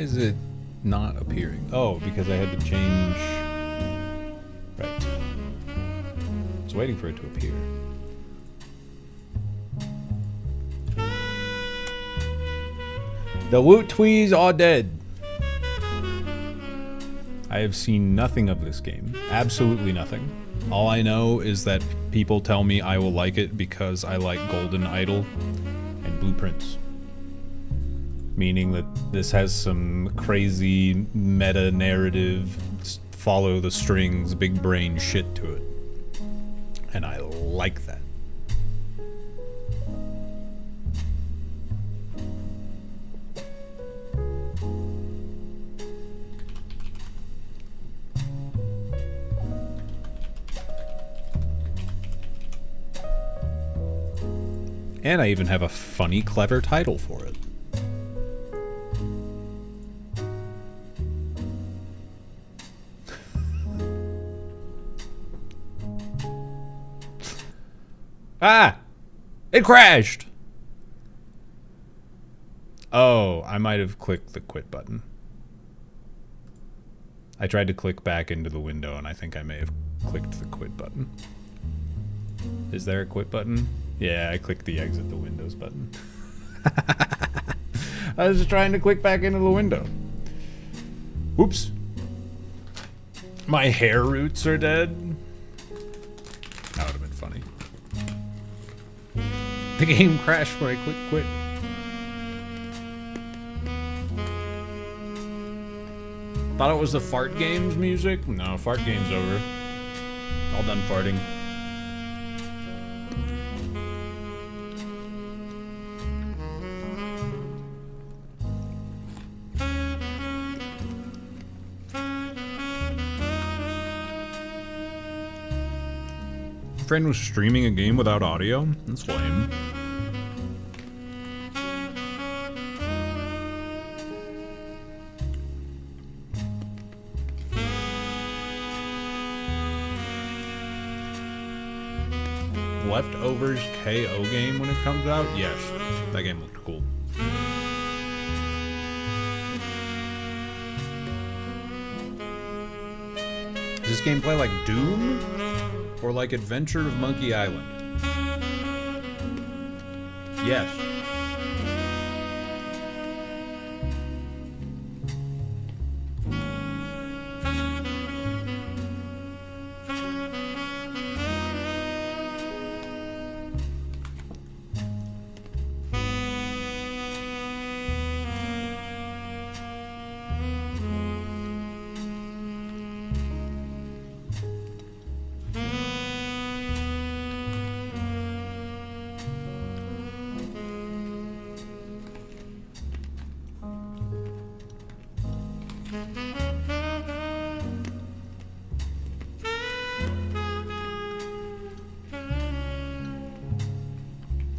is it not appearing? Oh, because I had to change... Right. I was waiting for it to appear. The Roottrees are dead. I have seen nothing of this game. Absolutely nothing. All I know is that people tell me I will like it because I like Golden Idol and Blueprints. Meaning that this has some crazy meta-narrative, follow the strings, big brain shit to it. And I like that. And I even have a funny, clever title for it. Ah! It crashed! Oh, I might have clicked the quit button. I tried to click back into the window and I think I may have clicked the quit button. Is there a quit button? Yeah, I clicked the exit the windows button. I was just trying to click back into the window. Whoops. My hair roots are dead. That would have been funny. The game crashed when I clicked quit. Thought it was the Fart Games music? No, Fart Game's over. All done farting. Friend was streaming a game without audio? That's lame. Leftovers KO game when it comes out? Yes. That game looked cool. Does this game play like Doom? Or like Adventure of Monkey Island? Yes.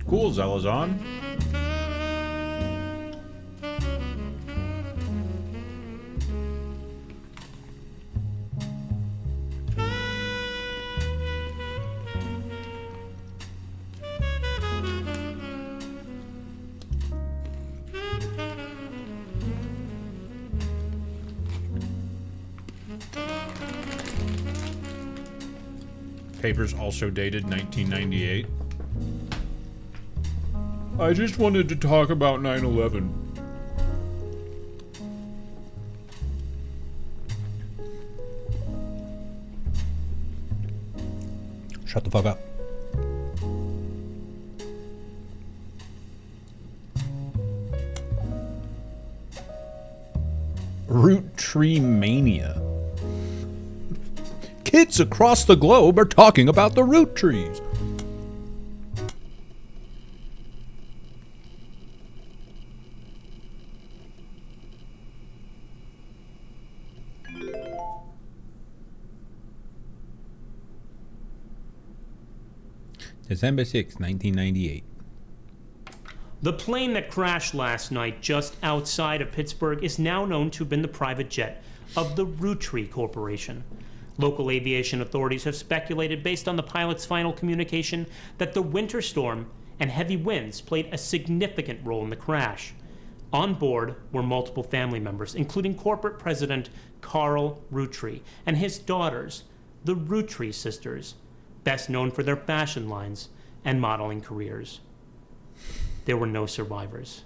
Cool, Zelazon. Papers also dated 1998. I just wanted to talk about 9/11. Shut the fuck up. Roottrees mania. Kids across the globe are talking about the Roottrees. December 6, 1998. The plane that crashed last night just outside of Pittsburgh is now known to have been the private jet of the Roottrees Corporation. Local aviation authorities have speculated, based on the pilot's final communication, that the winter storm and heavy winds played a significant role in the crash. On board were multiple family members, including corporate president Carl Roottrees and his daughters, the Roottrees sisters, best known for their fashion lines and modeling careers. There were no survivors.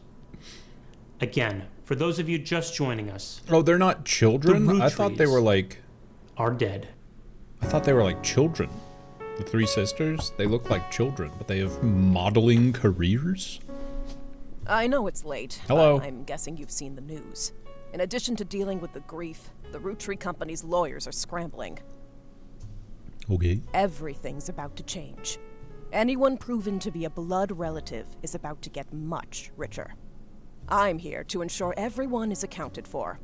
Again, for those of you just joining us, Oh, they're not children? I thought they Roottrees were like... are dead. I thought they were like children. The three sisters, they look like children, but they have modeling careers? I know it's late. Hello. But I'm guessing you've seen the news. In addition to dealing with the grief, the Roottrees company's lawyers are scrambling. Okay. Everything's about to change. Anyone proven to be a blood relative is about to get much richer. I'm here to ensure everyone is accounted for.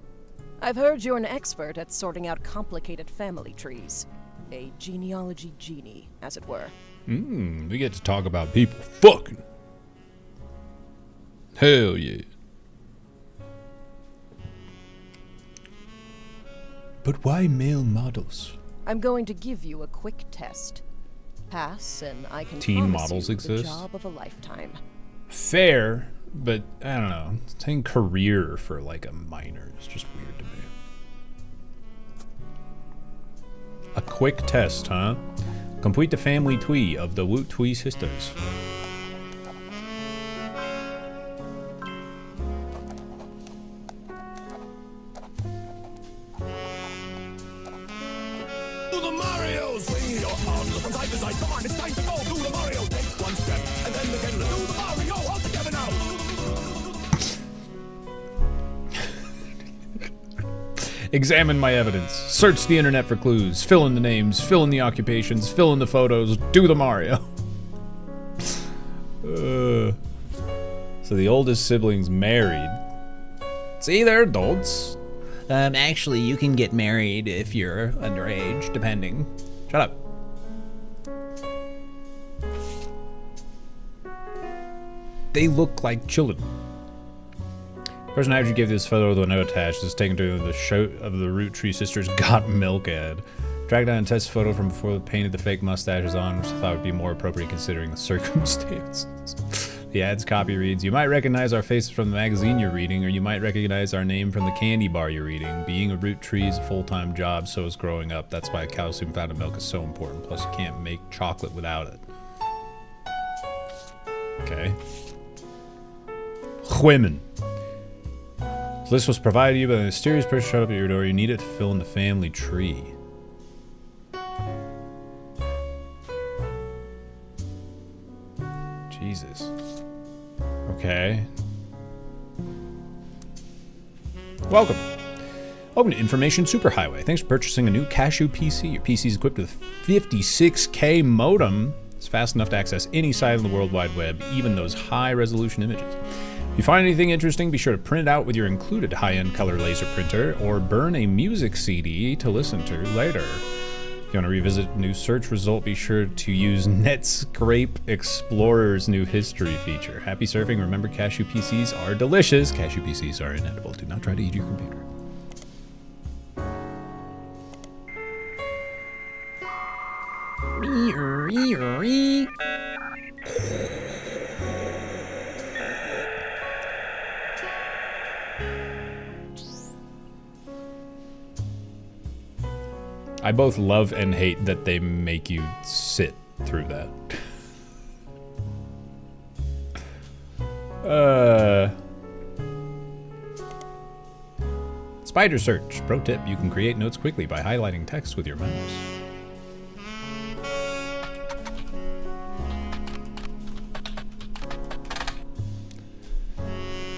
I've heard you're an expert at sorting out complicated family trees. A genealogy genie, as it were. We get to talk about people fucking. Hell yeah. But why male models? I'm going to give you a quick test. Pass, and I can Teen promise models you exist? the job of a lifetime. Fair, but I don't know. Saying career for like a minor is just weird to me. A quick test, huh? Complete the family tree of the Roottrees sisters. Do the Mario, swing your arms from side to side. Come on, it's time to go. Do the Mario, take one step, and then again do the Mario all together now. Examine my evidence. Search the internet for clues. Fill in the names. Fill in the occupations. Fill in the photos. Do the Mario. So the oldest sibling's married. See, they're adults. Actually, you can get married if you're underage, depending. Shut up. They look like children. Person actually gave this photo with a note attached is taken to the show of the Roottrees sisters got milk ad. Tracked down and test photo from before they painted the fake mustaches on, which I thought would be more appropriate considering the circumstances. The ad's copy reads, "You might recognize our faces from the magazine you're reading, or you might recognize our name from the candy bar you're eating. Being a Roottrees is a full-time job, so is growing up. That's why calcium found in milk is so important. Plus, you can't make chocolate without it." Okay. Women. This list was provided to you by the mysterious person showed up at your door. You need it to fill in the family tree. Jesus. Okay. Welcome. Open to Information Superhighway. Thanks for purchasing a new Cashew PC. Your PC is equipped with 56K modem. It's fast enough to access any site on the World Wide Web, even those high-resolution images. If you find anything interesting, be sure to print it out with your included high-end color laser printer, or burn a music CD to listen to later. If you want to revisit a new search result, be sure to use Netscape Explorer's new history feature. Happy surfing. Remember, Cashew PCs are delicious. Cashew PCs are inedible. Do not try to eat your computer. I both love and hate that they make you sit through that. Spider search. Pro tip, you can create notes quickly by highlighting text with your mouse.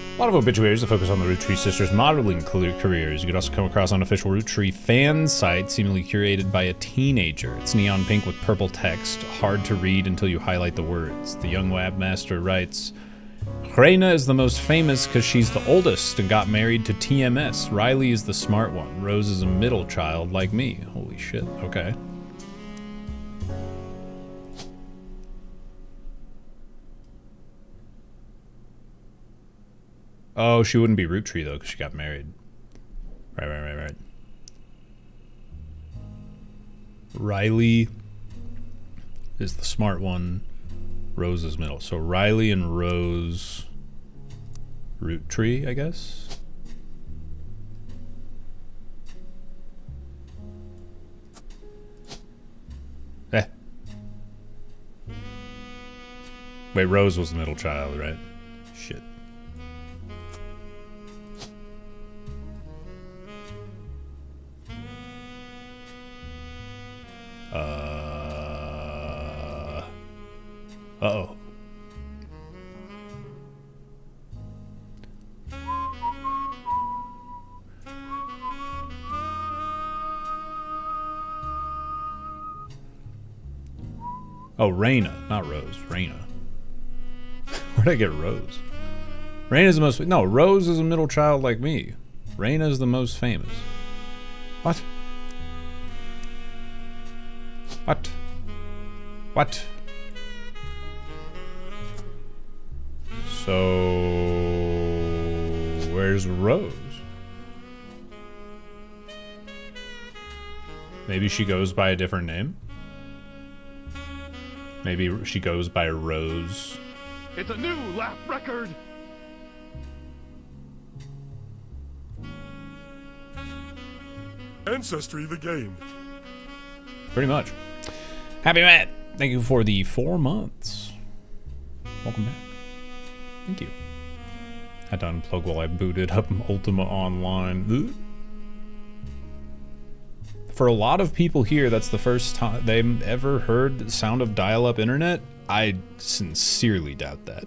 A lot of obituaries that focus on the Roottrees sisters' modeling careers. You could also come across unofficial Roottrees fan site, seemingly curated by a teenager. It's neon pink with purple text, hard to read until you highlight the words. The young webmaster writes, Reina is the most famous because she's the oldest and got married to TMS. Riley is the smart one. Rose is a middle child like me. Holy shit, okay. Oh, she wouldn't be Roottrees though, because she got married. Right. Riley is the smart one. Rose is middle. So Riley and Rose Roottrees, I guess. Wait, Rose was the middle child, right? Shit. Uh-oh. Oh, Raina, not Rose. Raina. Where'd I get Rose? Raina's the most... No, Rose is a middle child like me. Raina's the most famous. What? What? What? So... Where's Rose? Maybe she goes by a different name? Maybe she goes by Rose. It's a new laugh record. Ancestry the game. Pretty much. Happy Matt, thank you for the 4 months. Welcome back. Thank you. Had to unplug while I booted up Ultima Online. For a lot of people here, that's the first time they've ever heard the sound of dial-up internet. I sincerely doubt that.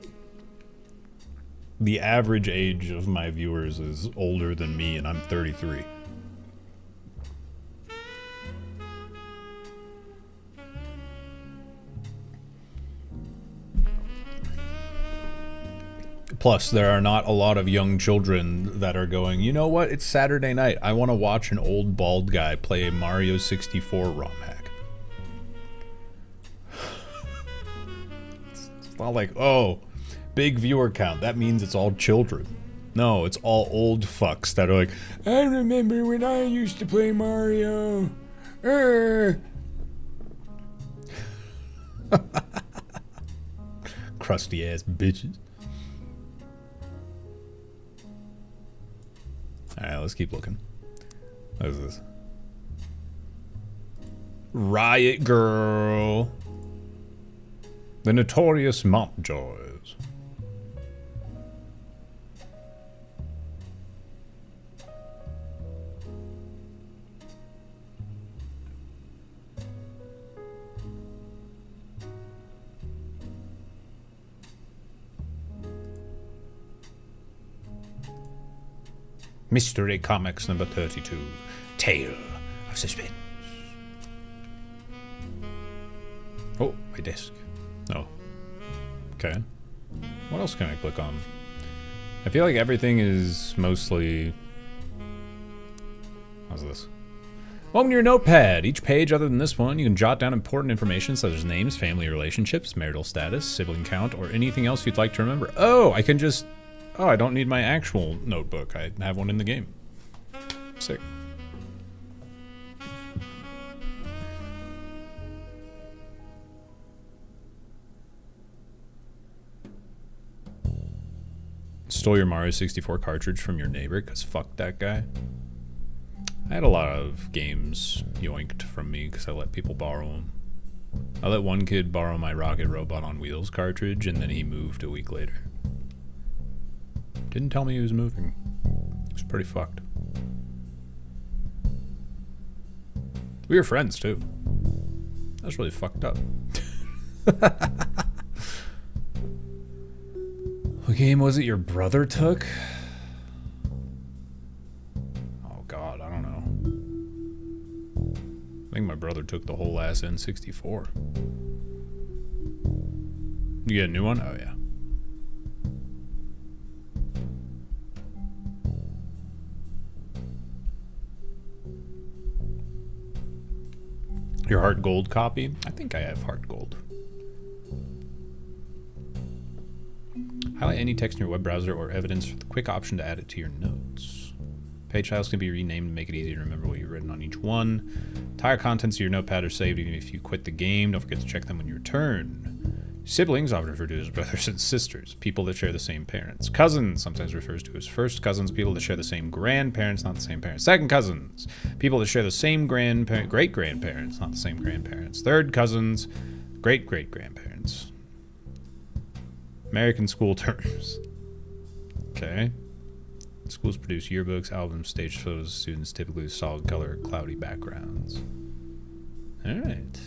The average age of my viewers is older than me, and I'm 33. Plus, there are not a lot of young children that are going, you know what, it's Saturday night. I want to watch an old bald guy play a Mario 64 ROM hack. It's not like, oh, big viewer count. That means it's all children. No, it's all old fucks that are like, I remember when I used to play Mario. Crusty ass bitches. Alright, let's keep looking. What is this? Riot Girl. The Notorious Montjoys. Mystery Comics number 32. Tale of Suspense. Oh, my desk. Oh. Okay. What else can I click on? I feel like everything is mostly... How's this? Welcome to your notepad. Each page other than this one, you can jot down important information such as names, family relationships, marital status, sibling count, or anything else you'd like to remember. Oh, I can just... Oh, I don't need my actual notebook. I have one in the game. Sick. Stole your Mario 64 cartridge from your neighbor, because fuck that guy. I had a lot of games yoinked from me because I let people borrow them. I let one kid borrow my Rocket Robot on Wheels cartridge, and then he moved a week later. Didn't tell me he was moving. It was pretty fucked. We were friends, too. That was really fucked up. What game was it your brother took? Oh, God, I don't know. I think my brother took the whole ass N64. You get a new one? Oh, yeah. Your Heart Gold copy? I think I have Heart Gold. Highlight any text in your web browser or evidence with the quick option to add it to your notes. Page files can be renamed to make it easier to remember what you've written on each one. Entire contents of your notepad are saved even if you quit the game. Don't forget to check them when you return. Siblings, often referred to as brothers and sisters, people that share the same parents. Cousins, sometimes refers to as first cousins, people that share the same grandparents, not the same parents. Second cousins, people that share the same great-grandparents, not the same grandparents. Third cousins, great-great-grandparents. American school terms. Okay. Schools produce yearbooks, albums, stage photos of students, typically with solid color, cloudy backgrounds. Alright.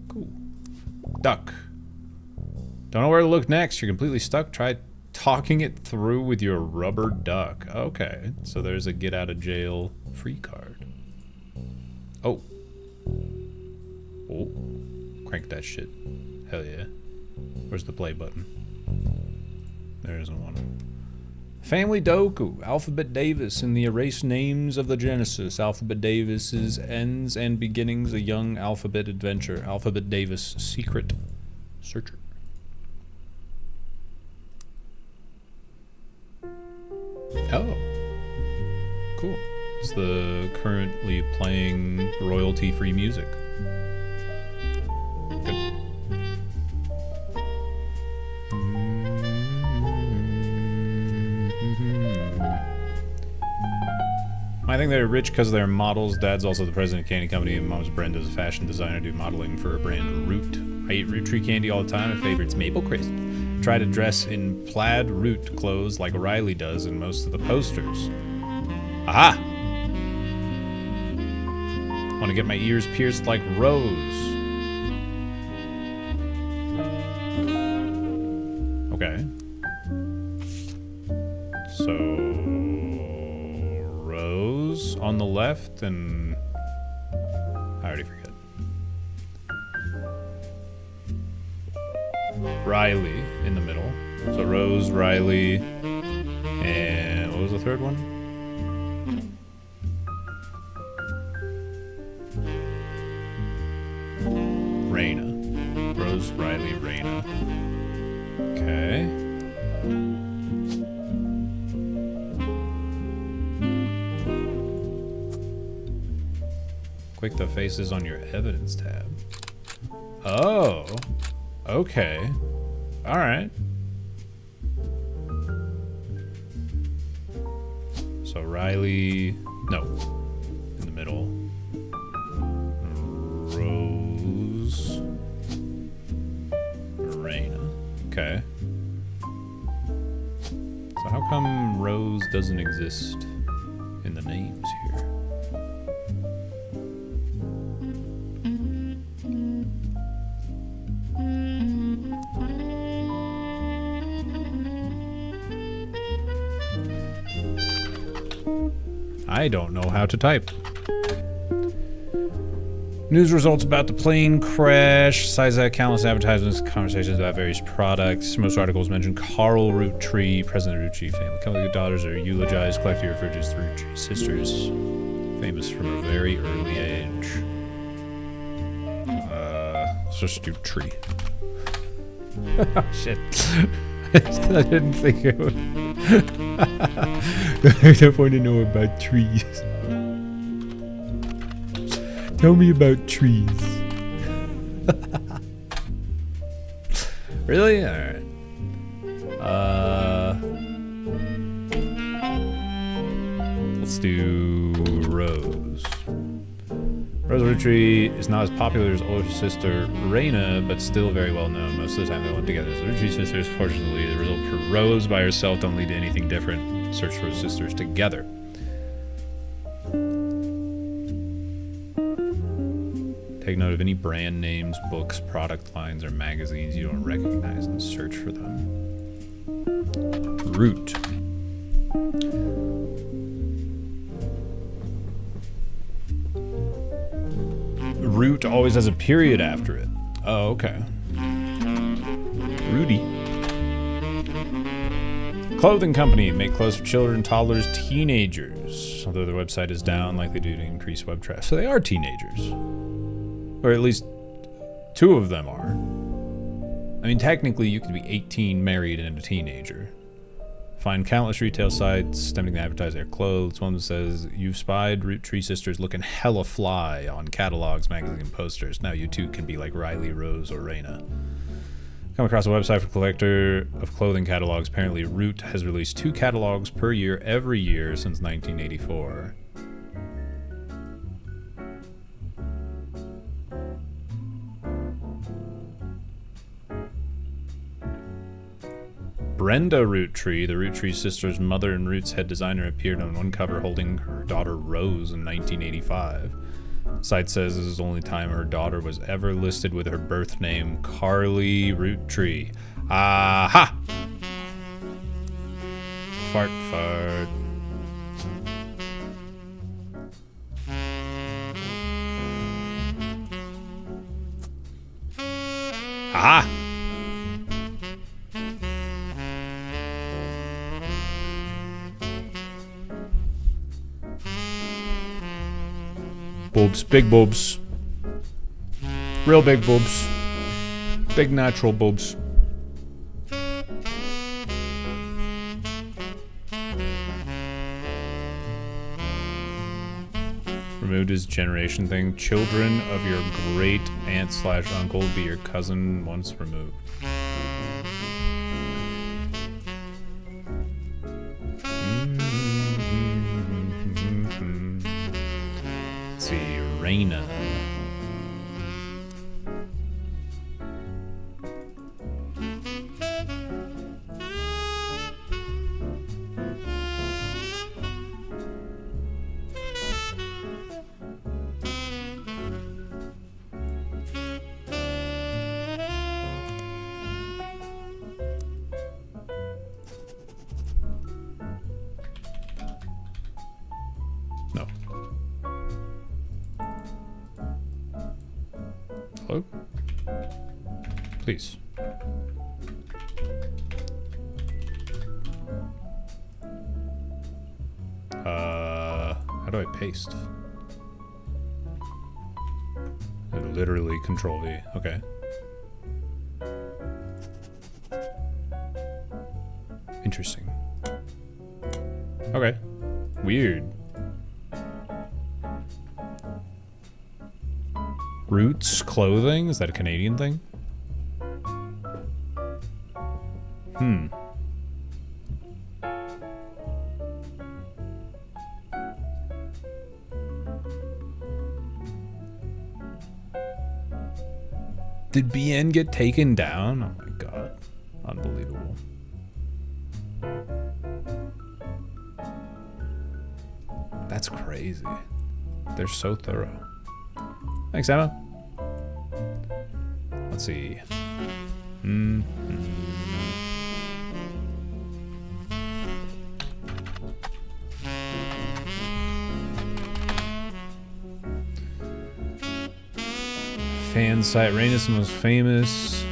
Cool. Duck. Don't know where to look next. You're completely stuck. Try talking it through with your rubber duck. Okay. So there's a get out of jail free card. Oh. Oh. Crank that shit. Hell yeah. Where's the play button? There isn't one. Family Doku, Alphabet Davis in the erased names of the Genesis. Alphabet Davis's ends and beginnings, a young alphabet adventure. Alphabet Davis, secret searcher. Oh, cool. It's the currently playing royalty-free music. Good. I think they're rich because they're models. Dad's also the president of candy company, and Mom's Brenda's a fashion designer, do modeling for a brand Root. I eat Root Tree candy all the time. My favorite's Maple Crisp. Try to dress in plaid Root clothes like Riley does in most of the posters. Aha! Want to get my ears pierced like Rose. Okay. So... Rose on the left, and... I already forget. Riley in the middle. So Rose, Riley, and what was the third one? Raina. Rose, Riley, Raina. Okay. Click the faces on your evidence tab. Oh. Okay. Alright. So Riley... No. In the middle. Rose... Raina. Okay. So how come Rose doesn't exist in the names here? I don't know how to type. News results about the plane crash. Besides that, countless advertisements, conversations about various products. Most articles mention Carl Rootree, president of the Rootree family. Couple of daughters are eulogized, collectively referred to as the Rootree sisters. Famous from a very early age. Let's just do tree. Oh, shit. I didn't think it would. I don't want to know about trees. Tell me about trees. Really? Alright. Let's do Rose. Rose Rootree is not as popular as older sister Raina, but still very well known. Most of the time they went together as the Rootree sisters. Fortunately, the result for Rose by herself don't lead to anything different. Search for sisters together. Take note of any brand names, books, product lines, or magazines you don't recognize and search for them. Root. Root always has a period after it. Oh, okay. Rudy. Clothing company. Make clothes for children, toddlers, teenagers. Although their website is down, likely due to increased web traffic. So they are teenagers. Or at least 2 of them are. I mean, technically, you could be 18, married, and a teenager. Find countless retail sites attempting to advertise their clothes. One that says, "You've spied Rootree sisters looking hella fly" on catalogs, magazine posters. Now you too can be like Riley, Rose, or Raina. Come across a website for collector of clothing catalogs. Apparently, Root has released 2 catalogs per year every year since 1984. Brenda Rootree, the Rootree sisters' mother and Root's head designer, appeared on one cover holding her daughter Rose in 1985. Site says this is the only time her daughter was ever listed with her birth name, Carly Rootree. Aha! Fart, fart. Aha! Boobs, big boobs. Real big boobs. Big natural boobs. Removed his generation thing. Children of your great aunt / uncle be your cousin once removed. Let's see, Raina. No. Hello? Please. How do I paste? Literally Control V. Okay. Interesting. Okay. Weird. Roots clothing? Is that a Canadian thing? Hmm. Did BN get taken down? Oh my god. Unbelievable. That's crazy. They're so thorough. Thanks, Emma. Let's see. Fan site. Raina's the most famous.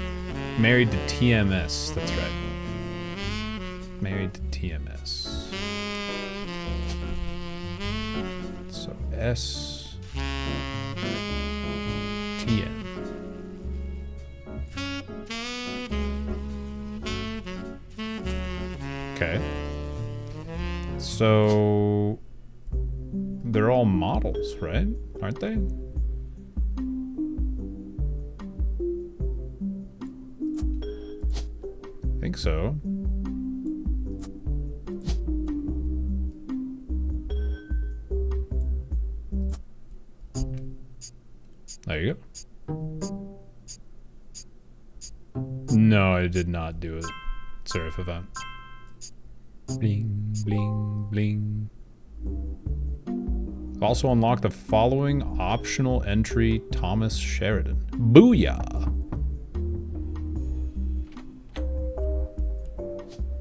Married to TMS. That's right. Married to TMS. So S. TM. Okay. So they're all models, right? Aren't they? I think so. There you go. No, I did not do a surf event. Bling, bling, bling. Also unlock the following optional entry, Thomas Sheridan. Booyah!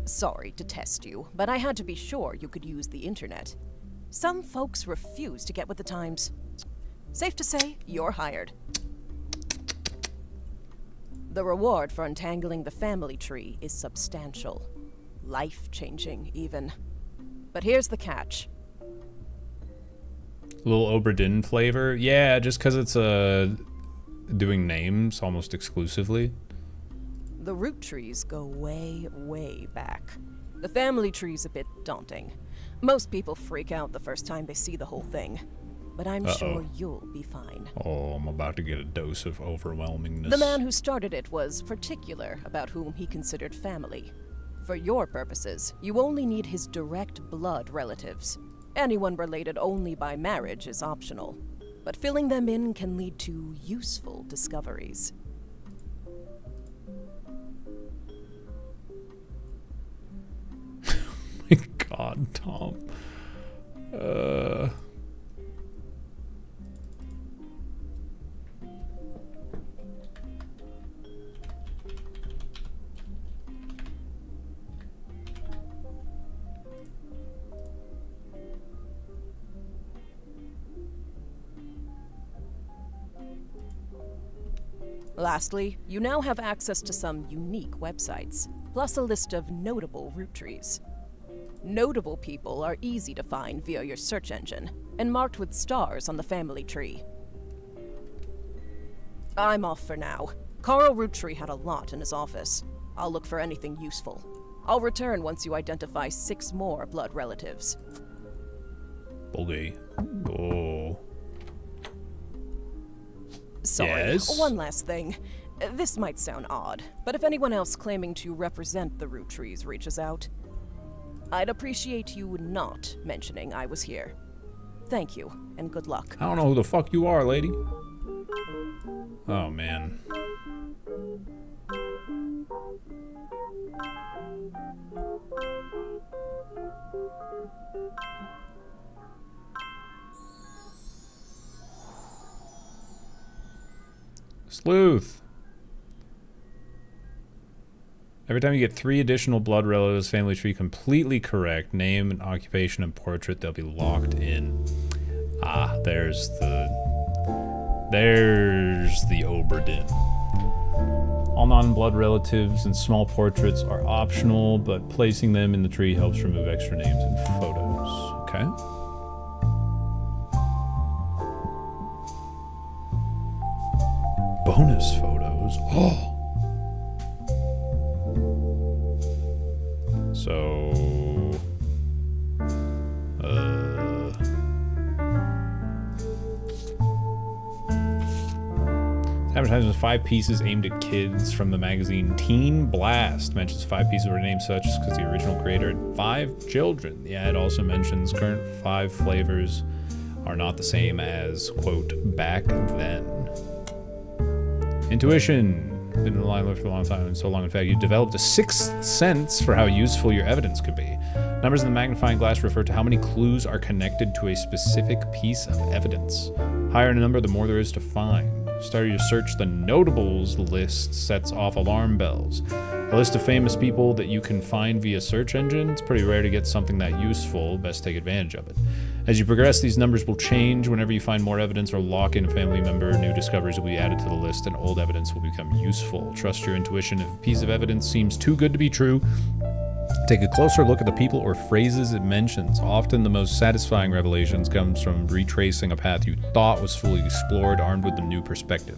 Sorry to test you, but I had to be sure you could use the internet. Some folks refuse to get with the times. Safe to say, you're hired. The reward for untangling the family tree is substantial. Life-changing, even. But here's the catch. A little Oberdin flavor. Yeah, just because it's doing names almost exclusively. The Roottrees go way, way back. The family tree's a bit daunting. Most people freak out the first time they see the whole thing. but I'm sure you'll be fine. Oh, I'm about to get a dose of overwhelmingness. The man who started it was particular about whom he considered family. For your purposes, you only need his direct blood relatives. Anyone related only by marriage is optional, but filling them in can lead to useful discoveries. My God, Tom. Lastly, you now have access to some unique websites, plus a list of notable Roottrees. Notable people are easy to find via your search engine, and marked with stars on the family tree. I'm off for now. Carl Roottree had a lot in his office. I'll look for anything useful. I'll return once you identify 6 more blood relatives. Okay. Oh. Sorry, Yes? one last thing. This might sound odd, but if anyone else claiming to represent the Roottrees reaches out, I'd appreciate you not mentioning I was here. Thank you, and good luck. I don't know who the fuck you are, lady. Oh, man. Sleuth. Every time you get 3 additional blood relatives, family tree completely correct, name and occupation and portrait, they'll be locked in. Ah, there's the Oberdin. All non-blood relatives and small portraits are optional, but placing them in the tree helps remove extra names and photos. Okay. Bonus photos. Oh. So, advertisement 5 pieces aimed at kids from the magazine Teen Blast. Mentions 5 pieces were named such because the original creator had 5 children. The ad also mentions current 5 flavors are not the same as, quote, back then. Intuition. Been in the line for a long time, and so long, in fact, you developed a 6th sense for how useful your evidence could be. Numbers in the magnifying glass refer to how many clues are connected to a specific piece of evidence. Higher in a number, the more there is to find. Starting to search the notables list sets off alarm bells. A list of famous people that you can find via search engine. It's pretty rare to get something that useful. Best take advantage of it. As you progress, these numbers will change. Whenever you find more evidence or lock in a family member, new discoveries will be added to the list and old evidence will become useful. Trust your intuition. If a piece of evidence seems too good to be true, take a closer look at the people or phrases it mentions. Often the most satisfying revelations comes from retracing a path you thought was fully explored, armed with a new perspective.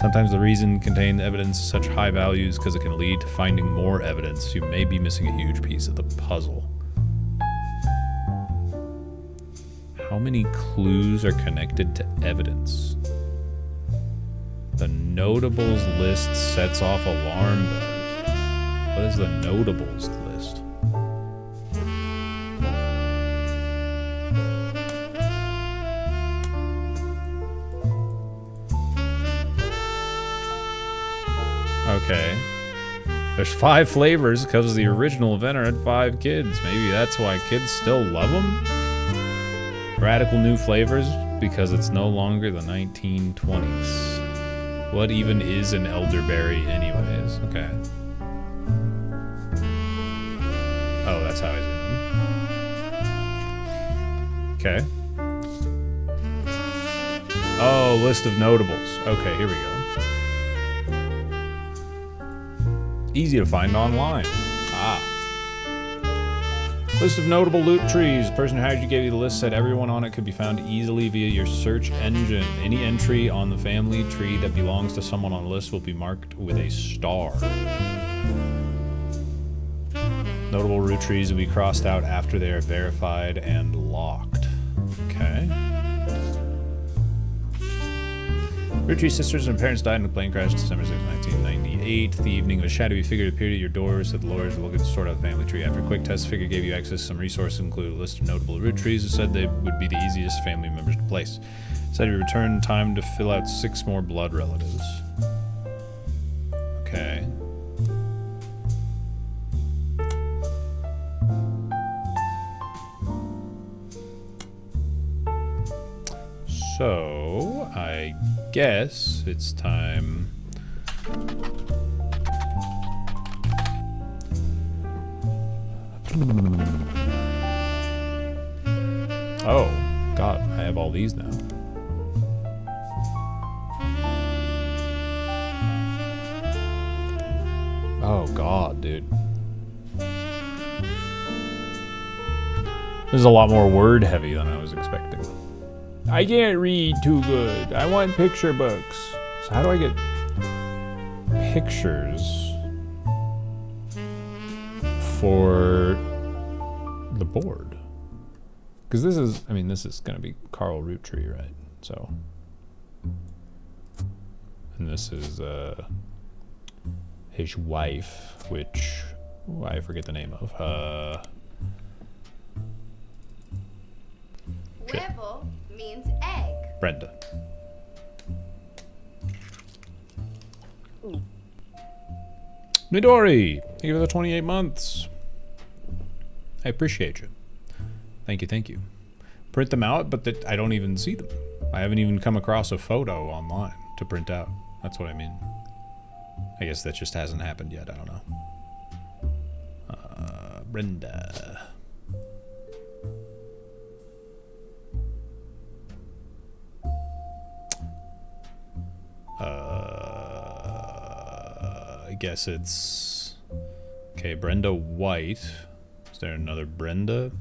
Sometimes the reason contained evidence is such high values because it can lead to finding more evidence. You may be missing a huge piece of the puzzle. How many clues are connected to evidence? The notables list sets off alarm bells. What is the notables list? Okay. There's 5 flavors because the original inventor had 5 kids. Maybe that's why kids still love them? Radical new flavors because it's no longer the 1920s. What even is an elderberry anyways? Okay. Oh, that's how I do them. Okay. Oh, list of notables. Okay, here we go. Easy to find online. Ah. List of notable loot trees. The person who hired you gave you the list, said everyone on it could be found easily via your search engine. Any entry on the family tree that belongs to someone on the list will be marked with a star. Notable root trees will be crossed out after they are verified and locked. Okay. Roottrees' sisters and parents died in a plane crash December 6, 1998. The evening of a shadowy figure appeared at your door, said the Lord, looking to sort out the family tree. After a quick test, the figure gave you access to some resources, including a list of notable Roottrees, who said they would be the easiest family members to place. Said he returned time to fill out 6 more blood relatives. Okay. So, I guess it's time. Oh, God, I have all these now. Oh, God, dude. This is a lot more word heavy than I was expecting. I can't read too good. I want picture books. So how do I get pictures for the board? Because this is, I mean, this is going to be Carl Roottree, right? So, and this is his wife, which I forget the name of. Huevo means egg. Brenda. Midori, thank you for the 28 months. I appreciate you. Thank you, thank you. Print them out, but I don't even see them. I haven't even come across a photo online to print out. That's what I mean. I guess that just hasn't happened yet. I don't know. Brenda. I guess it's... Okay, Brenda White. Is there another Brenda?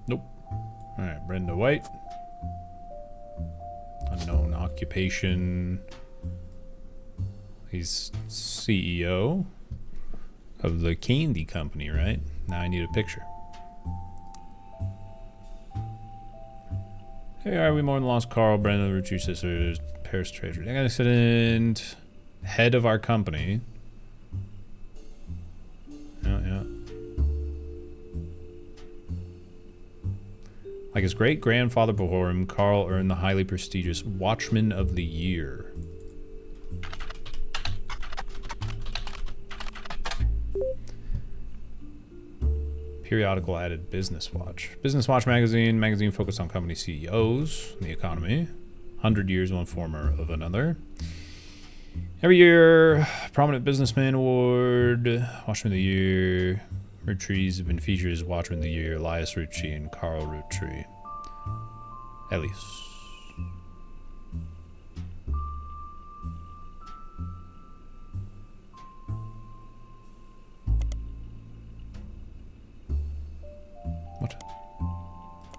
Nope. Alright, Brenda White. Unknown occupation. He's CEO of the candy company, right? Now I need a picture. Here are we, more than lost Carl, Brenda, the Roottrees sisters, Paris treasurer. Accident. Head of our company. Yeah. Like his great-grandfather before him, Carl earned the highly prestigious Watchman of the Year. Periodical added Business Watch. Business Watch magazine focused on company CEOs and the economy. 100 years one former of another. Every year, Prominent Businessman Award, Watchman of the Year. Roottrees have been featured as Watchman of the Year, Elias Roottrie and Carl Roottree. Elias.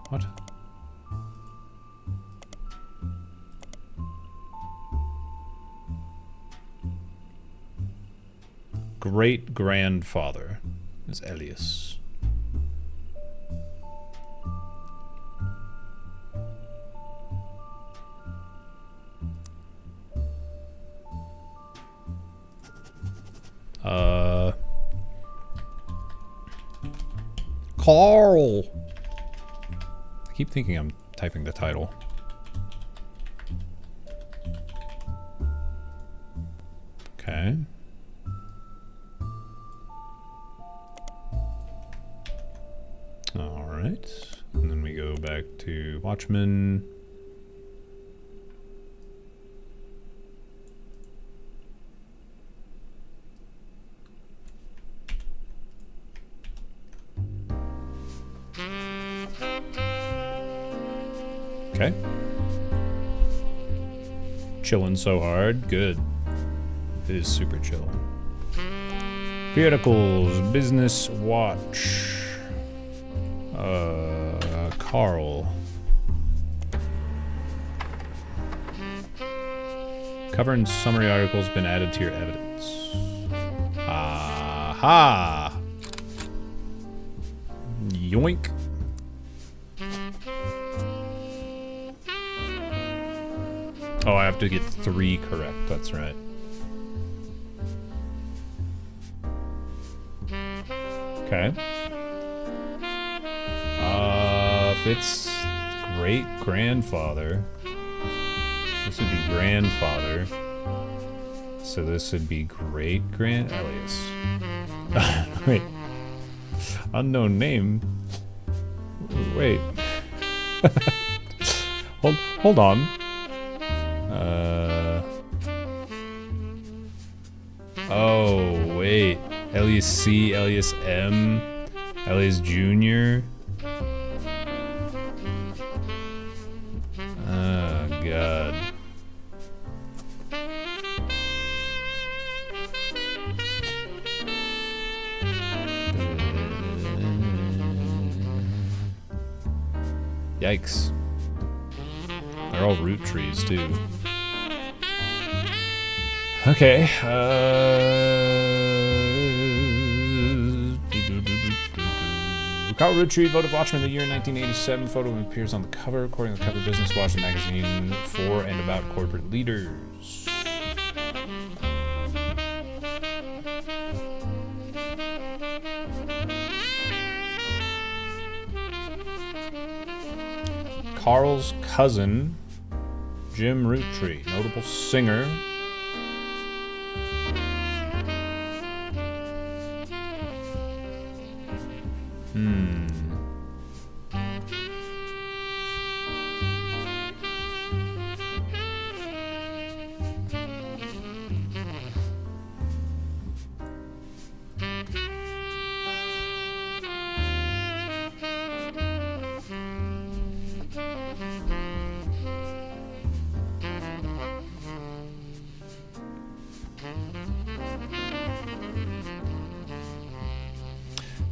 What? Great-grandfather is Elias. Carl. I keep thinking I'm typing the title. Okay. All right. And then we go back to Watchmen. Okay. Chilling so hard. Good. It is super chill. Periodicals. Business Watch. Carl. Cover and summary articles been added to your evidence. Aha! Yoink. Oh, I have to get 3 correct. That's right. Okay. If it's great-grandfather, this would be grandfather. So this would be great-grand... Alias. Wait. Unknown name? Wait. Hold on. Oh, wait. Elias C, Elias M, Elias Jr. Oh, God. Yikes. They're all root trees, too. Okay, Carl Roottrees, voted Watchman of the Year 1987. Photo appears on the cover, according to the cover Business Watch, the magazine for and about corporate leaders. Carl's cousin, Jim Roottrees, notable singer.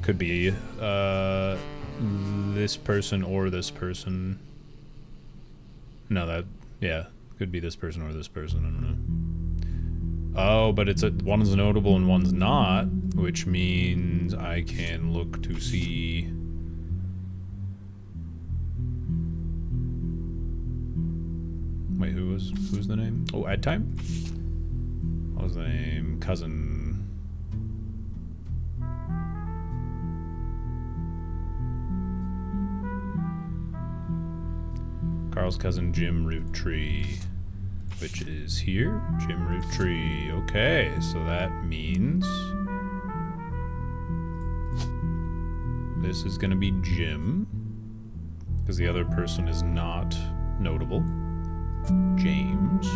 Could be this person or this person. No, that, yeah, could be this person or this person. I don't know. Oh, but it's one's notable and one's not, which means I can look to see. Wait, who's the name? Oh, ad time? What was the name? Cousin. Carl's cousin Jim Roottrees, which is here. Jim Roottrees. Okay, so that means this is going to be Jim, because the other person is not notable. James.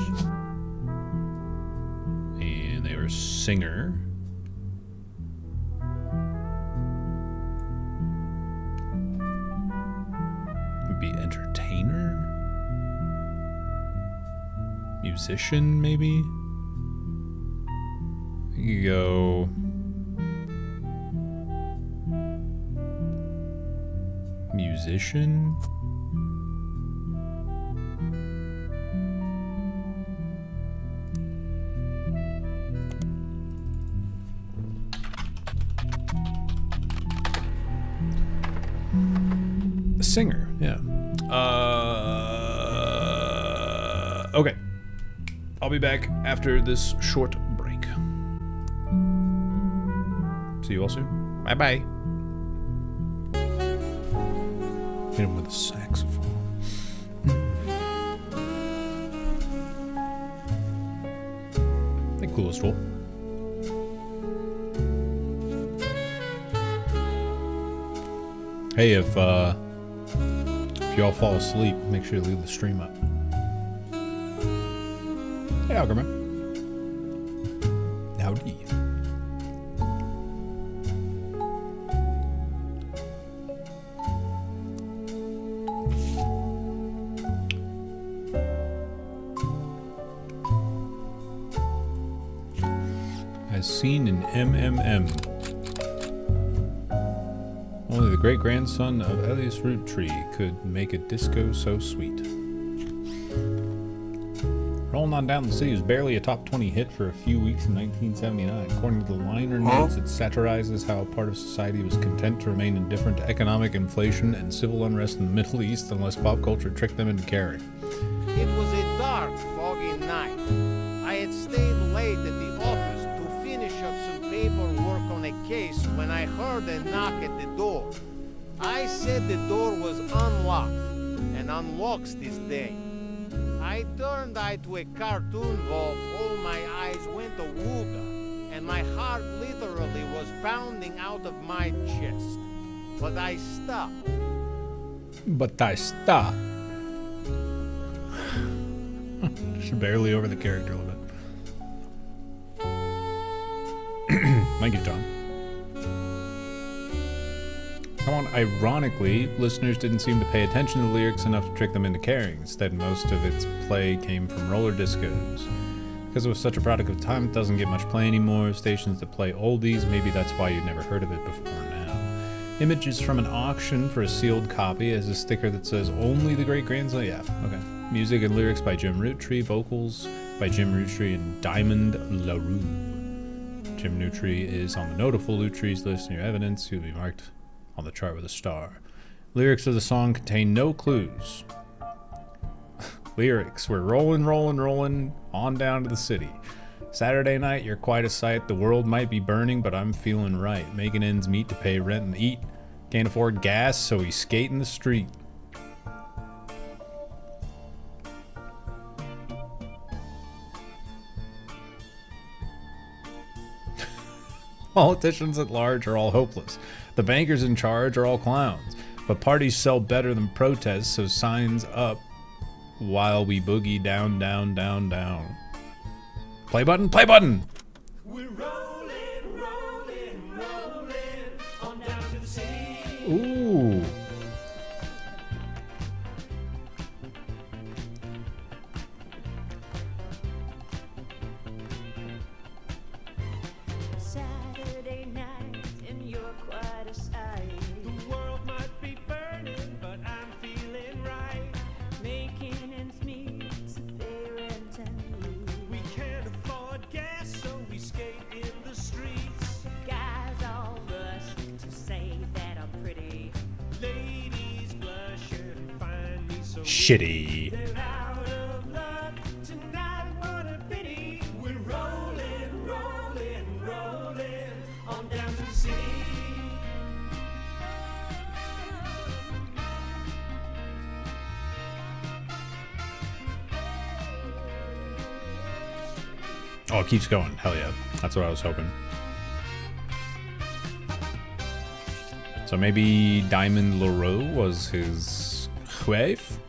And they were a singer. Would be entertainer? Musician, maybe? You go... musician? A singer, yeah. Okay. I'll be back after this short break. See you all soon. Bye-bye. Hit him with a saxophone. The coolest tool. Hey, if y'all fall asleep, make sure you leave the stream up. Hey, Algerman. Howdy. As seen in MMM. Only the great-grandson of Elias Roottrees could make a disco so sweet. Rolling On Down the City was barely a top 20 hit for a few weeks in 1979. According to the liner notes, it satirizes how a part of society was content to remain indifferent to economic inflation and civil unrest in the Middle East unless pop culture tricked them into caring. It was a dark, foggy night. I had stayed late at the office to finish up some paperwork on a case when I heard a knock at the door. I said the door was unlocked, and unlocks this day. I turned eye to a cartoon wolf, all my eyes went awooga, and my heart literally was pounding out of my chest. But I stopped. Just barely over the character a little bit. Thank you, Tom. Come on, ironically, listeners didn't seem to pay attention to the lyrics enough to trick them into caring. Instead, most of its play came from roller discos. Because it was such a product of time, it doesn't get much play anymore. Stations that play oldies, maybe that's why you'd never heard of it before now. Images from an auction for a sealed copy as a sticker that says, only the great-grandson. Yeah, okay. Music and lyrics by Jim Roottrees, vocals by Jim Roottrees and Diamond LaRue. Jim Roottrees is on the notable Roottrees list near evidence. He'll be marked on the chart with a star. Lyrics of the song contain no clues. Lyrics: we're rolling on down to the city. Saturday night, you're quite a sight. The world might be burning, but I'm feeling right. Making ends meet to pay rent and eat. Can't afford gas, so we skate in the street. Politicians at large are all hopeless. The bankers in charge are all clowns. But parties sell better than protests, so signs up while we boogie down, down, down, down. Play button, play button! We're rolling on down to the city. Ooh. Saturday night and you're quite a sight. The world might be burning, but I'm feeling right. Making ends meet to pay rent and eat. We can't afford gas, so we skate in the streets. Guys all rush to say that I'm pretty. Ladies blush and find me so Shitty. they're out of luck tonight. What a pity. We're rolling on down to the city. Oh, it keeps going. Hell yeah. That's what I was hoping. So maybe Diamond LaRue was his wife?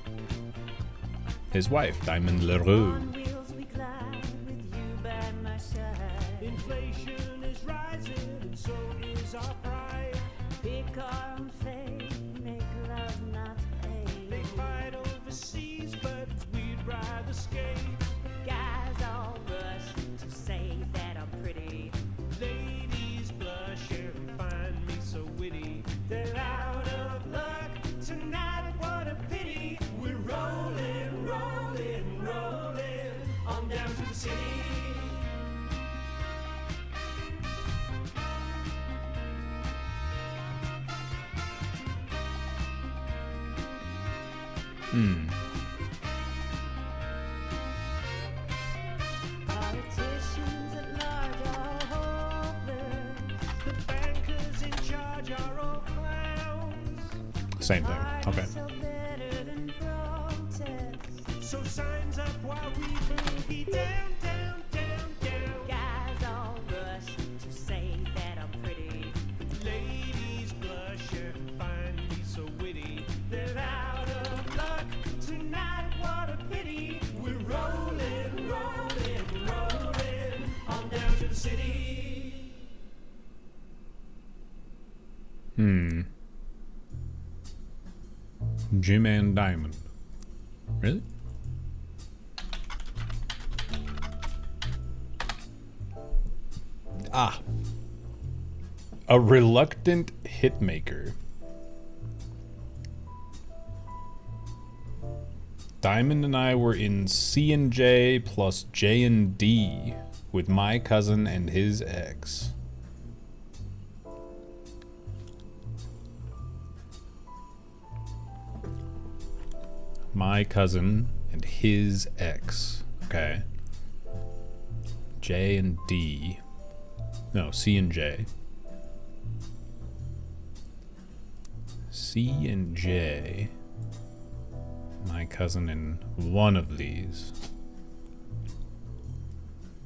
His wife, Diamond LaRue. On wheels we glide with you by my side. Inflation is rising, and so is our pride. Pick our own fate, make love not They hate. fight overseas, but we'd rather skate. Guys all rush to say that I'm pretty. Ladies blush and find me so witty. They're out of luck tonight. What a pity. We're rolling on down to the city. Politicians at large are hopeless. The bankers in charge are all clowns. Same thing. Okay. So better than protest. So signs up while we boogie down, down, down, down. Guys all rush to say that I'm pretty. Ladies blush and find me so witty. They're out of luck tonight. What a pity. We're rolling on down to the city. Jim and Diamond. Really? Ah. A reluctant hitmaker. Diamond and I were in C and J plus J and D with my cousin and his ex. My cousin and his ex. Okay. J and D. No, C and J. C and J. My cousin in one of these.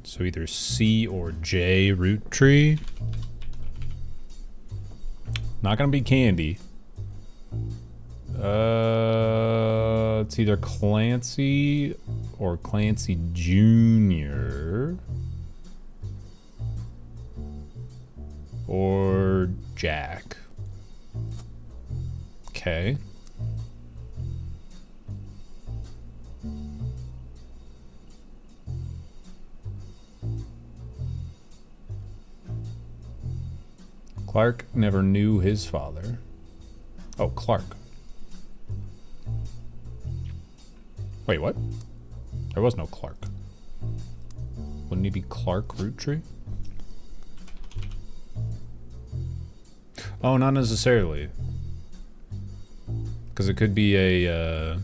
So either C or J root tree. Not gonna be Candy. It's either Clancy or Clancy Jr. or Jack. Okay. Clark never knew his father. Oh, Clark. Wait, what? There was no Clark. Wouldn't he be Clark Rootttree? Oh, not necessarily. Because it could be a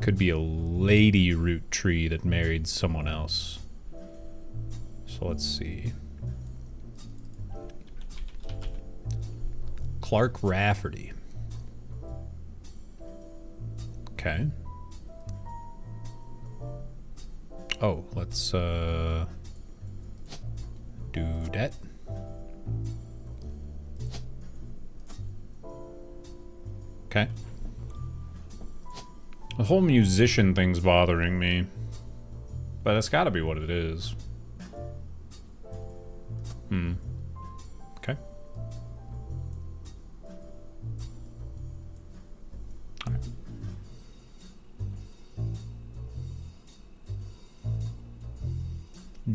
lady Rootttree that married someone else. So let's see. Clark Rafferty. Okay. Oh, let's do that. Okay. The whole musician thing's bothering me. But it's gotta be what it is. Okay.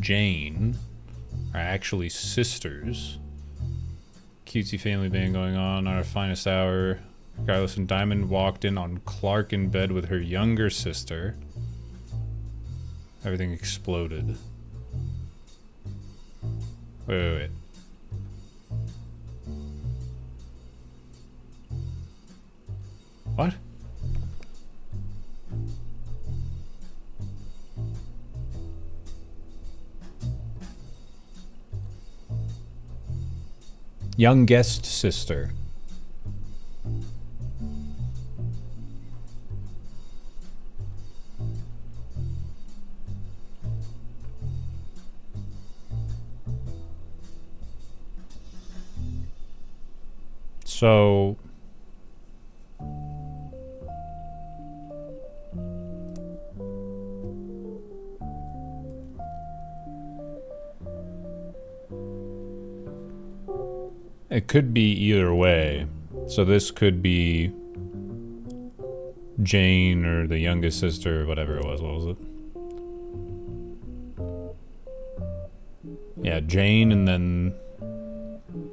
Jane are actually sisters. Cutesy family band going on our finest hour. Regardless, and Diamond walked in on Clark in bed with her younger sister. Everything exploded. Wait. What? Youngest sister. So it could be either way. So this could be Jane or the youngest sister or whatever it was. What was it? Yeah, Jane and then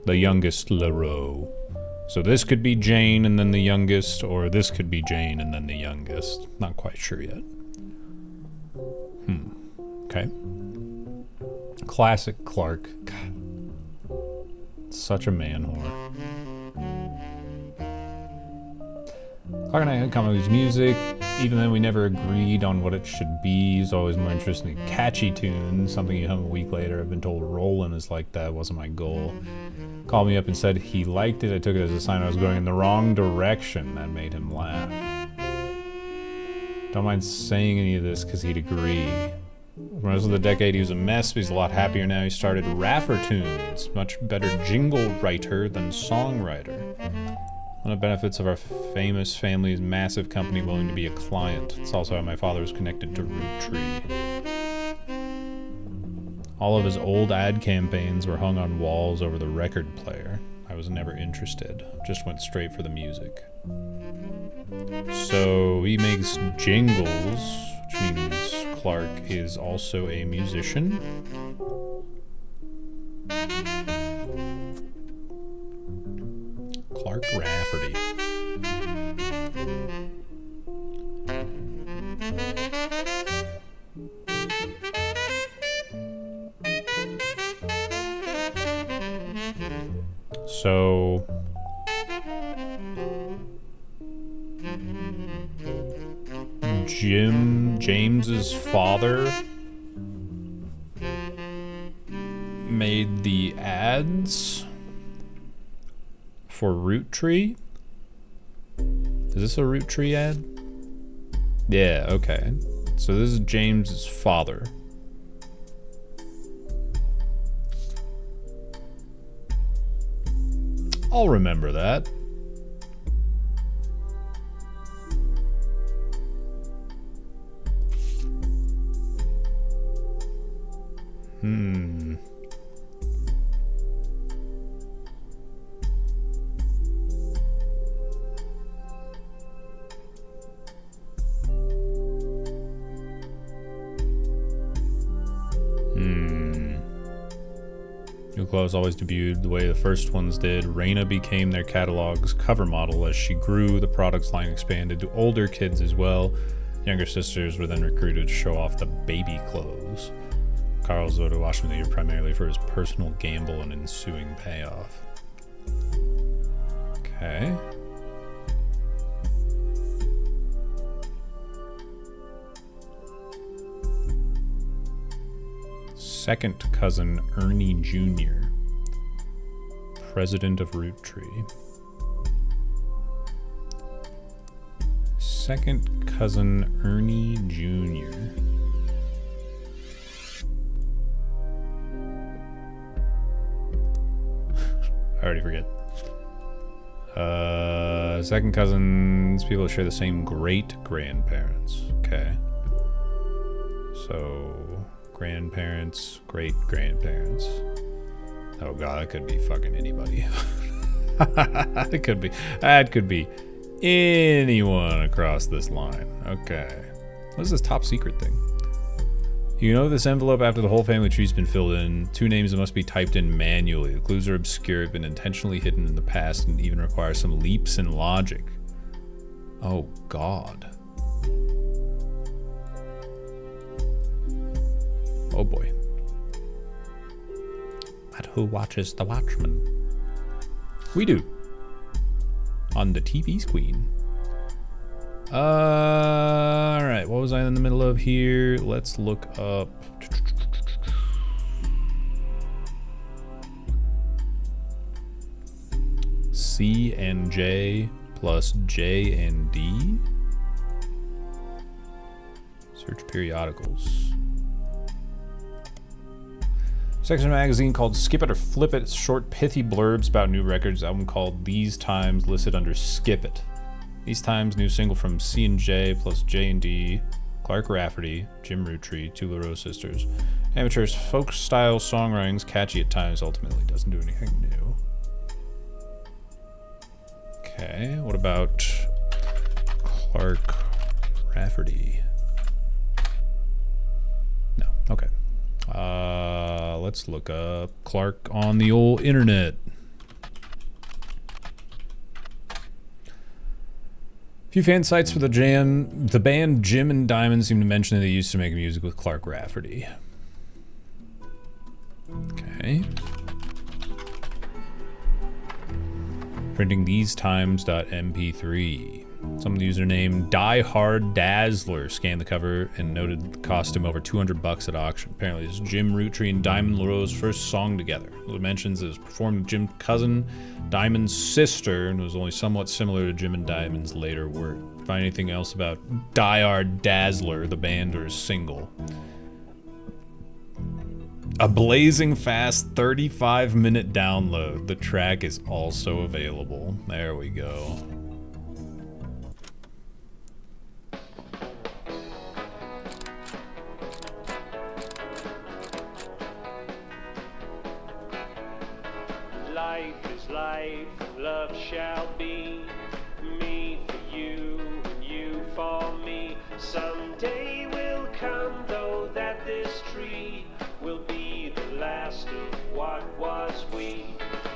the youngest LaRoe. So this could be Jane and then the youngest, or this could be Jane and then the youngest. Not quite sure yet. Okay. Classic Clark. God. Such a man whore. Clark and I had come with his music. Even then we never agreed on what it should be. He's always more interested in catchy tunes. Something you hum a week later. I've been told rolling is like that. Wasn't my goal. Called me up and said he liked it. I took it as a sign I was going in the wrong direction. That made him laugh. Don't mind saying any of this because he'd agree. When I was in the decade, he was a mess, but he's a lot happier now. He started Raffer Tunes, much better jingle writer than songwriter. One of the benefits of our famous family's massive company willing to be a client. It's also how my father was connected to Roottrees. All of his old ad campaigns were hung on walls over the record player. I was never interested, just went straight for the music. So he makes jingles, which means Clark is also a musician. Clark Rafferty. So James's father made the ads for Roottrees. Is this a Roottrees ad? Yeah, okay. So this is James's father. I'll remember that. New clothes always debuted the way the first ones did. Raina became their catalog's cover model. As she grew, the products line expanded to older kids as well. Younger sisters were then recruited to show off the baby clothes. Carl's voted Washington the year primarily for his personal gamble and ensuing payoff. Okay. Second cousin Ernie Jr., president of Roottrees. Second cousin Ernie Jr. I already forget. Second cousins, people who share the same great-grandparents. Okay. So, grandparents, great-grandparents. Oh god, that could be fucking anybody. It could be. That could be anyone across this line. Okay. What is this top secret thing? You know this envelope after the whole family tree's been filled in. 2 names that must be typed in manually. The clues are obscure, have been intentionally hidden in the past, and even require some leaps in logic. Oh god. Oh boy. But who watches The Watchmen? We do. On the TV screen. Alright, what was I in the middle of here? Let's look up. C and J plus J and D. Search periodicals. Section of a magazine called Skip It or Flip It. It's short, pithy blurbs about new records. Album called These Times, listed under Skip It. These Times, new single from C and J plus J and D. Clark Rafferty, Jim Roottrees, two LaRose sisters. Amateurs, folk style songwriting's catchy at times, ultimately doesn't do anything new. Okay, what about Clark Rafferty? No, okay. Let's look up Clark on the old internet. Few fan sites for the band Jim and Diamond seem to mention that they used to make music with Clark Rafferty. Okay. Printing these times.mp3. Some username Die Hard Dazzler scanned the cover and noted the cost him over $200 at auction. Apparently, this is Jim Roottrees and Diamond LaRose's first song together. It mentions it was performed with Jim's cousin, Diamond's sister, and was only somewhat similar to Jim and Diamond's later work. Find anything else about Die Hard Dazzler, the band, or a single? A blazing fast 35-minute download. The track is also available. There we go. Life is life, love shall be. Me for you, and you for me. Someday will come, though, that this tree will be the last of what was we.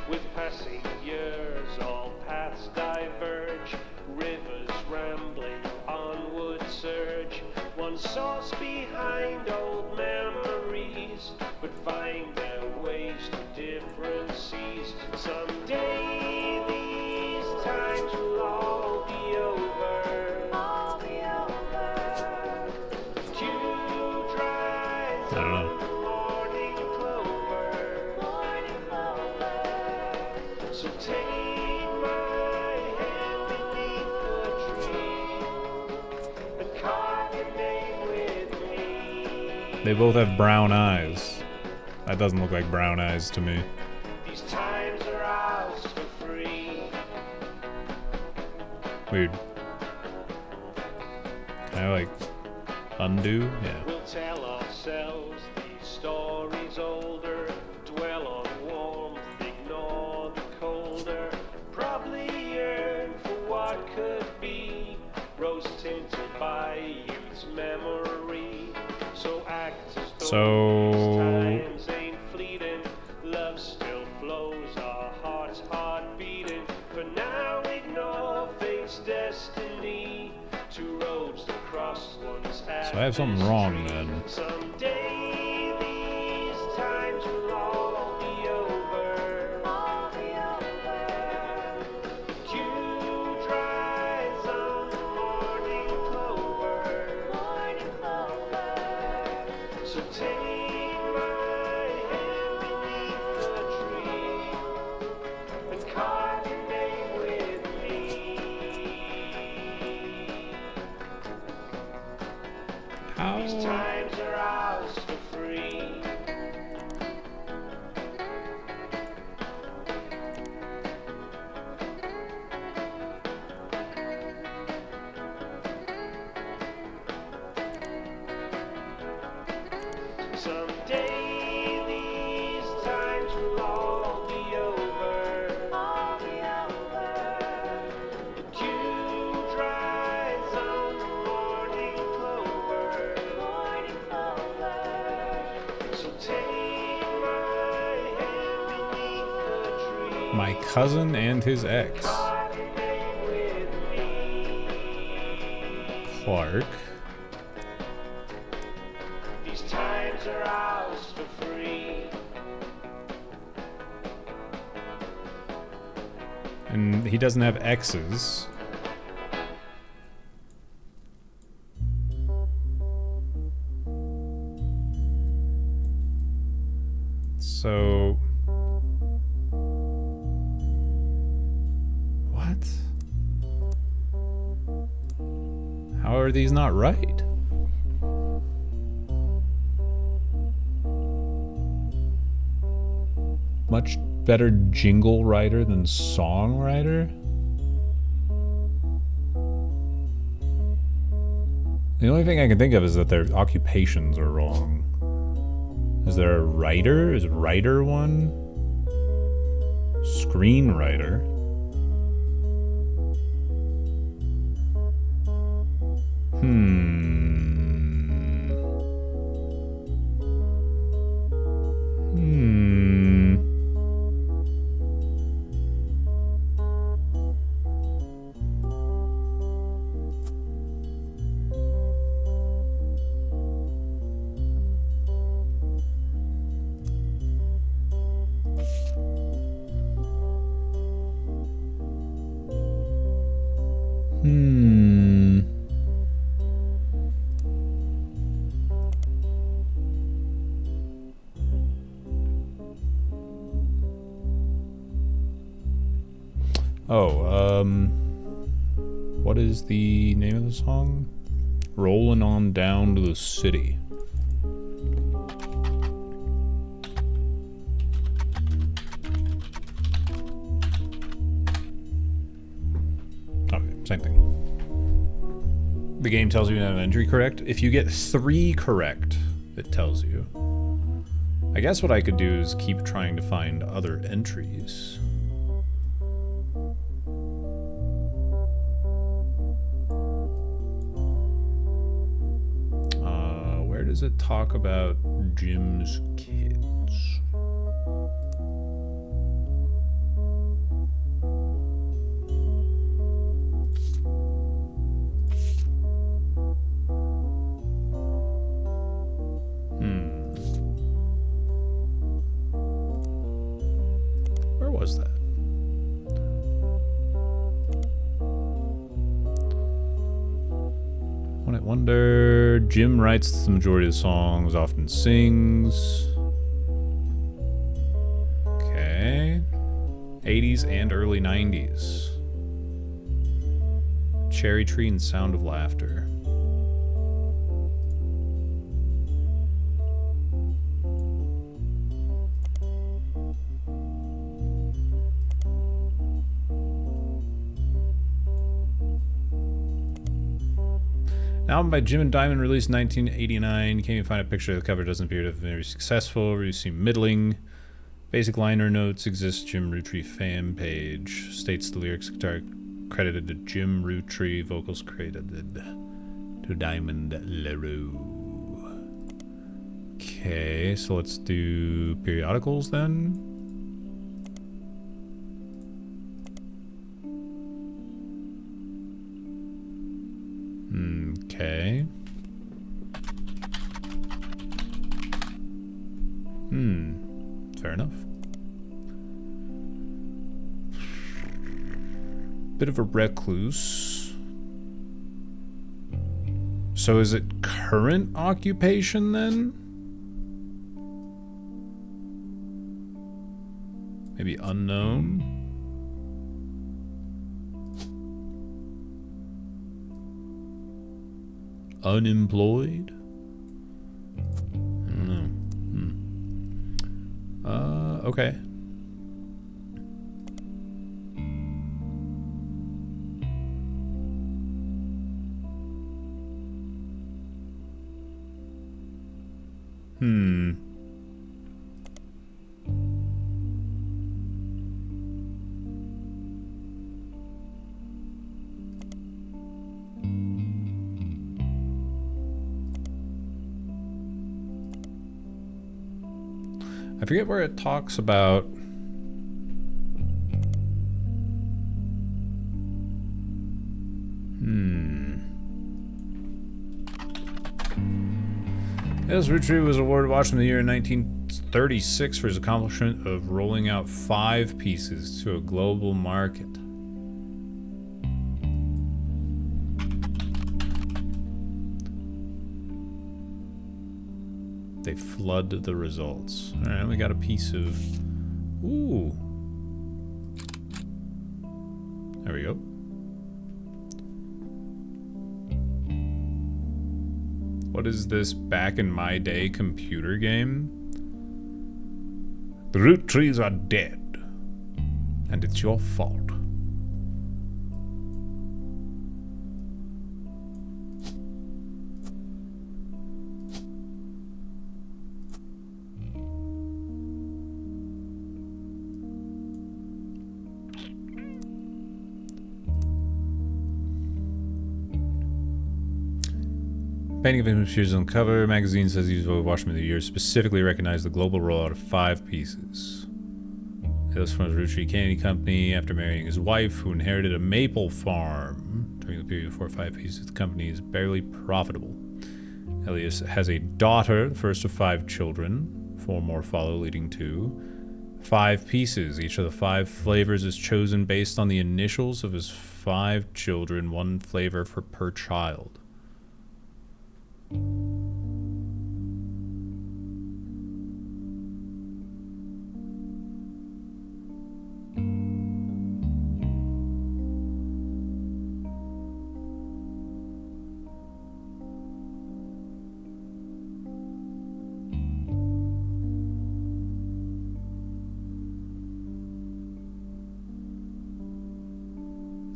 With passing years, all paths diverge. Rivers rambling onward surge. one source behind old memories, but find their ways to different seas. Someday these times will all be over. All be over. Dew dries I don't know. on the morning clover. Morning clover. So take my hand beneath the tree and carve your name with me. They both have brown eyes. That doesn't look like brown eyes to me. These times are ours for free. Weird. Can I like undo? Yeah. We'll tell ourselves these stories older, dwell on warmth, ignore the colder, probably yearn for what could be, rose tinted by youth's memory. So act as though these times ain't fleeting, love still flows, our hearts heart beating. For now ignore fate's destiny, two roads that cross one's So I have something wrong then. Someday these times will all be over. All be over. Dew dries on the morning clover. Morning clover. So take my hand beneath the tree and carve your name with me. How? These times are ours for free. Someday these times will all be over. All be over. The dew dries on the morning clover. Morning clover. So take my hand beneath the tree. My cousin and his ex, Carve your name with me. Clark. These times are ours for free. And he doesn't have exes. So what? How are these not right? Much better jingle writer than songwriter? The only thing I can think of is that their occupations are wrong. Is there a writer? Is writer one? Screenwriter? What is the name of the song? Rollin' on down to the city. Okay, same thing. The game tells you you have an entry correct. If you get 3 correct, it tells you. I guess what I could do is keep trying to find other entries. Where does it talk about Jim's kids? One Hit Wonder. Jim writes the majority of the songs, often sings. Okay. 80s and early 90s. Cherry Tree and Sound of Laughter. An album by Jim and Diamond released in 1989. Can't even find a picture. The cover doesn't appear to have been very successful. Received middling. Basic liner notes exist. Jim Roottrees fan page states the lyrics guitar credited to Jim Roottrees, vocals credited to Diamond LaRue. Okay, so let's do periodicals then. Okay. Fair enough. Bit of a recluse. So is it current occupation then? Maybe unknown? Unemployed? I don't know. Okay. I forget where it talks about Yes, Roottrees was awarded Watchman of the Year in 1936 for his accomplishment of rolling out 5 pieces to a global market. They flood the results. Alright, we got a piece of... Ooh. There we go. What is this back in my day computer game? The Roottrees are dead. And it's your fault. Painting of him appears on the cover. Magazine says he was voted Watchman of the Year. Specifically recognized the global rollout of 5 pieces. It was from the Roottrees Candy Company after marrying his wife, who inherited a maple farm. During the period of 4 or 5 pieces, the company is barely profitable. Elias has a daughter, the first of 5 children. 4 more follow, leading to 5 pieces. Each of the 5 flavors is chosen based on the initials of his 5 children, 1 flavor for per child.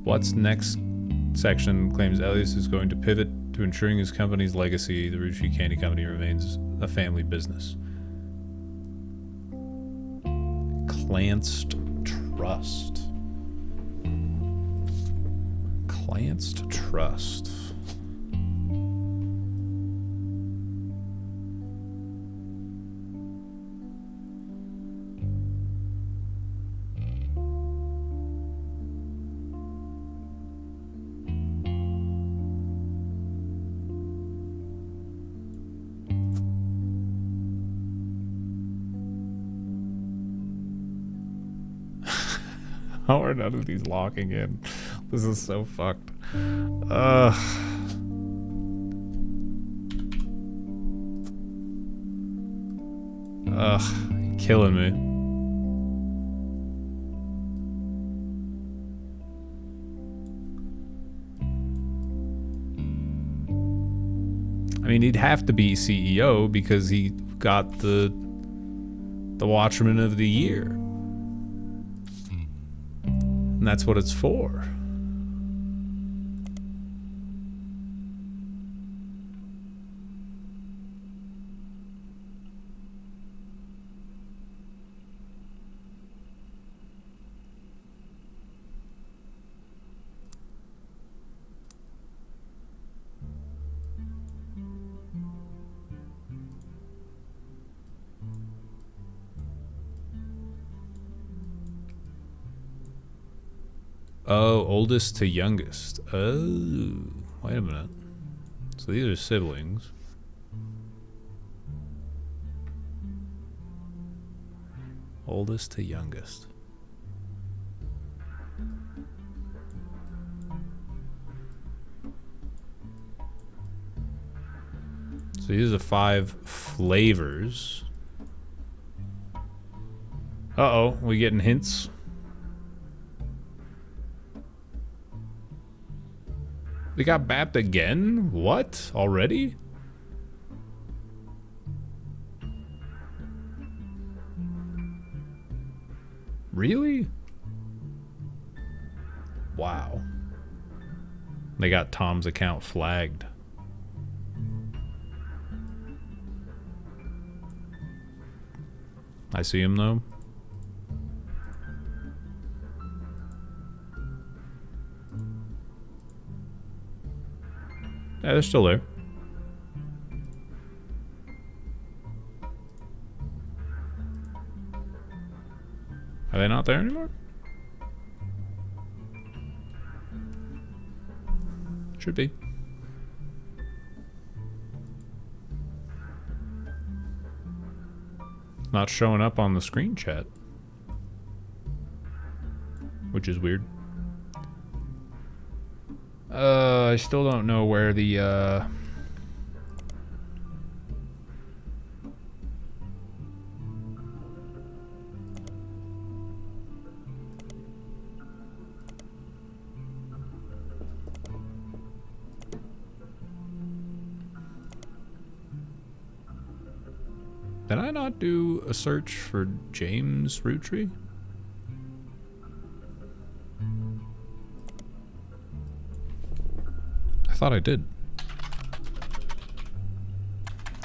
What's next section claims Elias is going to pivot to ensuring his company's legacy. The Roottrees Candy Company remains a family business. Clanced Trust. Clanced Trust. How are none of these locking in? This is so fucked. Ugh, killing me. I mean, he'd have to be CEO because he got the Watchman of the Year. And that's what it's for. Oh, oldest to youngest. Oh, wait a minute. So these are siblings. Oldest to youngest. So these are 5 flavors. Uh-oh, we getting hints? They got bapped again? What? Already? Really? Wow. They got Tom's account flagged. I see him though. Yeah, they're still there. Are they not there anymore? Should be. Not showing up on the screen chat. Which is weird. I still don't know where the, Did I not do a search for James Roottrees? I thought I did.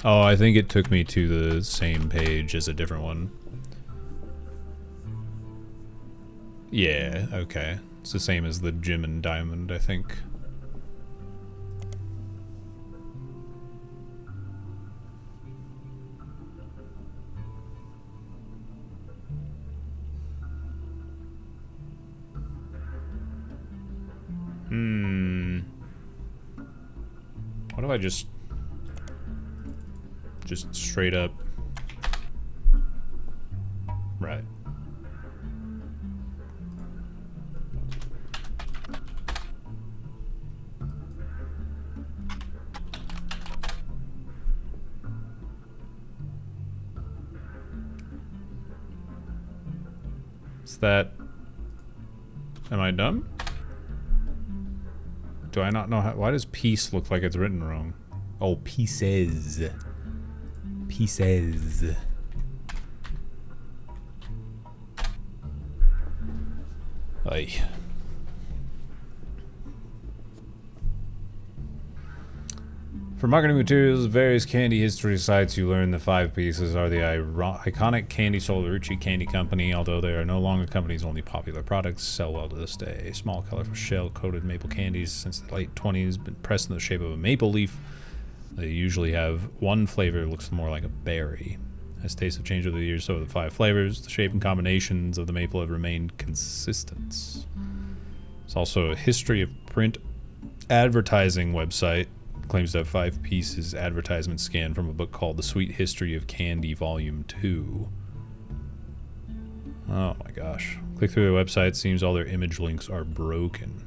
Oh, I think it took me to the same page as a different one. Yeah, okay. It's the same as the Gem and Diamond, I think. What if I just straight up... Right. Is that... Am I dumb? Do I not know how... Why does peace look like it's written wrong? Oh, pieces. Pieces. Ay. For marketing materials, various candy history sites, you learn the 5 pieces are the iconic candy sold Roottrees Candy Company. Although they are no longer company's only popular products, sell well to this day. Small, colorful shell-coated maple candies since the late 20s, been pressed in the shape of a maple leaf. They usually have one flavor that looks more like a berry. As tastes have changed over the years, so have the 5 flavors. The shape and combinations of the maple have remained consistent. It's also a history of print advertising website. Claims to have 5 pieces advertisement scanned from a book called The Sweet History of Candy Volume 2. Oh my gosh. Click through their website, seems all their image links are broken.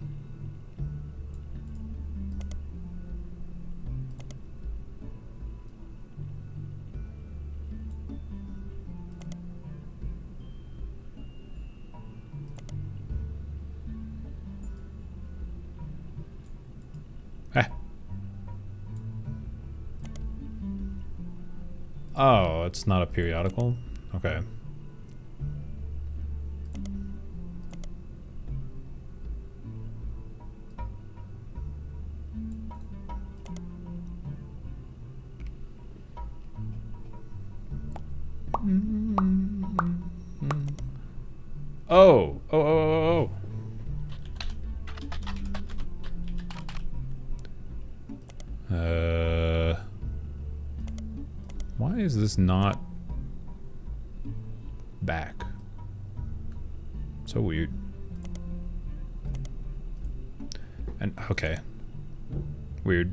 Oh, it's not a periodical? Okay. Oh, oh, oh, oh, oh. Why is this not back? So weird. And okay. Weird.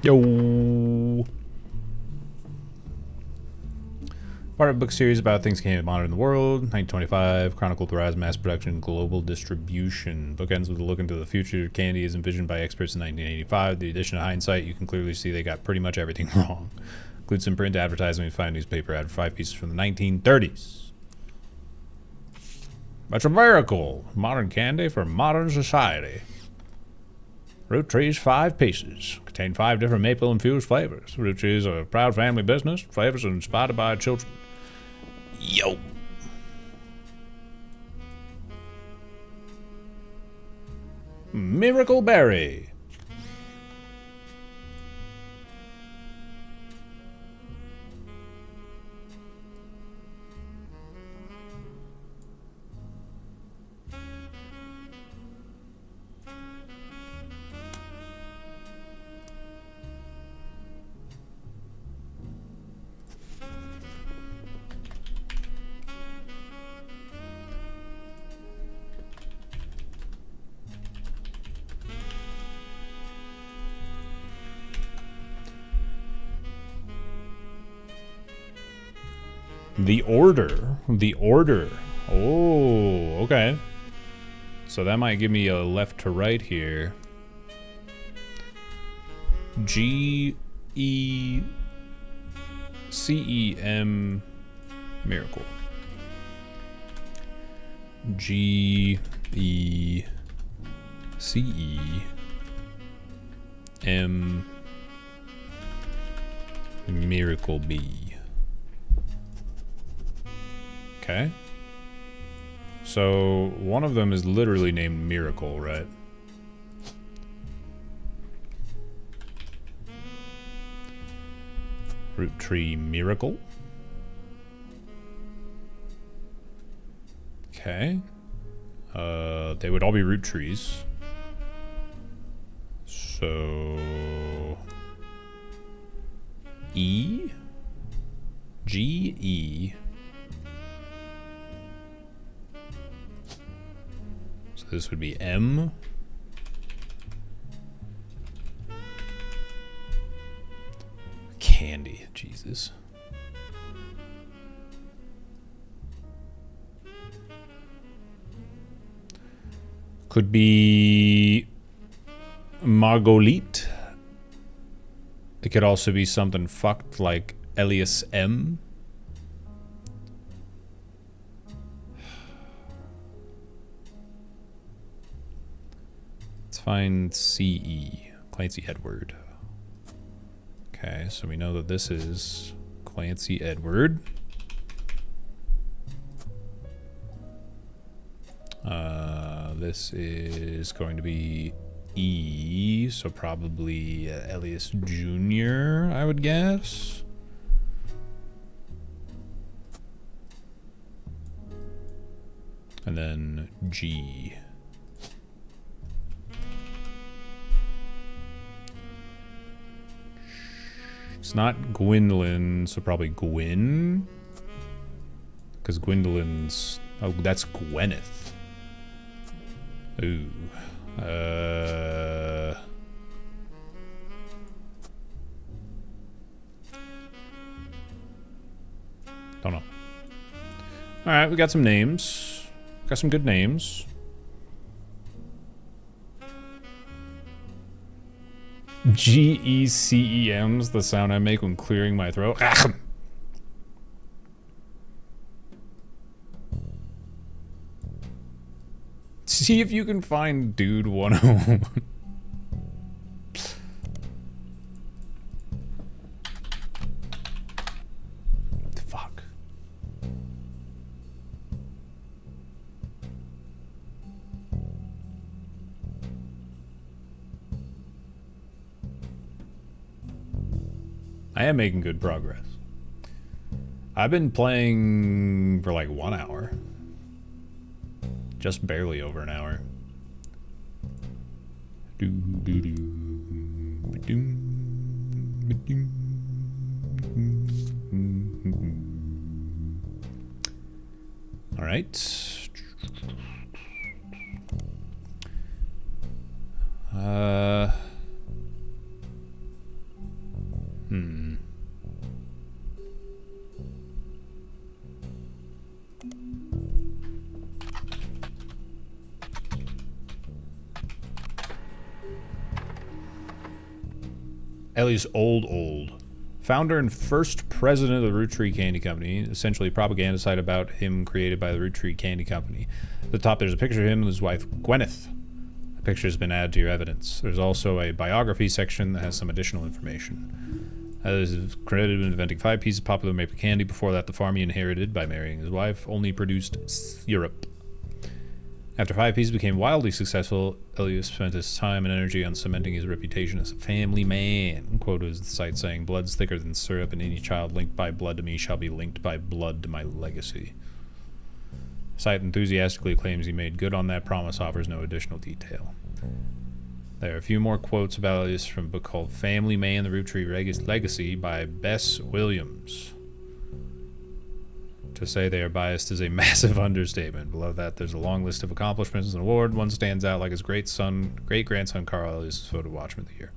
Yo. Part of a book series about things that came modern in the world. 1925, chronicled the rise of mass production and global distribution. Book ends with a look into the future. Candy is envisioned by experts in 1985. The addition of hindsight, you can clearly see they got pretty much everything wrong. Includes some print advertising. We find newspaper ad for 5 pieces from the 1930s. That's a miracle. Modern candy for modern society. Roottrees 5 pieces. Contain 5 different maple-infused flavors. Roottrees are a proud family business. Flavors are inspired by children. Yo. Miracle Berry. The Order. The Order. Oh, okay. So that might give me a left to right here. G-E-C-E-M Miracle. G-E-C-E-M Miracle Bee. Okay. So one of them is literally named Miracle, right? Root tree Miracle. Okay. They would all be root trees. So E G E. So this would be M. Candy, Jesus. Could be Margolite. It could also be something fucked like Elias M. Let's find CE. Clancy Edward. Okay, so we know that this is Clancy Edward. This is going to be E, so probably Elias Jr., I would guess. And then G. It's not Gwendolyn, so probably Gwyn. Because Gwendolyn's... Oh, that's Gwyneth. Ooh. Don't know. Alright, we got some names. Got some good names. G-E-C-E-M's the sound I make when clearing my throat. See if you can find Dude 101. Fuck. I am making good progress. I've been playing for like 1 hour. Just barely over an hour. All right. Ellie's old. Founder and first president of the Roottrees Candy Company, essentially a propaganda site about him created by the Roottrees Candy Company. At the top, there's a picture of him and his wife, Gwyneth. The picture has been added to your evidence. There's also a biography section that has some additional information. Ellie is credited with inventing 5 pieces of popular maple candy. Before that, the farm he inherited by marrying his wife only produced syrup. After 5 pieces became wildly successful, Elias spent his time and energy on cementing his reputation as a family man. Quoted as the site saying, "Blood's thicker than syrup, and any child linked by blood to me shall be linked by blood to my legacy." The site enthusiastically claims he made good on that promise, offers no additional detail. There are a few more quotes about Elias from a book called Family Man, the Roottrees Legacy by Bess Williams. To say they are biased is a massive understatement. Below that, there's a long list of accomplishments and awards. One stands out like his great-grandson Carl Ellis' photo watchman of the year.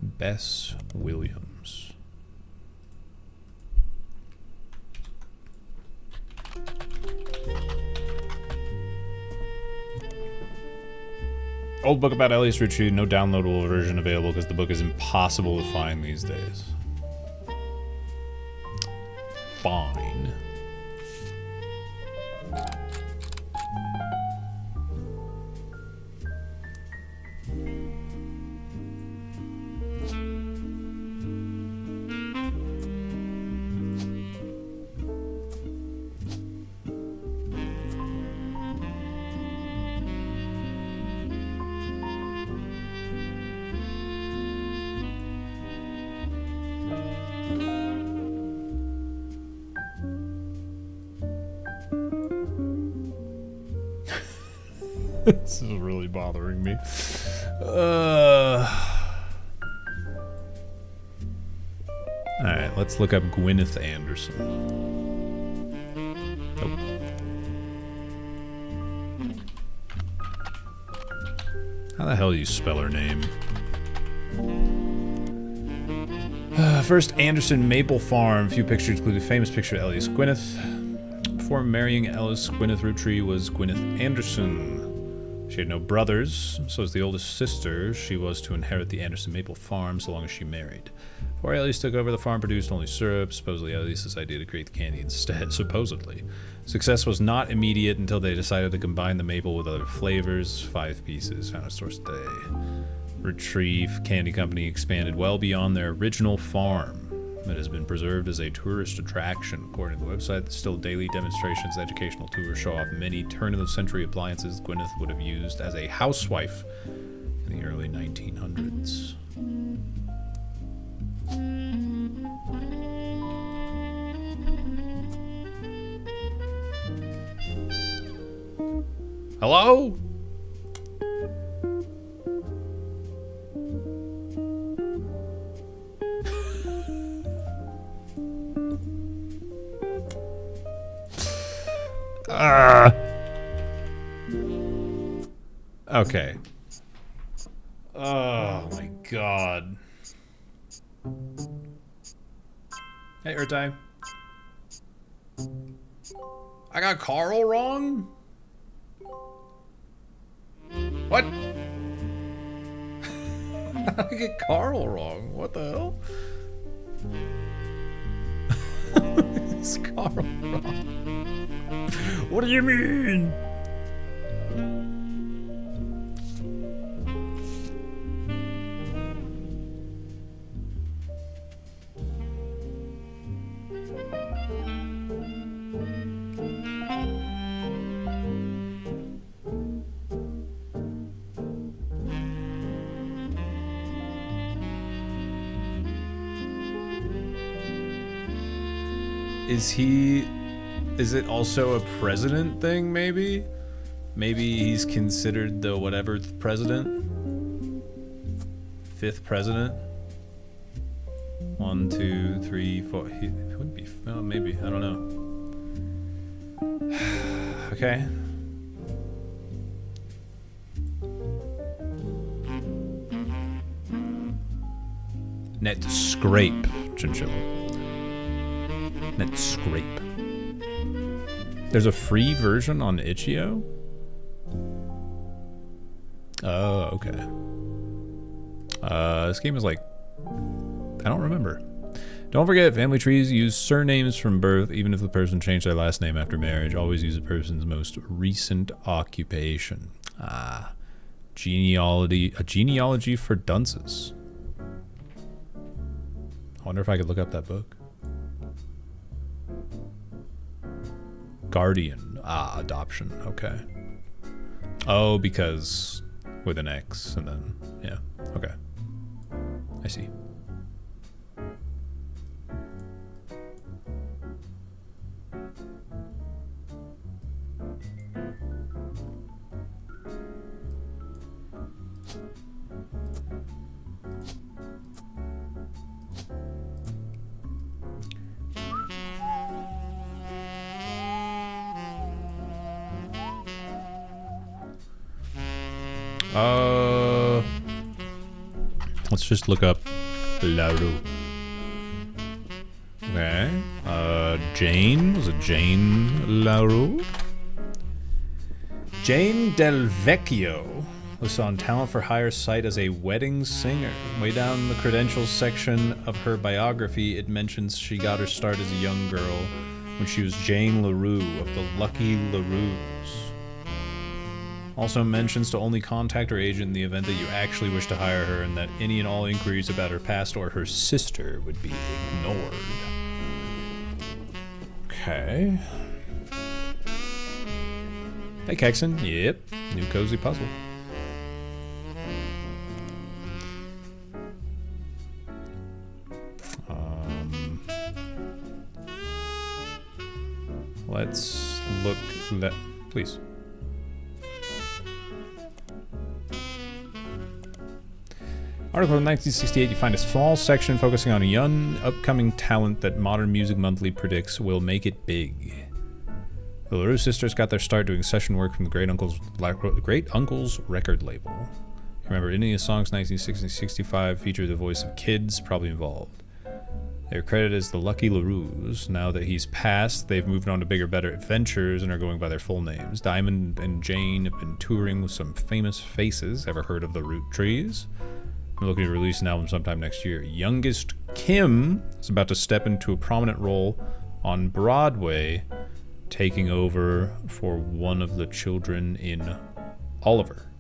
Bess Williams. Old book about Elias Roottrees, no downloadable version available because the book is impossible to find these days. Fine. This is really bothering me. Alright, let's look up Gwyneth Anderson. Oh. How the hell do you spell her name? First, Anderson Maple Farm. A few pictures include a famous picture of Elias Gwyneth. Before marrying Ellis, Gwyneth Roottrees was Gwyneth Anderson. She had no brothers, so as the oldest sister, she was to inherit the Anderson Maple Farm so long as she married. Before Elias took over, the farm produced only syrup. Supposedly, Elias' idea to create the candy instead. Supposedly. Success was not immediate until they decided to combine the maple with other flavors. 5 pieces, found a source today. Roottrees Candy Company expanded well beyond their original farm. It has been preserved as a tourist attraction. According to the website, still daily demonstrations, educational tours show off many turn-of-the-century appliances Gwyneth would have used as a housewife in the early 1900s. Hello? Okay. Oh my god. Hey, Urtai. I got Carl wrong? What? How did I get Carl wrong? What the hell? Is Carl wrong? What do you mean? Is it also a president thing, maybe? Maybe he's considered the whatever president? 5th president? 1, 2, 3, 4. He would be, well, maybe, I don't know. Okay. Net scrape, chinchilla. Net scrape. There's a free version on itch.io? Oh, okay. This game is like... I don't remember. Don't forget, family trees use surnames from birth, even if the person changed their last name after marriage. Always use a person's most recent occupation. Ah. Genealogy. A genealogy for dunces. I wonder if I could look up that book. Guardian. Ah, adoption. Okay. Oh, because with an X and then, yeah. Okay. I see. Let's just look up LaRue. Okay. Jane. Was it Jane LaRue? Jane Del Vecchio was on Talent for Hire site as a wedding singer. Way down the credentials section of her biography, it mentions she got her start as a young girl when she was Jane LaRue of the Lucky LaRues. Also mentions to only contact her agent in the event that you actually wish to hire her, and that any and all inquiries about her past or her sister would be ignored. Okay. Hey, Kexon. Yep. New cozy puzzle. Let's look that, please. Article in 1968, you find a small section focusing on a young, upcoming talent that Modern Music Monthly predicts will make it big. The LaRue sisters got their start doing session work from the Great Uncle's record label. Remember, any of the songs 1960-65 feature the voice of kids probably involved. They're credited as the Lucky LaRues. Now that he's passed, they've moved on to bigger, better adventures and are going by their full names. Diamond and Jane have been touring with some famous faces. Ever heard of the Roottrees? We're looking to release an album sometime next year. Youngest Kim is about to step into a prominent role on Broadway, taking over for one of the children in Oliver.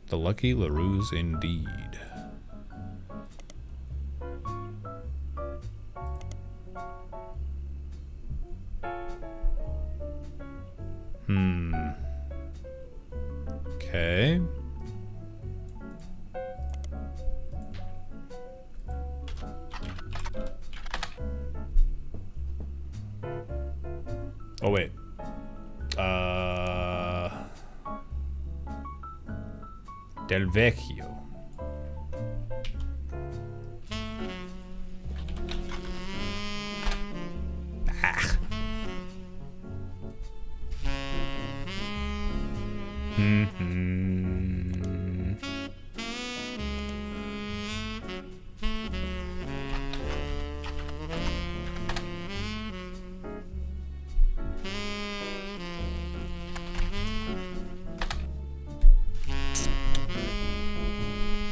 The Lucky LaRues indeed. Okay. Oh, wait. Del Vecchio. Ah.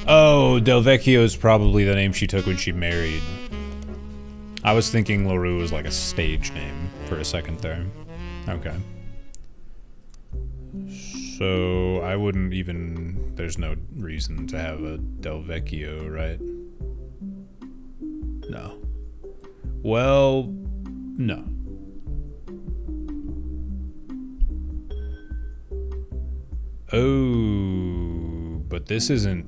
Oh, Del Vecchio is probably the name she took when she married. I was thinking LaRue was like a stage name for a second there. Okay. So I wouldn't even... There's no reason to have a Del Vecchio, right? No. Well, no. Oh, but this isn't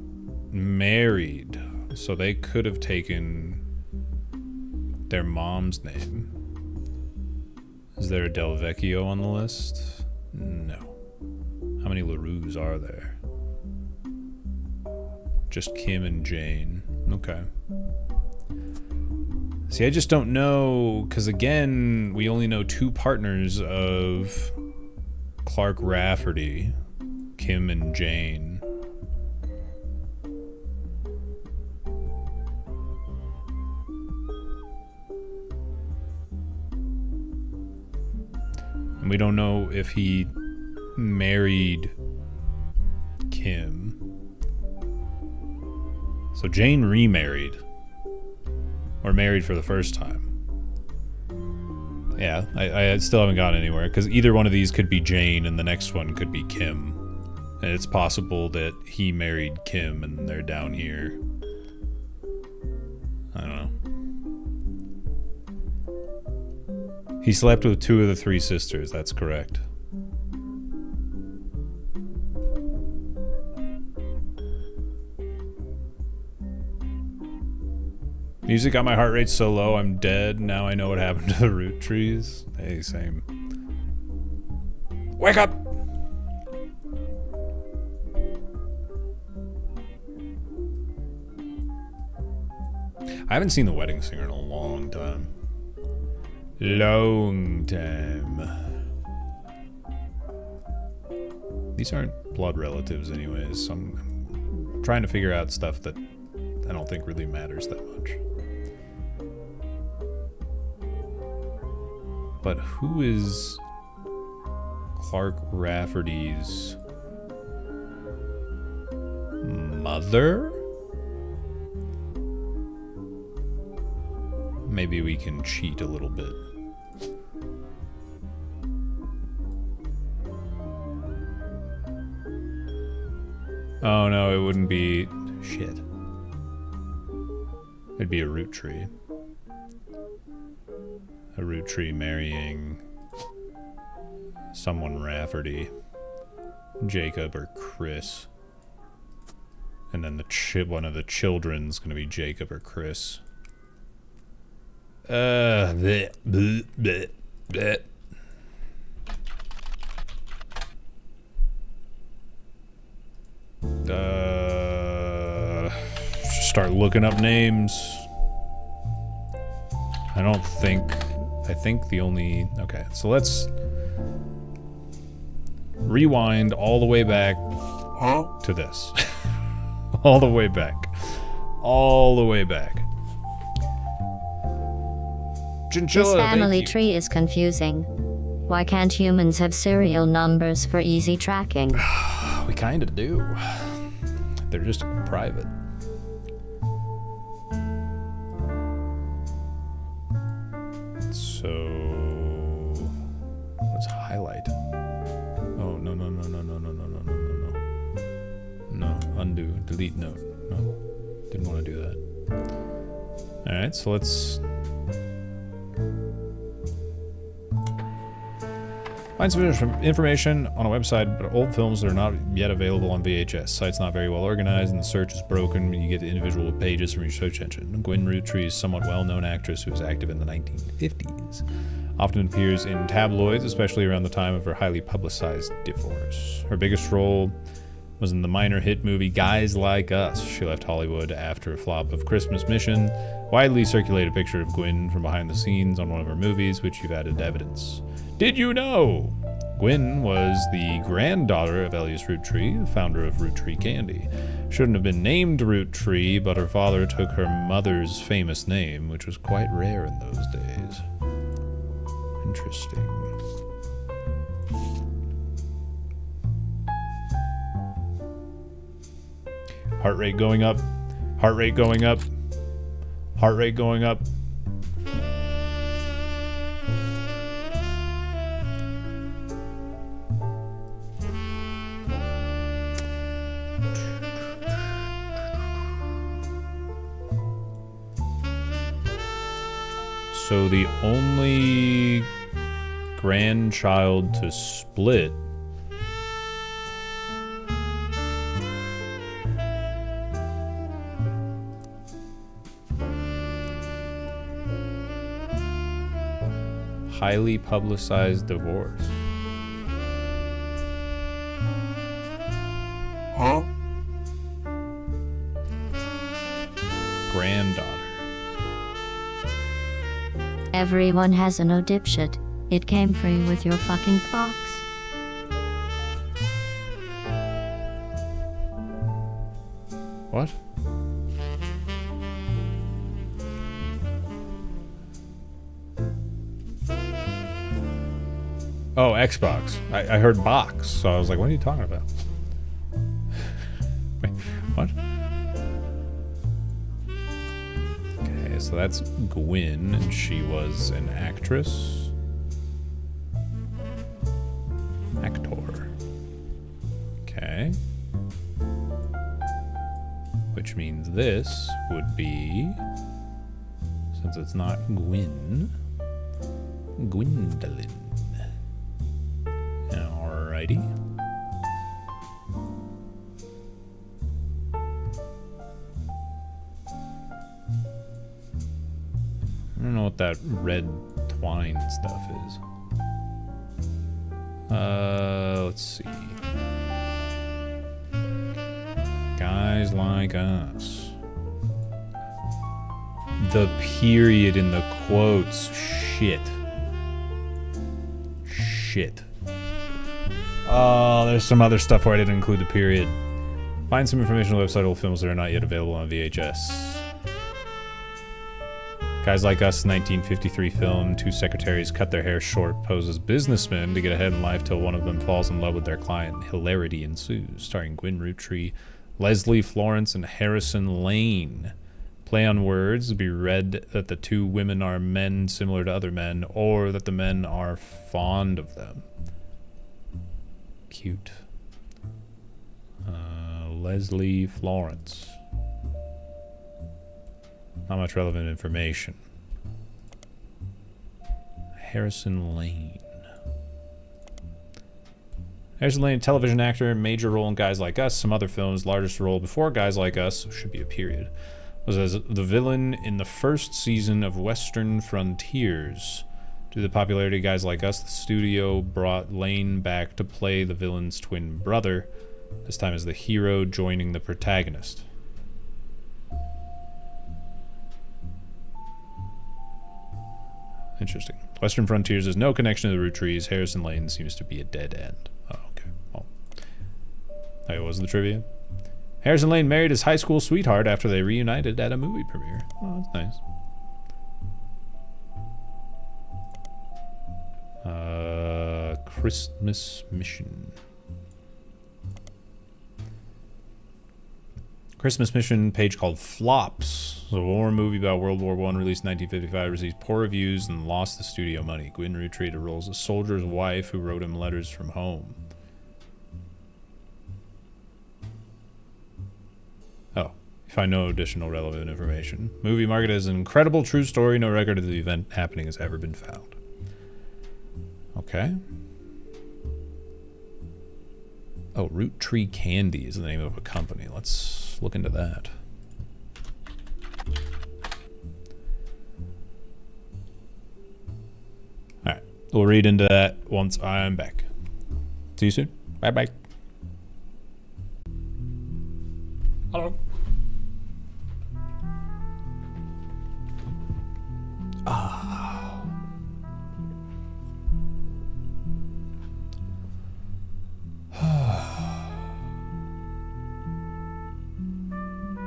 married. So they could have taken their mom's name. Is there a Del Vecchio on the list? No. How many LaRues are there? Just Kim and Jane. Okay. See, I just don't know, because again, we only know 2 partners of Clark Rafferty, Kim and Jane. And we don't know if he married Kim. So Jane remarried. Or married for the first time. Yeah, I still haven't gotten anywhere, because either one of these could be Jane and the next one could be Kim. And it's possible that he married Kim and they're down here. I don't know. He slept with 2 of the 3 sisters, that's correct. Music got my heart rate so low, I'm dead. Now I know what happened to the Roottrees. Hey, same. Wake up! I haven't seen The Wedding Singer in a long time. Long time. These aren't blood relatives anyways, so I'm trying to figure out stuff that I don't think really matters that much. But who is Clark Rafferty's mother? Maybe we can cheat a little bit. Oh no, it wouldn't be... Shit. It'd be a Roottrie. A Roottrie marrying someone Rafferty. Jacob or Chris. And then the one of the children's gonna be Jacob or Chris. Bleh, bleh, bleh, bleh. Start looking up names. I think the only... Okay, so let's rewind all the way back to this. All the way back. All the way back. Chinchilla, This family tree is confusing. Why can't humans have serial numbers for easy tracking? We kind of do. They're just private. So let's highlight. Oh no no no no no no no no no no no. No, undo, delete note. No, didn't want to do that. All right, so let's find some information on a website, but old films that are not yet available on VHS. Site's not very well organized and the search is broken when you get the individual pages from your search engine. Gwen Roottrie is a somewhat well-known actress who was active in the 1950s. Often appears in tabloids, especially around the time of her highly publicized divorce. Her biggest role was in the minor hit movie Guys Like Us. She left Hollywood after a flop of Christmas Mission. Widely circulated a picture of Gwen from behind the scenes on one of her movies, which you've added evidence. Did you know? Gwen was the granddaughter of Elias Roottrie, founder of Roottrie Candy. Shouldn't have been named Roottrie, but her father took her mother's famous name, which was quite rare in those days. Interesting. Heart rate going up. Heart rate going up. Heart rate going up. So the only grandchild to split. Highly publicized divorce. Huh? Granddaughter. Everyone has a no dipshit. It came free with your fucking box. What? Oh, Xbox. I heard box, so I was like, what are you talking about? Wait, what? Okay, so that's Gwyn, and she was an actress. Actor. Okay. Which means this would be, since it's not Gwyn, Gwendolyn. Alrighty. I don't know what that red twine stuff is. Let's see. Guys like us. The period in the quotes. Shit. Shit. Oh, there's some other stuff where I didn't include the period. Find some information on the website of films that are not yet available on VHS. Guys Like Us 1953 film. Two secretaries cut their hair short, pose as businessmen to get ahead in life till one of them falls in love with their client. Hilarity ensues. Starring Gwyn Roottrees, Leslie Florence, and Harrison Lane. Play on words. Be read that the two women are men similar to other men, or that the men are fond of them. Cute. Leslie Florence. Not much relevant information. Harrison Lane. Harrison Lane, television actor, major role in Guys Like Us, some other films. Largest role before Guys Like Us, so should be a period, was as the villain in the first season of Western Frontiers. Due to the popularity of Guys Like Us, the studio brought Lane back to play the villain's twin brother, this time as the hero joining the protagonist. Interesting. Western Frontiers has no connection to the Roottrees. Harrison Lane seems to be a dead end. Oh, okay. Well, that was the trivia. Harrison Lane married his high school sweetheart after they reunited at a movie premiere. Oh, that's nice. Christmas Mission. Christmas Mission page called Flops. A war movie about World War I released in 1955, received poor reviews and lost the studio money. Gwyn Roottrees roles a soldier's wife who wrote him letters from home. Oh, you find no additional relevant information. Movie marketed as an incredible true story. No record of the event happening has ever been found. Okay. Oh, Roottrees Candy is the name of a company. Let's look into that. Alright, we'll read into that once I'm back. See you soon. Bye-bye. Hello.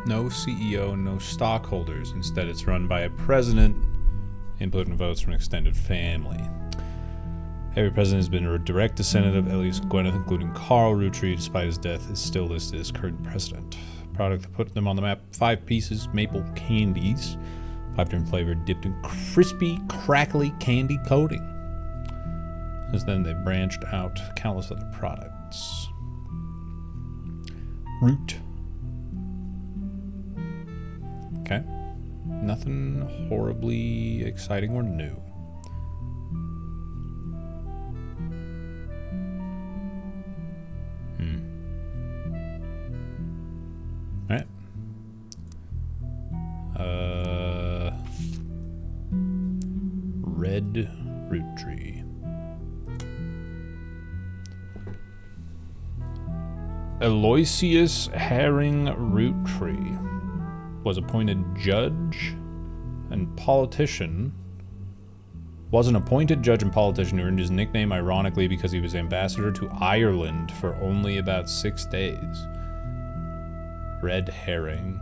No CEO, no stockholders. Instead, it's run by a president. Input and votes from extended family. Every president has been a direct descendant of Elias Gwyneth, including Carl Roottrees. Despite his death, is still listed as current president. Product that put them on the map: 5 pieces maple candies, 5 different flavored, dipped in crispy, crackly candy coating. Since then, they've branched out to countless other products. Root. Okay. Nothing horribly exciting or new. Alright. Red root tree. Aloysius Herring Roottrees was appointed judge and politician. Was an appointed judge and politician who earned his nickname ironically because he was ambassador to Ireland for only about 6 days. Red herring.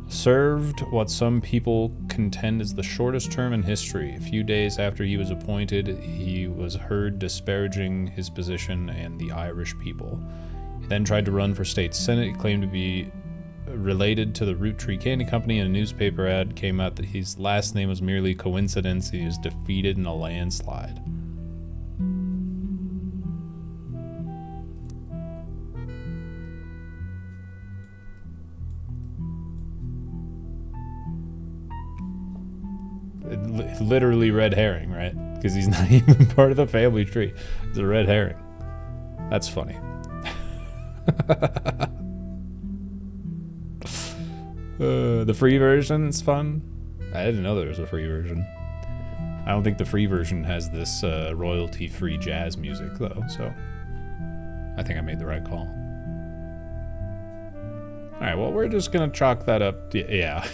Served what some people contend is the shortest term in history. A few days after he was appointed, he was heard disparaging his position and the Irish people. He then tried to run for state senate. He claimed to be related to the Roottrees Candy Company, and a newspaper ad came out that his last name was merely coincidence. He was defeated in a landslide. Literally red herring, right? Because he's not even part of the family tree. It's a red herring. That's funny. The free version is fun. I didn't know there was a free version. I don't think the free version has this royalty-free jazz music, though, so I think I made the right call. Alright, well, we're just gonna chalk that up. Yeah.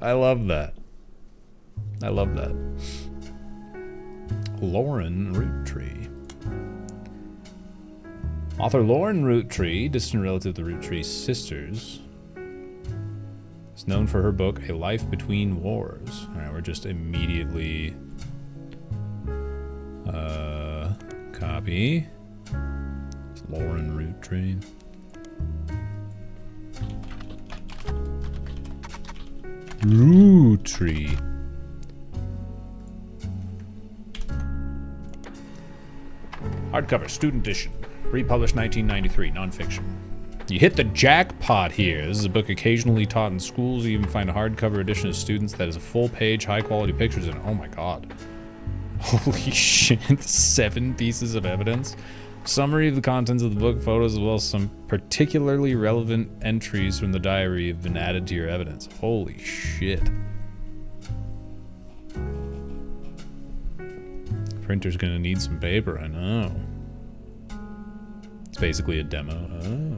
I love that. I love that. Lauren Roottrees. Author Lauren Roottrees, distant relative of the Roottrees sisters, is known for her book A Life Between Wars. Alright, we're just immediately copy. It's Lauren Roottrees. Roottrees. Hardcover, student edition. Republished 1993, nonfiction. You hit the jackpot here. This is a book occasionally taught in schools. You even find a hardcover edition of students that is a full-page, high-quality pictures in it. Oh my god. Holy shit. 7 pieces of evidence. Summary of the contents of the book, photos, as well as some particularly relevant entries from the diary have been added to your evidence. Holy shit. Printer's gonna need some paper, I know. It's basically a demo. Oh.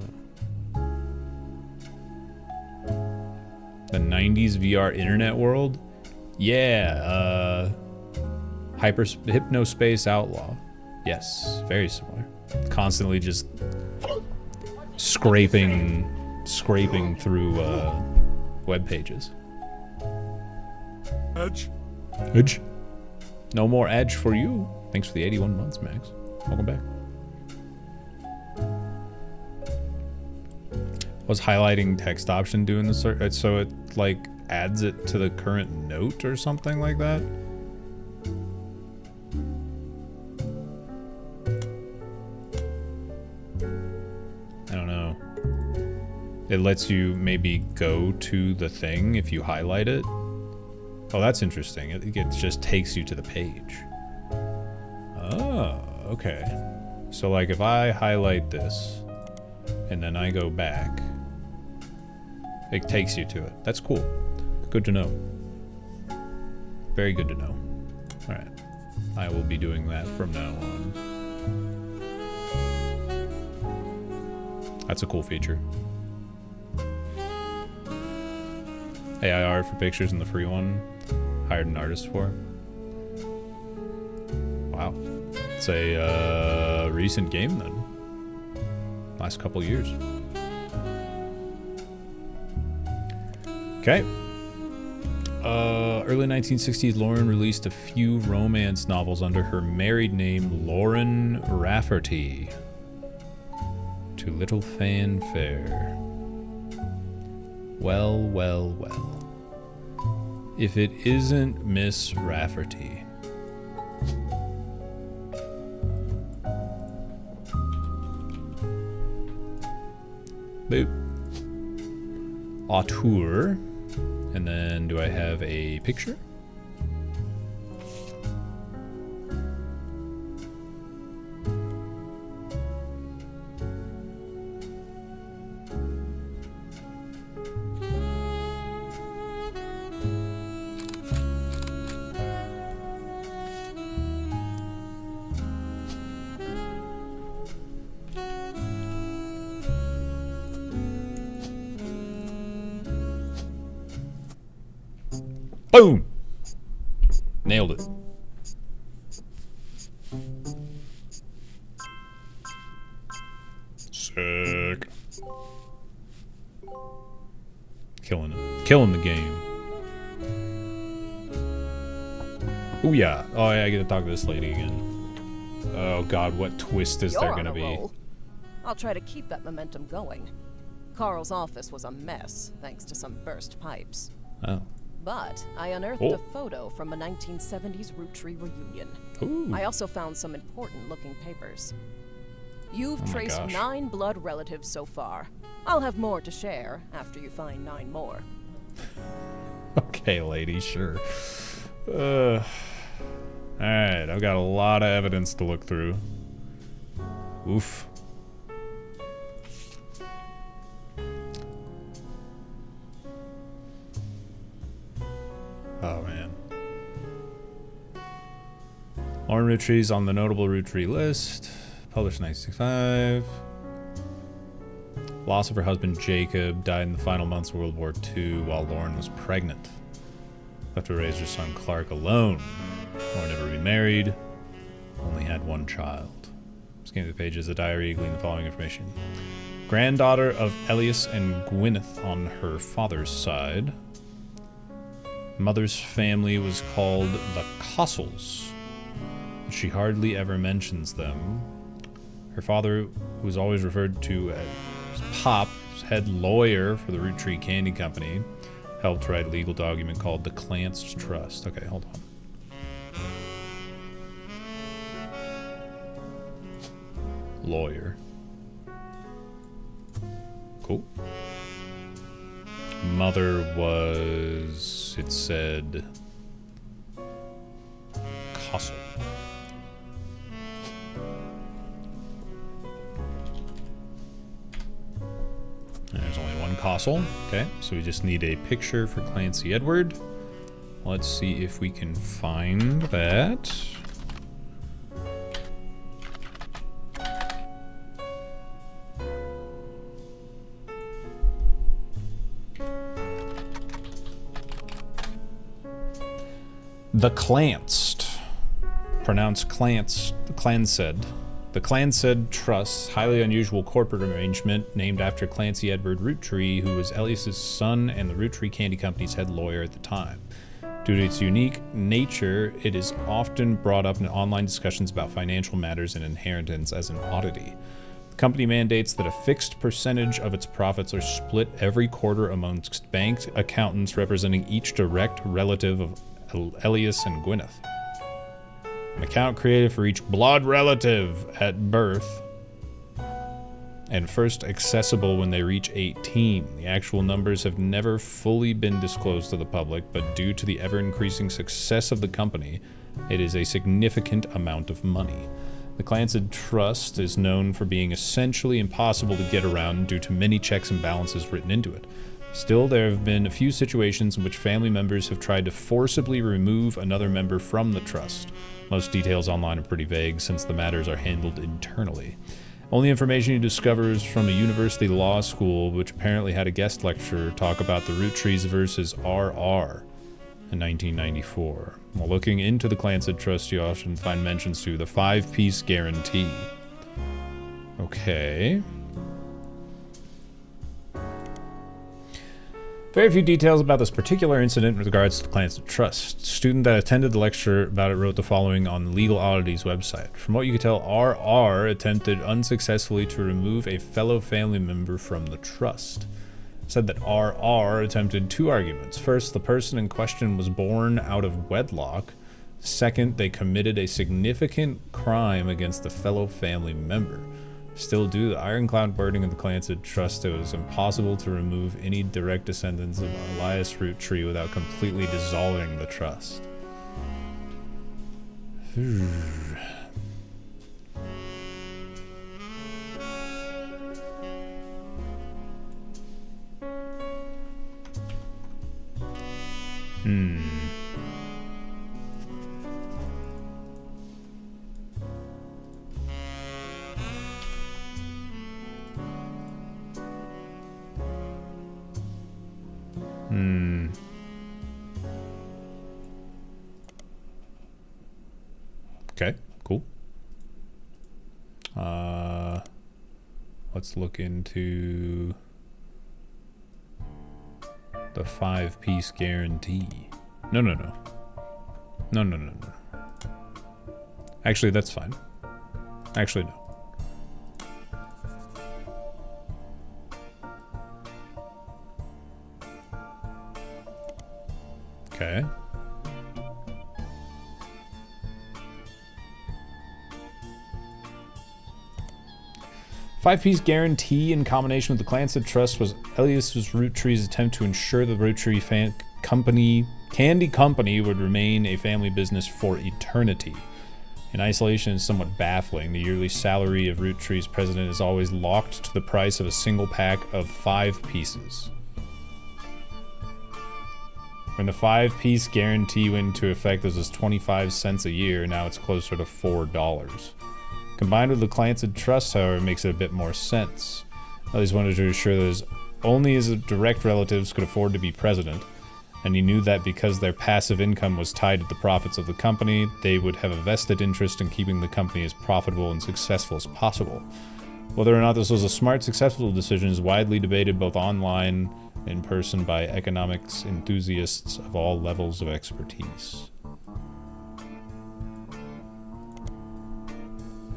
The 90s VR internet world? Yeah, Hypnospace Outlaw. Yes, very similar. Constantly just scraping through web pages. Edge. Edge. No more edge for you. Thanks for the 81 months, Max. Welcome back. Was highlighting text option doing the search? So it like adds it to the current note or something like that? I don't know. It lets you maybe go to the thing if you highlight it. Oh, that's interesting. It just takes you to the page. Oh, okay. So like if I highlight this and then I go back, it takes you to it. That's cool. Good to know. Very good to know. Alright. I will be doing that from now on. That's a cool feature. AI art for pictures in the free one. Hired an artist for. Wow. It's a recent game then. Last couple years. Okay. Early 1960s, Lauren released a few romance novels under her married name, Lauren Rafferty, to little fanfare. Well, well, well. If it isn't Miss Rafferty. Boop. auteur. And then do I have a picture? Boom! Nailed it. Sick. Killing it. Killing the game. Ooh, yeah. Oh, yeah, I get to talk to this lady again. Oh, God, what twist is there gonna be? Roll. I'll try to keep that momentum going. Carl's office was a mess, thanks to some burst pipes. Oh. But I unearthed a photo from a 1970s Roottrees reunion. Ooh. I also found some important-looking papers. You've Oh my traced gosh. 9 blood relatives so far. I'll have more to share after you find 9 more. Okay, lady, sure. Alright, I've got a lot of evidence to look through. Oof. Oh, man. Lauren Roottrees on the notable Roottree list. Published in 1965. Loss of her husband Jacob. Died in the final months of World War II while Lauren was pregnant. Left to raise her son Clark alone. Lauren never remarried. Only had one child. Skimming the pages of the diary, gleaned the following information. Granddaughter of Elias and Gwyneth on her father's side. Mother's family was called the Cossels. She hardly ever mentions them. Her father, who was always referred to as Pop, was head lawyer for the Roottrees Candy Company, helped write a legal document called the Clance Trust. Okay, hold on. Lawyer. Cool. Mother was, it said, Cossel. There's only one Cossel. Okay, so we just need a picture for Clancy Edward. Let's see if we can find that. The Clanced, pronounced Clanced, Clansed. The Clansed Trust, highly unusual corporate arrangement named after Clancy Edward Roottree, who was Elias's son and the Roottrees Candy Company's head lawyer at the time. Due to its unique nature, it is often brought up in online discussions about financial matters and inheritance as an oddity. The company mandates that a fixed percentage of its profits are split every quarter amongst bank accountants representing each direct relative of Elias and Gwyneth. An account created for each blood relative at birth and first accessible when they reach 18. The actual numbers have never fully been disclosed to the public, but due to the ever-increasing success of the company, it is a significant amount of money. The Clansed Trust is known for being essentially impossible to get around due to many checks and balances written into it. Still, there have been a few situations in which family members have tried to forcibly remove another member from the trust. Most details online are pretty vague since the matters are handled internally. Only information you discover is from a university law school, which apparently had a guest lecturer talk about the Roottrees versus RR in 1994. While looking into the Clansed Trust, you often find mentions to the 5-piece guarantee. Okay. Very few details about this particular incident with regards to the Clansed Trust. A student that attended the lecture about it wrote the following on the Legal Oddities website. From what you can tell, RR attempted unsuccessfully to remove a fellow family member from the trust. It said that RR attempted 2 arguments. First, the person in question was born out of wedlock. Second, they committed a significant crime against a fellow family member. Still, due to the ironclad burning of the Clancid Trust, it was impossible to remove any direct descendants of Elias Roottree without completely dissolving the trust. Okay, cool. Let's look into the 5-piece guarantee. No. Actually, that's fine. Actually, no. Okay. Five-piece guarantee in combination with the Clancid Trust was Elias's Roottree's attempt to ensure the Roottree Candy Company would remain a family business for eternity. In isolation, is somewhat baffling. The yearly salary of Roottree's president is always locked to the price of a single pack of 5 pieces. When the 5-piece guarantee went into effect, this was 25 cents a year. Now it's closer to $4. Combined with the Clancid Trust, however, makes it a bit more sense. Elias wanted to ensure that only his direct relatives could afford to be president, and he knew that because their passive income was tied to the profits of the company, they would have a vested interest in keeping the company as profitable and successful as possible. Whether or not this was a smart, successful decision is widely debated both online and in person by economics enthusiasts of all levels of expertise.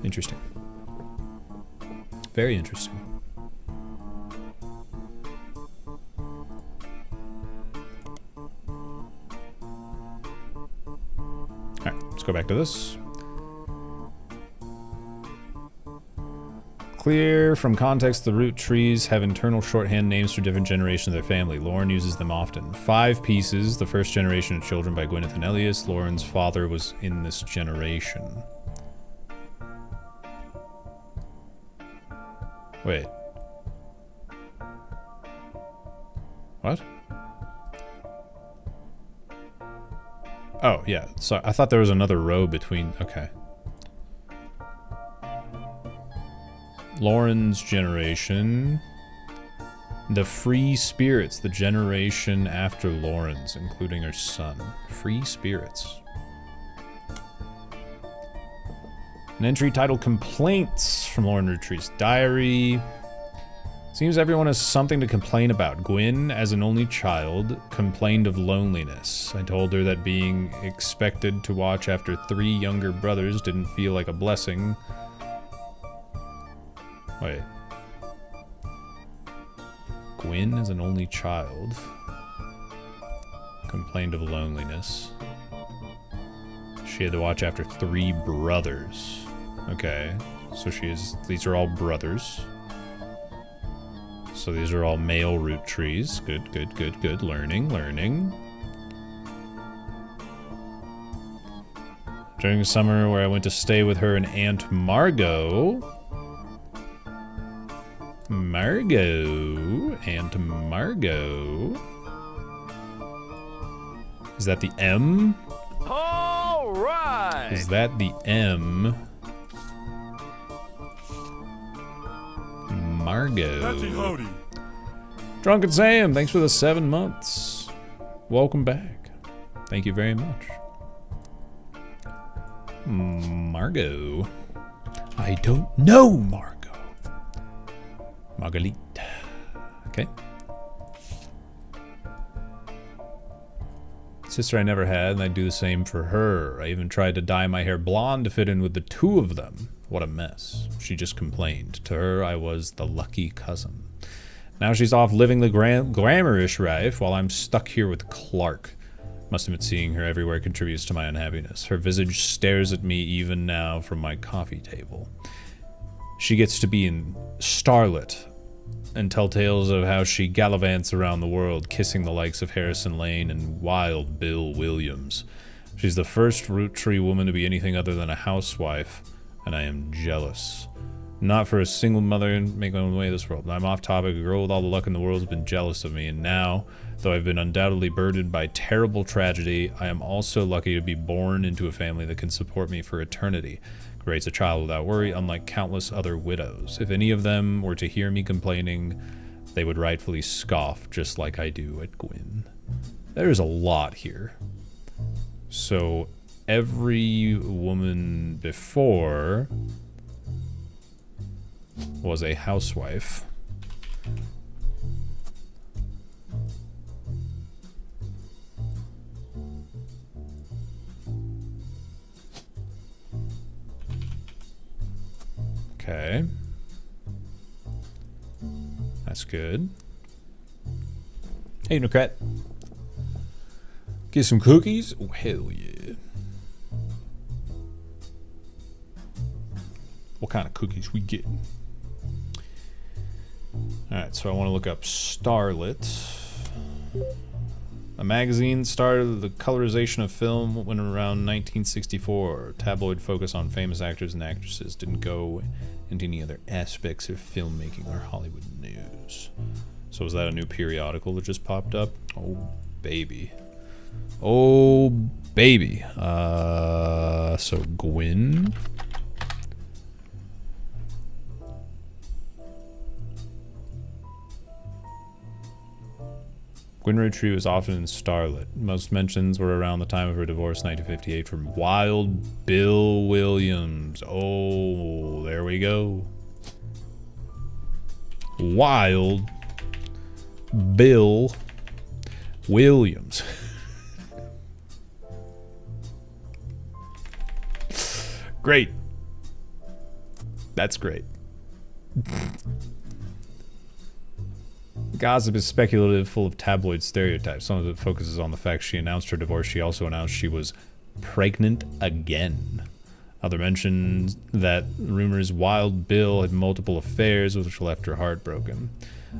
Interesting. Very interesting. Alright, let's go back to this. Clear from context, the Roottrees have internal shorthand names for different generations of their family. Lauren uses them often. 5 pieces, the first generation of children by Gwyneth and Elias. Lauren's father was in this generation. Wait. What? Oh, yeah. So I thought there was another row between... Okay. Lauren's generation. The Free Spirits, the generation after Lauren's, including her son. Free Spirits. An entry titled Complaints from Lauren Rootree's diary. Seems everyone has something to complain about. Gwyn, as an only child, complained of loneliness. I told her that being expected to watch after 3 younger brothers didn't feel like a blessing. Wait. Gwyn, as an only child, complained of loneliness. She had to watch after 3 brothers. Okay, so these are all brothers. So these are all male Roottrees. Good. Learning. During the summer where I went to stay with her and Aunt Margot. Aunt Margot. Is that the M? All right. Is that the M? Margot. Howdy. Drunken Sam, thanks for the 7 months. Welcome back. Thank you very much. Margot. I don't know Margot. Marguerite. Okay. Sister I never had, and I'd do the same for her. I even tried to dye my hair blonde to fit in with the 2 of them. What a mess. She just complained. To her, I was the lucky cousin. Now she's off living the glamourish life while I'm stuck here with Clark. Must admit seeing her everywhere contributes to my unhappiness. Her visage stares at me even now from my coffee table. She gets to be in Starlet and tell tales of how she gallivants around the world, kissing the likes of Harrison Lane and Wild Bill Williams. She's the first Roottrees woman to be anything other than a housewife, and I am jealous. Not for a single mother making my way in this world. I'm off topic. A girl with all the luck in the world has been jealous of me, and now, though I've been undoubtedly burdened by terrible tragedy, I am also lucky to be born into a family that can support me for eternity. Raise a child without worry, unlike countless other widows. If any of them were to hear me complaining, they would rightfully scoff, just like I do at Gwyn. There's a lot here. So, every woman before was a housewife. Okay. That's good. Hey, Nocrat. Get some cookies? Oh, hell yeah. What kind of cookies we getting? Alright, so I want to look up Starlet. A magazine started the colorization of film when around 1964. Tabloid focus on famous actors and actresses didn't go into any other aspects of filmmaking or Hollywood news. So was that a new periodical that just popped up? Oh, baby. Oh, baby. So Gwyn. Gwyn Roottrees was often in Starlet. Most mentions were around the time of her divorce in 1958 from Wild Bill Williams. Oh, there we go. Wild Bill Williams. Great. That's great. Gossip is speculative, full of tabloid stereotypes. Some of it focuses on the fact she announced her divorce. She also announced she was pregnant again. Other mentions that rumors Wild Bill had multiple affairs, which left her heartbroken.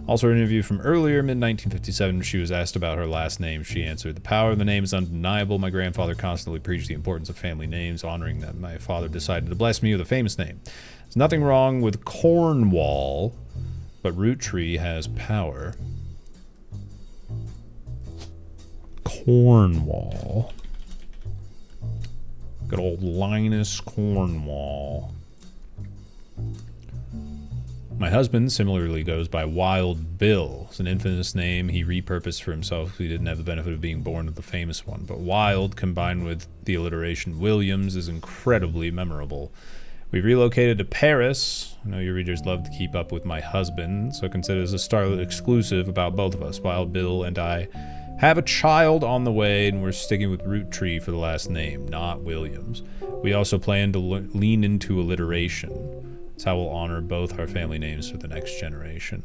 Also, an interview from earlier, mid-1957, she was asked about her last name. She answered, "The power of the name is undeniable. My grandfather constantly preached the importance of family names, honoring that my father decided to bless me with a famous name. There's nothing wrong with Cornwall, but Roottrees has power." Cornwall. Good old Linus Cornwall. My husband similarly goes by Wild Bill. It's an infamous name he repurposed for himself because he didn't have the benefit of being born with the famous one. But Wild, combined with the alliteration Williams, is incredibly memorable. We relocated to Paris. I know your readers love to keep up with my husband, so consider this a Starlet exclusive about both of us. Wild Bill and I have a child on the way, and we're sticking with Roottrees for the last name, not Williams. We also plan to lean into alliteration. That's how we'll honor both our family names for the next generation.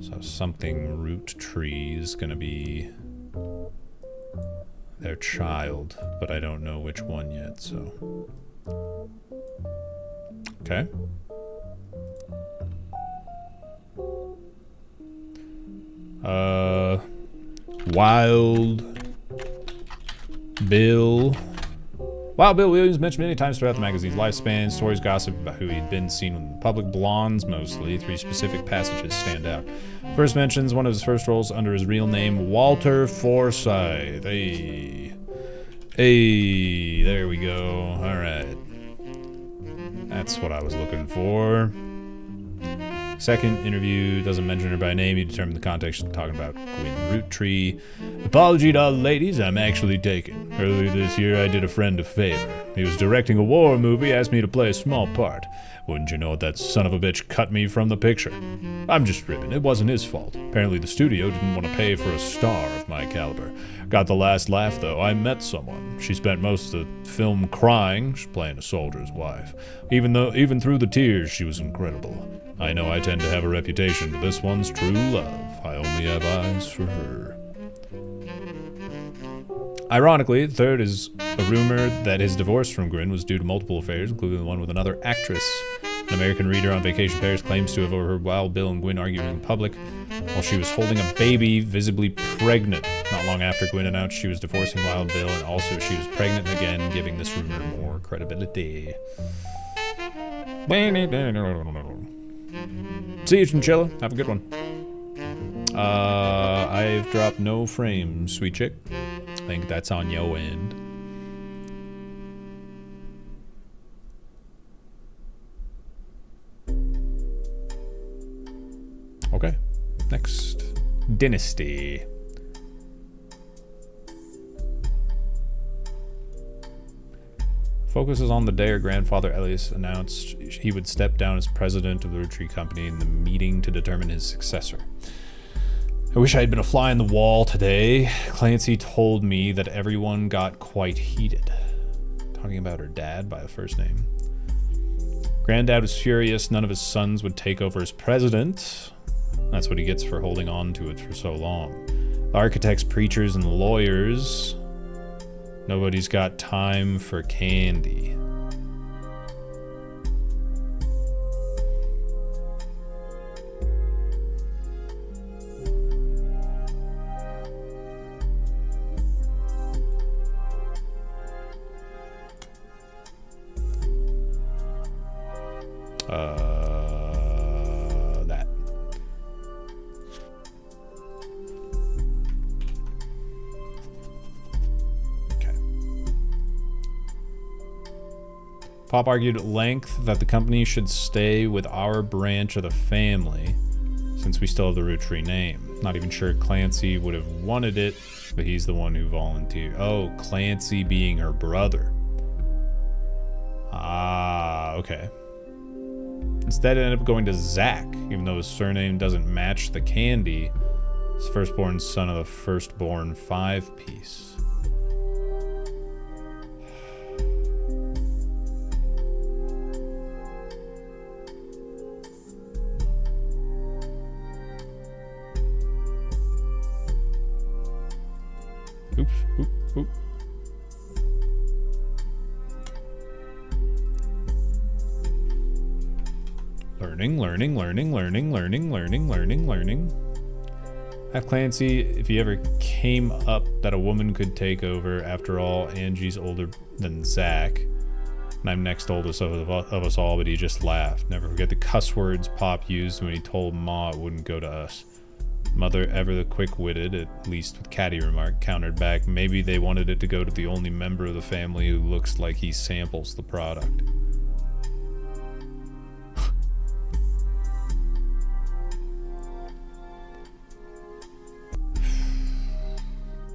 So something Roottrees is going to be their child, but I don't know which one yet, so... Okay. Wild Bill. Wild Bill Williams mentioned many times throughout the magazine's lifespan. Stories gossip about who he'd been seen in public, blondes mostly. 3 specific passages stand out. First mentions one of his first roles under his real name, Walter Forsythe. Hey, there we go. All right. That's what I was looking for. Second interview doesn't mention her by name. You determine the context talking about Gwyn Roottrees. Apology to all the ladies, I'm actually taken. Earlier this year, I did a friend a favor. He was directing a war movie, asked me to play a small part. Wouldn't you know it, that son of a bitch cut me from the picture. I'm just ribbing. It wasn't his fault. Apparently the studio didn't want to pay for a star of my caliber. Got the last laugh, though. I met someone. She spent most of the film crying. She's playing a soldier's wife. Even through the tears, she was incredible. I know I tend to have a reputation, but this one's true love. I only have eyes for her. Ironically, the third is a rumor that his divorce from Gwyn was due to multiple affairs, including the one with another actress. An American reader on vacation in Paris claims to have overheard Wild Bill and Gwen arguing in public while she was holding a baby, visibly pregnant. Not long after, Gwen announced she was divorcing Wild Bill, and also she was pregnant again, giving this rumor more credibility. See you, Chinchilla. Have a good one. I've dropped no frames, sweet chick. I think that's on your end. Okay, next. Dynasty. Focuses on the day her grandfather Elias announced he would step down as president of the Roottrees company in the meeting to determine his successor. I wish I had been a fly on the wall today. Clancy told me that everyone got quite heated. Talking about her dad by the first name. Granddad was furious none of his sons would take over as president. That's what he gets for holding on to it for so long. The architects, preachers, and lawyers. Nobody's got time for candy. That. Okay. Pop argued at length that the company should stay with our branch of the family, since we still have the Roottrees name. Not even sure Clancy would have wanted it, but he's the one who volunteered. Oh, Clancy being her brother. Ah, okay. Instead, it ended up going to Zach, even though his surname doesn't match the candy. His firstborn son of the firstborn 5-piece. Oops, oop, oop. Learning. Have Clancy, if he ever came up that a woman could take over. After all, Angie's older than Zach. And I'm next oldest of us all, but he just laughed. Never forget the cuss words Pop used when he told Ma it wouldn't go to us. Mother, ever the quick-witted, at least with catty remark, countered back, maybe they wanted it to go to the only member of the family who looks like he samples the product.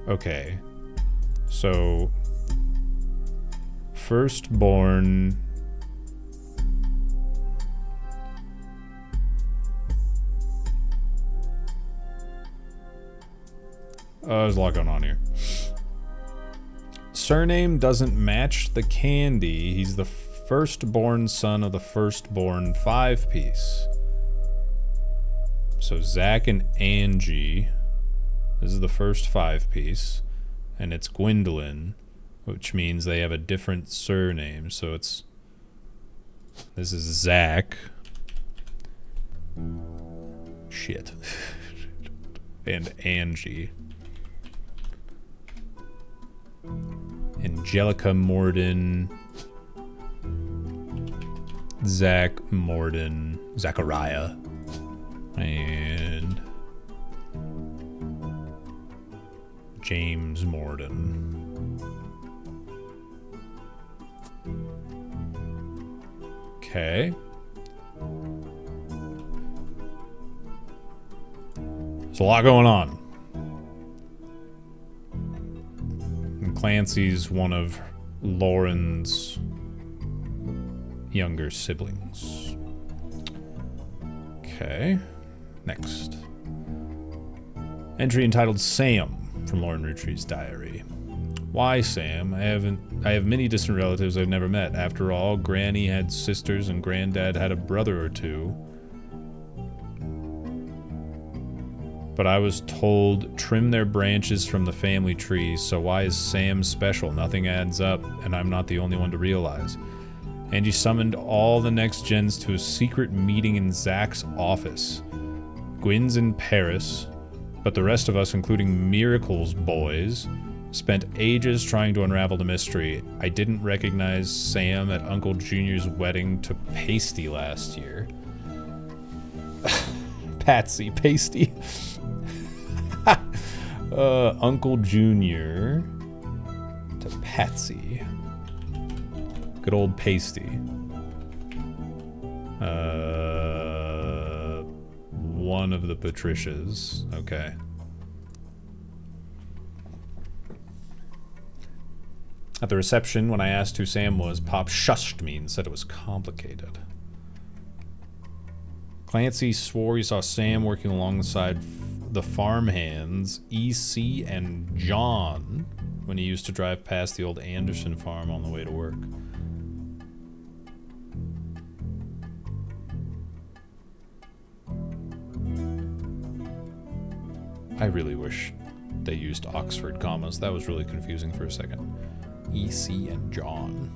Okay, so firstborn. There's a lot going on here. Surname doesn't match the candy. He's the firstborn son of the firstborn 5-piece. So Zach and Angie. This is the first 5-piece, and it's Gwendolyn, which means they have a different surname. So it's, this is Zach. Shit. And Angie. Angelica Morden. Zach Morden. Zachariah. And James Morden. Okay. There's a lot going on. And Clancy's one of Lauren's younger siblings. Okay. Next. Entry entitled Sam from Lauren Roottrees' diary. Why, Sam? I have many distant relatives I've never met. After all, Granny had sisters and Granddad had a brother or two. But I was told, trim their branches from the family tree, so why is Sam special? Nothing adds up, and I'm not the only one to realize. Angie summoned all the next gens to a secret meeting in Zach's office. Gwyn's in Paris, but the rest of us, including Miracle's boys, spent ages trying to unravel the mystery. I didn't recognize Sam at Uncle Junior's wedding to Pasty last year. Patsy, Pasty. Uncle Junior to Patsy. Good old Pasty. One of the Patricias. Okay. At the reception, when I asked who Sam was, Pop shushed me and said it was complicated. Clancy swore he saw Sam working alongside the farmhands, EC and John, when he used to drive past the old Anderson farm on the way to work. I really wish they used Oxford commas. That was really confusing for a second. EC and John.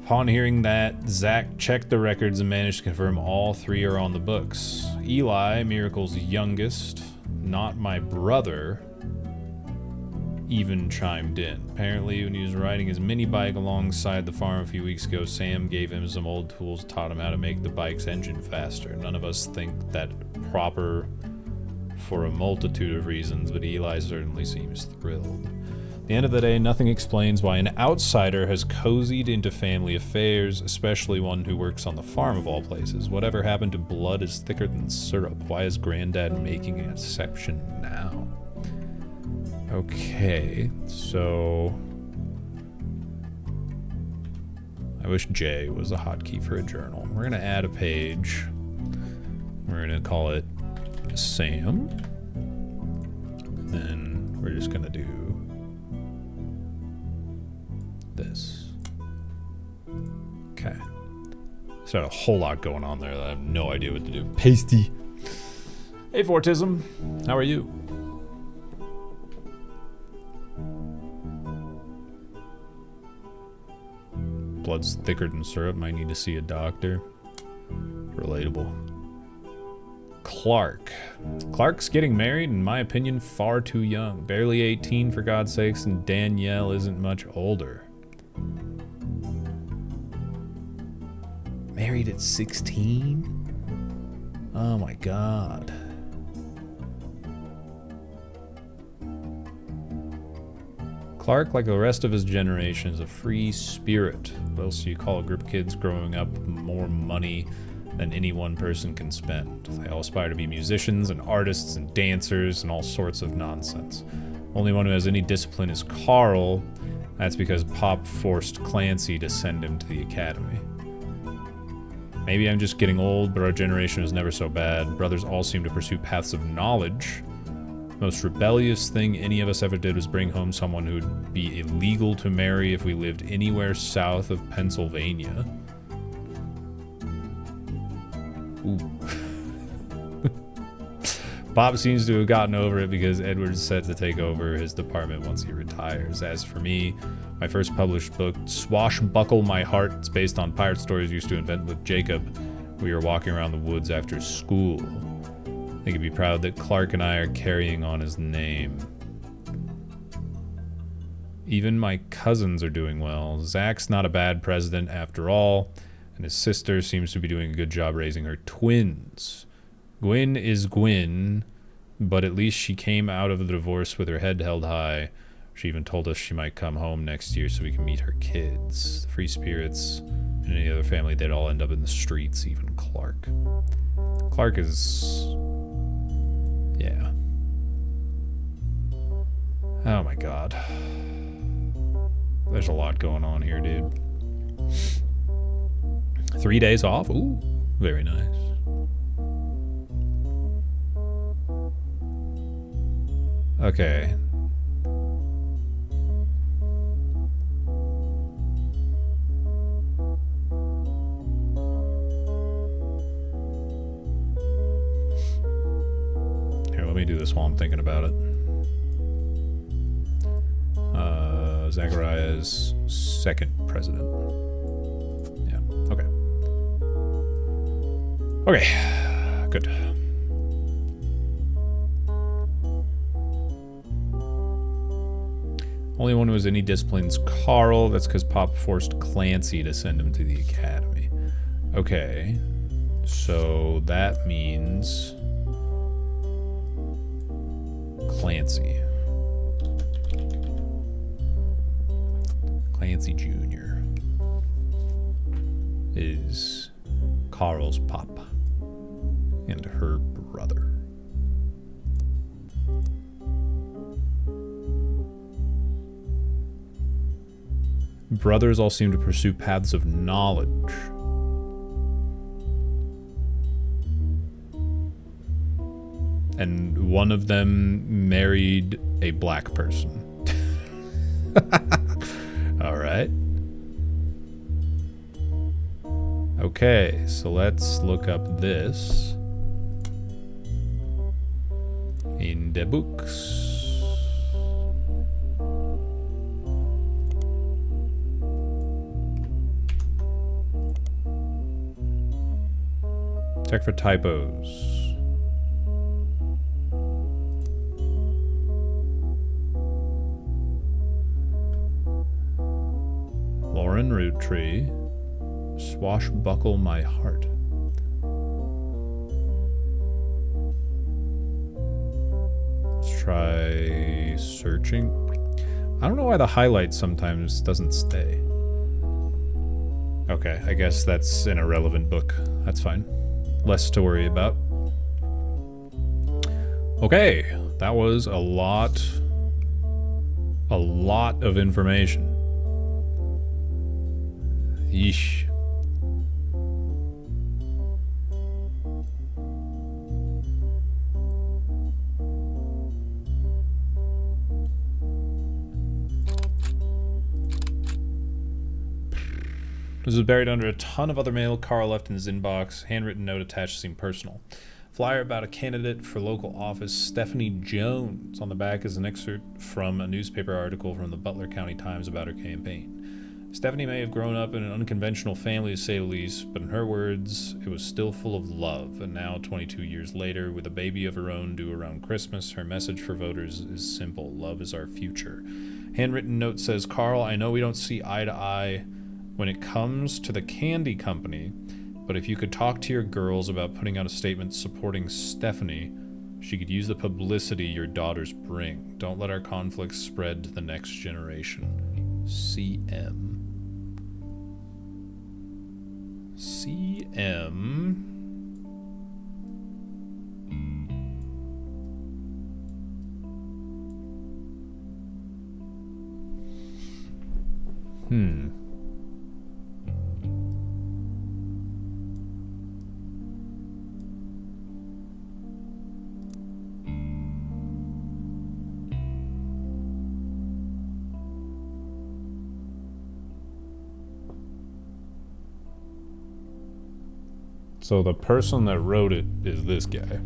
Upon hearing that, Zach checked the records and managed to confirm all three are on the books. Eli, Miracle's youngest, not my brother, even chimed in. Apparently, when he was riding his mini bike alongside the farm a few weeks ago, Sam gave him some old tools, taught him how to make the bike's engine faster. None of us think that proper for a multitude of reasons, but Eli certainly seems thrilled. At the end of the day, nothing explains why an outsider has cozied into family affairs, especially one who works on the farm of all places. Whatever happened to blood is thicker than syrup? Why is Granddad making an exception now? Okay, so I wish J was a hotkey for a journal. We're gonna add a page. We're gonna call it Sam. Then we're just gonna do this. Okay. There's not a whole lot going on there that I have no idea what to do. Pasty. Hey, Fortism. How are you? Blood's thicker than syrup. Might need to see a doctor. Relatable. Clark. Clark's getting married, in my opinion, far too young. Barely 18, for God's sakes, and Danielle isn't much older. Married at 16? Oh my God. Clark, like the rest of his generation, is a free spirit. What else do you call a group of kids growing up with more money than any one person can spend? They all aspire to be musicians and artists and dancers and all sorts of nonsense. Only one who has any discipline is Carl. That's because Pop forced Clancy to send him to the academy. Maybe I'm just getting old, but our generation was never so bad. Brothers all seem to pursue paths of knowledge. The most rebellious thing any of us ever did was bring home someone who would be illegal to marry if we lived anywhere south of Pennsylvania. Ooh. Bob seems to have gotten over it because Edward's set to take over his department once he retires. As for me, my first published book, Swashbuckle My Heart, it's based on pirate stories I used to invent with Jacob. We were walking around the woods after school. I think he'd be proud that Clark and I are carrying on his name. Even my cousins are doing well. Zach's not a bad president after all, and his sister seems to be doing a good job raising her twins. Gwyn is Gwyn, but at least she came out of the divorce with her head held high. She even told us she might come home next year so we can meet her kids. The free spirits and any other family, they'd all end up in the streets, even Clark. Clark is... yeah. Oh my God. There's a lot going on here, dude. 3 days off? Ooh, very nice. Okay. Here, let me do this while I'm thinking about it. Zachariah's second president. Yeah, okay. Okay, good. Only one who has any disciplines, Carl. That's because Pop forced Clancy to send him to the academy. Okay, so that means Clancy. Clancy Jr. is Carl's pop and her brother. Brothers all seem to pursue paths of knowledge. And one of them married a black person. All right. Okay, so let's look up this in the books. Check for typos. Lauren Roottrees, swashbuckle my heart. Let's try searching. I don't know why the highlight sometimes doesn't stay. Okay, I guess that's an irrelevant book. That's fine. Less to worry about. Okay, that was a lot of information. Yeesh. This was buried under a ton of other mail Carl left in his inbox. Handwritten note attached seemed personal. Flyer about a candidate for local office, Stephanie Jones. On the back is an excerpt from a newspaper article from the Butler County Times about her campaign. Stephanie may have grown up in an unconventional family, to say the least, but in her words, it was still full of love. And now, 22 years later, with a baby of her own due around Christmas, her message for voters is simple. Love is our future. Handwritten note says, Carl, I know we don't see eye to eye when it comes to the candy company, but if you could talk to your girls about putting out a statement supporting Stephanie, she could use the publicity your daughters bring. Don't let our conflicts spread to the next generation. CM. CM. So the person that wrote it is this guy.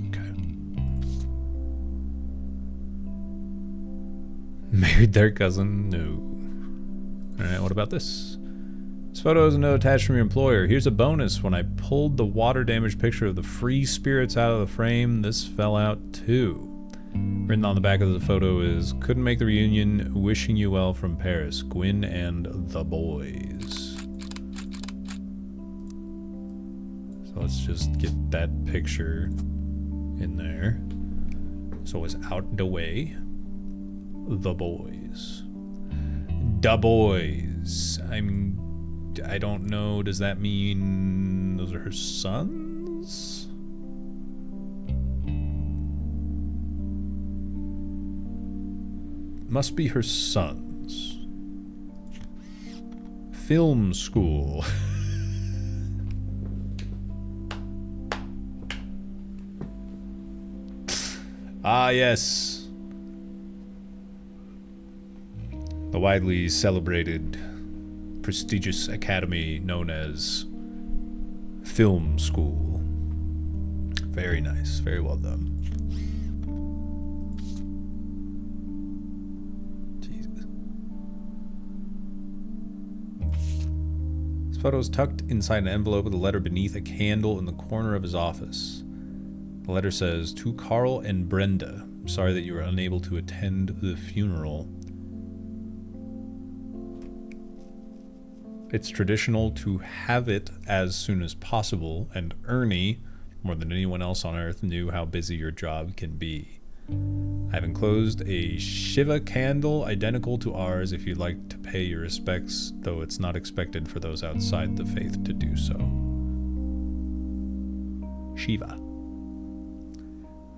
Okay. Married their cousin? No. Alright, what about this? This photo is a note attached from your employer. Here's a bonus. When I pulled the water damaged picture of the free spirits out of the frame, this fell out too. Written on the back of the photo is, couldn't make the reunion, wishing you well from Paris, Gwyn and the boys. So let's just get that picture in there. So it's out the way. The boys. Da boys. I don't know, does that mean those are her sons? Must be her sons. Film school. Ah, yes. The widely celebrated, prestigious academy known as Film School. Very nice. Very well done. Jesus. This photo is tucked inside an envelope with a letter beneath a candle in the corner of his office. The letter says, "To Carl and Brenda. I'm sorry that you were unable to attend the funeral. It's traditional to have it as soon as possible, and Ernie, more than anyone else on Earth, knew how busy your job can be. I've enclosed a Shiva candle identical to ours if you'd like to pay your respects, though it's not expected for those outside the faith to do so. Shiva."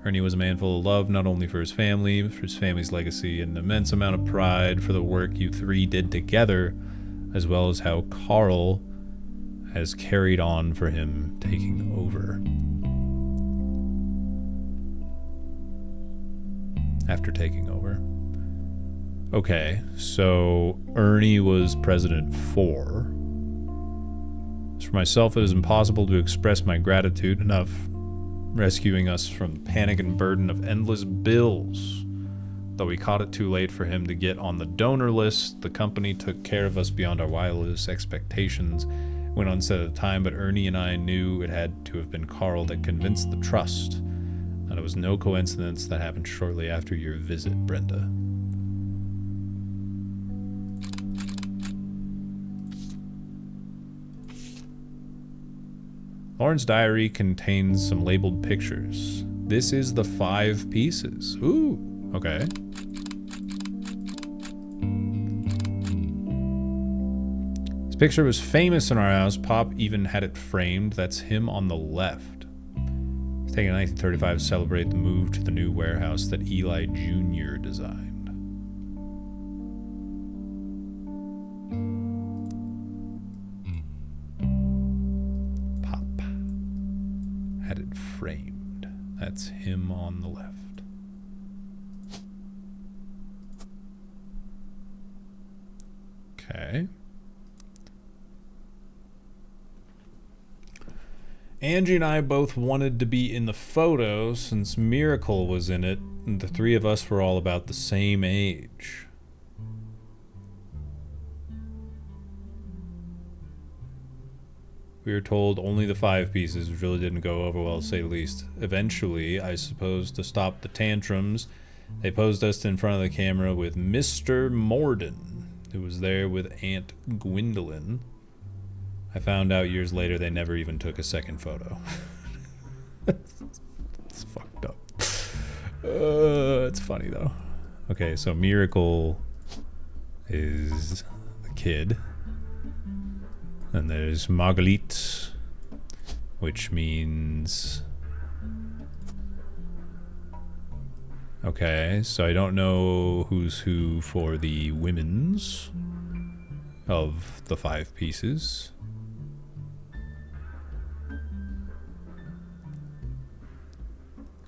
Ernie was a man full of love, not only for his family, but for his family's legacy, and an immense amount of pride for the work you three did together, as well as how Carl has carried on for him taking over. After taking over. Okay, so Ernie was President 4. As for myself, it is impossible to express my gratitude enough, rescuing us from the panic and burden of endless bills. Though we caught it too late for him to get on the donor list, the company took care of us beyond our wildest expectations. Went on set at a time, but Ernie and I knew it had to have been Carl that convinced the trust. And it was no coincidence that happened shortly after your visit, Brenda. Lauren's diary contains some labeled pictures. This is the 5 pieces. Ooh, okay. This picture was famous in our house. Pop even had it framed. That's him on the left. It's taken in 1935 to celebrate the move to the new warehouse that Eli Jr. designed. Had it framed. That's him on the left. Okay. Angie and I both wanted to be in the photo since Miracle was in it, and the 3 of us were all about the same age. We were told only the 5 pieces, which really didn't go over well, to say the least. Eventually, I suppose to stop the tantrums, they posed us in front of the camera with Mr. Morden, who was there with Aunt Gwendolyn. I found out years later they never even took a second photo. It's fucked up. It's funny, though. Okay, so Miracle is the kid. And there's Margalit, which means... Okay, so I don't know who's who for the women's of the 5 pieces.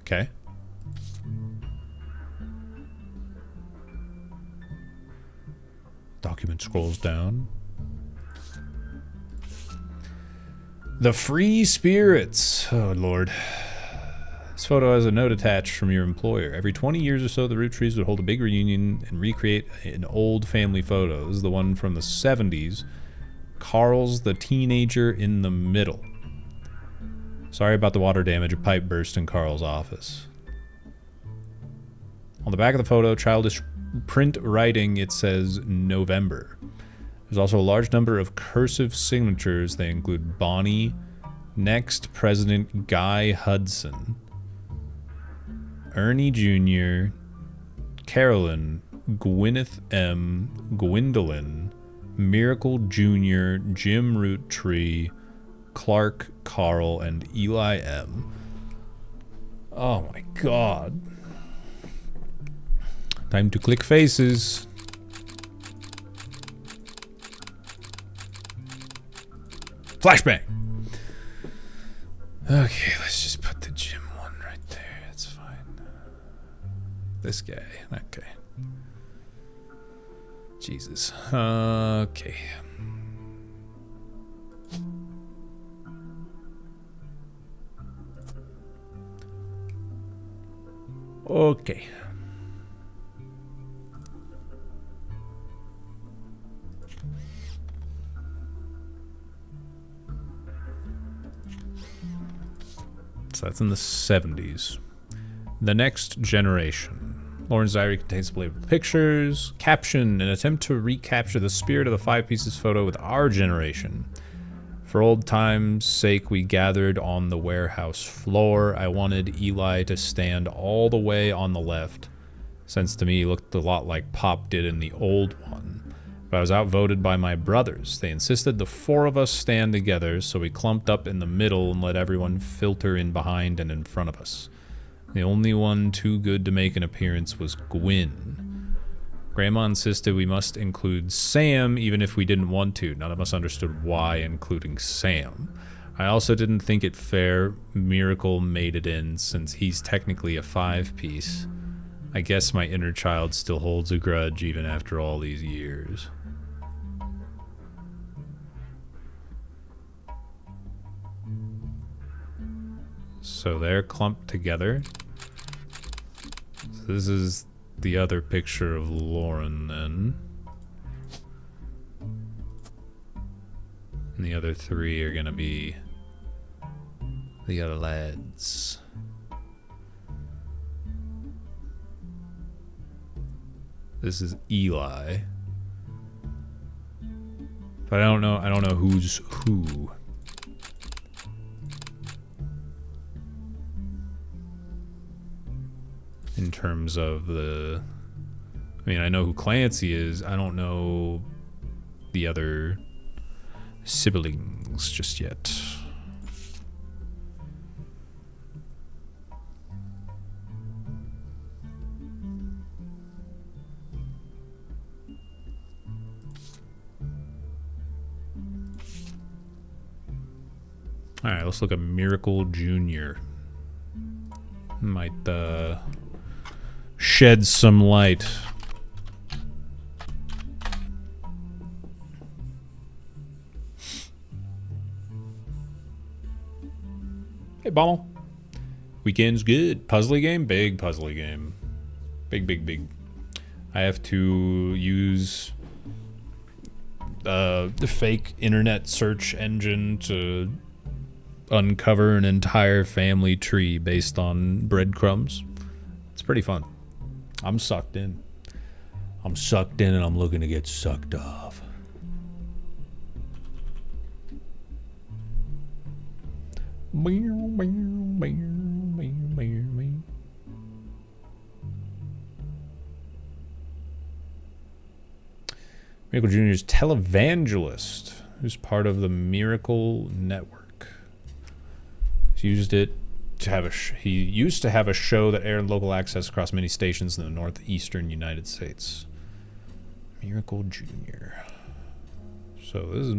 Okay. Document scrolls down. The Free Spirits. Oh, Lord. This photo has a note attached from your employer. Every 20 years or so, the Roottrees would hold a big reunion and recreate an old family photo. This is the one from the 70s. Carl's the teenager in the middle. Sorry about the water damage. A pipe burst in Carl's office. On the back of the photo, childish print writing, it says November. There's also a large number of cursive signatures. They include Bonnie, next President Guy Hudson, Ernie Jr., Carolyn, Gwyneth M., Gwendolyn, Miracle Jr., Jim Roottree, Clark, Carl, and Eli M. Oh my god. Time to click faces. Flashbang! Okay, let's just put the Jim one right there. That's fine. This guy. Okay. Jesus. Okay. Okay. So that's in the 70s. The Next Generation. Lauren's diary contains labeled pictures. Caption: an attempt to recapture the spirit of the 5 Pieces photo with our generation. For old time's sake, we gathered on the warehouse floor. I wanted Eli to stand all the way on the left, since to me he looked a lot like Pop did in the old one. But I was outvoted by my brothers. They insisted the 4 of us stand together, so we clumped up in the middle and let everyone filter in behind and in front of us. The only one too good to make an appearance was Gwyn. Grandma insisted we must include Sam even if we didn't want to. None of us understood why including Sam. I also didn't think it fair Miracle made it in since he's technically a 5-piece. I guess my inner child still holds a grudge even after all these years. So they're clumped together. So this is the other picture of Lauren then. And the other 3 are gonna be the other lads. This is Eli. But I don't know who's who. In terms of the... I mean, I know who Clancy is. I don't know the other siblings just yet. Alright, let's look at Miracle Jr. Might, shed some light. Hey, Bommel. Weekend's good. Puzzly game? Big puzzly game. Big. I have to use the fake internet search engine to uncover an entire family tree based on breadcrumbs. It's pretty fun. I'm sucked in. I'm sucked in and I'm looking to get sucked off. Miracle Jr.'s televangelist, who's part of the Miracle Network. He used it to have he used to have a show that aired local access across many stations in the northeastern United States. Miracle Jr. So this is...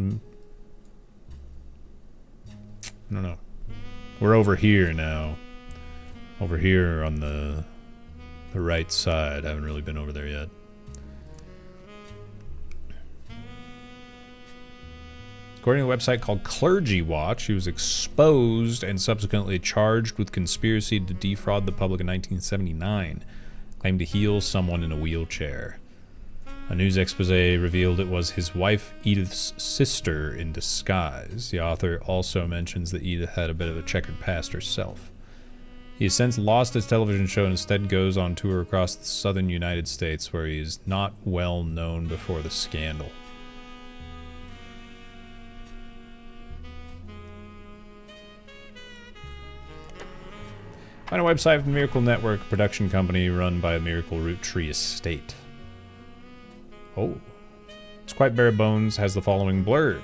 I don't know. We're over here now. Over here on the right side. I haven't really been over there yet. According to a website called Clergy Watch, he was exposed and subsequently charged with conspiracy to defraud the public in 1979. Claimed to heal someone in a wheelchair. A news expose revealed it was his wife Edith's sister in disguise. The author also mentions that Edith had a bit of a checkered past herself. He has since lost his television show and instead goes on tour across the southern United States, where he is not well known before the scandal. Find a website for the Miracle Network, production company run by a Miracle Roottrees estate. Oh. It's quite bare bones, has the following blurb.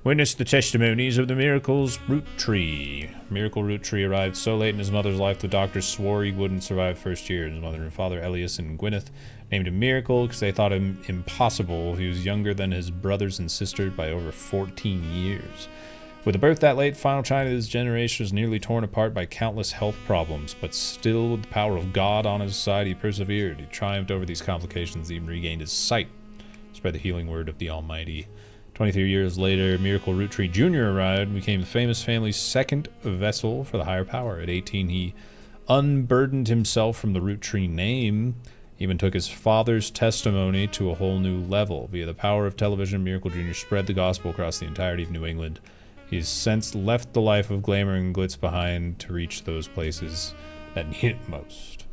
Witness the testimonies of the Miracle's Roottree. Miracle Roottree arrived so late in his mother's life the doctors swore he wouldn't survive first year. His mother and father, Elias and Gwyneth, named him Miracle because they thought him impossible. He was younger than his brothers and sisters by over 14 years. With a birth that late, final child of his generation was nearly torn apart by countless health problems, but still with the power of God on his side, he persevered. He triumphed over these complications, even regained his sight. Spread the healing word of the Almighty. 23 years later, Miracle Roottree Jr. arrived and became the famous family's second vessel for the higher power. At 18, he unburdened himself from the Roottree name, even took his father's testimony to a whole new level. Via the power of television, Miracle Jr. spread the gospel across the entirety of New England. He's since left the life of glamour and glitz behind to reach those places that need it most.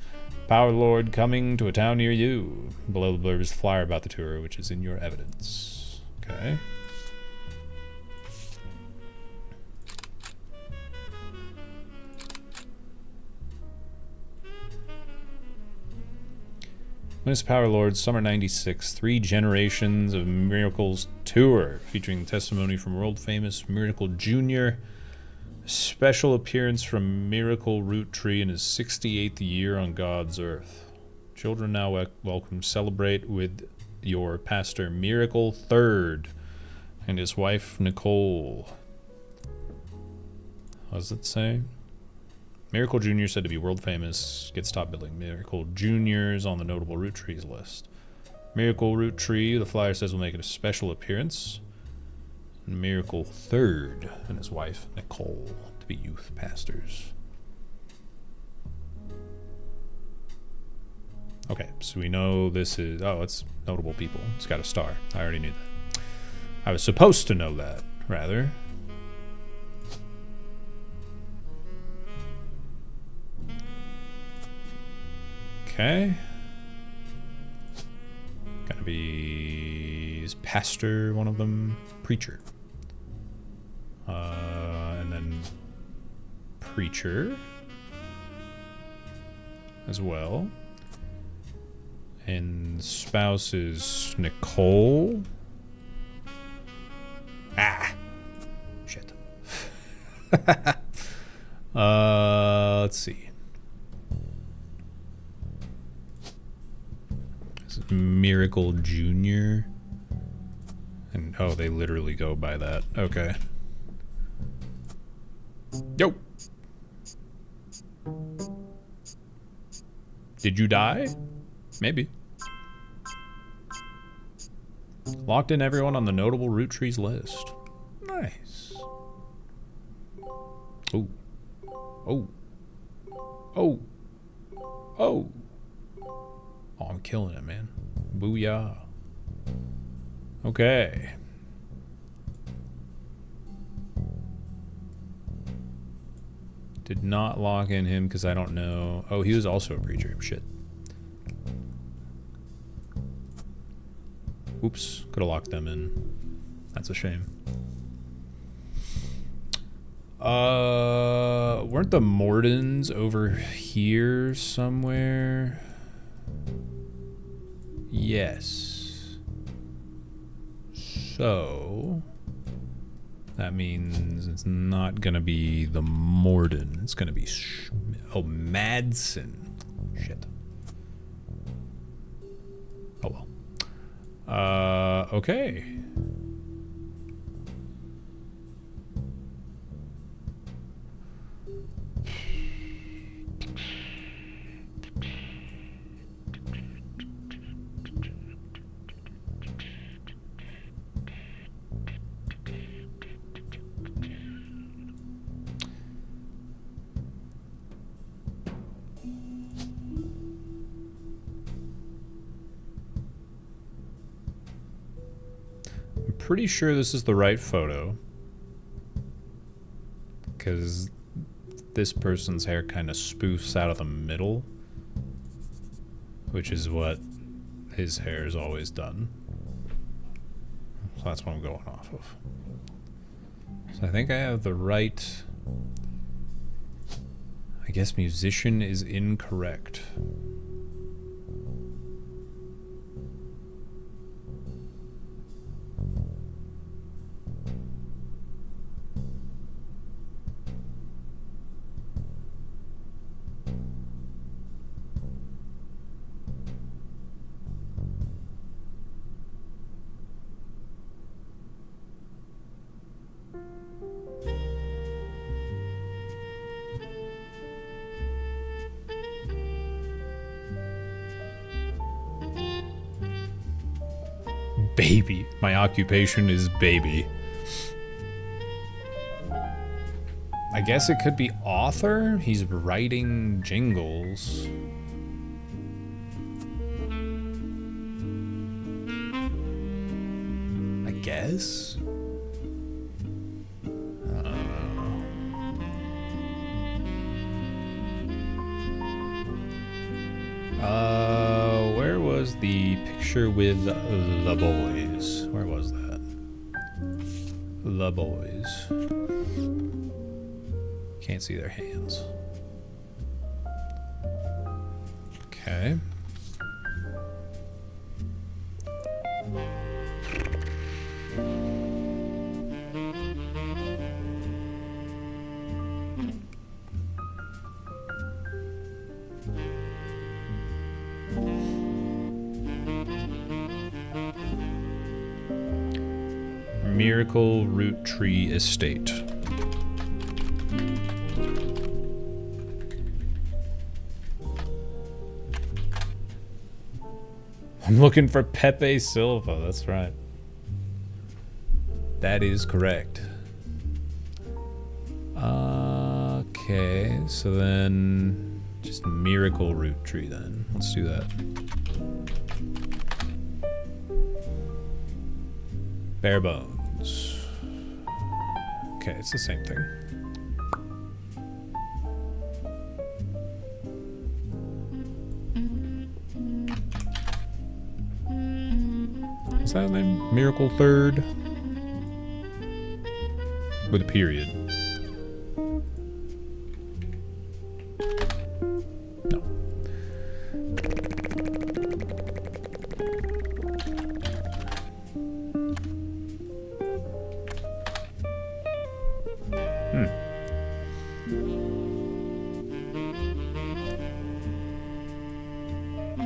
Power Lord coming to a town near you. Below the blurb is the flyer about the tour, which is in your evidence. Okay. When is Power Lord Summer 96, 3 Generations of Miracles Tour, featuring testimony from world-famous Miracle Jr., special appearance from Miracle Roottree in his 68th year on God's earth. Children now welcome celebrate with your pastor Miracle III and his wife Nicole. What does it say? Miracle Jr. said to be world famous, gets top billing. Miracle Jr.'s on the notable Roottrees list. Miracle Roottree, the flyer says, will make a special appearance. Miracle III and his wife Nicole to be youth pastors. Okay, so we know this is... Oh, it's notable people. It's got a star. I already knew that. I was supposed to know that, rather. Okay. Gonna be... Is pastor one of them? Preacher. And then... Preacher. As well. And spouse is Nicole. Ah! Shit. Let's see. This is Miracle Jr. And oh, they literally go by that. Okay. Yo! Did you die? Maybe. Locked in everyone on the notable Roottrees list. Nice. Oh. Oh. Oh. Oh. Oh, I'm killing it, man. Booyah. Okay. Did not lock in him because I don't know. Oh, he was also a preacher. Shit. Oops. Could have locked them in. That's a shame. Weren't the Mordens over here somewhere? Yes. So that means it's not gonna be the Morden. It's gonna be Madsen. Shit. Oh well. Okay. Pretty sure this is the right photo because this person's hair kind of spoofs out of the middle, which is what his hair is always done. So that's what I'm going off of. So I think I have the right... I guess musician is incorrect. Baby. My occupation is baby. I I guess it could be author. He's writing jingles. I guess. I don't know. Where was the picture with the boys? Where was that? The boys. Can't see their hands. Okay. Miracle Roottrees Estate. I'm looking for Pepe Silva, that's right. That is correct. Okay, so then just Miracle Roottrees then. Let's do that. Bare bones. Okay, it's the same thing. Is that his name? Miracle Third? With a period. No.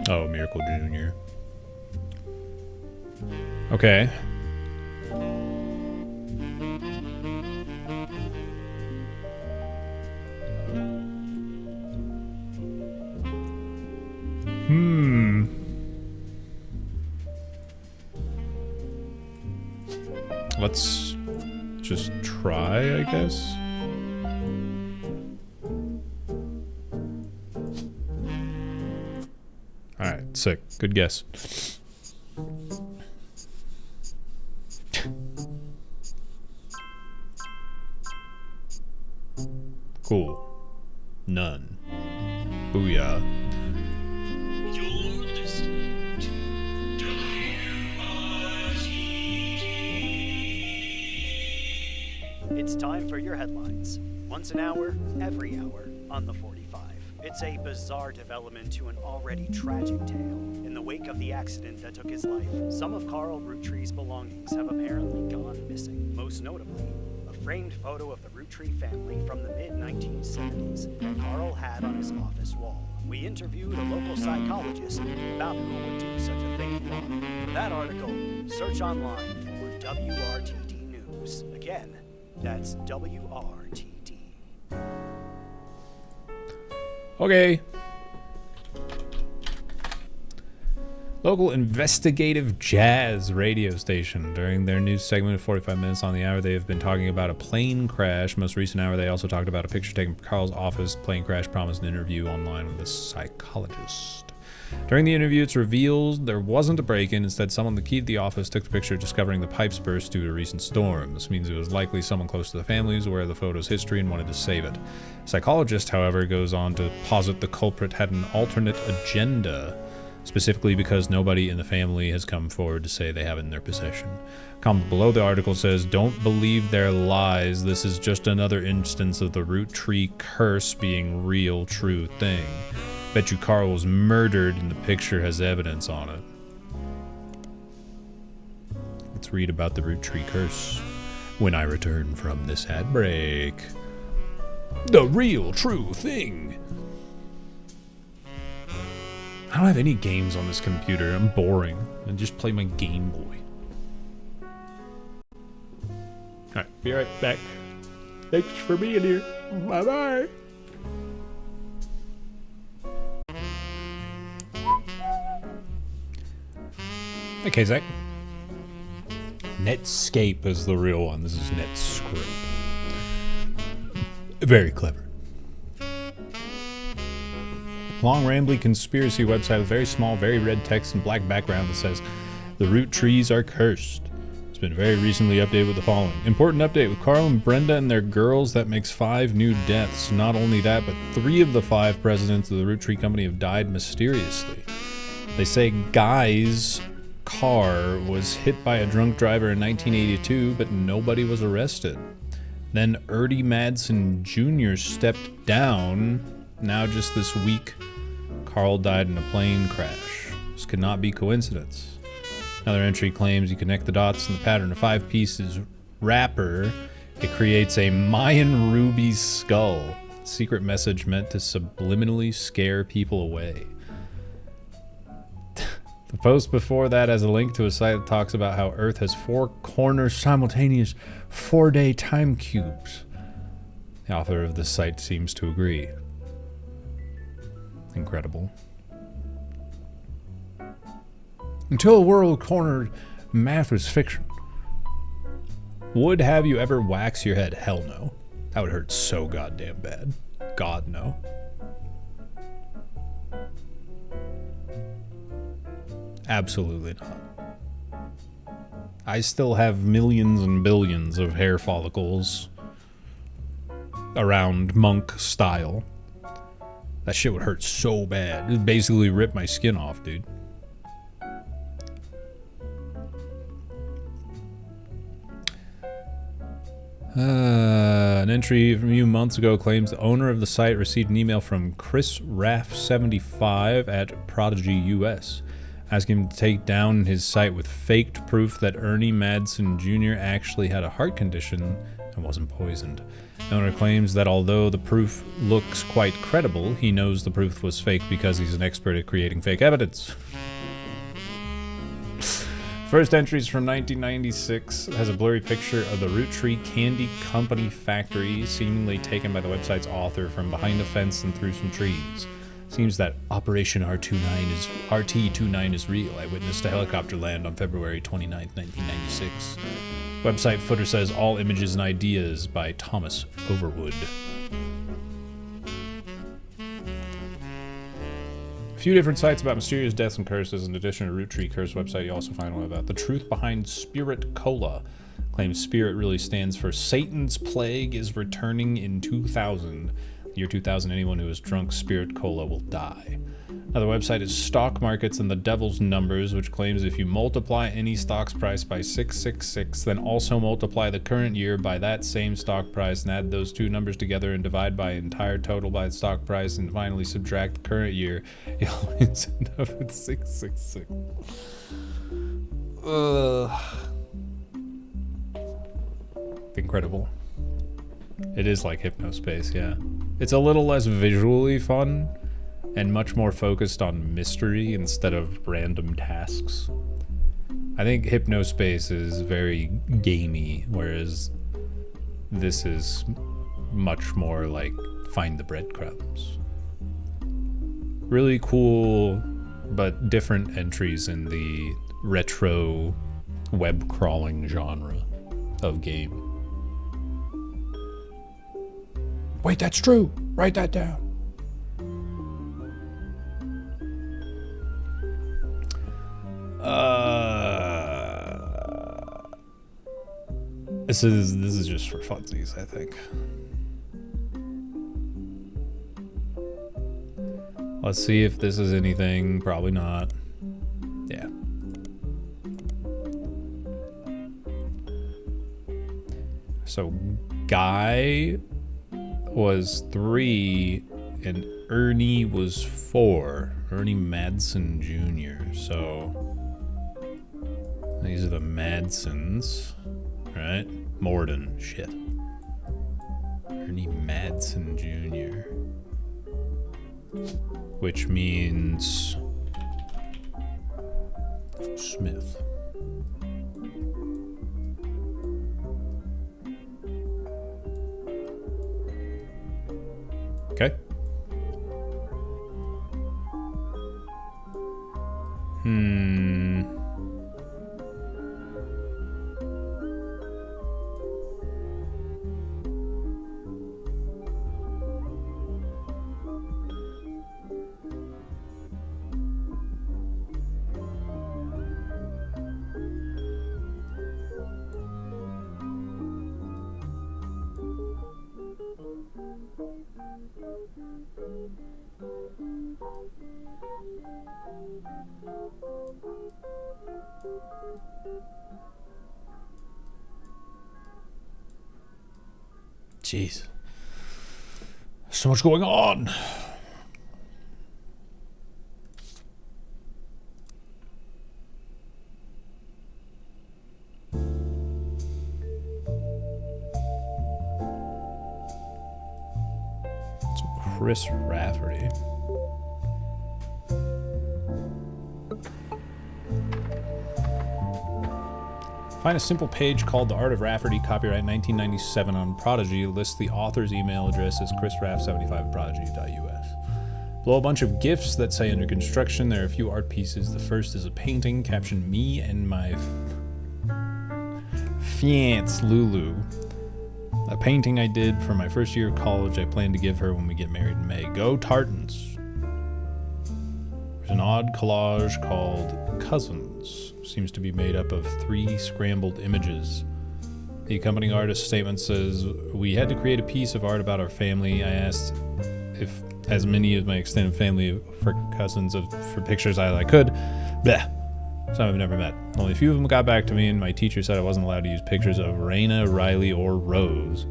Oh, Miracle Jr. Okay. Let's just try, I guess. Alright, sick. Good guess. Cool. None. Booyah. You're listening to It's time for your headlines. Once an hour, every hour, on the 45. It's a bizarre development to an already tragic tale. In the wake of the accident that took his life, some of Carl Roottrees' belongings have apparently gone missing. Most notably, a framed photo of the Roottree family from the mid-1970s that Carl had on his office wall. We interviewed a local psychologist about who would do such a thing wrong. For that article, search online for WRTD News. Again, that's WRTD. Okay. Local investigative jazz radio station. During their news segment of 45 minutes on the hour, they have been talking about a plane crash. Most recent hour, they also talked about a picture taken from Carl's office. Plane crash promised an interview online with a psychologist. During the interview, it's revealed there wasn't a break-in. Instead, someone that keyed the office took the picture, discovering the pipes burst due to a recent storm. This means it was likely someone close to the family who's aware of the photo's history and wanted to save it. A psychologist, however, goes on to posit the culprit had an alternate agenda, specifically because nobody in the family has come forward to say they have it in their possession. Comment below the article says, "Don't believe their lies. This is just another instance of the Roottree curse being real, true thing. Bet you Carl was murdered and the picture has evidence on it." Let's read about the Roottree curse when I return from this ad break. The real, true thing. I don't have any games on this computer. I'm boring. I just play my Game Boy. Alright, be right back. Thanks for being here. Bye-bye. Okay, Zach. Netscape is the real one. This is Netscript. Very clever. Long, rambly conspiracy website with very small, very red text and black background that says, the Roottrees are cursed. It's been very recently updated with the following. Important update with Carl and Brenda and their girls. That makes 5 new deaths. Not only that, but 3 of the 5 presidents of the Roottree Company have died mysteriously. They say Guy's car was hit by a drunk driver in 1982, but nobody was arrested. Then Ernie Madsen Jr. stepped down. Now just this week, Carl died in a plane crash. This could not be coincidence. Another entry claims you connect the dots in the pattern of 5 pieces wrapper. It creates a Mayan ruby skull. Secret message meant to subliminally scare people away. The post before that has a link to a site that talks about how Earth has 4 corner simultaneous 4-day time cubes. The author of this site seems to agree. Incredible. Until a world cornered, math was fiction. Would have you ever wax your head? Hell no. That would hurt so goddamn bad. God no. Absolutely not. I still have millions and billions of hair follicles around monk style. That shit would hurt so bad. It would basically rip my skin off, dude. An entry from a few months ago claims the owner of the site received an email from Chris Raff75 at Prodigy US asking him to take down his site with faked proof that Ernie Madsen Jr. actually had a heart condition and wasn't poisoned. The owner claims that although the proof looks quite credible, he knows the proof was fake because he's an expert at creating fake evidence. First entries from 1996 has a blurry picture of the Roottree Candy Company factory, seemingly taken by the website's author from behind a fence and through some trees. Seems that Operation RT-29 is real. I witnessed a helicopter land on February 29th, 1996. Website footer says all images and ideas by Thomas Overwood. A few different sites about mysterious deaths and curses. In addition to Roottree Curse website, you also find one about the truth behind Spirit Cola. Claims Spirit really stands for Satan's Plague is returning in 2000. The year 2000, anyone who is drunk Spirit Cola will die. Another website is Stock Markets and the Devil's Numbers, which claims if you multiply any stock's price by 666, then also multiply the current year by that same stock price and add those 2 numbers together and divide by entire total by the stock price and finally subtract the current year, you always end up at 666. Incredible. It is like Hypnospace, yeah. It's a little less visually fun and much more focused on mystery instead of random tasks. I think Hypnospace is very gamey, whereas this is much more like find the breadcrumbs. Really cool, but different entries in the retro web crawling genre of game. Wait, that's true. Write that down. This is just for funsies, I think. Let's see if this is anything. Probably not. Yeah. So, Guy was 3 and Ernie was 4. Ernie Madsen Jr. So these are the Madsens, right? Morden, shit. Ernie Madsen Jr. Which means Smith. Okay. Jeez. So much going on. So Chris Rafferty. Find a simple page called The Art of Rafferty, copyright 1997 on Prodigy. Lists the author's email address as chrisraff75@prodigy.us. Below a bunch of GIFs that say under construction. There are a few art pieces. The first is a painting captioned "Me and my fiance Lulu." A painting I did for my first year of college. I plan to give her when we get married in May. Go Tartans. There's an odd collage called Cousins. Seems to be made up of 3 scrambled images. The accompanying artist statement says, "We had to create a piece of art about our family. I asked if as many of my extended family for cousins for pictures as I could. Bleh. Some I've never met. Only a few of them got back to me, and my teacher said I wasn't allowed to use pictures of Raina, Riley, or Rose.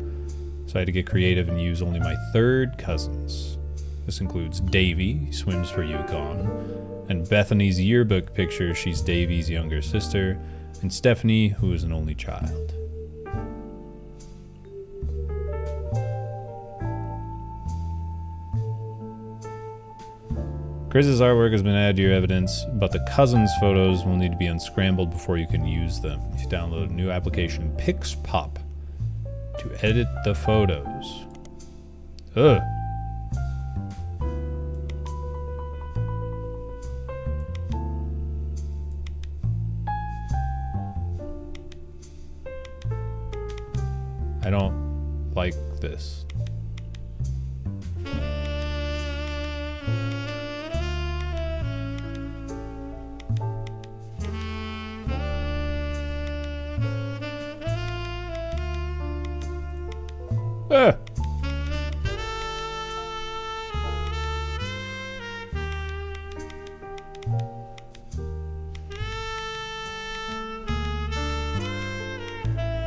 So I had to get creative and use only my 3rd cousins. This includes Davy, he swims for Yukon, and Bethany's yearbook picture, she's Davy's younger sister, and Stephanie, who is an only child." Chris's artwork has been added to your evidence, but the cousins photos will need to be unscrambled before you can use them. You download a new application, PixPop, to edit the photos. Ugh. I don't like this. Ah.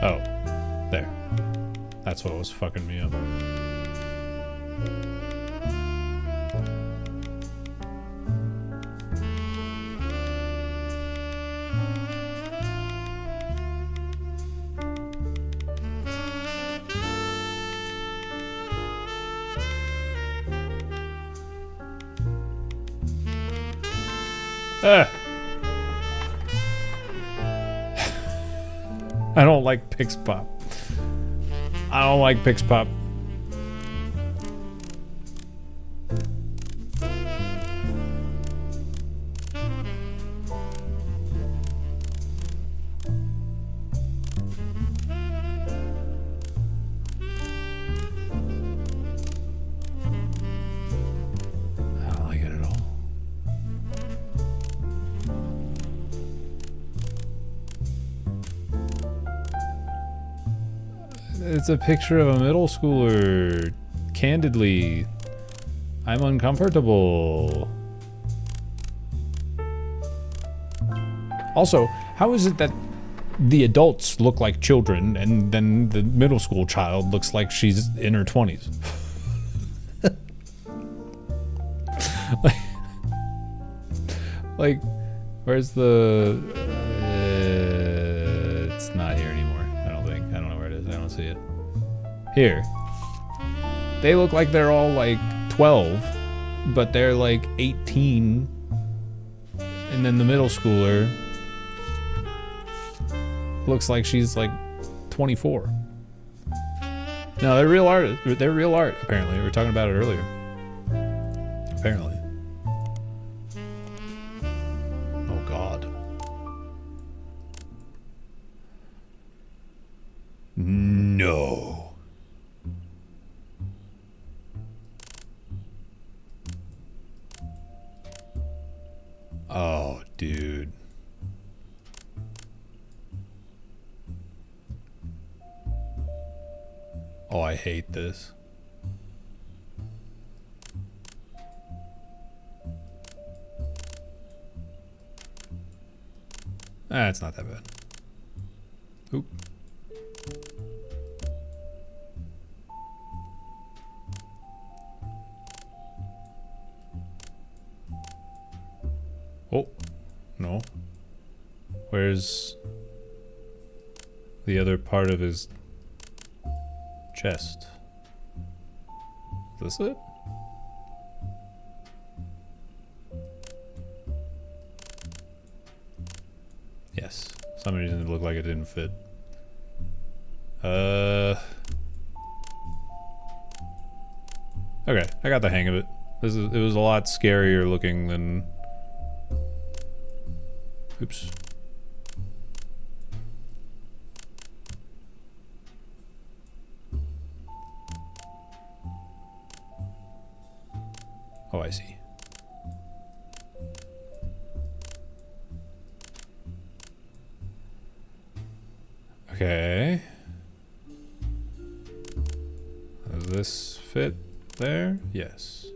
Oh, there. That's what was fucking me up. Ah. I don't like PixPop. I don't like PixPop. I don't like it at all. It's a picture of a middle schooler. Candidly, I'm uncomfortable. Also, how is it that the adults look like children and then the middle school child looks like she's in her 20s? like, where's the... it's not here anymore. I don't know where it is. I don't see it. Here. They look like they're all like 12, but they're like 18. And then the middle schooler looks like she's like 24. No, they're real art. They're real art, apparently. We were talking about it earlier. Apparently. Oh, God. No. Oh, dude. Oh, I hate this. It's not that bad. Oop. Oh, no. Where's the other part of his chest? Is this it? Yes. Some reason it looked like it didn't fit. Okay, I got the hang of it. It was a lot scarier looking than... Oops. Oh, I see. Okay. Does this fit there? Yes.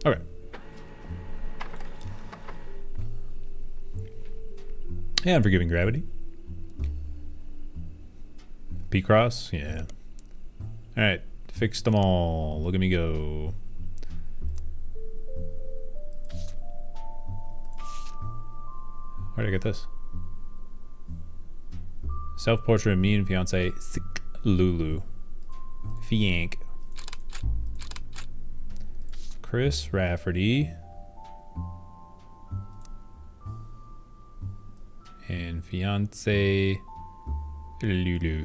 Okay. Yeah, Unforgiving Gravity. P-Cross? Yeah. Alright, fixed them all. Look at me go. Where'd I get this? Self-portrait of me and fiance Lulu. Fiank. Chris Rafferty. And fiance Lulu.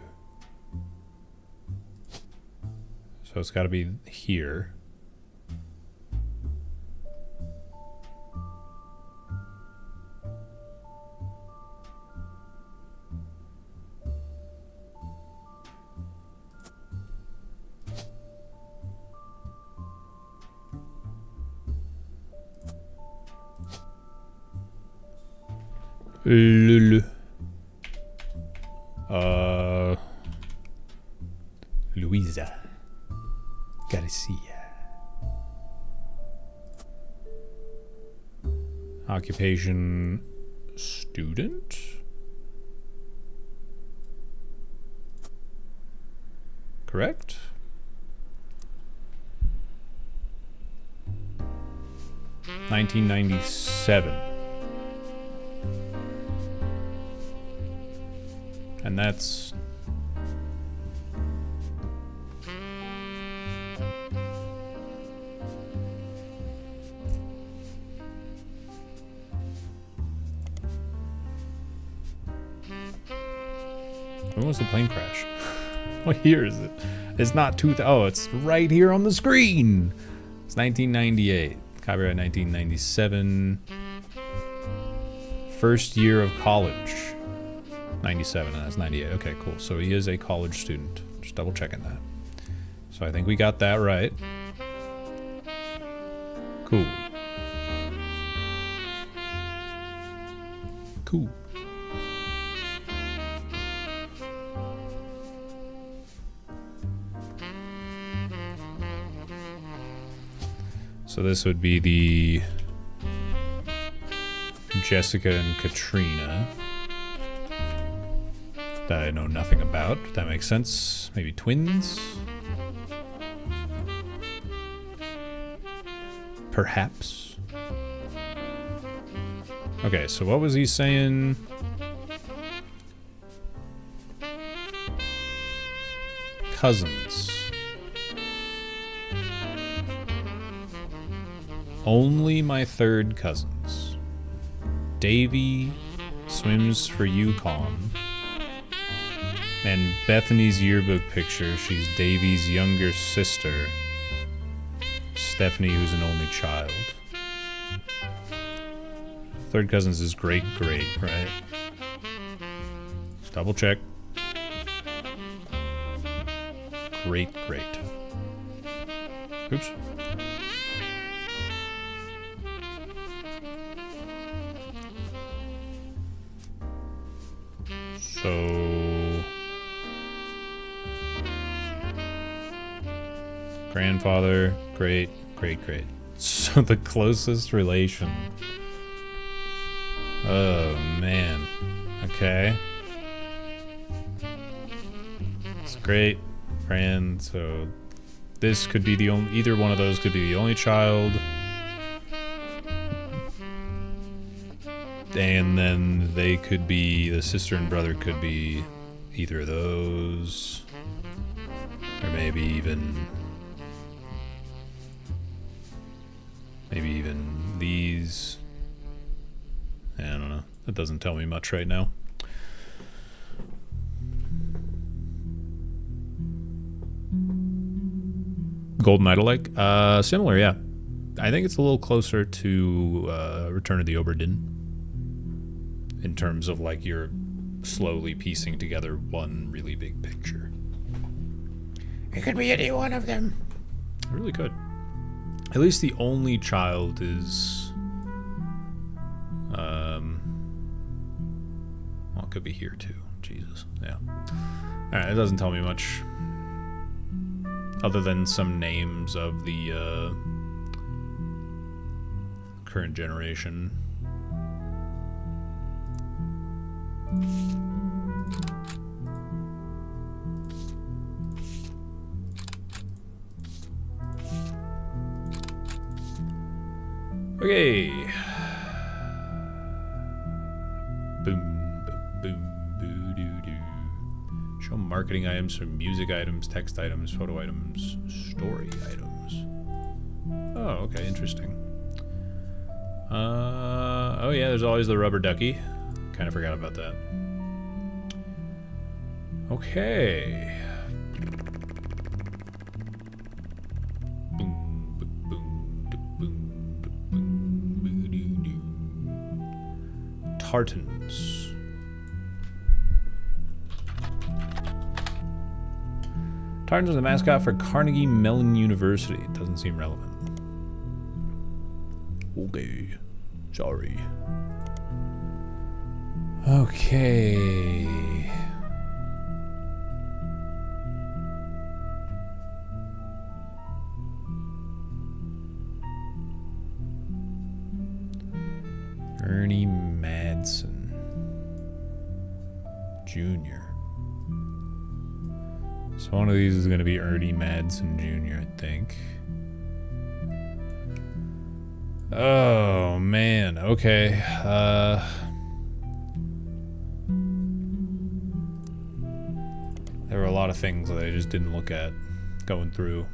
So it's got to be here. Lulu. Louisa Garcia. Occupation student? Correct? $1997. And that's... When was the plane crash? What year is it? It's not 2000. Oh, it's right here on the screen. It's 1998. Copyright 1997. First year of college. 97, and that's 98. Okay, cool. So he is a college student. Just double checking that. So I think we got that right. Cool. Cool. So this would be the Jessica and Katrina that I know nothing about. That makes sense. Maybe twins? Perhaps. Okay, so what was he saying? Cousins. Only my third cousins. Davy swims for Yukon. And Bethany's yearbook picture, she's Davy's younger sister. Stephanie, who's an only child. Third cousins is great, right? Double check. Great. Oops. So Grandfather, great, great, great. So the closest relation. Oh, man. Okay. It's great. Grand, so this could be the only, either one of those could be the only child. And then they could be, the sister and brother could be either of those. Or maybe even these. I don't know. That doesn't tell me much right now. Golden Idol-like? Similar, yeah. I think it's a little closer to Return of the Obra Dinn in terms of like you're slowly piecing together one really big picture. It could be any one of them. It really could. At least the only child is well, it could be here too. Jesus. Yeah. Alright, it doesn't tell me much. Other than some names of the current generation. Okay. Boom, boom, boo, doo, doo. Show marketing items from music items, text items, photo items, story items. Oh, okay, interesting. Oh yeah, there's always the rubber ducky. Kind of forgot about that. Okay. Tartans. Tartans are the mascot for Carnegie Mellon University. It doesn't seem relevant. Okay. Sorry. Okay. Ernie Madsen Jr. So one of these is going to be Ernie Madsen Jr., I think. Oh, man. Okay. There were a lot of things that I just didn't look at going through.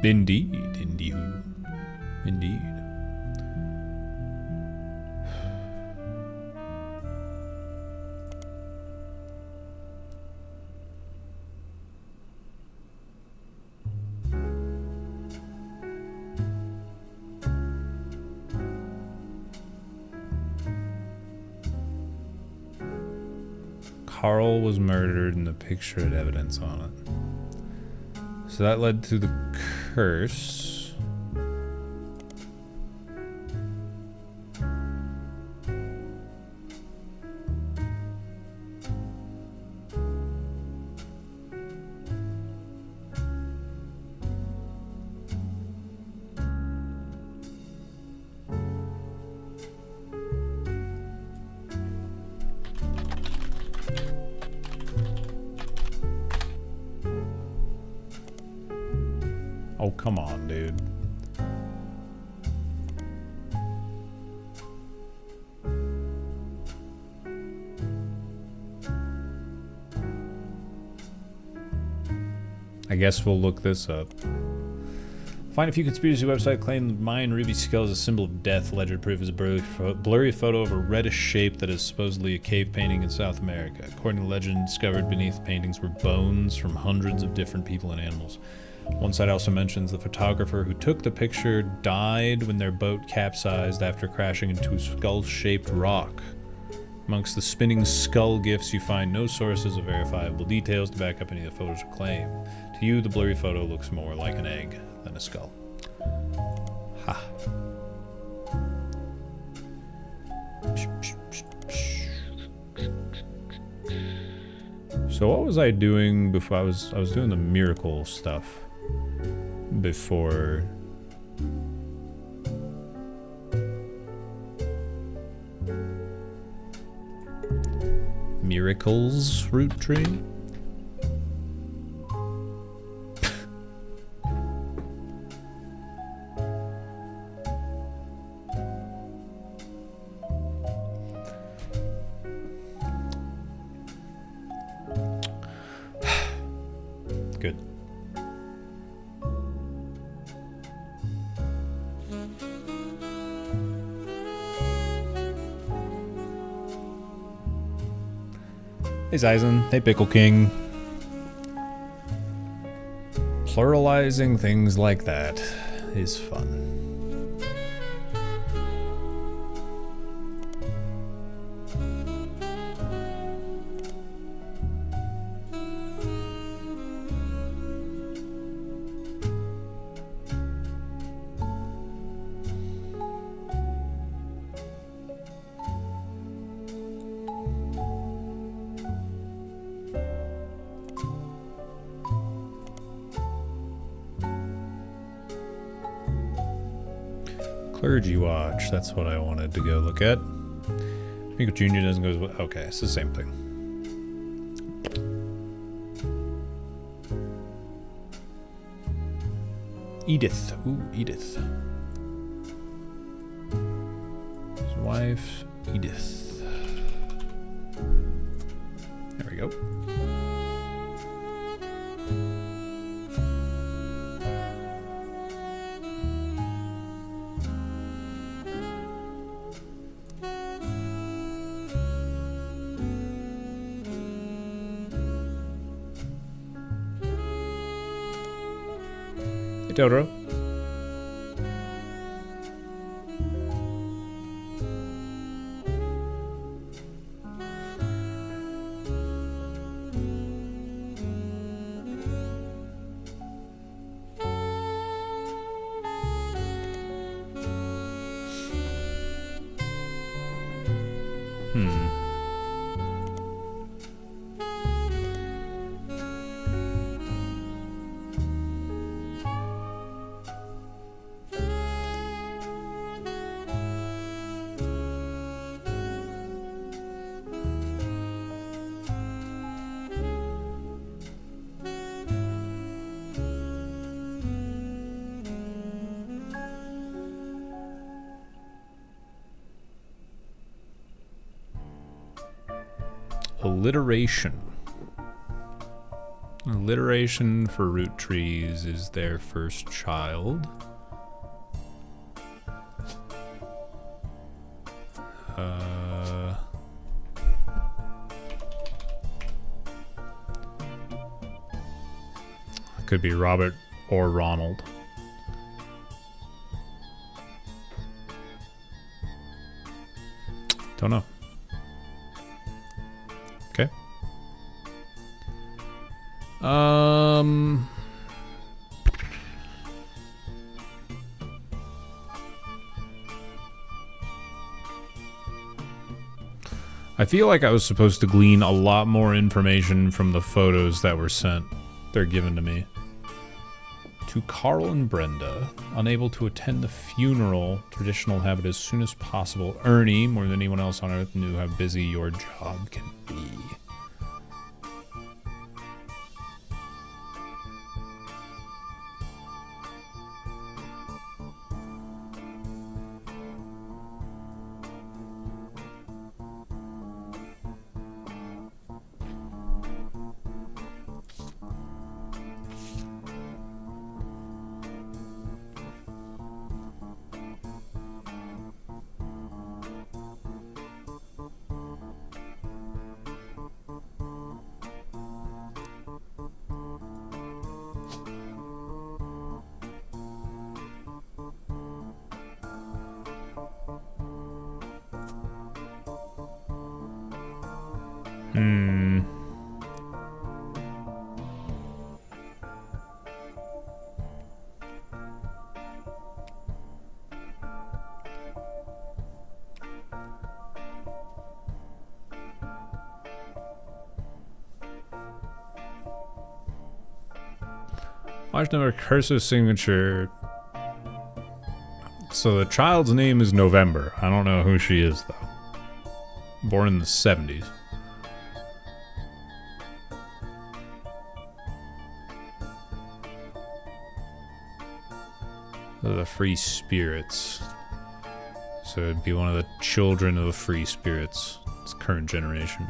Indeed, indeed, indeed. Carl was murdered and the picture had evidence on it. So that led to the curse. Oh, come on, dude. I guess we'll look this up. Find a few conspiracy websites claim Mayan ruby skull is a symbol of death. Alleged proof is a blurry photo of a reddish shape that is supposedly a cave painting in South America. According to legend, discovered beneath the paintings were bones from hundreds of different people and animals. One site also mentions the photographer who took the picture died when their boat capsized after crashing into a skull-shaped rock. Amongst the spinning skull gifts, you find no sources of verifiable details to back up any of the photos or claim. To you, the blurry photo looks more like an egg than a skull. Ha. So what was I doing before? I was doing the miracle stuff before. Miracles root tree. Good. Hey Zyzen. Hey Pickle King. Pluralizing things like that is fun. Clergy Watch, that's what I wanted to go look at. I think if Junior doesn't go as well. Okay, it's the same thing. Edith. Ooh, Edith. His wife, Edith. There we go. Totoro. Alliteration. Alliteration for Roottrees is their first child. Could be Robert or Ronald. Don't know. Okay. I feel like I was supposed to glean a lot more information from the photos that were sent. They're given to me. To Carl and Brenda, unable to attend the funeral, traditional habit as soon as possible. Ernie, more than anyone else on Earth, knew how busy your job can be. Hmm. Watch number cursive signature. So the child's name is November. I don't know who she is though. Born in the 70s. They're the Free Spirits. So it'd be one of the children of the Free Spirits. It's current generation.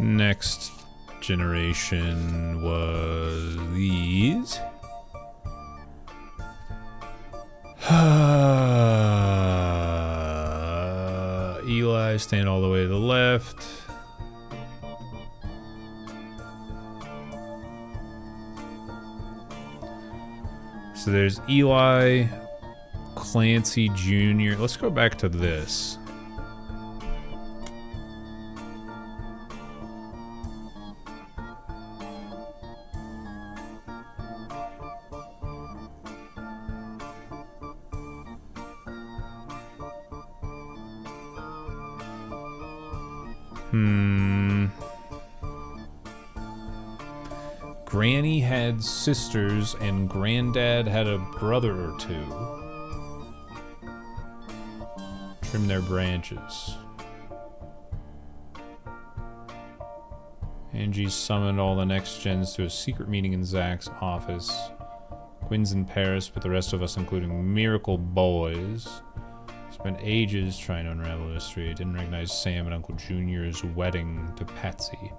Next generation was these. Eli, stand all the way to the left. So there's Eli, Clancy Jr. Let's go back to this. Granny had sisters and Granddad had a brother or two. Trim their branches. Angie summoned all the next gens to a secret meeting in Zach's office. Quinn's in Paris with the rest of us, including Miracle Boys. Spent ages trying to unravel the mystery. Didn't recognize Sam at Uncle Junior's wedding to Patsy.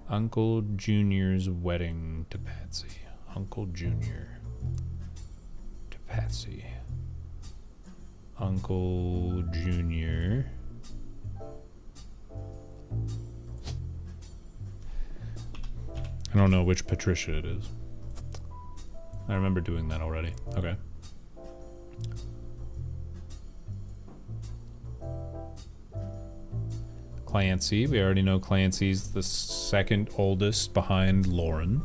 Uncle Junior's wedding to Patsy. Uncle Junior to Patsy. Uncle Junior. I don't know which Patricia it is. I remember doing that already. Okay. Clancy. We already know Clancy's the second oldest behind Lauren.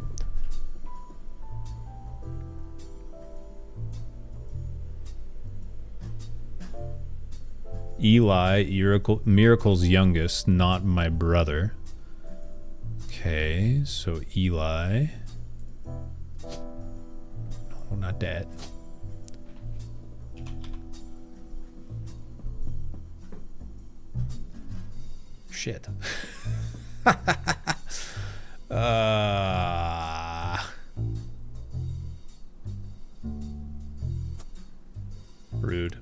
Eli, Miracle's youngest, not my brother. Okay, so Eli. No, not that. Shit. Rude.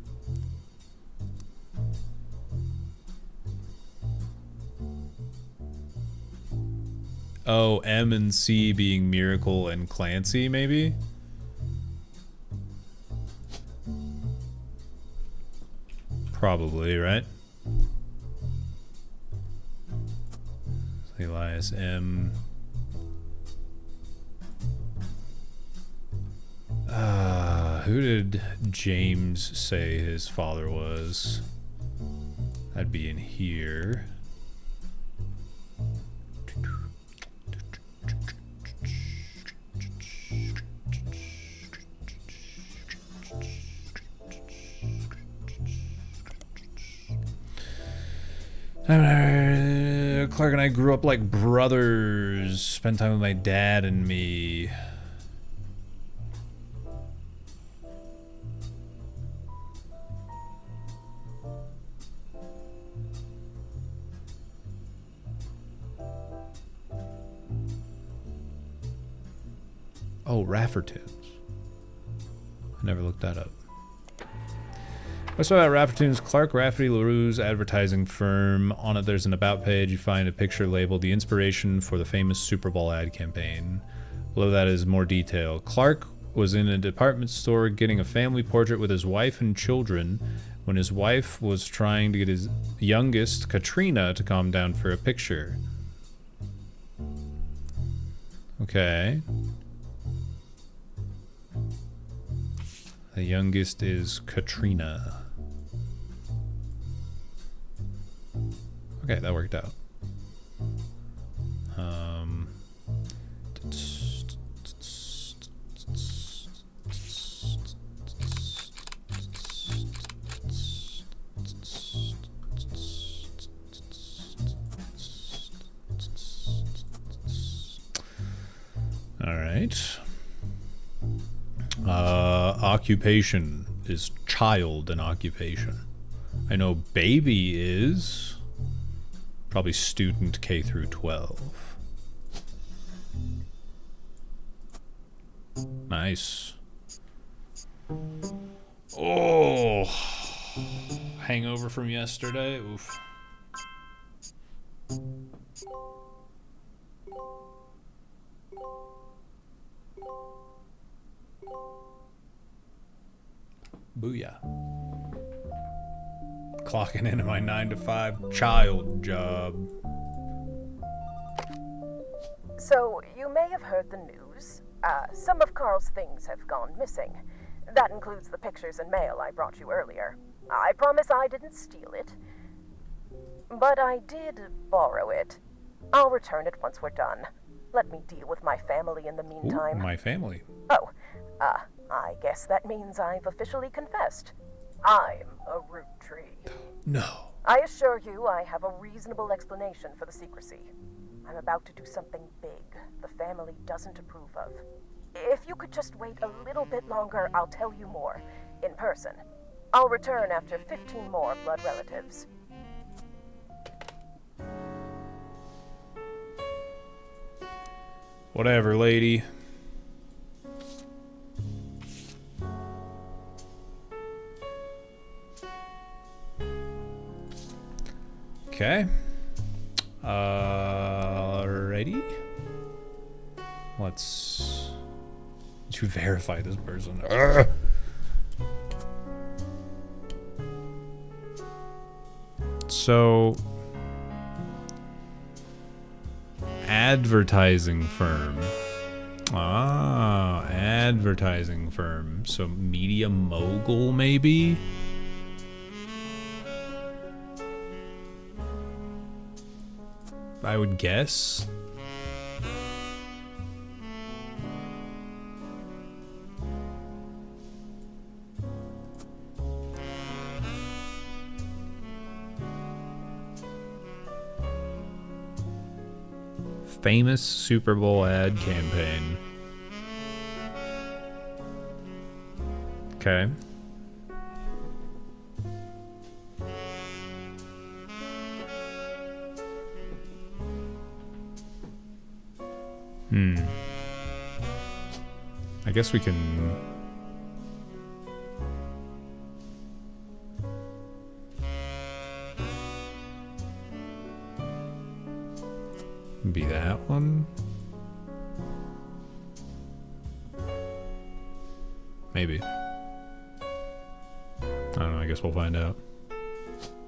Oh, M and C being Miracle and Clancy, maybe? Probably, right? Elias M. Who did James say his father was? That'd be in here. Clark and I grew up like brothers. Spent time with my dad and me. Oh, Raffertons. I never looked that up. What's about Rafferton's? Clark Rafferty LaRue's advertising firm. On it there's an about page. You find a picture labeled the inspiration for the famous Super Bowl ad campaign. Below that is more detail. Clark was in a department store getting a family portrait with his wife and children when his wife was trying to get his youngest, Katrina, to calm down for a picture. Okay. The youngest is Katrina. Okay, that worked out. All right. Occupation. Is child an occupation? I know baby is probably student K through 12. Nice. Oh, hangover from yesterday. Oof. Booyah. Clocking into my 9 to 5 child job. So, you may have heard the news. Some of Carl's things have gone missing. That includes the pictures and mail I brought you earlier. I promise I didn't steal it. But I did borrow it. I'll return it once we're done. Let me deal with my family in the meantime. Ooh, my family. Oh, I guess that means I've officially confessed. I'm a Roottrees. No. I assure you I have a reasonable explanation for the secrecy. I'm about to do something big the family doesn't approve of. If you could just wait a little bit longer, I'll tell you more, in person. I'll return after 15 more blood relatives. Whatever, lady. Okay. Alrighty. Let's to verify this person. Urgh. So, advertising firm. Ah, advertising firm. So, media mogul, maybe? I would guess. Famous Super Bowl ad campaign. Okay. I guess we can... be that one? Maybe. I don't know, I guess we'll find out.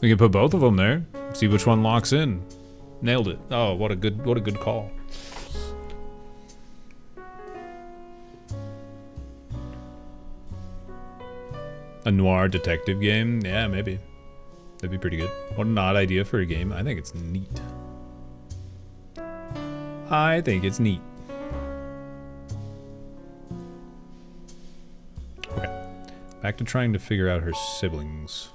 We can put both of them there. See which one locks in. Nailed it. Oh, what a good call. A noir detective game? Yeah, maybe. That'd be pretty good. What an odd idea for a game. I think it's neat. I think it's neat. Okay. Back to trying to figure out her siblings.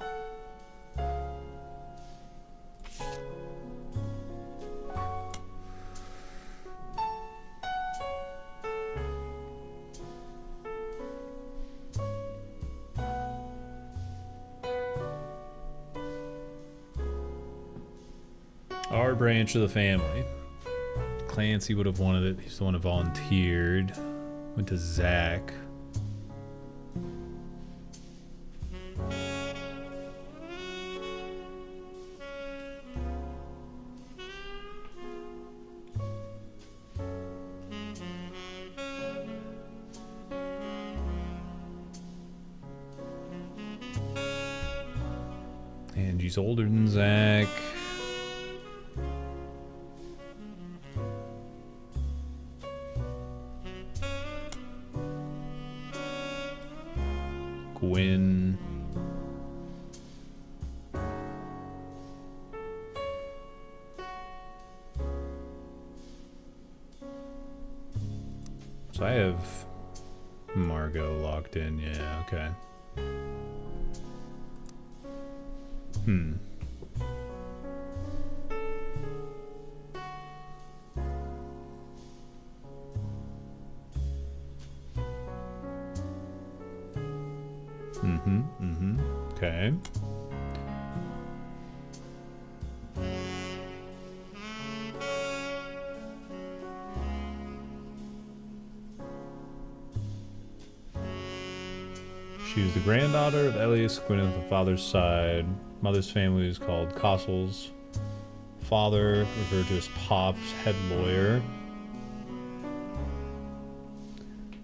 Our branch of the family. Clancy would have wanted it. He's the one who volunteered. Went to Zach. Angie's older than Zach. Gwen. I have Margot locked in. Yeah, okay. Okay. She was the granddaughter of Elias Gwyneth, the father's side. Mother's family is called Cossels. Father, referred to as Pops, head lawyer.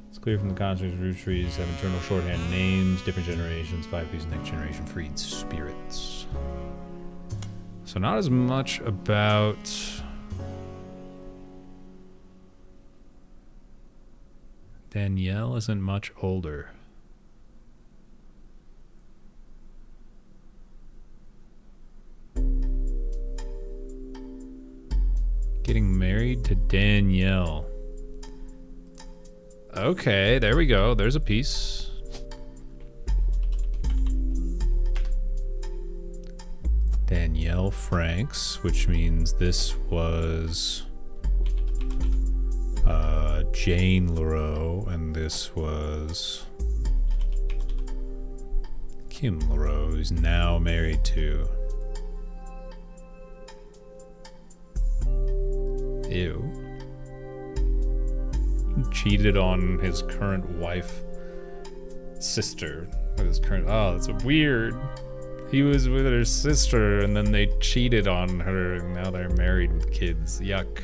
It's clear from the concepts Roottrees have internal shorthand names, different generations, 5 piece next generation freed spirits. So not as much about Danielle isn't much older. Getting married to Danielle. Okay, there we go. There's a piece. Danielle Franks, which means this was Jane Leroux, and this was Kim Leroux, who's now married to... Ew. Cheated on his current wife, sister. With his current... Oh, that's weird. He was with her sister, and then they cheated on her, and now they're married with kids. Yuck.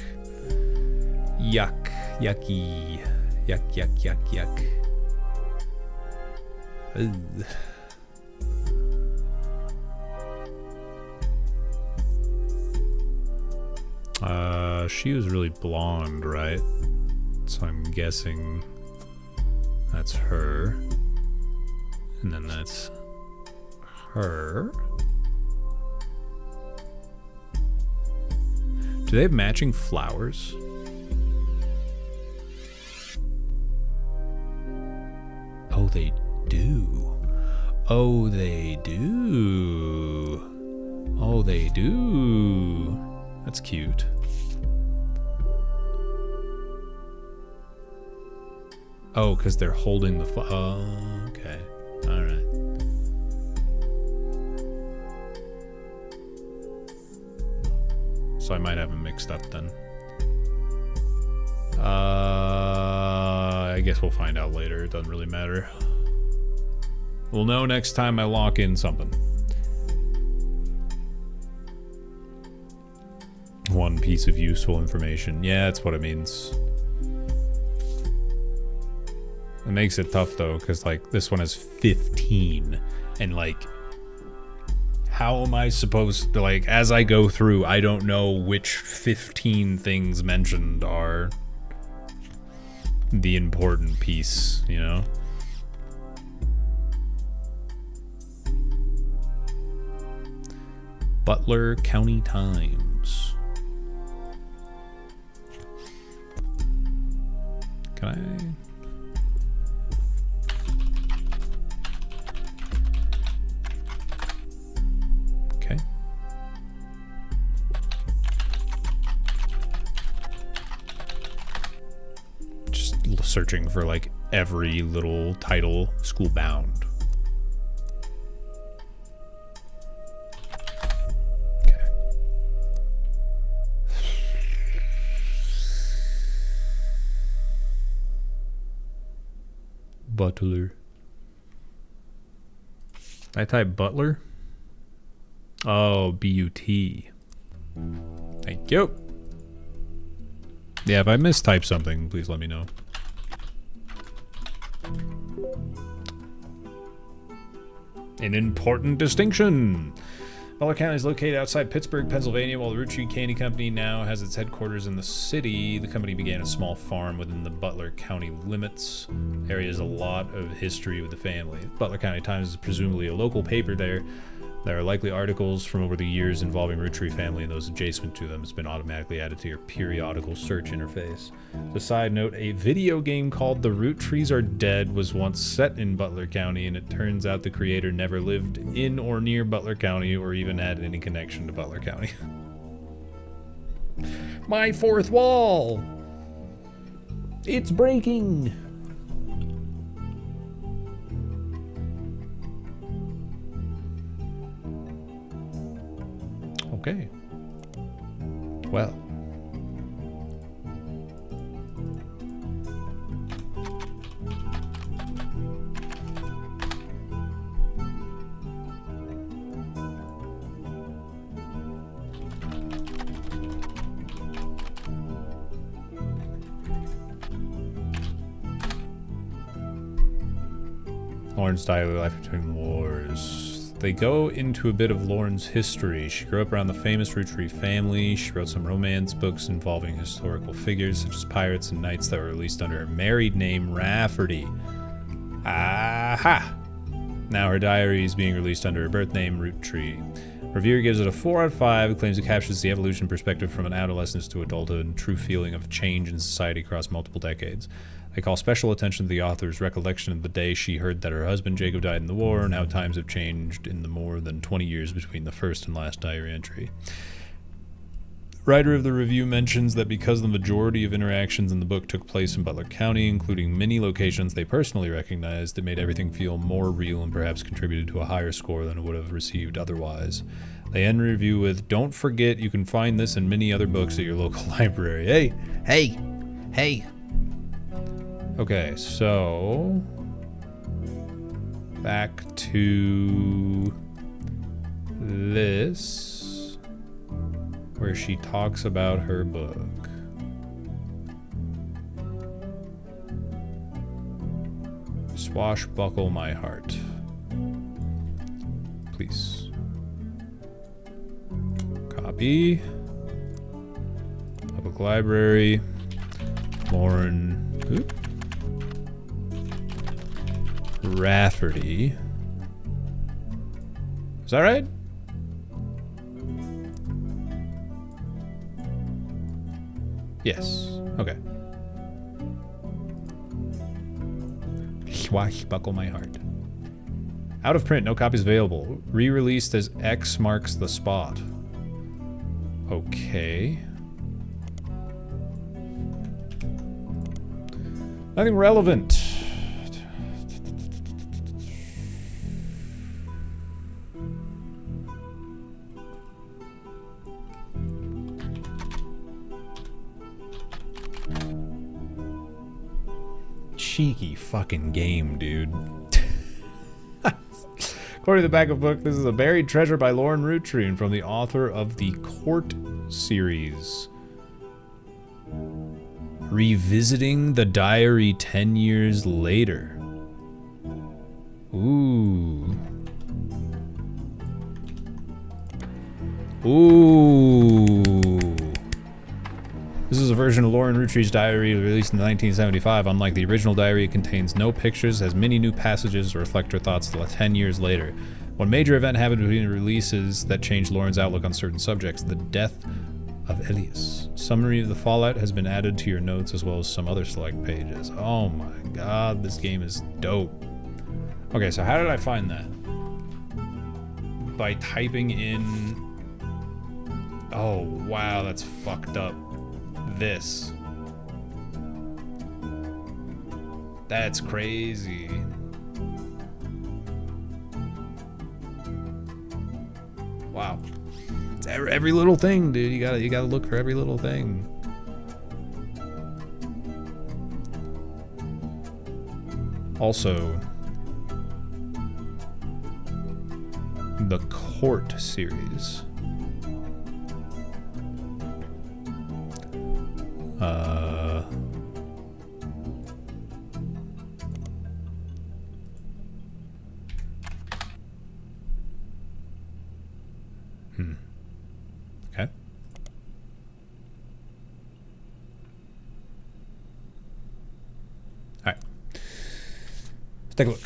Yuck. Yucky. Yuck, yuck, yuck, yuck. Ugh. She was really blonde, right? So I'm guessing that's her. And then that's her. Do they have matching flowers? Oh, they do. Oh, they do. Oh, they do. That's cute. Oh, because they're holding the oh, okay. Alright. So I might have them mixed up then. I guess we'll find out later. It doesn't really matter. We'll know next time I lock in something. One piece of useful information. Yeah, that's what it means. It makes it tough though, because like this one is 15, and like, how am I supposed to, like, as I go through, I don't know which 15 things mentioned are the important piece, you know? Butler County Times. Can I? Okay. Just searching for like every little title, school bound. Okay. Butler. I type Butler? Oh, B-U-T. Thank you. Yeah, if I mistype something, please let me know. An important distinction. Butler County is located outside Pittsburgh, Pennsylvania, while the Roottrees Candy Company now has its headquarters in the city. The company began a small farm within the Butler County limits. The area has a lot of history with the family. Butler County Times is presumably a local paper there, There are likely articles from over the years involving Roottrees family and those adjacent to them. It's been automatically added to your periodical search interface. As a side note, a video game called The Roottrees Are Dead was once set in Butler County, and it turns out the creator never lived in or near Butler County or even had any connection to Butler County. My fourth wall! It's breaking! Okay. Well. Lauren's daily life between wars. They go into a bit of Lauren's history. She grew up around the famous Roottrees family. She wrote some romance books involving historical figures such as pirates and knights that were released under her married name, Rafferty. Aha! Now her diary is being released under her birth name, Roottrees. Reviewer gives it a 4 out of 5, claims it captures the evolution perspective from an adolescence to adulthood and true feeling of change in society across multiple decades. They call special attention to the author's recollection of the day she heard that her husband Jacob died in the war and how times have changed in the more than 20 years between the first and last diary entry. Writer of the review mentions that because the majority of interactions in the book took place in Butler County, including many locations they personally recognized, it made everything feel more real and perhaps contributed to a higher score than it would have received otherwise. They end the review with, "Don't forget you can find this and many other books at your local library." Hey! Okay, so back to this, where she talks about her book. Swashbuckle My Heart. Please. Copy. Public Library. Lauren. Oop. Rafferty. Is that right? Yes. Okay. Swashbuckle My Heart. Out of print, no copies available. Re-released as X Marks the Spot. Okay. Nothing relevant. Cheeky fucking game, dude. According to the back of the book, this is a buried treasure by Lauren Roottrees from the author of the Court series. Revisiting the diary 10 years later. Ooh. This is a version of Lauren Roottrees' diary released in 1975. Unlike the original diary, it contains no pictures, has many new passages to reflect her thoughts 10 years later. One major event happened between the releases that changed Lauren's outlook on certain subjects: the death of Elias. Summary of the fallout has been added to your notes as well as some other select pages. Oh my god, this game is dope. Okay, so how did I find that? By typing in... Oh wow, that's fucked up. This. That's crazy. Wow. It's every little thing, dude. You gotta look for every little thing. Also, the Court series. Okay. All right. Let's take a look.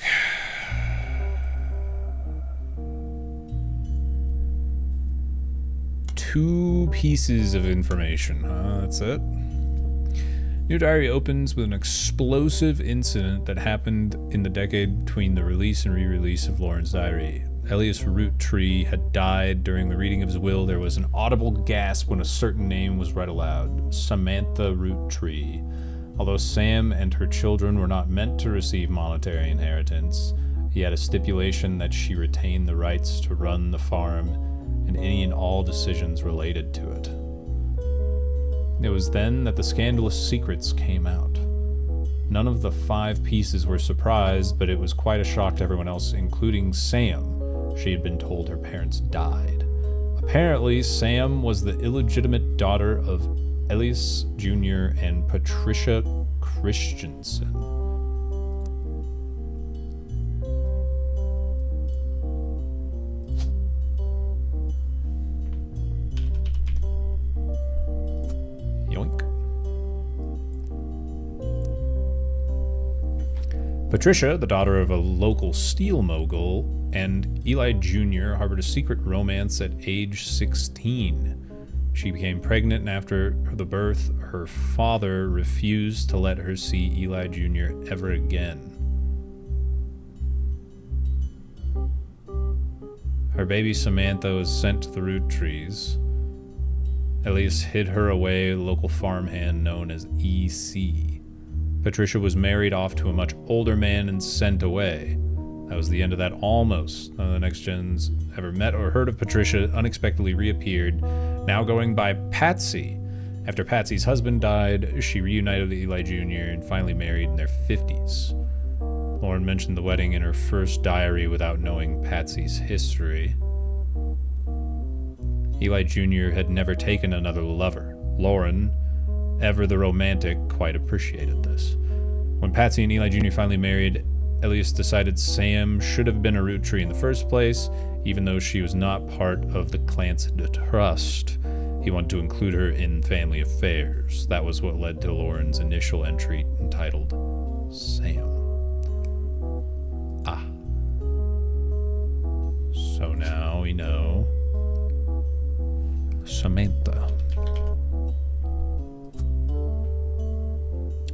2 pieces of information, huh? That's it? New diary opens with an explosive incident that happened in the decade between the release and re-release of Lauren's diary. Elias Roottrees had died. During the reading of his will, there was an audible gasp when a certain name was read aloud: Samantha Roottrees. Although Sam and her children were not meant to receive monetary inheritance, he had a stipulation that she retain the rights to run the farm and any and all decisions related to it. It was then that the scandalous secrets came out. None of the 5 pieces were surprised, but it was quite a shock to everyone else, including Sam. She had been told her parents died. Apparently, Sam was the illegitimate daughter of Elias Jr. and Patricia Christensen. Yoink. Patricia, the daughter of a local steel mogul, and Eli Jr. harbored a secret romance at age 16. She became pregnant, and after the birth, her father refused to let her see Eli Jr. ever again. Her baby Samantha was sent to the Roottrees. Elias hid her away, a local farmhand known as E.C. Patricia was married off to a much older man and sent away. That was the end of that almost. None of the next gens ever met or heard of Patricia. Unexpectedly reappeared, now going by Patsy. After Patsy's husband died, she reunited with Eli Jr. and finally married in their 50s. Lauren mentioned the wedding in her first diary without knowing Patsy's history. Eli Jr. had never taken another lover. Lauren, ever the romantic, quite appreciated this. When Patsy and Eli Jr. finally married, Elias decided Sam should have been a Roottrees in the first place, even though she was not part of the Clancy trust. He wanted to include her in family affairs. That was what led to Lauren's initial entry entitled Sam. Ah. So now we know Samantha.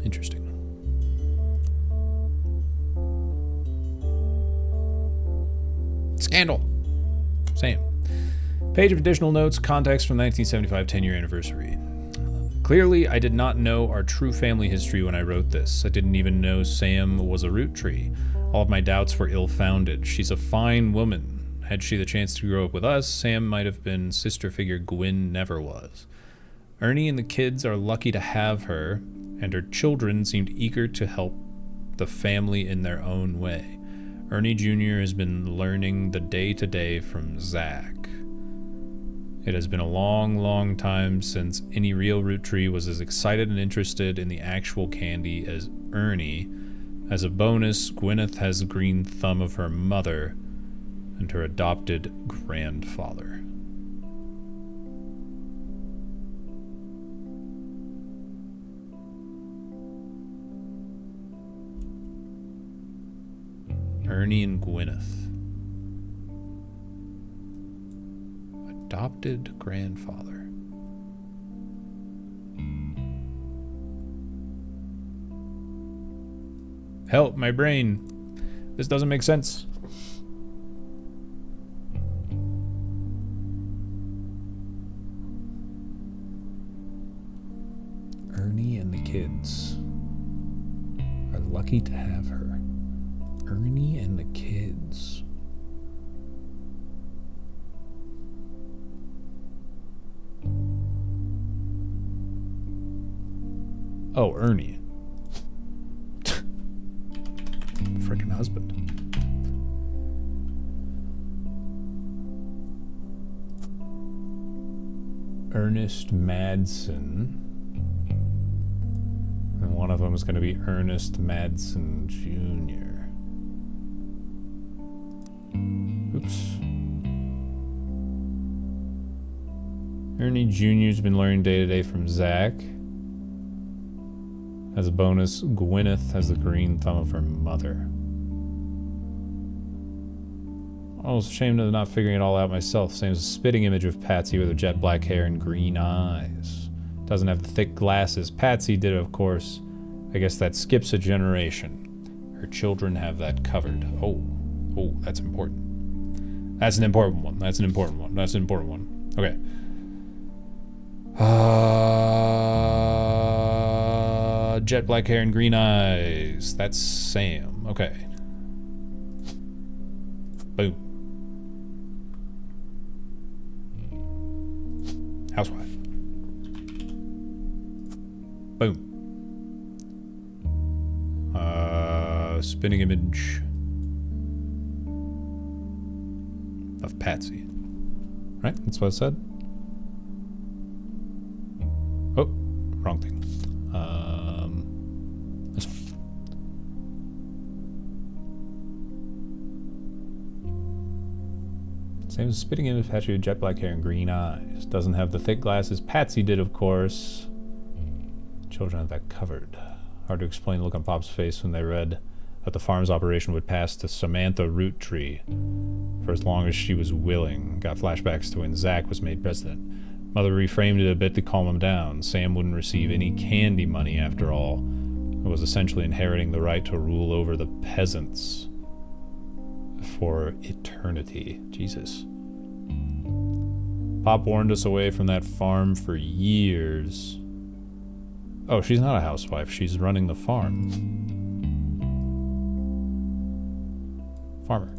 Interesting. Scandal. Same. Page of additional notes, context from the 1975 10-year anniversary. Clearly, I did not know our true family history when I wrote this. I didn't even know Sam was a Roottrees. All of my doubts were ill-founded. She's a fine woman. Had she the chance to grow up with us, Sam might have been sister figure Gwyn never was. Ernie and the kids are lucky to have her, and her children seemed eager to help the family in their own way. Ernie Jr. has been learning the day-to-day from Zach. It has been a long, long time since any real Roottrees was as excited and interested in the actual candy as Ernie. As a bonus, Gwyneth has the green thumb of her mother and her adopted grandfather. Ernie and Gwyneth. Adopted grandfather. Help, my brain. This doesn't make sense. Ernie and the kids are lucky to have her. Ernie and the kids. Oh, Ernie. Freaking husband. Ernest Madsen. And one of them is going to be Ernest Madsen Jr. Oops. Ernie Jr.'s been learning day-to-day from Zach. As a bonus, Gwyneth has the green thumb of her mother. I was ashamed of not figuring it all out myself. Same as a spitting image of Patsy with her jet black hair and green eyes. Doesn't have the thick glasses. Patsy did, of course. I guess that skips a generation. Her children have that covered. Oh, that's important. That's an important one. That's an important one. That's an important one. Okay. Jet black hair and green eyes. That's Sam. Okay. Boom. Housewife. Boom. Spinning image of Patsy. Right? That's what I said. Oh, wrong thing. This one. Same as spitting image of Patsy with jet black hair and green eyes. Doesn't have the thick glasses Patsy did, of course. Children have that covered. Hard to explain the look on Pop's face when they read that the farm's operation would pass to Samantha Roottrees for as long as she was willing. Got flashbacks to when Zach was made president. Mother reframed it a bit to calm him down. Sam wouldn't receive any candy money after all. It was essentially inheriting the right to rule over the peasants for eternity. Jesus. Pop warned us away from that farm for years. Oh, she's not a housewife. She's running the farm. Farmer.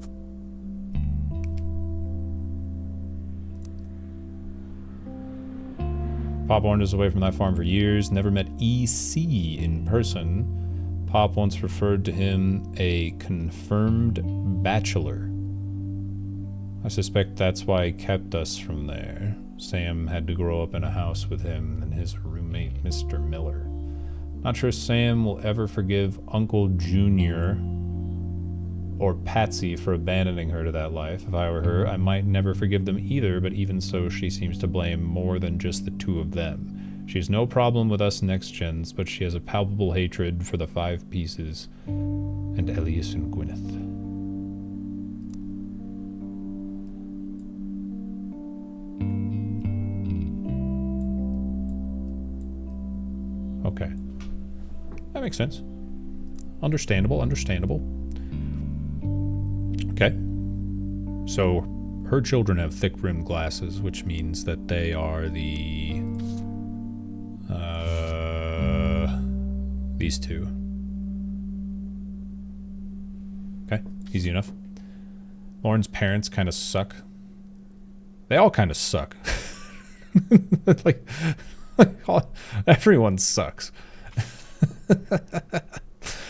Pop warned us away from that farm for years. Never met EC in person. Pop once referred to him a confirmed bachelor. I suspect that's why he kept us from there. Sam had to grow up in a house with him and his roommate, Mr. Miller. Not sure Sam will ever forgive Uncle Junior or Patsy for abandoning her to that life. If I were her, I might never forgive them either, but even so, she seems to blame more than just the two of them. She has no problem with us next gens, but she has a palpable hatred for the Five Pieces and Elias and Gwyneth. Okay. That makes sense. Understandable, understandable. Okay. So, her children have thick-rimmed glasses, which means that they are the... these two. Okay, easy enough. Lauren's parents kind of suck. They all kind of suck. like everyone sucks.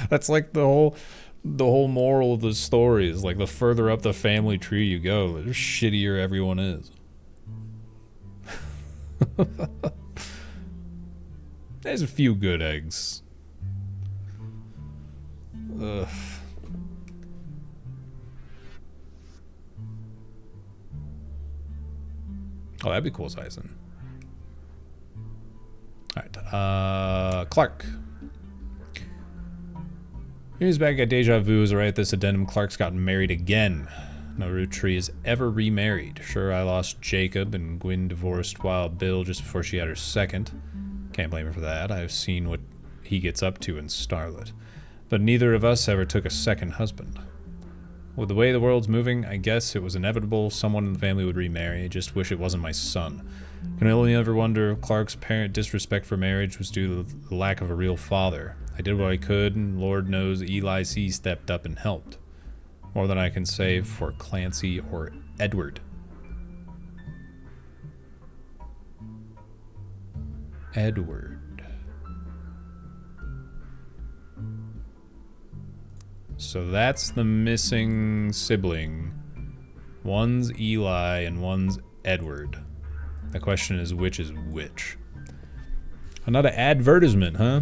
That's like the whole moral of the story is like the further up the family tree you go, the shittier everyone is. There's a few good eggs. Ugh. Oh, that'd be cool, Sizen. Alright, Clark. Here's back at Deja Vu is right at this addendum. Clark's gotten married again. No Roottrees ever remarried. Sure, I lost Jacob and Gwyn divorced Wild Bill just before she had her second. Can't blame her for that. I've seen what he gets up to in Starlet. But neither of us ever took a second husband. With the way the world's moving, I guess it was inevitable someone in the family would remarry. I just wish it wasn't my son. Can only ever wonder if Clark's apparent disrespect for marriage was due to the lack of a real father. I did what I could, and Lord knows Eli C. stepped up and helped. More than I can say for Clancy or Edward. Edward. So that's the missing sibling. One's Eli and one's Edward. The question is which is which? Another advertisement, huh?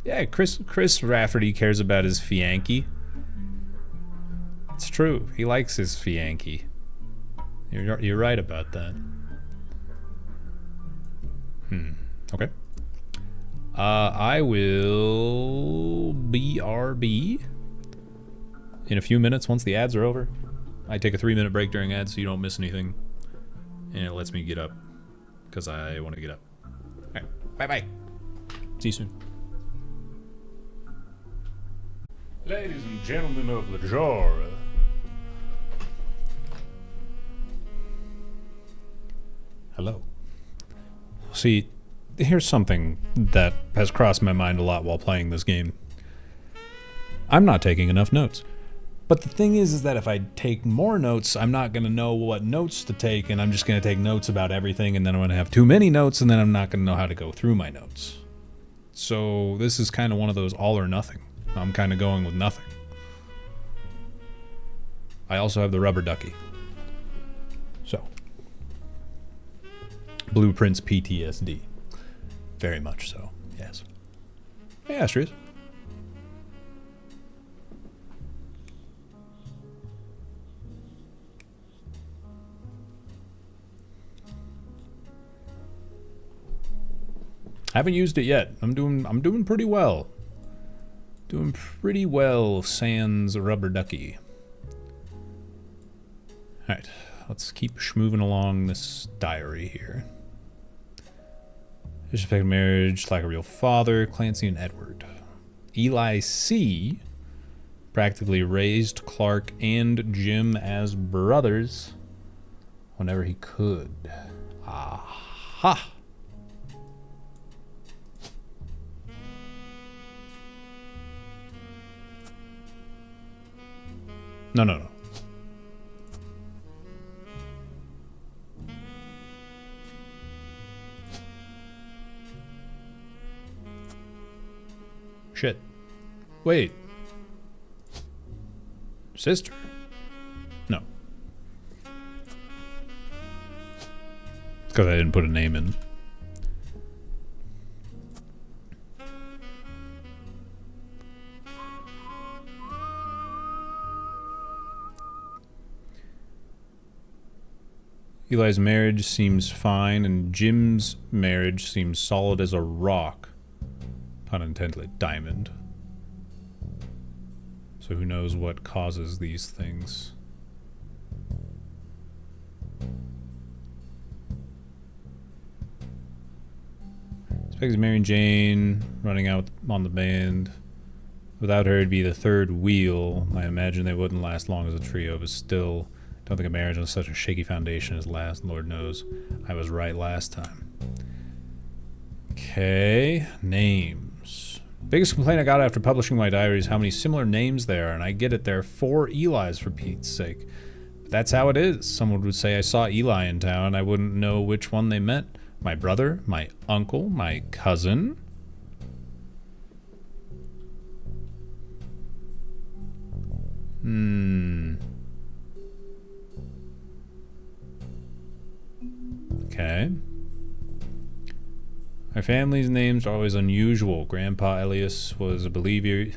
Yeah, Chris Rafferty cares about his fiancé. It's true. He likes his fiancé. You're right about that. Okay. I will BRB in a few minutes once the ads are over. I take a 3-minute break during ads so you don't miss anything. And it lets me get up. Because I want to get up. Alright. Bye-bye. See you soon. Ladies and gentlemen of the genre. Hello. See, here's something that has crossed my mind a lot while playing this game. I'm not taking enough notes. But the thing is that if I take more notes, I'm not going to know what notes to take, and I'm just going to take notes about everything, and then I'm going to have too many notes, and then I'm not going to know how to go through my notes. So this is kind of one of those all or nothing. I'm kind of going with nothing. I also have the rubber ducky. So. Blueprints PTSD. Very much so, yes. Hey, Astrid. Haven't used it yet. I'm doing pretty well. Doing pretty well, sans rubber ducky. Alright, let's keep moving along this diary here. Disrespected marriage, like a real father, Clancy and Edward. Eli C. practically raised Clark and Jim as brothers whenever he could. Aha! No. Shit. Wait. Sister? No. It's because I didn't put a name in. Eli's marriage seems fine, and Jim's marriage seems solid as a rock. Pun intended, diamond. So who knows what causes these things. Specs marrying Jane, running out on the band. Without her, it'd be the third wheel. I imagine they wouldn't last long as a trio, but still, don't think a marriage on such a shaky foundation as last. Lord knows, I was right last time. Okay, names. Biggest complaint I got after publishing my diary is how many similar names there are, and I get it, there are 4 Elis for Pete's sake. But that's how it is. Someone would say I saw Eli in town, I wouldn't know which one they meant. My brother, my uncle, my cousin. Okay. Our family's names are always unusual. Grandpa Elias was a believer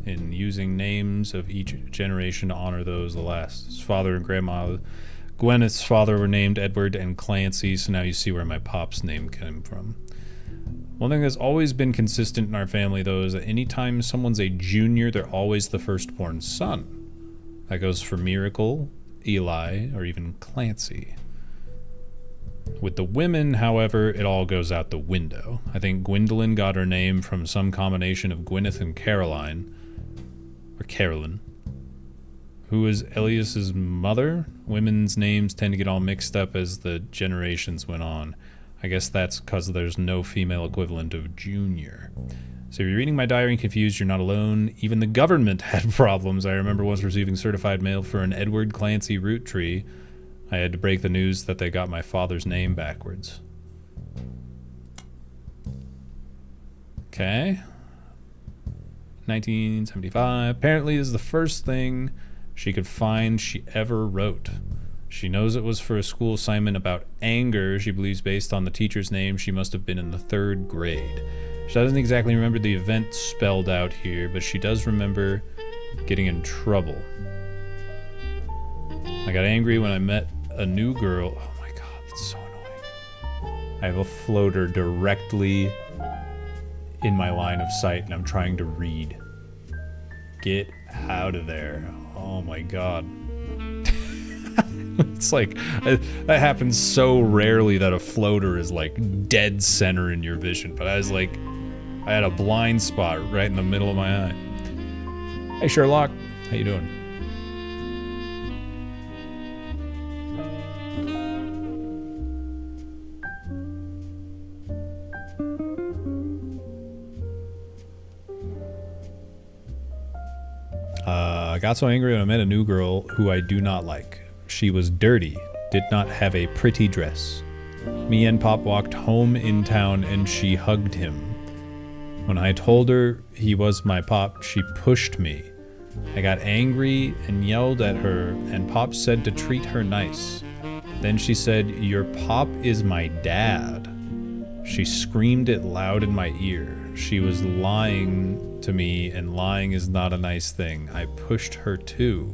in using names of each generation to honor those the last. His father and grandma, Gwyneth's father, were named Edward and Clancy, so now you see where my pop's name came from. One thing that's always been consistent in our family, though, is that anytime someone's a junior, they're always the firstborn son. That goes for Miracle, Eli, or even Clancy. With the women, however, it all goes out the window. I think Gwendolyn got her name from some combination of Gwyneth and Caroline. Or Carolyn. Who is Elias's mother? Women's names tend to get all mixed up as the generations went on. I guess that's because there's no female equivalent of junior. So if you're reading my diary and confused, you're not alone. Even the government had problems. I remember once receiving certified mail for an Edward Clancy Roottrees. I had to break the news that they got my father's name backwards. Okay. 1975. Apparently is the first thing she could find she ever wrote. She knows it was for a school assignment about anger. She believes based on the teacher's name she must have been in the 3rd grade. She doesn't exactly remember the event spelled out here, but she does remember getting in trouble. I got angry when I met a new girl. Oh my god, that's so annoying. I have a floater directly in my line of sight, and I'm trying to read. Get out of there. Oh my god. It's like, that happens so rarely that a floater is like dead center in your vision, but I had a blind spot right in the middle of my eye. Hey Sherlock, how you doing? I got so angry when I met a new girl who I do not like. She was dirty, did not have a pretty dress. Me and Pop walked home in town and she hugged him. When I told her he was my Pop, she pushed me. I got angry and yelled at her, and Pop said to treat her nice. Then she said, "Your Pop is my dad." She screamed it loud in my ear. She was lying to me, and lying is not a nice thing. I pushed her too.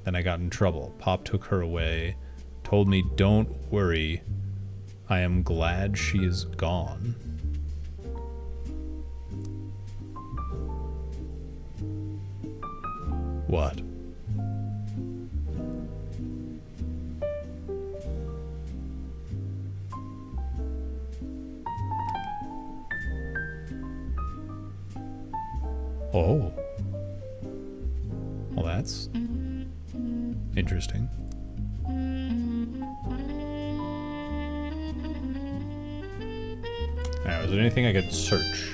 Then I got in trouble. Pop took her away, told me, "Don't worry. I am glad she is gone." What? Oh. Well, that's interesting. Alright, was there anything I could search?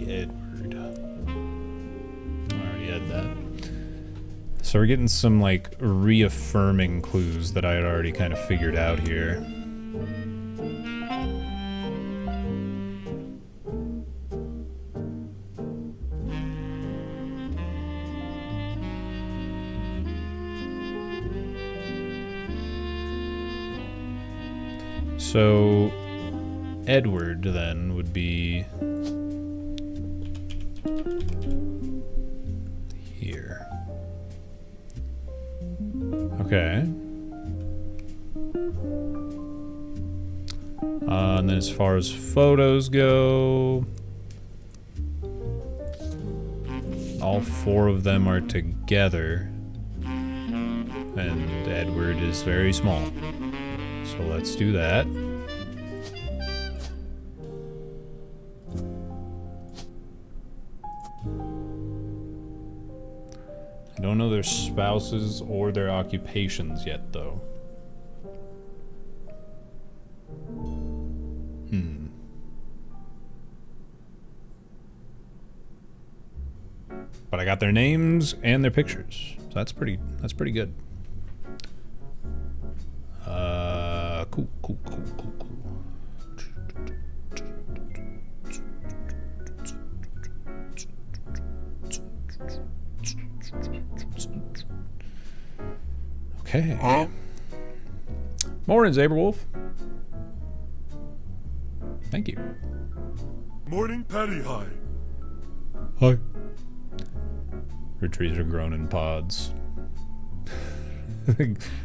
Edward. I already had that. So we're getting some like reaffirming clues that I had already kind of figured out here. So Edward then would be here. Okay. And then as far as photos go, all four of them are together. And Edward is very small. So let's do that. I don't know their spouses or their occupations yet, though. But I got their names and their pictures, so that's pretty good. Cool. Okay. Morning, Zaberwolf. Thank you. Morning, Patty High. Hi. Roottrees are grown in pods.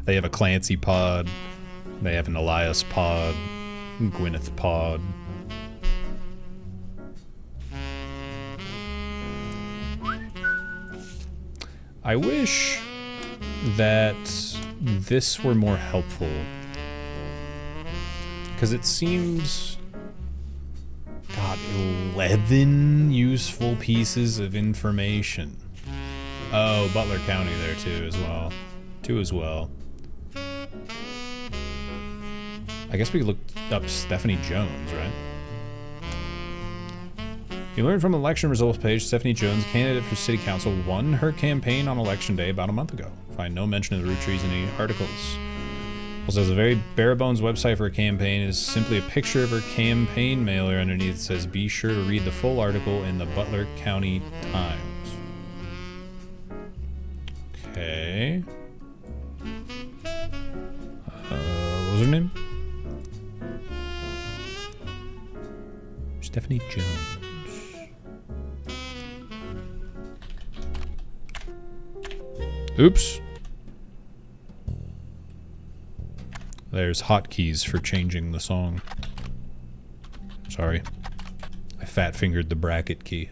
They have a Clancy pod. They have an Elias pod. Gwyneth pod. I wish that this were more helpful. Because it seems... God, 11 useful pieces of information. Oh, Butler County there too as well. Two as well. I guess we could look up Stephanie Jones, right? You learned from the election results page, Stephanie Jones, candidate for city council, won her campaign on election day about a month ago. Find no mention of the Roottrees in any articles. Also has a very bare-bones website for a campaign. It is simply a picture of her campaign mailer. Underneath it says, be sure to read the full article in the Butler County Times. Okay. What was her name? Stephanie Jones. Oops. There's hotkeys for changing the song. Sorry. I fat-fingered the bracket key.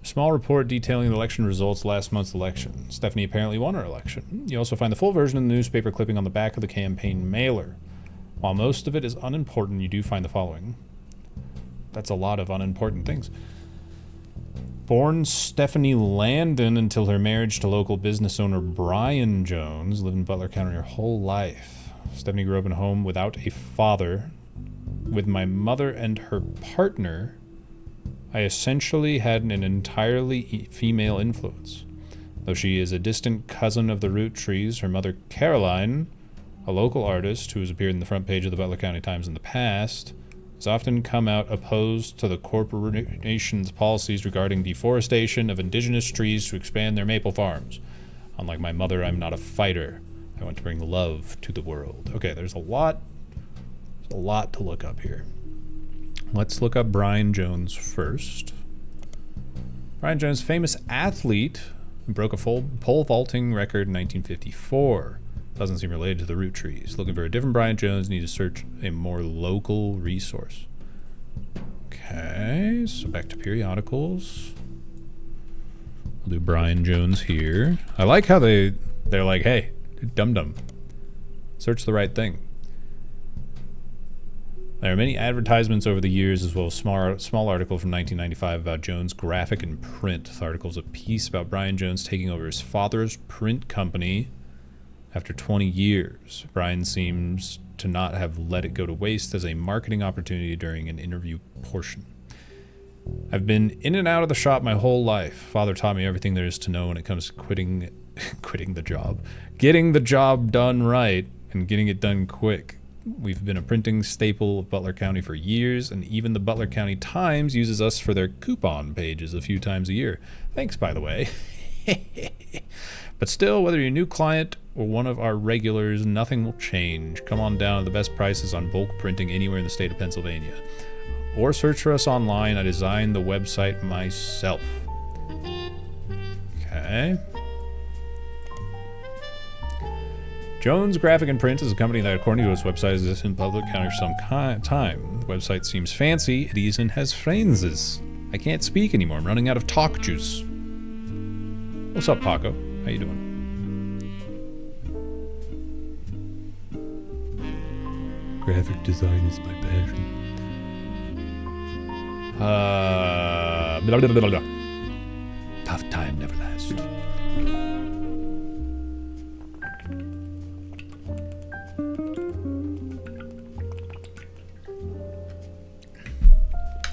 A small report detailing the election results last month's election. Stephanie apparently won her election. You also find the full version of the newspaper clipping on the back of the campaign mailer. While most of it is unimportant, you do find the following. That's a lot of unimportant things. Born Stephanie Landon until her marriage to local business owner Brian Jones, lived in Butler County her whole life. Stephanie grew up in a home without a father. With my mother and her partner, I essentially had an entirely female influence. Though she is a distant cousin of the Roottrees, her mother Caroline, a local artist who has appeared in the front page of the Butler County Times in the past, has often come out opposed to the corporation's policies regarding deforestation of indigenous trees to expand their maple farms. Unlike my mother, I'm not a fighter. I want to bring love to the world. Okay, there's a lot to look up here. Let's look up Brian Jones first. Brian Jones, famous athlete, broke a full pole vaulting record in 1954. Doesn't seem related to the Roottrees. Looking for a different Brian Jones, need to search a more local resource. Okay, so back to periodicals. We'll do Brian Jones here. I like how they're like, hey, dum-dum, search the right thing. There are many advertisements over the years, as well as a small article from 1995 about Jones' graphic and print. The article is a piece about Brian Jones taking over his father's print company after 20 years. Brian seems to not have let it go to waste as a marketing opportunity during an interview portion. I've been in and out of the shop my whole life. Father taught me everything there is to know when it comes to quitting the job. Getting the job done right and getting it done quick. We've been a printing staple of Butler County for years, and even the Butler County Times uses us for their coupon pages a few times a year. Thanks, by the way. But still, whether you're a new client or one of our regulars, nothing will change. Come on down to the best prices on bulk printing anywhere in the state of Pennsylvania. Or search for us online. I designed the website myself. Okay. Jones Graphic and Print is a company that, according to its website, exists in Butler County for some time. The website seems fancy. It even has phrases. I can't speak anymore. I'm running out of talk juice. What's up, Paco? How you doing? Graphic design is my passion. Blah, blah, blah, blah, blah. Tough time never lasts.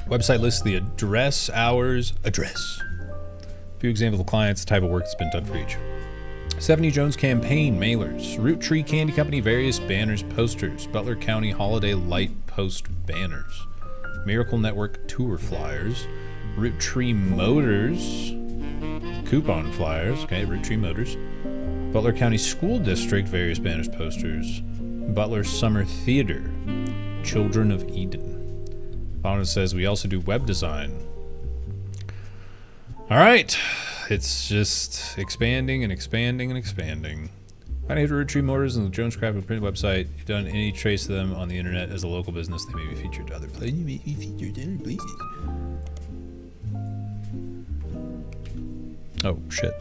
Website lists the address, hours, address. A few examples of clients, the type of work that's been done for each. Stephanie Jones campaign mailers, Root Tree Candy Company, various banners, posters, Butler County Holiday Light Post banners, Miracle Network tour flyers, Root Tree Motors coupon flyers, okay, Root Tree Motors, Butler County School District, various banners, posters, Butler Summer Theater, Children of Eden. Bottom says we also do web design. All right, it's just expanding and expanding and expanding. Finding Root Tree Motors and the Jones Graphic Print website. If you've done any trace of them on the internet as a local business, they may be featured to other places. Oh shit.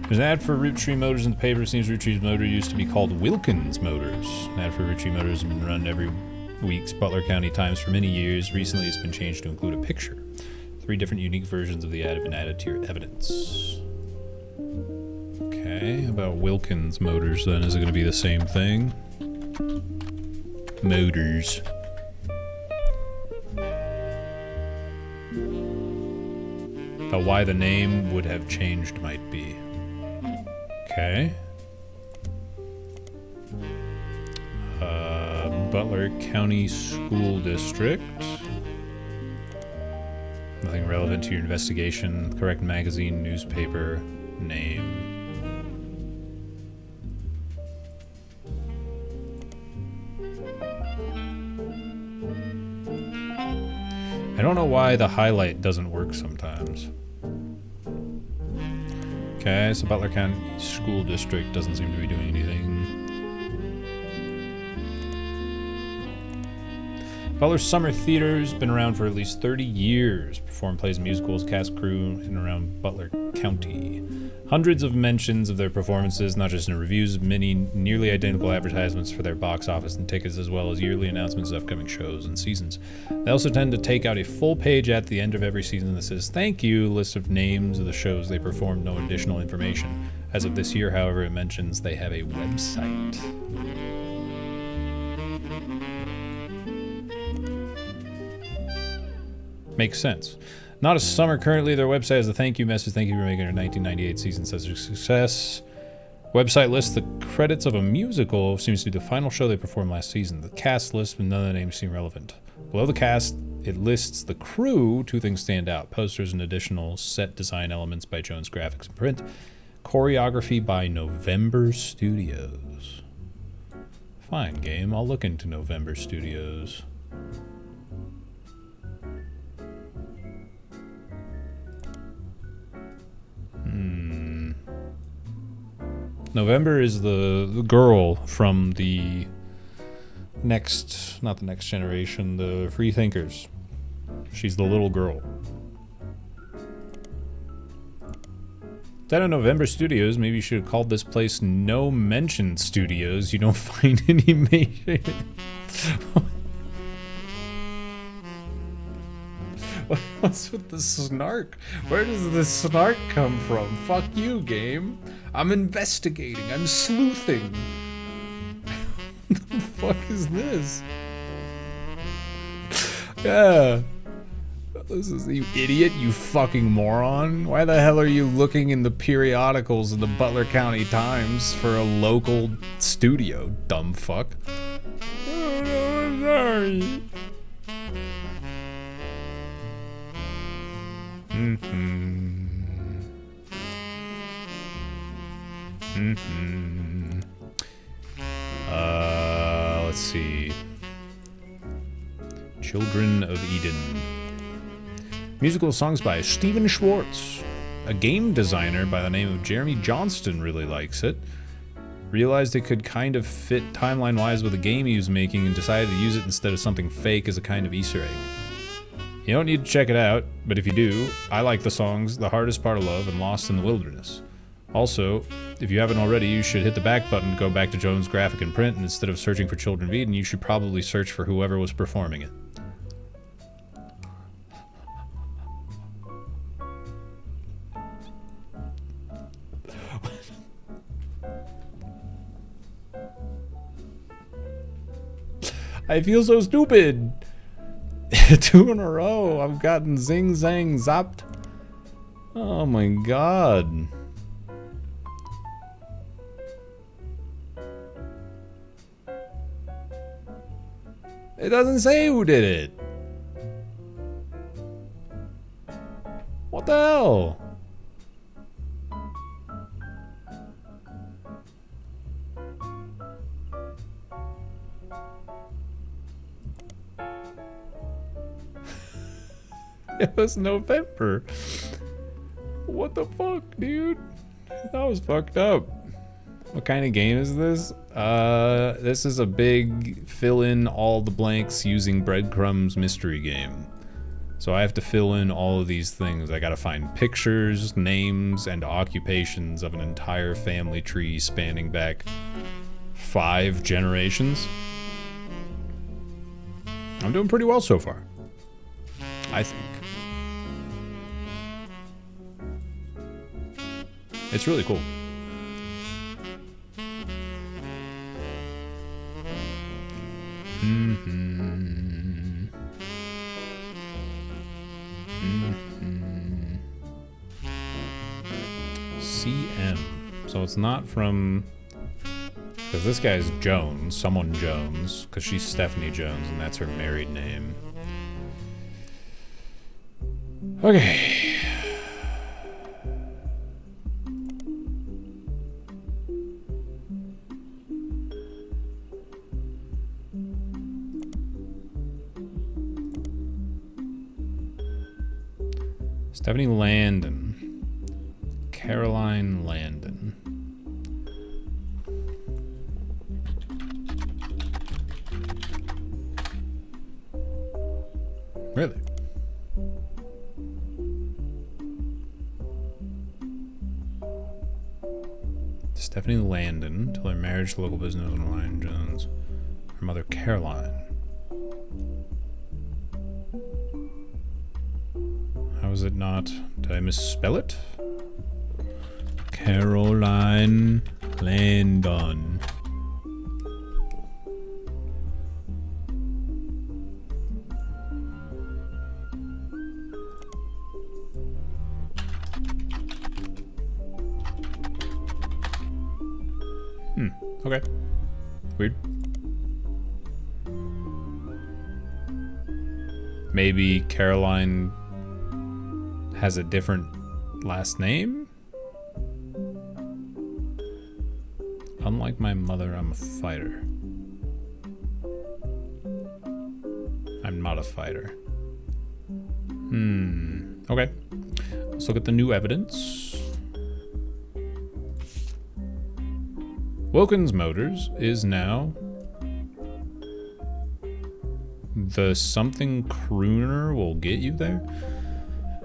There's an ad for Root Tree Motors in the paper. It seems Root Tree's motor used to be called Wilkins Motors. An ad for Root Tree Motors has been run every week's Butler County Times for many years. Recently, it's been changed to include a picture. 3 different unique versions of the ad have been added to your evidence. Okay, how about Wilkins Motors then? Is it going to be the same thing? Motors. Why the name would have changed might be. Okay. Butler County School District. Nothing relevant to your investigation. Correct magazine, newspaper, name. I don't know why the highlight doesn't work sometimes. Okay, so Butler County School District doesn't seem to be doing anything. Butler's Summer Theater's been around for at least 30 years. Performed plays and musicals, cast crew in and around Butler County. Hundreds of mentions of their performances, not just in reviews, many nearly identical advertisements for their box office and tickets, as well as yearly announcements of upcoming shows and seasons. They also tend to take out a full page at the end of every season that says, "Thank you," list of names of the shows they performed, no additional information. As of this year, however, it mentions they have a website. Makes sense. Not a summer currently. Their website has a thank you message. Thank you for making our 1998 season such a success. Website lists the credits of a musical. Seems to be the final show they performed last season. The cast list, but none of the names seem relevant. Below the cast, it lists the crew. Two things stand out. Posters and additional set design elements by Jones Graphics and Print. Choreography by November Studios. Fine, game. I'll look into November Studios. November is the girl from the next, not the next generation, the Free Thinkers. She's the little girl. Instead of November Studios, maybe you should have called this place No Mention Studios. You don't find any major... What's with the snark? Where does this snark come from? Fuck you, game. I'm investigating. I'm sleuthing. What the fuck is this? Yeah. This is, you idiot, you fucking moron. Why the hell are you looking in the periodicals in the Butler County Times for a local studio, dumb fuck? Oh, sorry. Let's see. Children of Eden. Musical songs by Stephen Schwartz. A game designer by the name of Jeremy Johnston really likes it. Realized it could kind of fit timeline-wise with the game he was making and decided to use it instead of something fake as a kind of Easter egg. You don't need to check it out, but if you do, I like the songs The Hardest Part of Love and Lost in the Wilderness. Also, if you haven't already, you should hit the back button to go back to Jones Graphic and Print, and instead of searching for Children of Eden, you should probably search for whoever was performing it. I feel so stupid. 2 in a row. I've gotten zing zang zapped. Oh my god. It doesn't say who did it. What the hell? It was November. What the fuck, dude? That was fucked up. What kind of game is this? This is a big fill in all the blanks using breadcrumbs mystery game. So I have to fill in all of these things. I gotta find pictures, names, and occupations of an entire family tree spanning back 5 generations. I'm doing pretty well so far, I think. It's really cool. CM. So it's not from... Because this guy's Jones, someone Jones, because she's Stephanie Jones, and that's her married name. Okay. Stephanie Landon. Caroline Landon. Really? Stephanie Landon, till her marriage to local business owner Lion Jones. Her mother Caroline. How is it not? Did I misspell it? Caroline Landon. Okay. Weird. Maybe Caroline has a different last name? Unlike my mother, I'm a fighter. I'm not a fighter. Okay. Let's look at the new evidence. Wilkins Motors is now the something crooner will get you there.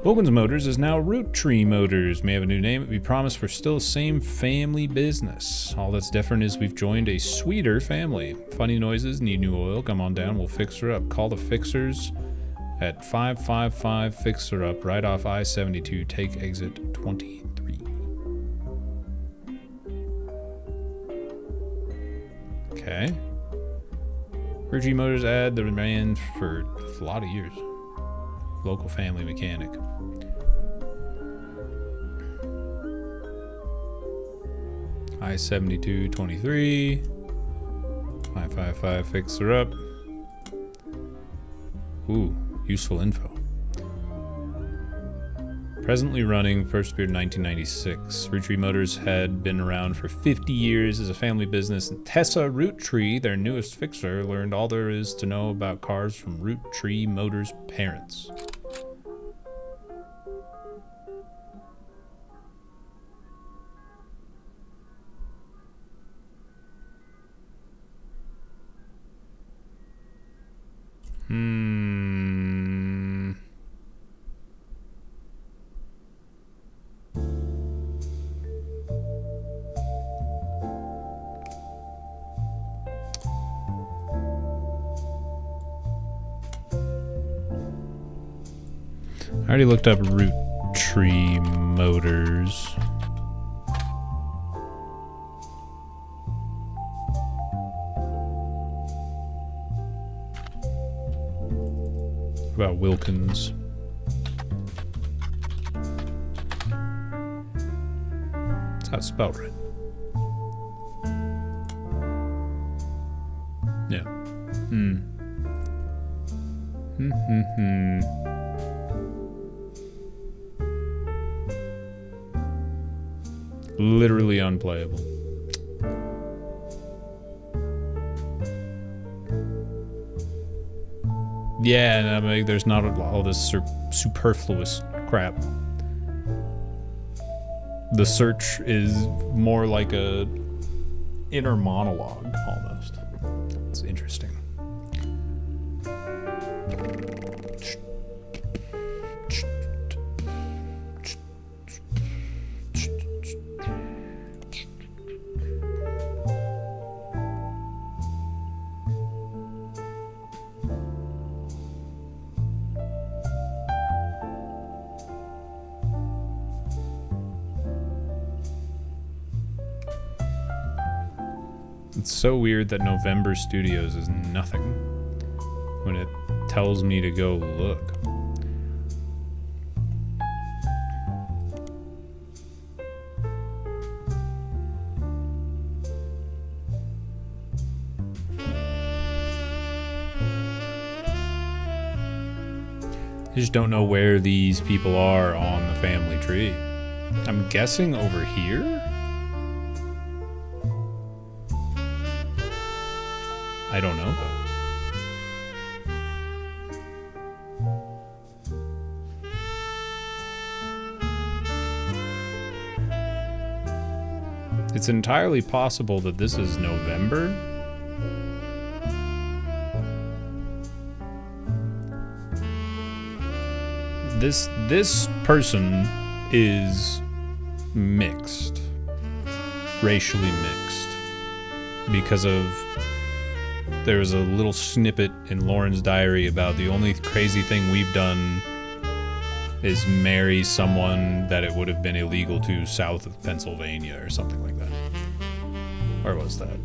Wilkins Motors is now Roottrees Motors. May have a new name, but we promise we're still the same family business. All that's different is we've joined a sweeter family. Funny noises, need new oil, come on down, we'll fix her up. Call the fixers at 555 Fix Her Up, right off I-72, take exit 23. Okay. Roottrees Motors ad the ran for a lot of years. Local family mechanic. I-72 23. 555 Fix Her Up. Ooh, useful info. Presently running, first appeared in 1996. Roottrees Motors had been around for 50 years as a family business. And Tessa Roottrees, their newest fixer, learned all there is to know about cars from Roottrees Motors' parents. I already looked up Roottrees Motors. What about Wilkins? That's how it's spelled, right? Yeah. Literally unplayable. Yeah, and I mean, there's not all this superfluous crap. The search is more like a inner monologue, almost. It's interesting. It's so weird that November Studios is nothing when it tells me to go look. I just don't know where these people are on the family tree. I'm guessing over here? I don't know though. It's entirely possible that this is November. This person is mixed, racially mixed, because of there was a little snippet in Lauren's diary about the only crazy thing we've done is marry someone that it would have been illegal to south of Pennsylvania or something like that. Where was that?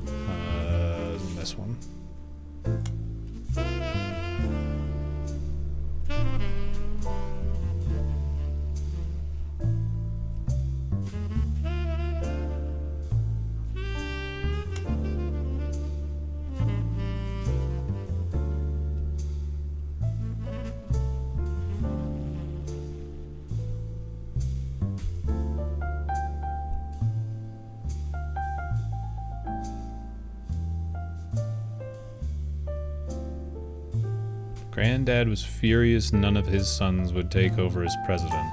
This one. Granddad was furious none of his sons would take over as president.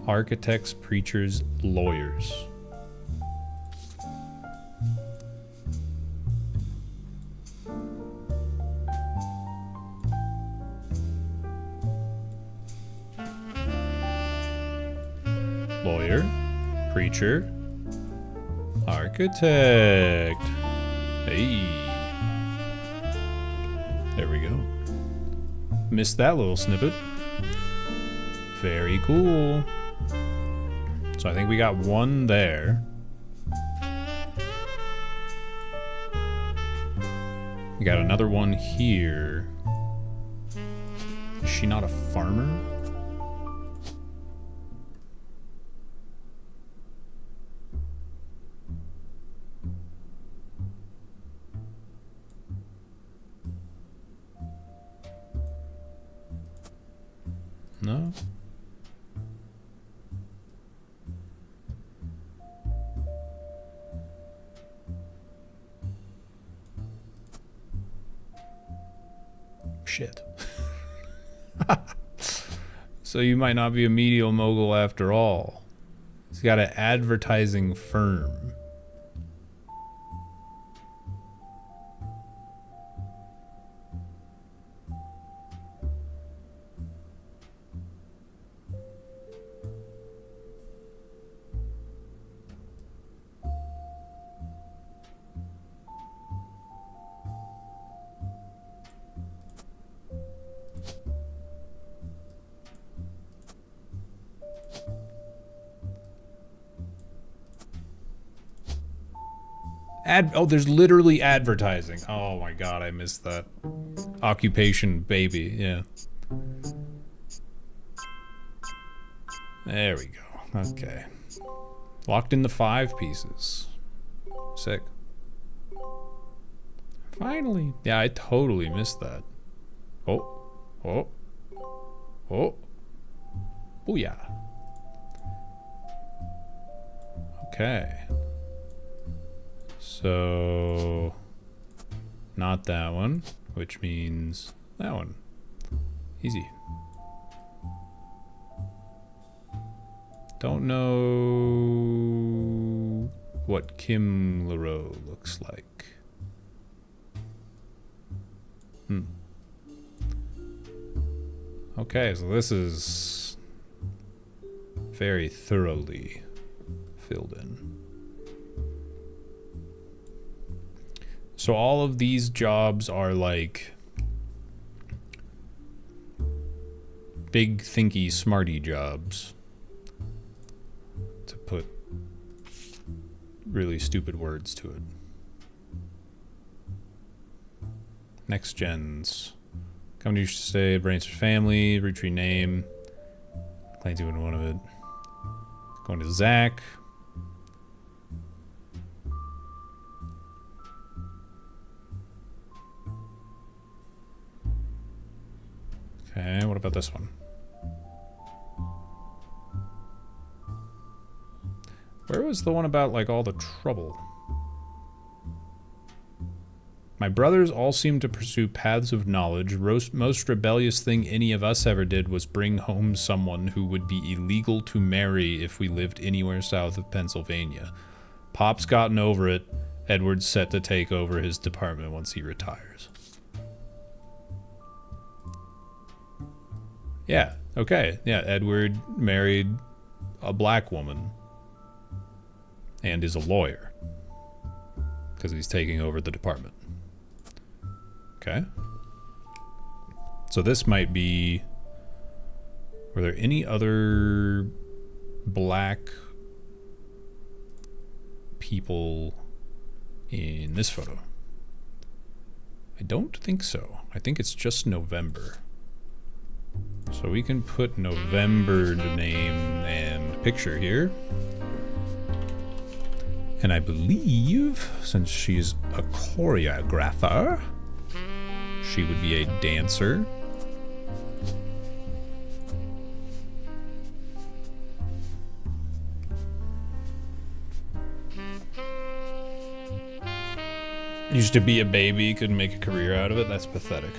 Architects, preachers, lawyers. Lawyer, preacher, architect. Hey. There we go. Missed that little snippet. Very cool. So I think we got one there. We got another one here. Is she not a farmer? No? Shit. So you might not be a media mogul after all. He's got an advertising firm. Oh, there's literally advertising. Oh my god, I missed that. Occupation baby, yeah. There we go. Okay. Locked into 5 pieces. Sick. Finally. Yeah, I totally missed that. Oh. Oh. Oh. Booyah. Okay. So, not that one, which means that one. Easy. Don't know what Kim Leroux looks like. Okay, so this is very thoroughly filled in. So all of these jobs are like big thinky smarty jobs, to put really stupid words to it. Next gens. Come to stay, Brancher's family, Roottrees name. Clancy wouldn't one of it. Going to Zach. Okay, what about this one? Where was the one about, like, all the trouble? My brothers all seem to pursue paths of knowledge. Most rebellious thing any of us ever did was bring home someone who would be illegal to marry if we lived anywhere south of Pennsylvania. Pop's gotten over it. Edward's set to take over his department once he retires. Yeah, okay. Yeah, Edward married a black woman and is a lawyer because he's taking over the department. Okay. So this might be... Were there any other black people in this photo? I don't think so. I think it's just November. So we can put November name and picture here. And I believe, since she's a choreographer, she would be a dancer. Used to be a baby, couldn't make a career out of it. That's pathetic.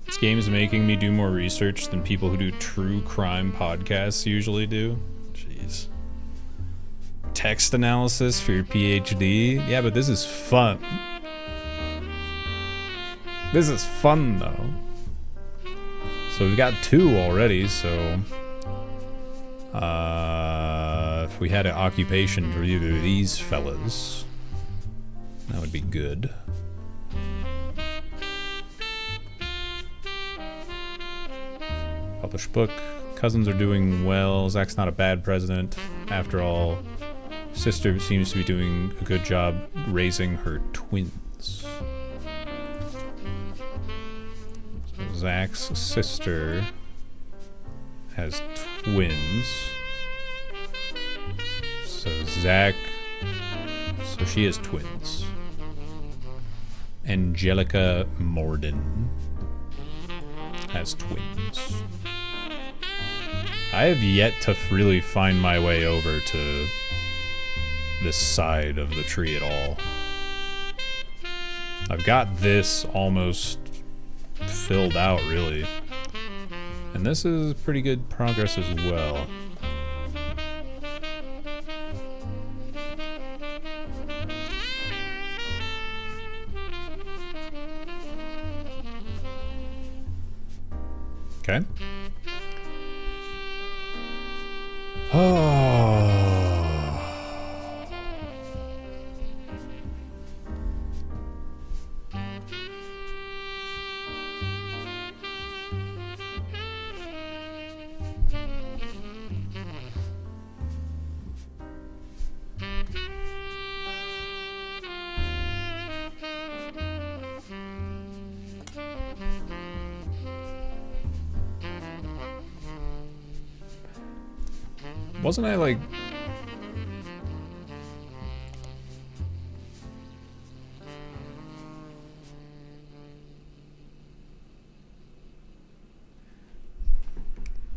This game is making me do more research than people who do true crime podcasts usually do. Jeez. Text analysis for your PhD? Yeah, but this is fun. This is fun, though. So we've got 2 already, so... if we had an occupation for either of these fellas, that would be good. Published book. Cousins are doing well. Zach's not a bad president. After all, sister seems to be doing a good job raising her twins. So Zach's sister has twins. So Zach... So she has twins. Angelica Morden has twins. I have yet to really find my way over to this side of the tree at all. I've got this almost filled out, really. And this is pretty good progress as well. Okay. Oh. Wasn't I like...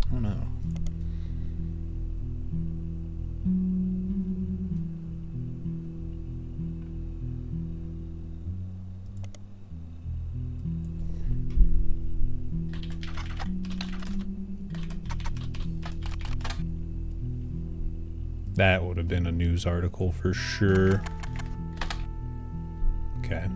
I don't know. That would have been a news article for sure. Okay.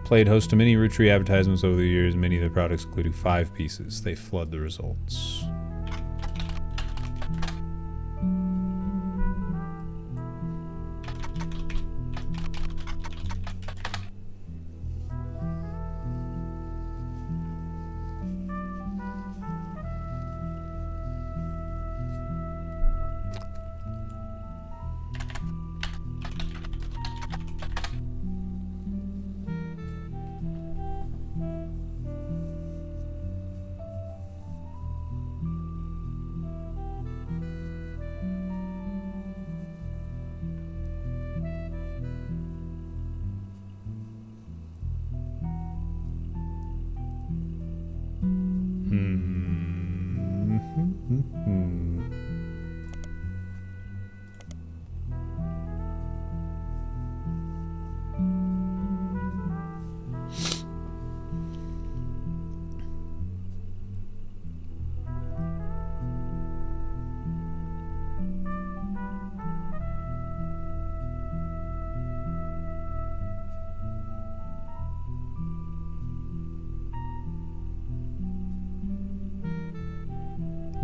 Played host to many Roottrees advertisements over the years, many of their products including 5 pieces. They flood the results.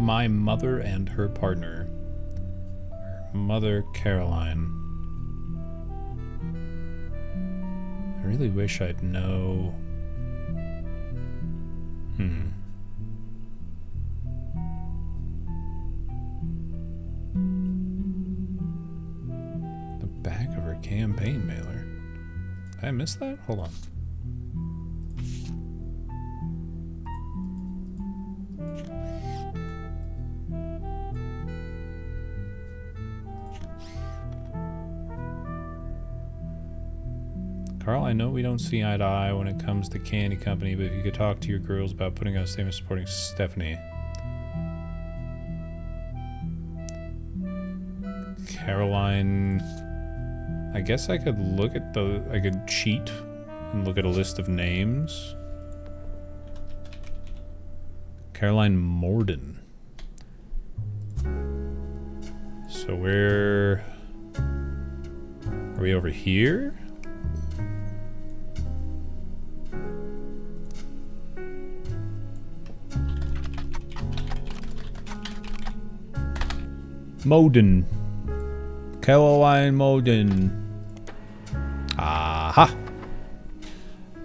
my mother and her partner. Her mother, Caroline. I really wish I'd know. The back of her campaign mailer. Did I miss that? Hold on. Carl, I know we don't see eye to eye when it comes to candy company, but if you could talk to your girls about putting out a statement supporting Stephanie. Caroline... I guess I could look at I could cheat and look at a list of names. Caroline Morden. So where... Are we over here? Moden. Caroline Moden. Aha!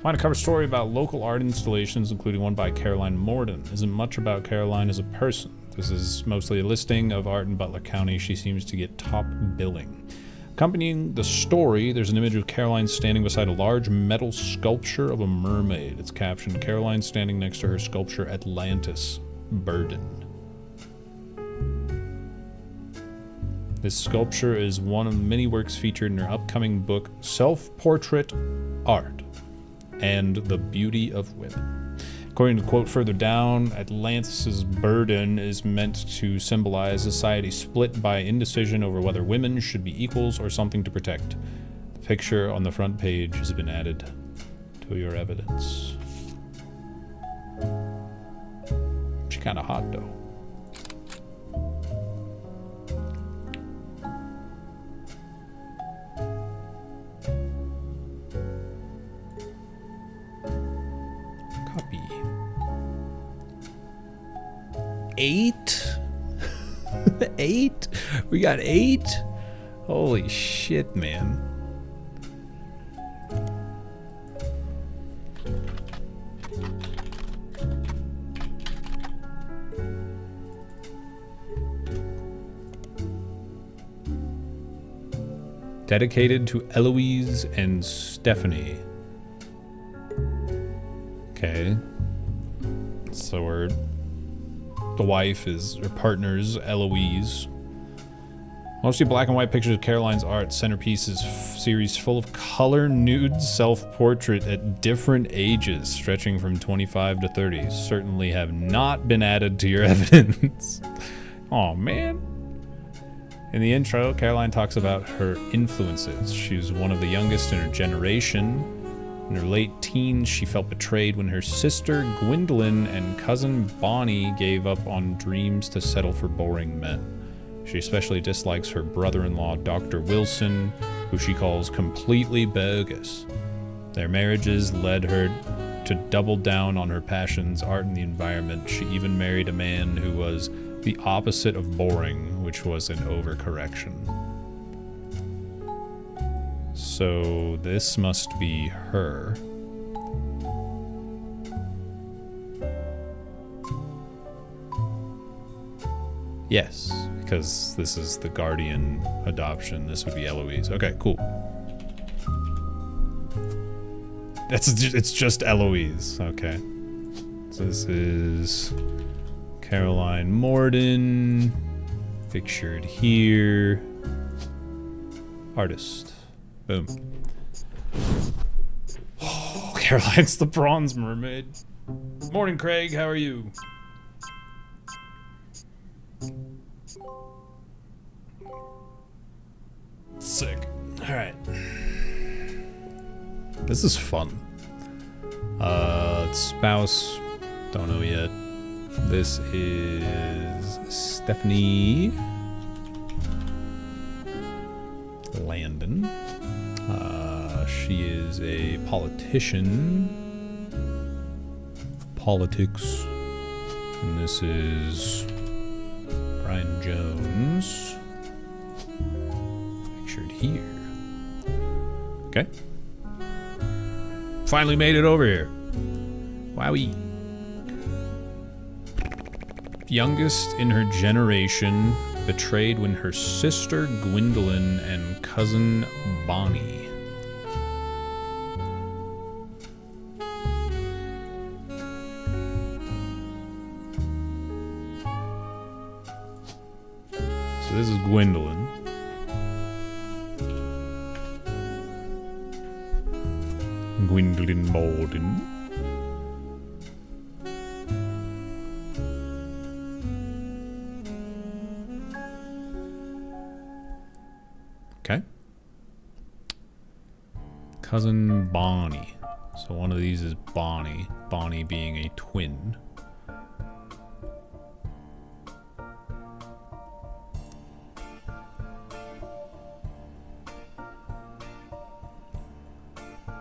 Find a cover story about local art installations, including one by Caroline Morden. Isn't much about Caroline as a person. This is mostly a listing of art in Butler County. She seems to get top billing. Accompanying the story, there's an image of Caroline standing beside a large metal sculpture of a mermaid. It's captioned, Caroline standing next to her sculpture Atlantis, Burden. This sculpture is one of the many works featured in her upcoming book, Self-Portrait Art and the Beauty of Women. According to the quote further down, Atlantis' burden is meant to symbolize a society split by indecision over whether women should be equals or something to protect. The picture on the front page has been added to your evidence. She's kind of hot, though. Copy. 8? 8? We got 8? Holy shit, man. Dedicated to Eloise and Stephanie. Okay. So the wife is, her partner's Eloise. Mostly black and white pictures of Caroline's art. Centerpiece is series full of color nude self-portrait at different ages, stretching from 25 to 30. Certainly have not been added to your evidence. Oh man. In the intro, Caroline talks about her influences. She was one of the youngest in her generation. In her late teens, she felt betrayed when her sister Gwendolyn and cousin Bonnie gave up on dreams to settle for boring men. She especially dislikes her brother-in-law, Dr. Wilson, who she calls completely bogus. Their marriages led her to double down on her passions, art, and the environment. She even married a man who was the opposite of boring, which was an overcorrection. So this must be her. Yes, because this is the guardian adoption. This would be Eloise. Okay, cool. It's just Eloise. Okay. So this is Caroline Morden, pictured here. Artist. Boom. Oh, Caroline's the bronze mermaid. Morning, Craig. How are you? Sick. All right. This is fun. Spouse. Don't know yet. This is Stephanie Landon. She is a politician. Politics. And this is Brian Jones. Pictured here. Okay. Finally made it over here. Wowie. Youngest in her generation, betrayed when her sister Gwendolyn and cousin Bonnie. So this is Gwendolyn. Gwendolyn Malden. Okay. Cousin Bonnie. So one of these is Bonnie. Bonnie being a twin.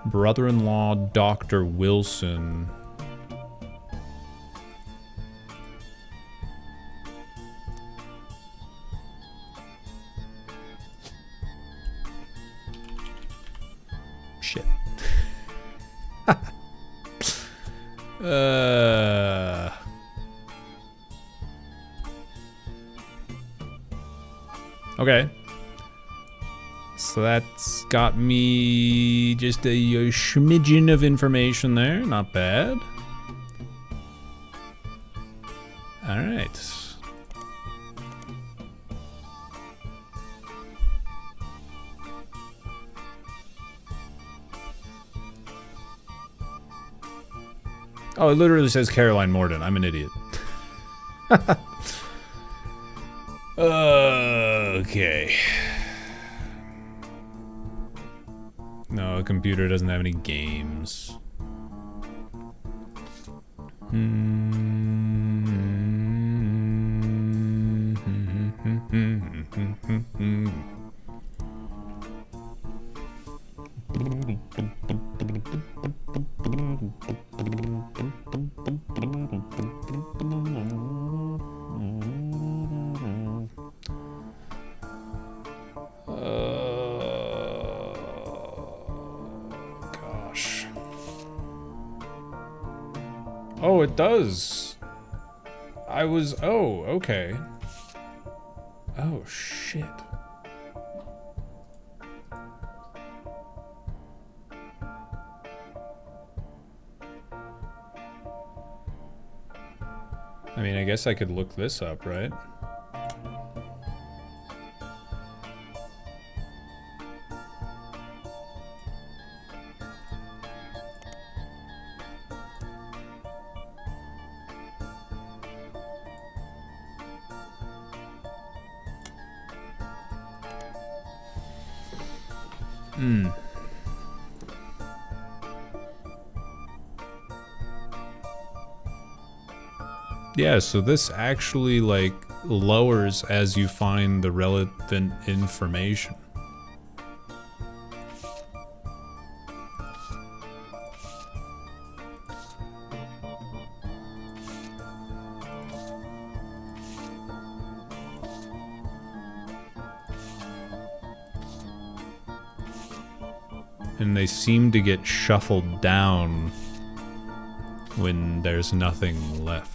Brother-in-law Dr. Wilson. Shit. Okay. So that's got me just a smidgen of information there. Not bad. All right. Oh, it literally says Caroline Morden. I'm an idiot. Okay. No, a computer doesn't have any games. Gosh. Oh, it does. Oh, okay. Oh, shit. I mean, I guess I could look this up, right? Yeah, so this actually, like, lowers as you find the relevant information. And they seem to get shuffled down when there's nothing left.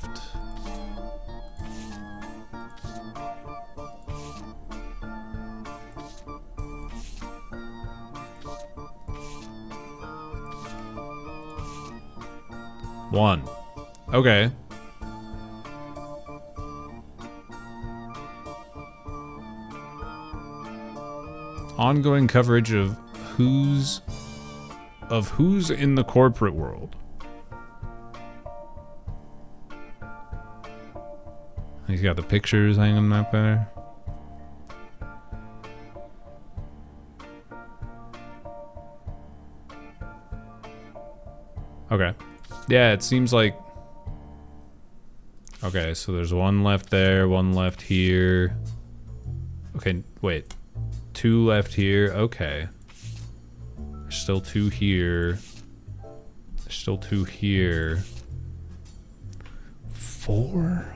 One. Okay. Ongoing coverage of who's in the corporate world. He's got the pictures hanging up there. Okay. Yeah, it seems like... Okay, so there's one left there, one left here. Okay, wait. Two left here. Okay. There's still two here. There's still two here. Four?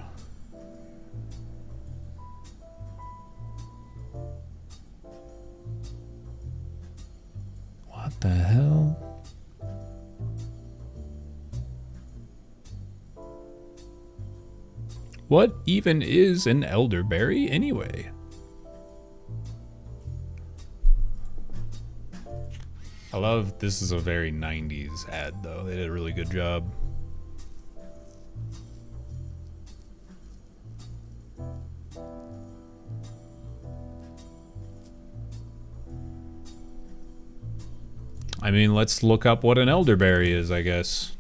The hell? What even is an elderberry anyway? I love, this is a very 90s ad though. They did a really good job. I mean, let's look up what an elderberry is, I guess.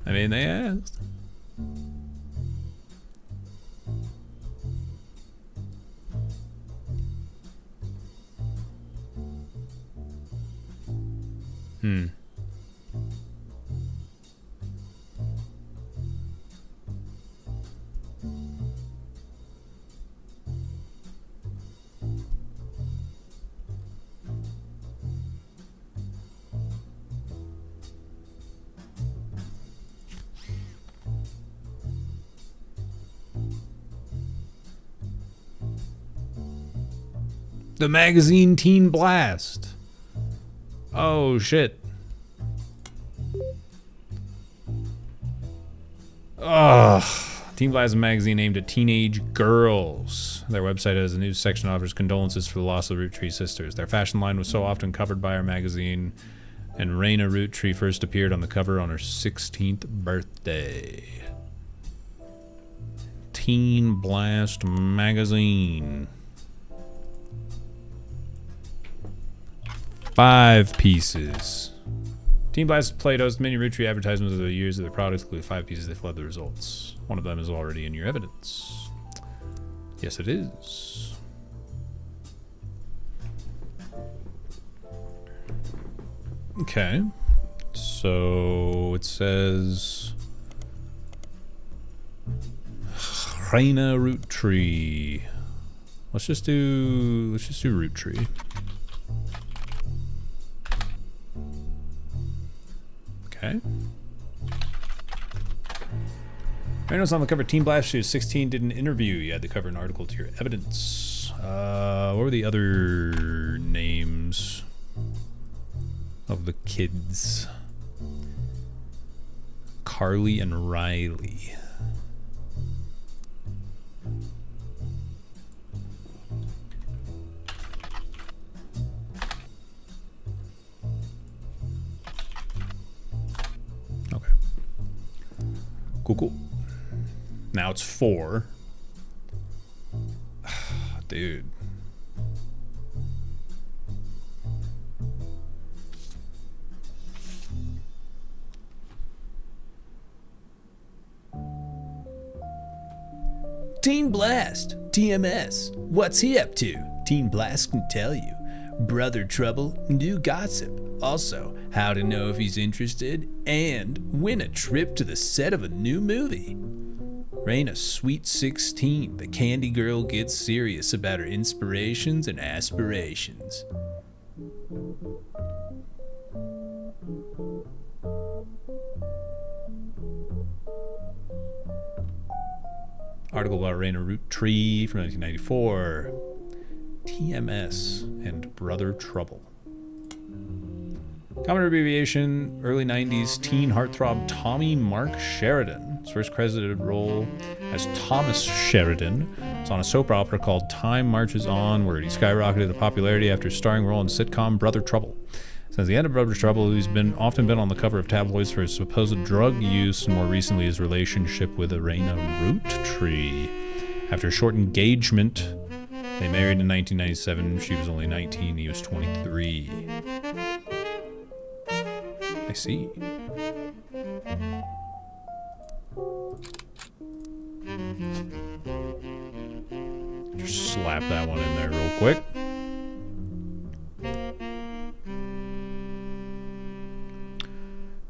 I mean, they asked. The magazine Teen Blast. Oh, shit. Ugh. Teen Blast is a magazine aimed at teenage girls. Their website has a news section that offers condolences for the loss of the Roottrees sisters. Their fashion line was so often covered by our magazine, and Raina Roottree first appeared on the cover on her 16th birthday. Teen Blast magazine. 5 pieces. Teen Blast played host many Roottrees advertisements of the years of their products, include 5 pieces that flood the results. One of them is already in your evidence. Yes, it is. Okay. So it says Raina Roottree. Let's just do Roottree. Okay. Raina's on the cover of Teen Blast. She was 16, did an interview. You had to cover an article to your evidence. What were the other names of the kids? Carly and Riley. Okay. Cool. Now it's 4. Dude. Teen Blast, TMS. What's he up to? Teen Blast can tell you. Brother Trouble, new gossip. Also, how to know if he's interested, and win a trip to the set of a new movie. Raina Sweet 16, the candy girl gets serious about her inspirations and aspirations. Article about Raina Roottree from 1994. TMS and Brother Trouble. Common abbreviation, early 90s teen heartthrob Tommy Mark Sheridan. His first credited role as Thomas Sheridan was on a soap opera called Time Marches Onward. He skyrocketed to popularity after his starring role in the sitcom Brother Trouble. Since the end of Brother Trouble, he's often been on the cover of tabloids for his supposed drug use, and more recently his relationship with Raina Roottree. After a short engagement, they married in 1997. She was only 19, he was 23. I see. Just slap that one in there real quick.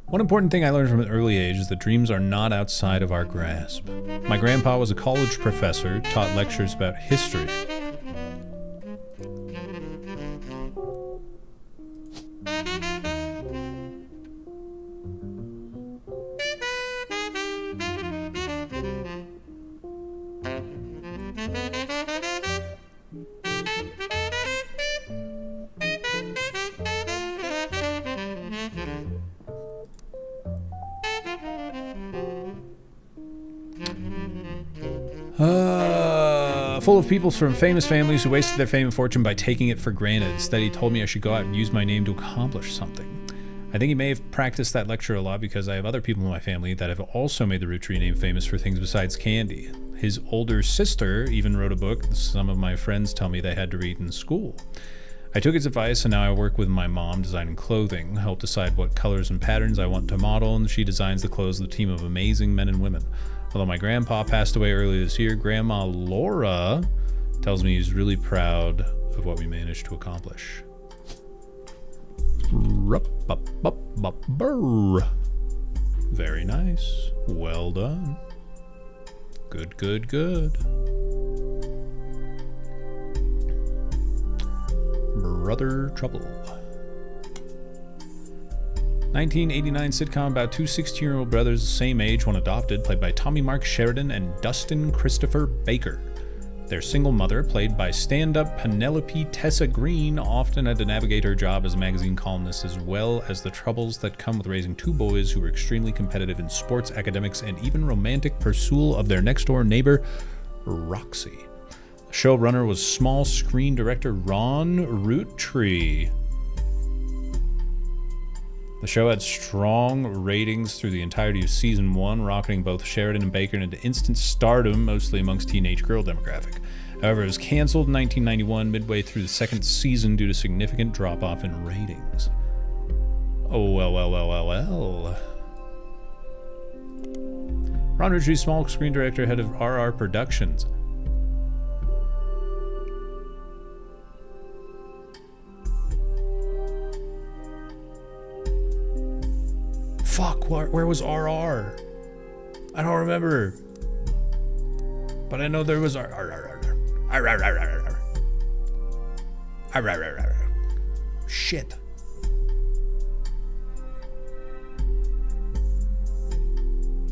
One important thing I learned from an early age is that dreams are not outside of our grasp. My grandpa was a college professor, taught lectures about history. full of people from famous families who wasted their fame and fortune by taking it for granted. Instead, he told me I should go out and use my name to accomplish something. I think he may have practiced that lecture a lot because I have other people in my family that have also made the Roottrees name famous for things besides candy. His older sister even wrote a book some of my friends tell me they had to read in school. I took his advice, and now I work with my mom designing clothing, help decide what colors and patterns I want to model, and she designs the clothes of a team of amazing men and women. Although my grandpa passed away earlier this year, Grandma Laura tells me he's really proud of what we managed to accomplish. Very nice. Well done. Good, good, good. Brother Trouble. 1989 sitcom about two 16-year-old brothers the same age, one adopted, played by Tommy Mark Sheridan and Dustin Christopher Baker. Their single mother, played by stand-up Penelope Tessa Green, often had to navigate her job as a magazine columnist, as well as the troubles that come with raising two boys who were extremely competitive in sports, academics, and even romantic pursuit of their next-door neighbor, Roxy. The showrunner was small screen director Ron Roottree. The show had strong ratings through the entirety of season 1, rocketing both Sheridan and Baker into instant stardom, mostly amongst teenage girl demographic. However, it was canceled in 1991, midway through the second season, due to significant drop-off in ratings. Oh, well. Ron Roottree, small screen director, head of RR Productions. Fuck, where was RR? I don't remember. But I know there was RR. Shit.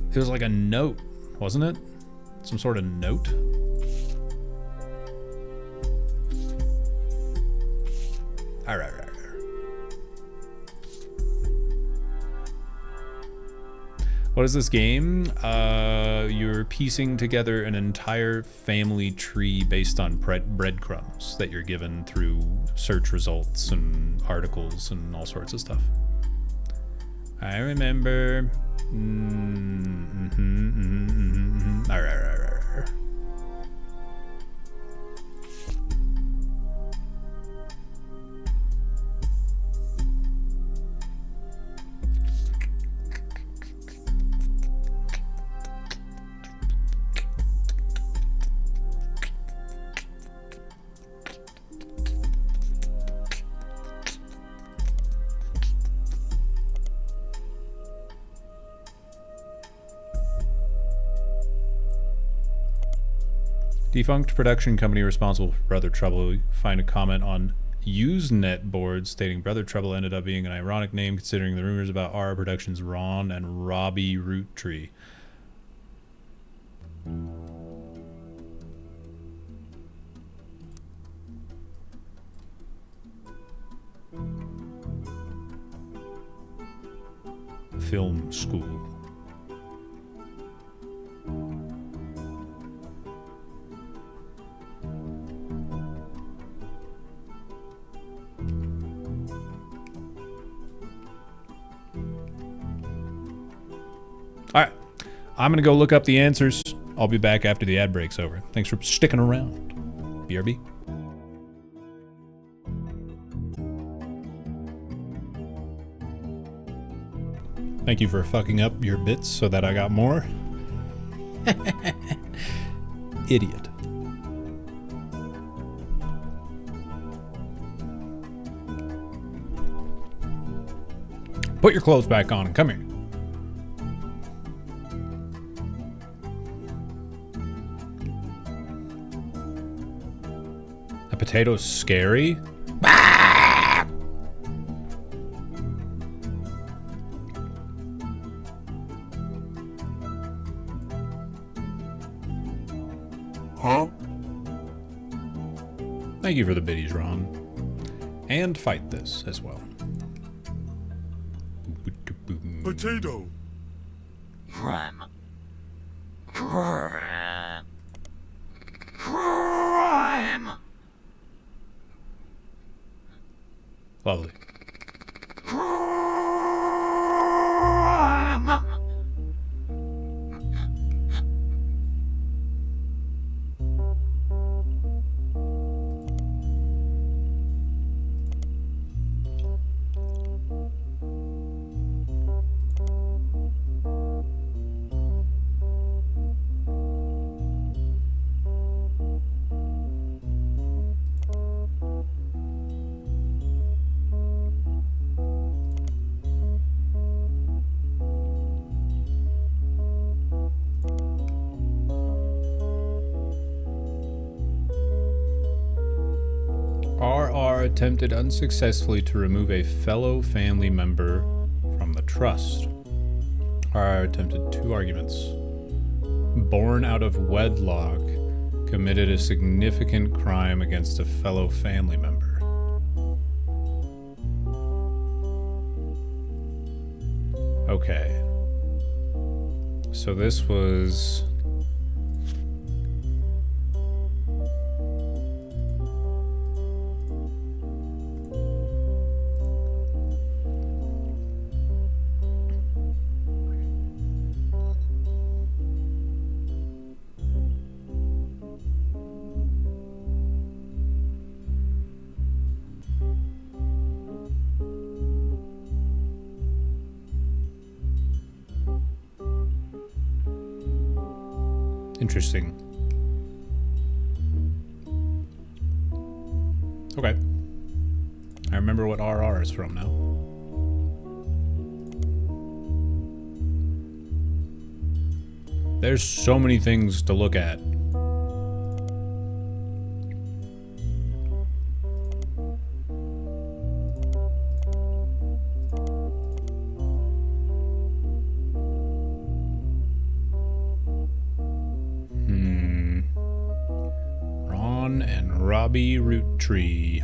It was like a note, wasn't it? Some sort of note? What is this game? You're piecing together an entire family tree based on breadcrumbs that you're given through search results and articles and all sorts of stuff. I remember. Defunct production company responsible for Brother Trouble. Find a comment on Usenet board stating Brother Trouble ended up being an ironic name considering the rumors about RR Productions' Ron and Robbie Roottree. Film school. Alright, I'm going to go look up the answers. I'll be back after the ad break's over. Thanks for sticking around. BRB. Thank you for fucking up your bits so that I got more. Idiot. Put your clothes back on and come here. A potato's scary? Huh? Thank you for the biddies, Ron. And fight this as well. Potato. Cram. Cram. Cram. Lovely. RR attempted unsuccessfully to remove a fellow family member from the trust. RR attempted 2 arguments. Born out of wedlock, committed a significant crime against a fellow family member. Okay. So this was... Interesting. Okay. I remember what RR is from now. There's so many things to look at. Ron and Robbie Roottrees.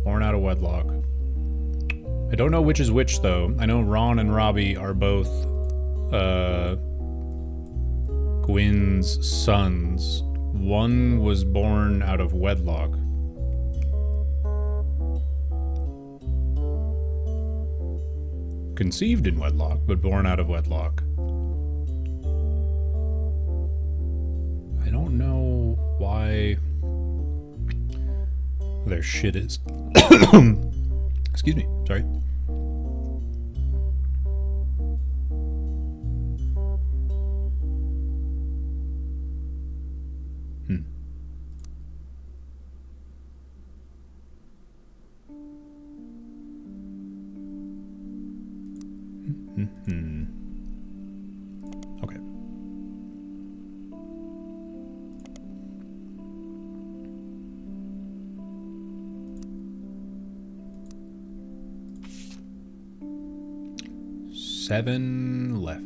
Born out of wedlock. I don't know which is which, though. I know Ron and Robbie are both, Gwyn's sons. One was born out of wedlock. Conceived in wedlock, but born out of wedlock. I don't know why their shit is. Excuse me, sorry. Okay. Seven left.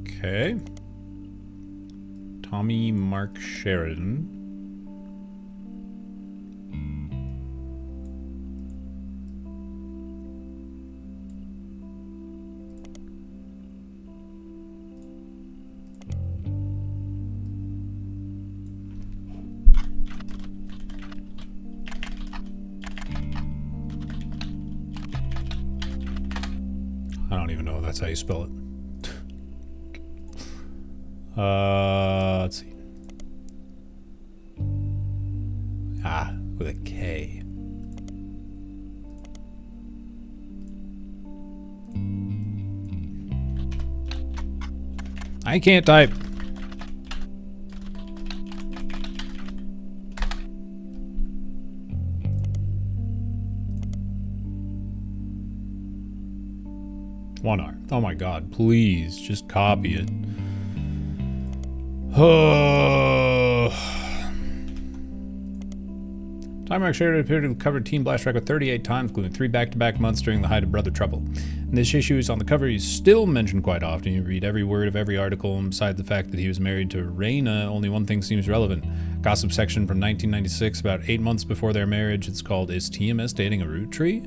Okay. Tommy Mark Sheridan. I don't even know if that's how you spell it. Let's see. Ah, with a K. I can't type. One R. Oh my god, please just copy it. Time Rock shared appeared to have covered Teen Blast record 38 times, including 3 back-to-back months during the height of Brother Trouble. And this issue is on the cover. He's still mentioned quite often. You read every word of every article, and besides the fact that he was married to Raina, only one thing seems relevant. Gossip section from 1996, about 8 months before their marriage. It's called "Is TMS Dating a Rootree?"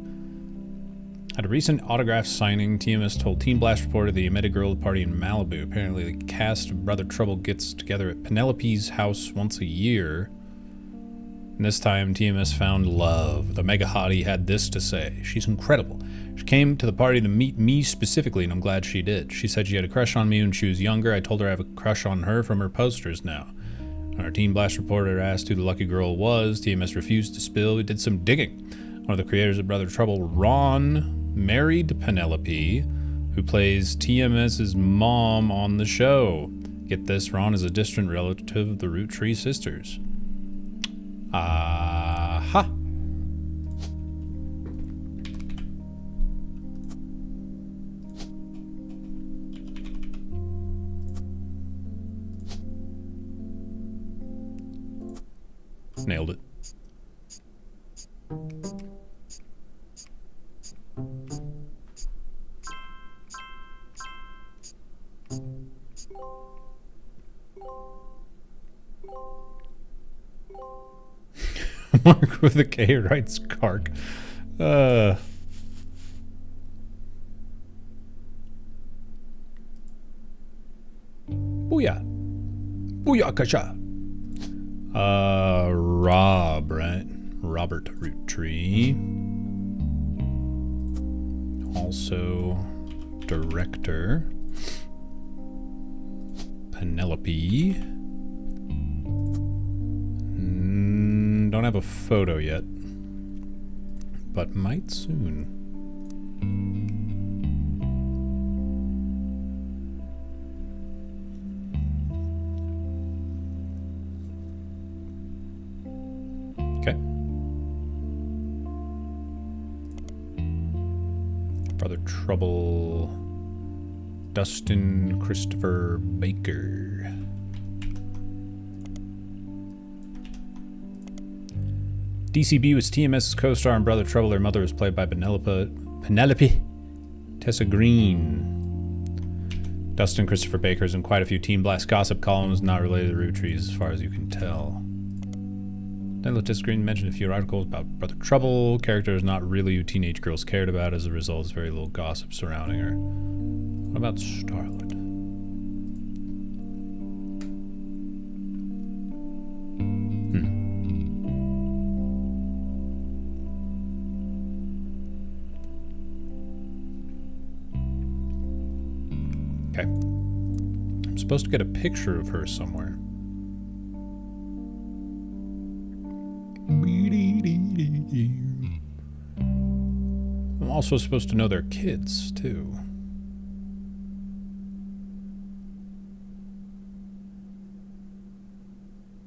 At a recent autograph signing, TMS told Teen Blast Reporter that he met a girl at a party in Malibu. Apparently, the cast of Brother Trouble gets together at Penelope's house once a year. And this time, TMS found love. The mega hottie had this to say. She's incredible. She came to the party to meet me specifically, and I'm glad she did. She said she had a crush on me when she was younger. I told her I have a crush on her from her posters now. When our Teen Blast reporter asked who the lucky girl was, TMS refused to spill. We did some digging. One of the creators of Brother Trouble, Ron, married Penelope, who plays TMS's mom on the show. Get this, Ron is a distant relative of the Roottrees sisters. Aha! Nailed it. Mark with a K writes Kark. Booyah. Booyah kasha. Rob, right? Robert Roottree. Also director. Penelope. Don't have a photo yet, but might soon. Okay. Brother Trouble, Dustin Christopher Baker. DCB was TMS's co-star in Brother Trouble. Their mother was played by Penelope Tessa Green. Dustin Christopher Baker's in quite a few Teen Blast gossip columns, not related to Roottrees as far as you can tell. Penelope Tessa Green mentioned a few articles about Brother Trouble. Character is not really who teenage girls cared about. As a result, there's very little gossip surrounding her. What about Starlet? Okay. I'm supposed to get a picture of her somewhere. I'm also supposed to know their kids, too.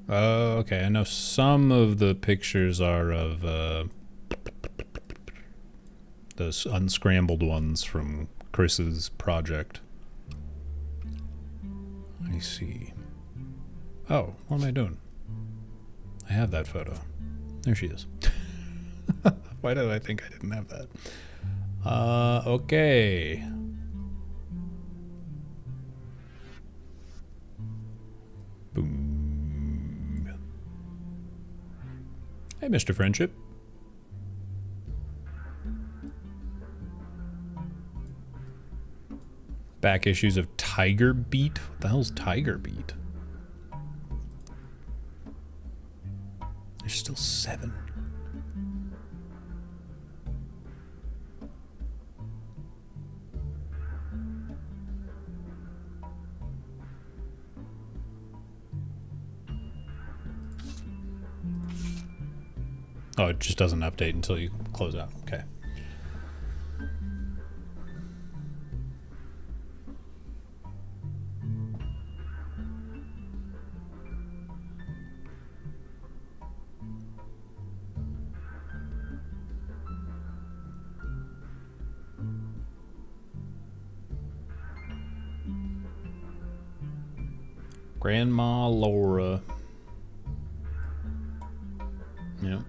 Okay, I know some of the pictures are of those unscrambled ones from Chris's project. I see. Oh, what am I doing? I have that photo. There she is. Why did I think I didn't have that? Okay. Boom. Hey, Mr. Friendship. Back issues of Tiger Beat? What the hell's Tiger Beat? There's still 7. Oh, it just doesn't update until you close out. Okay. Grandma Laura. Yep.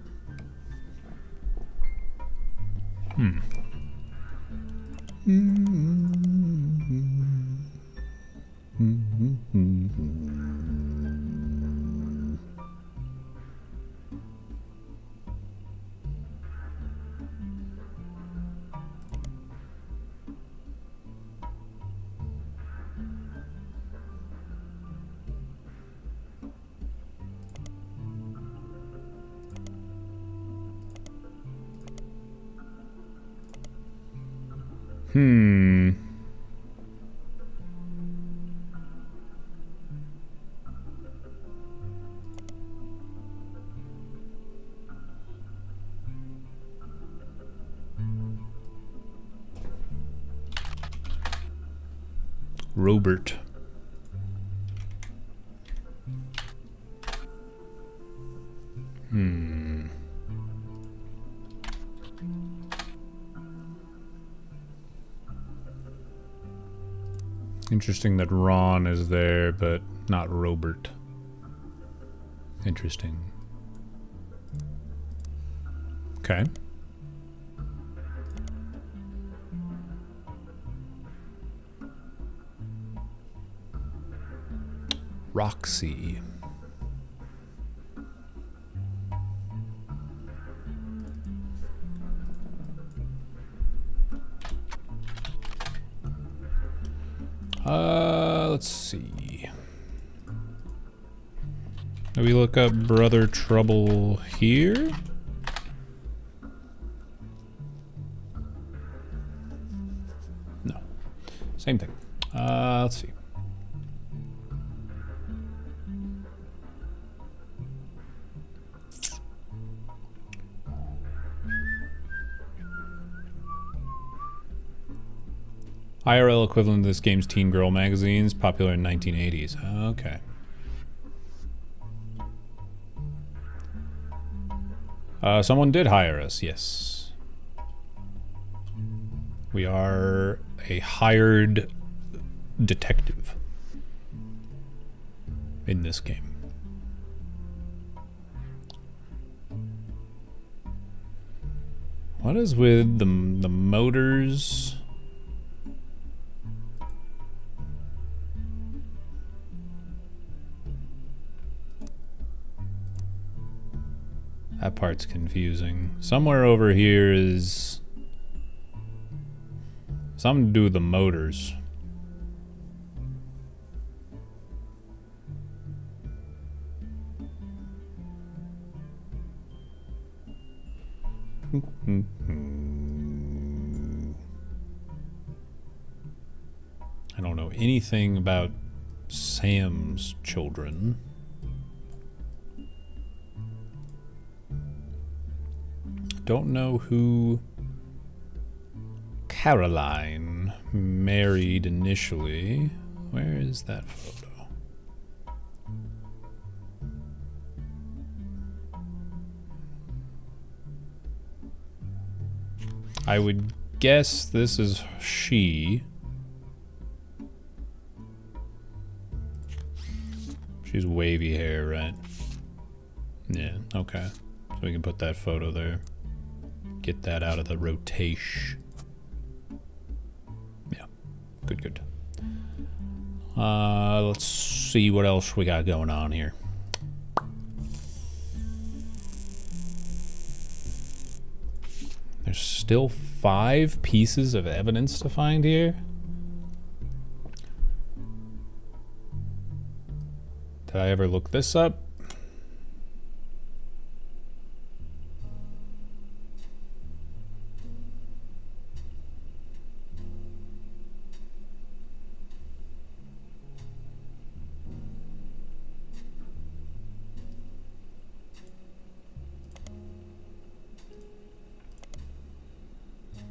Robert. Interesting that Ron is there, but not Robert. Interesting. Okay. Roxy. Let's see. Do we look up Brother Trouble here? No. Same thing. Let's see. IRL equivalent to this game's teen girl magazines, popular in 1980s. Okay. Someone did hire us, yes. We are a hired detective in this game. What is with the motors? That part's confusing. Somewhere over here is something to do with the motors. I don't know anything about Sam's children. Don't know who Caroline married initially. Where is that photo? I would guess this is she. She's wavy hair, right? Yeah, okay. So we can put that photo there. Get that out of the rotation. Yeah, good. Let's see what else we got going on here. There's still 5 pieces of evidence to find here. Did I ever look this up?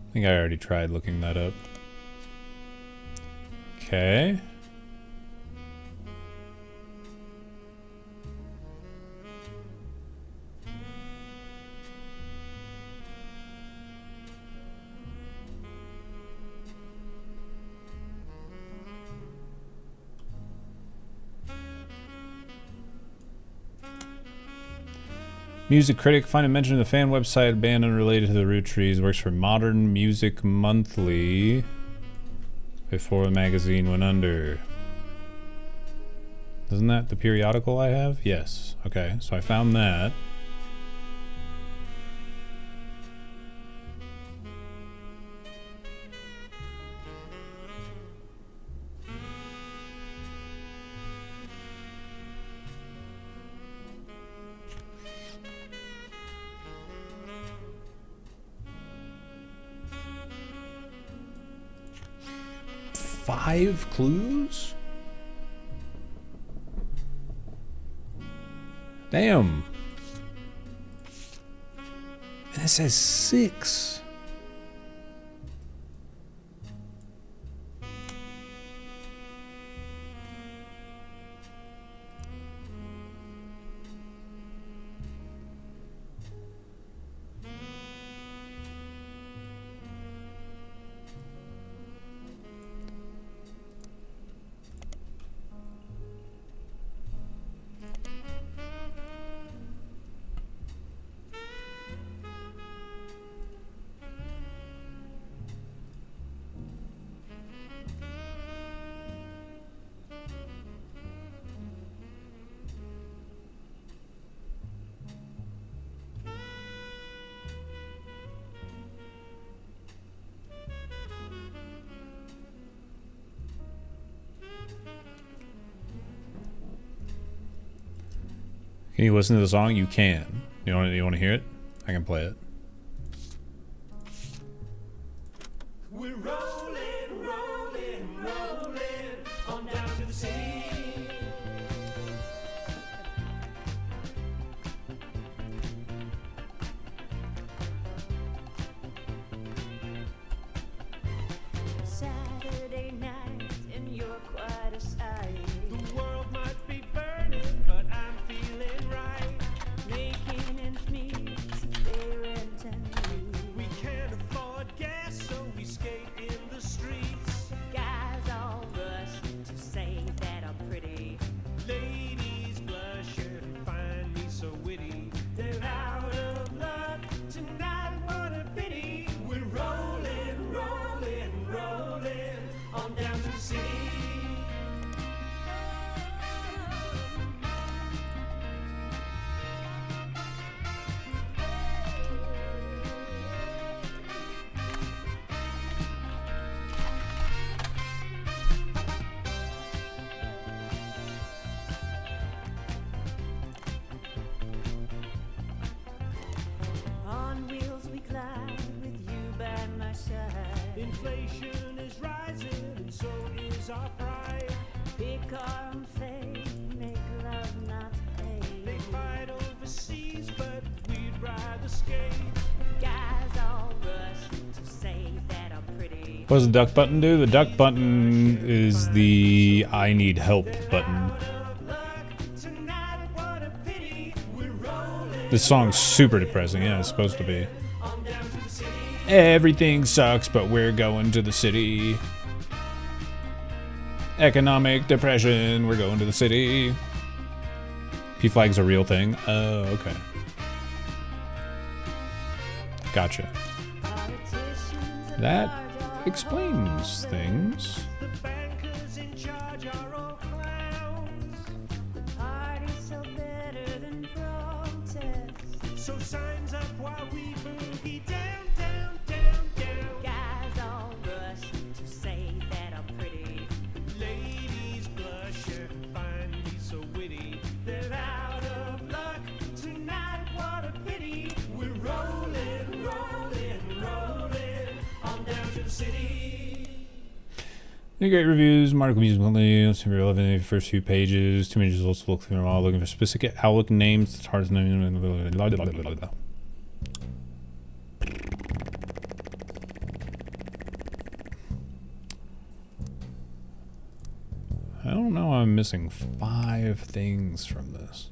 I think I already tried looking that up. Okay. Music critic. Find a mention of the fan website. Band unrelated to the Roottrees. Works for Modern Music Monthly. Before the magazine went under. Isn't that the periodical I have? Yes. Okay, so I found that. Five clues? Damn. And it says 6. Can you listen to the song? You can. You want to hear it? I can play it. We're rolling, rolling, rolling on down to the city. Saturday night and you're quite a sight. The world might be burning, but I'm feeling right. Making ends meet, some parent and you. We can't afford gas, so we skate in the streets. Guys all rush to say that I'm pretty. Ladies blush and find me so witty. They're out of luck tonight, what a pity. We're rolling, rolling, rolling on down to the city. On wheels we glide with you by my side. Inflation is rising, and so is our pride. Pick our own fate, make love not They hate. fight overseas, but we'd rather skate. Guys all rush to say that I'm pretty. What does the duck button do? The duck button is the I need help button. Tonight, what a pity. We're rolling This song's super depressing. Yeah, it's supposed to be. on down to the city. Everything sucks, but we're going to the city. Economic depression, we're going to the city. P-Flag's a real thing. Oh, okay. Gotcha. Politicians and That large are explains things. The bankers in charge are all clowns. parties so better than protest. So signs up while we boogie down, down, down, down. Guys all rush to say that I'm pretty. Ladies blush and find me so witty. They're out of luck tonight, what a pity. We're rolling, rolling, rolling on down to the city. Any great reviews, Marticle Music Monthly, super relevant in the first few pages. Too many results to look through them all, looking for specific outlook names. It's hard to know. I don't know, I'm missing 5 things from this.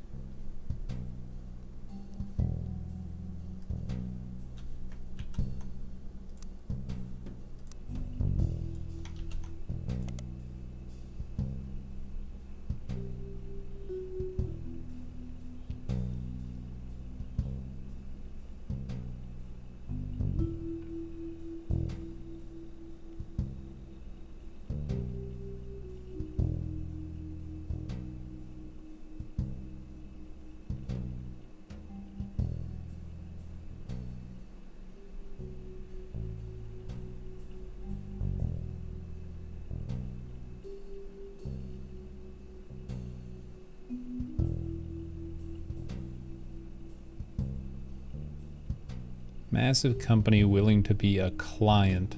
Massive company willing to be a client.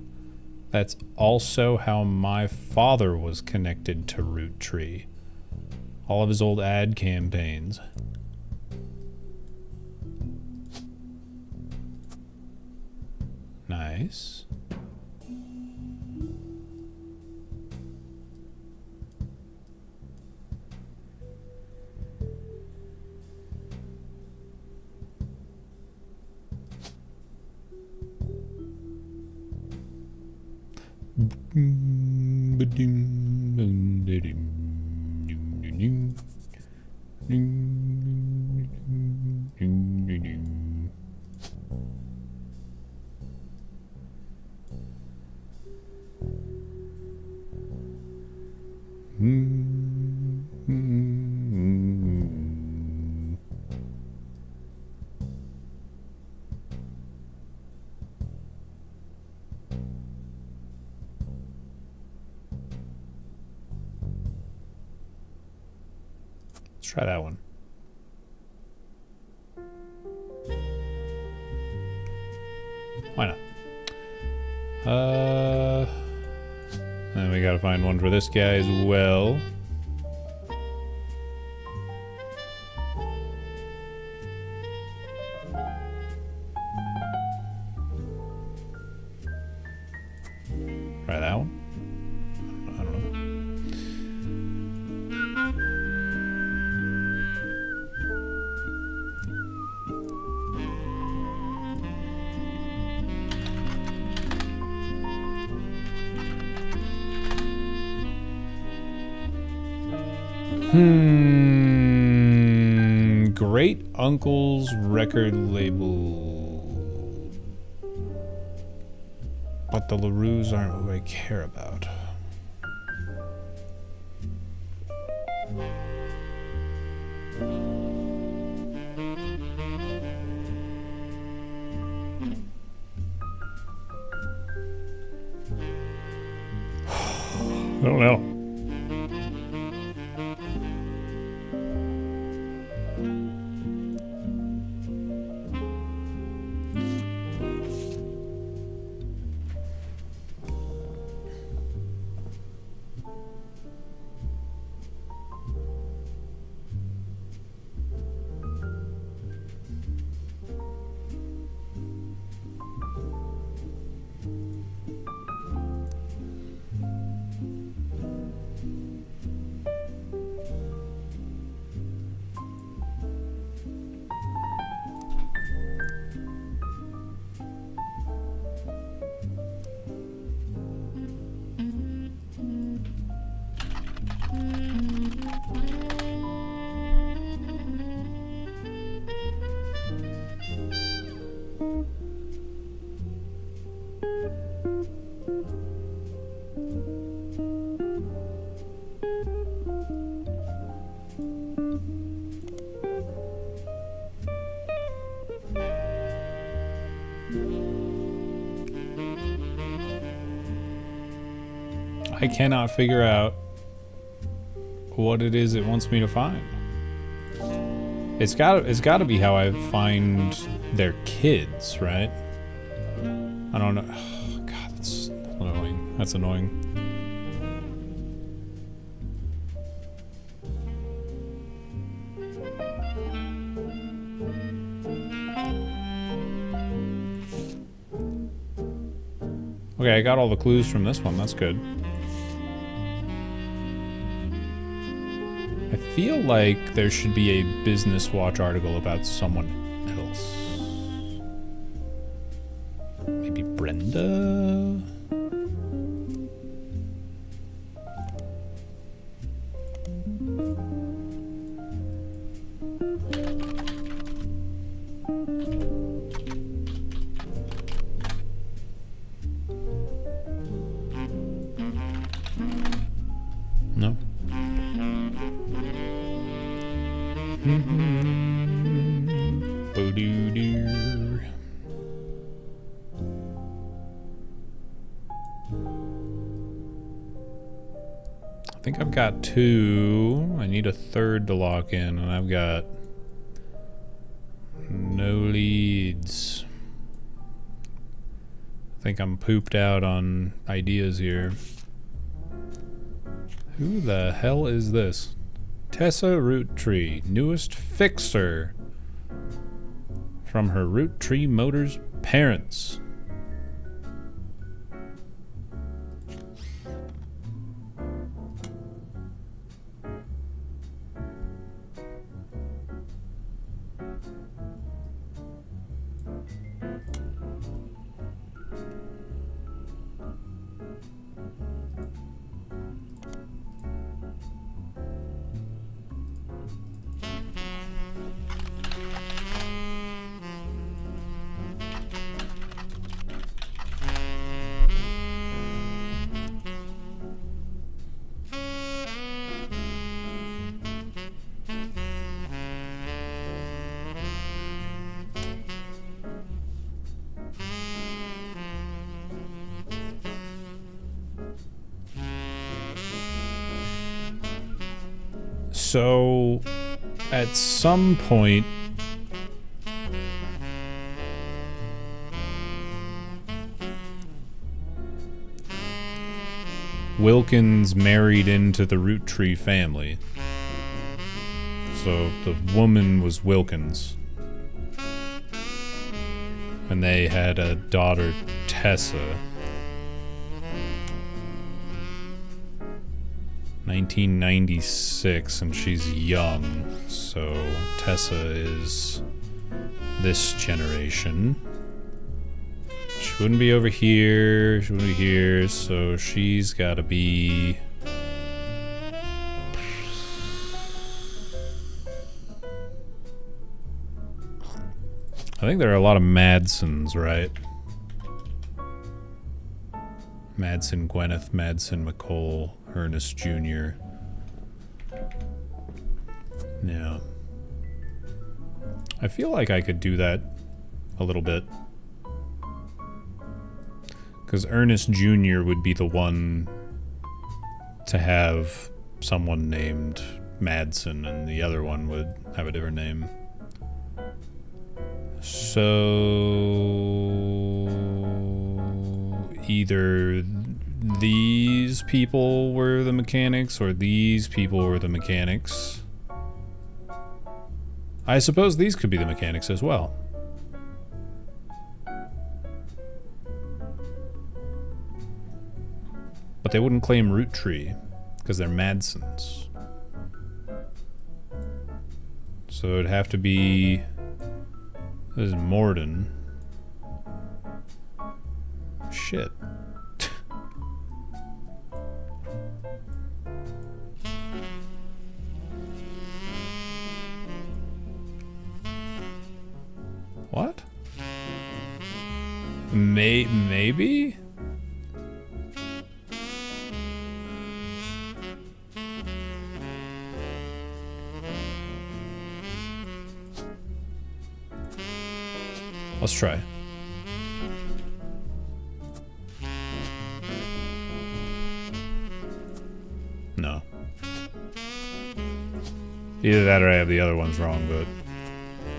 That's also how my father was connected to Roottrees. All of his old ad campaigns. Nice. Let's try that one. Why not? And we gotta find one for this guy as well. Try that one. I don't know. Great Uncle's record label. But the LaRues aren't who I care about. I don't know. I cannot figure out what it is it wants me to find. It's gotta be how I find their kids, right? I don't know. Oh, God, that's annoying. That's annoying. Okay, I got all the clues from this one. That's good. I feel like there should be a Business Watch article about someone else. Maybe Brenda? No. Boo-doo-doo. I think I've got 2. I need a 3rd to lock in, and I've got no leads. think I'm pooped out on ideas here. Who the hell is this? Tessa Roottrees, newest fixer from her Roottrees Motors parents. So, at some point, Wilkins married into the Roottrees family. So, the woman was Wilkins. And they had a daughter, Tessa. 1996, and she's young, so Tessa is this generation. She wouldn't be over here, she wouldn't be here, so she's gotta be... I think there are a lot of Madsons, right? Madsen Gwyneth, Madsen McCole, Ernest Jr. Yeah. I feel like I could do that a little bit. Because Ernest Jr. would be the one to have someone named Madsen, and the other one would have a different name. So... either these people were the mechanics or these people were the mechanics. I suppose these could be the mechanics as well. But they wouldn't claim Roottrees because they're Madsons. So it'd have to be... this is Morden. Shit. What? Maybe? Let's try. No. Either that or I have the other ones wrong, but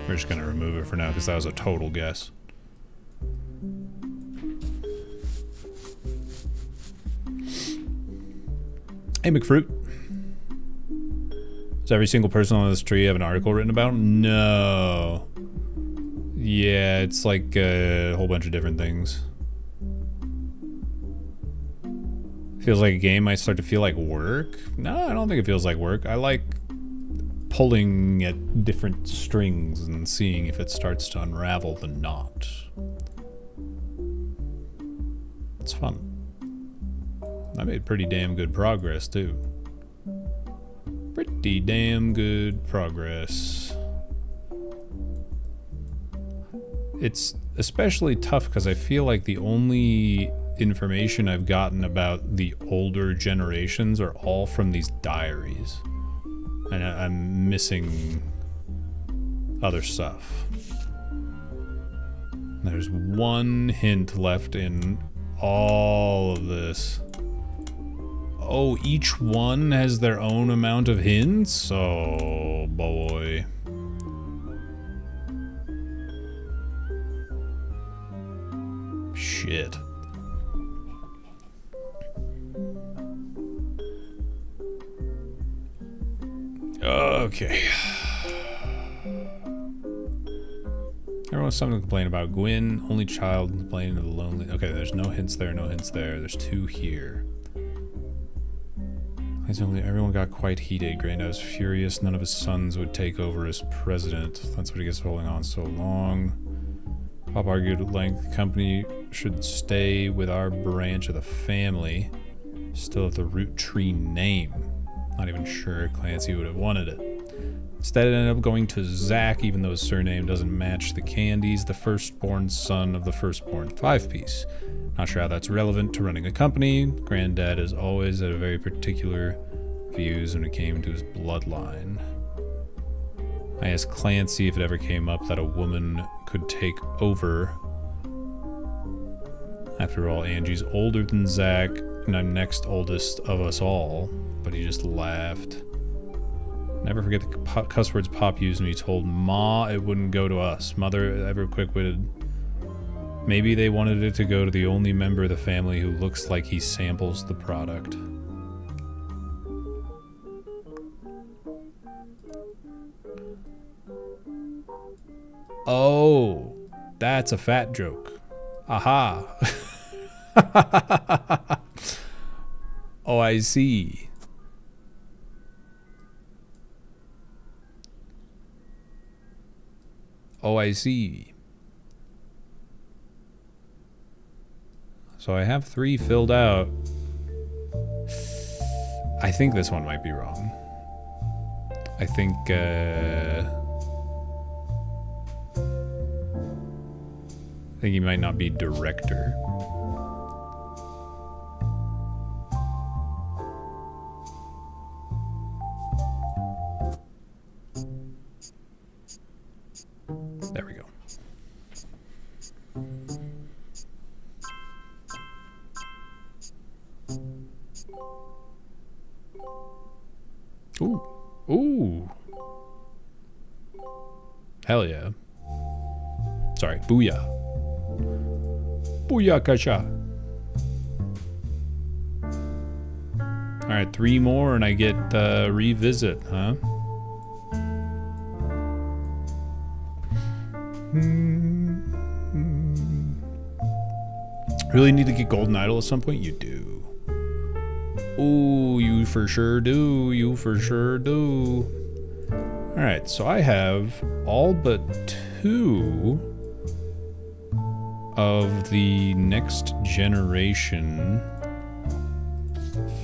we're just gonna remove it for now because that was a total guess. Hey, McFruit. Does every single person on this tree have an article written about? No. Yeah, it's like a whole bunch of different things. Feels like a game might start to feel like work. No, I don't think it feels like work. I like pulling at different strings and seeing if it starts to unravel the knot. It's fun. I made pretty damn good progress, too. Pretty damn good progress. It's especially tough because I feel like the only information I've gotten about the older generations are all from these diaries. And I'm missing other stuff. There's one hint left in all of this. Oh, each one has their own amount of hints? Oh, boy. Shit. Okay. Everyone has something to complain about. Gwyn, only child, complaining of the lonely. Okay, there's no hints there, no hints there. There's 2 here. Everyone got quite heated. Grandad was furious. None of his sons would take over as president. That's what he gets holding on so long. Pop argued at length the company should stay with our branch of the family. Still have the Roottrees name. Not even sure Clancy would have wanted it. Instead, it ended up going to Zach, even though his surname doesn't match the Candies, the firstborn son of the firstborn 5-piece. Not sure how that's relevant to running a company. Granddad has always had a very particular views when it came to his bloodline. I asked Clancy if it ever came up that a woman could take over. After all, Angie's older than Zach, and I'm next oldest of us all, but he just laughed. Never forget the cuss words Pop used when he told Ma it wouldn't go to us. Mother ever quick-witted. Maybe they wanted it to go to the only member of the family who looks like he samples the product. Oh, that's a fat joke. Aha. Oh, I see. Oh, I see. So I have 3 filled out. I think this one might be wrong. I think he might not be director. There we go. Ooh. Ooh. Hell yeah. Sorry, booyah. Booyah kasha. Alright, 3 more and I get revisit, huh? Really need to get Golden Idol at some point? You do. Ooh, you for sure do. You for sure do. Alright, so I have all but 2 of the next generation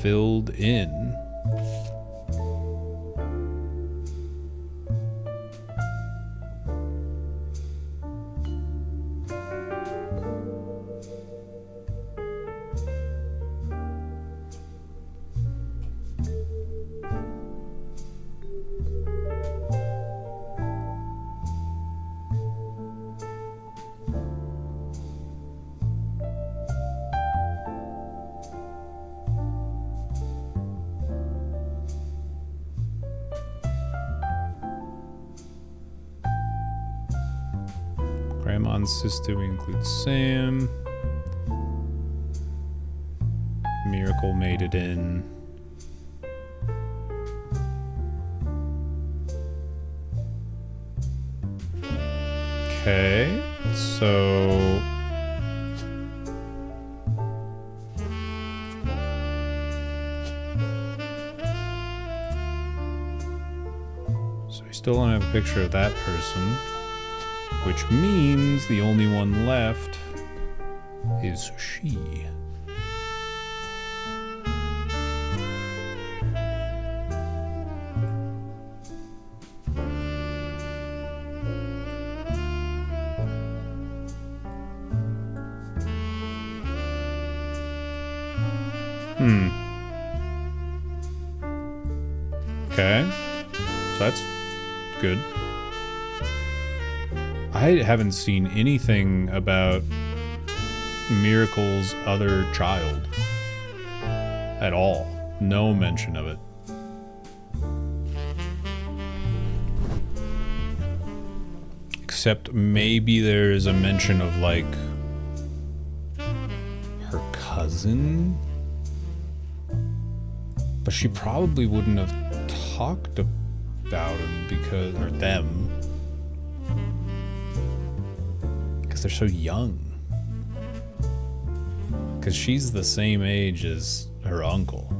filled in. Grandma and sister, we include Sam. Miracle made it in. Okay, so we still don't have a picture of that person. Which means the only one left is she. Okay. So that's good. I haven't seen anything about Miracle's other child at all. No mention of it. Except maybe there is a mention of, like, her cousin? But she probably wouldn't have talked about him because, or them, because they're so young. Because she's the same age as her uncle.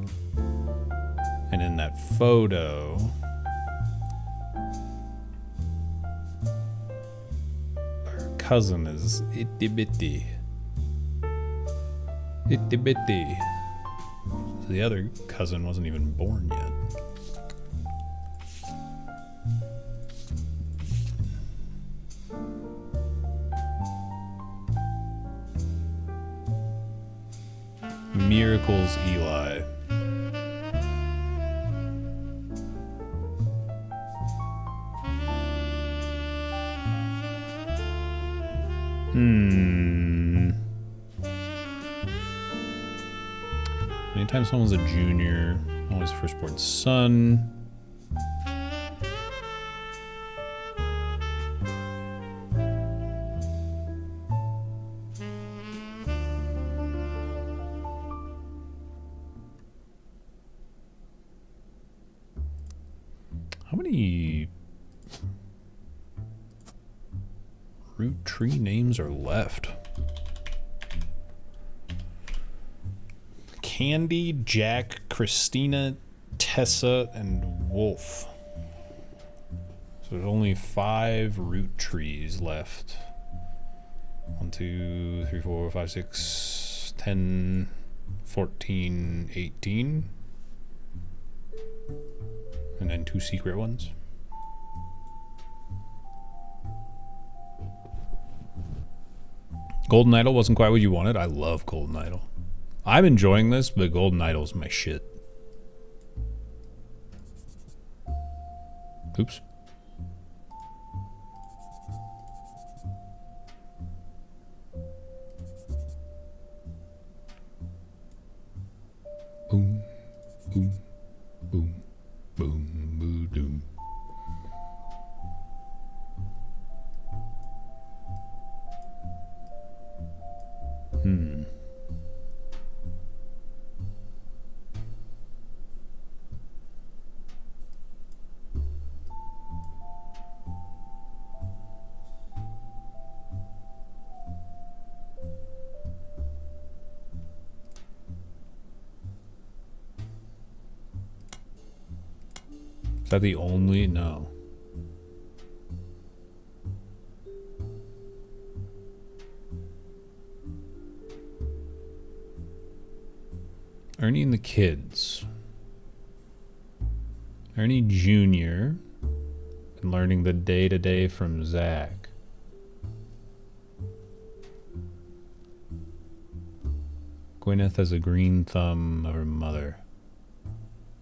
And in that photo, her cousin is itty bitty. Itty bitty. The other cousin wasn't even born yet. Miracles Eli. Anytime someone's a junior, always firstborn son. How many root tree names are left? Candy, Jack, Christina, Tessa, and Wolf. So there's only 5 root trees left. 1, 2, 3, 4, 5, 6, 10, 14, 18. And then 2 secret ones. Golden Idol wasn't quite what you wanted. I love Golden Idol. I'm enjoying this, but Golden Idol's my shit. Oops. Boom, boom, boom, boom, boom, doom. Is that the only? No. Ernie and the kids. Ernie Jr. and learning the day-to-day from Zach. Gwyneth as a green thumb of her mother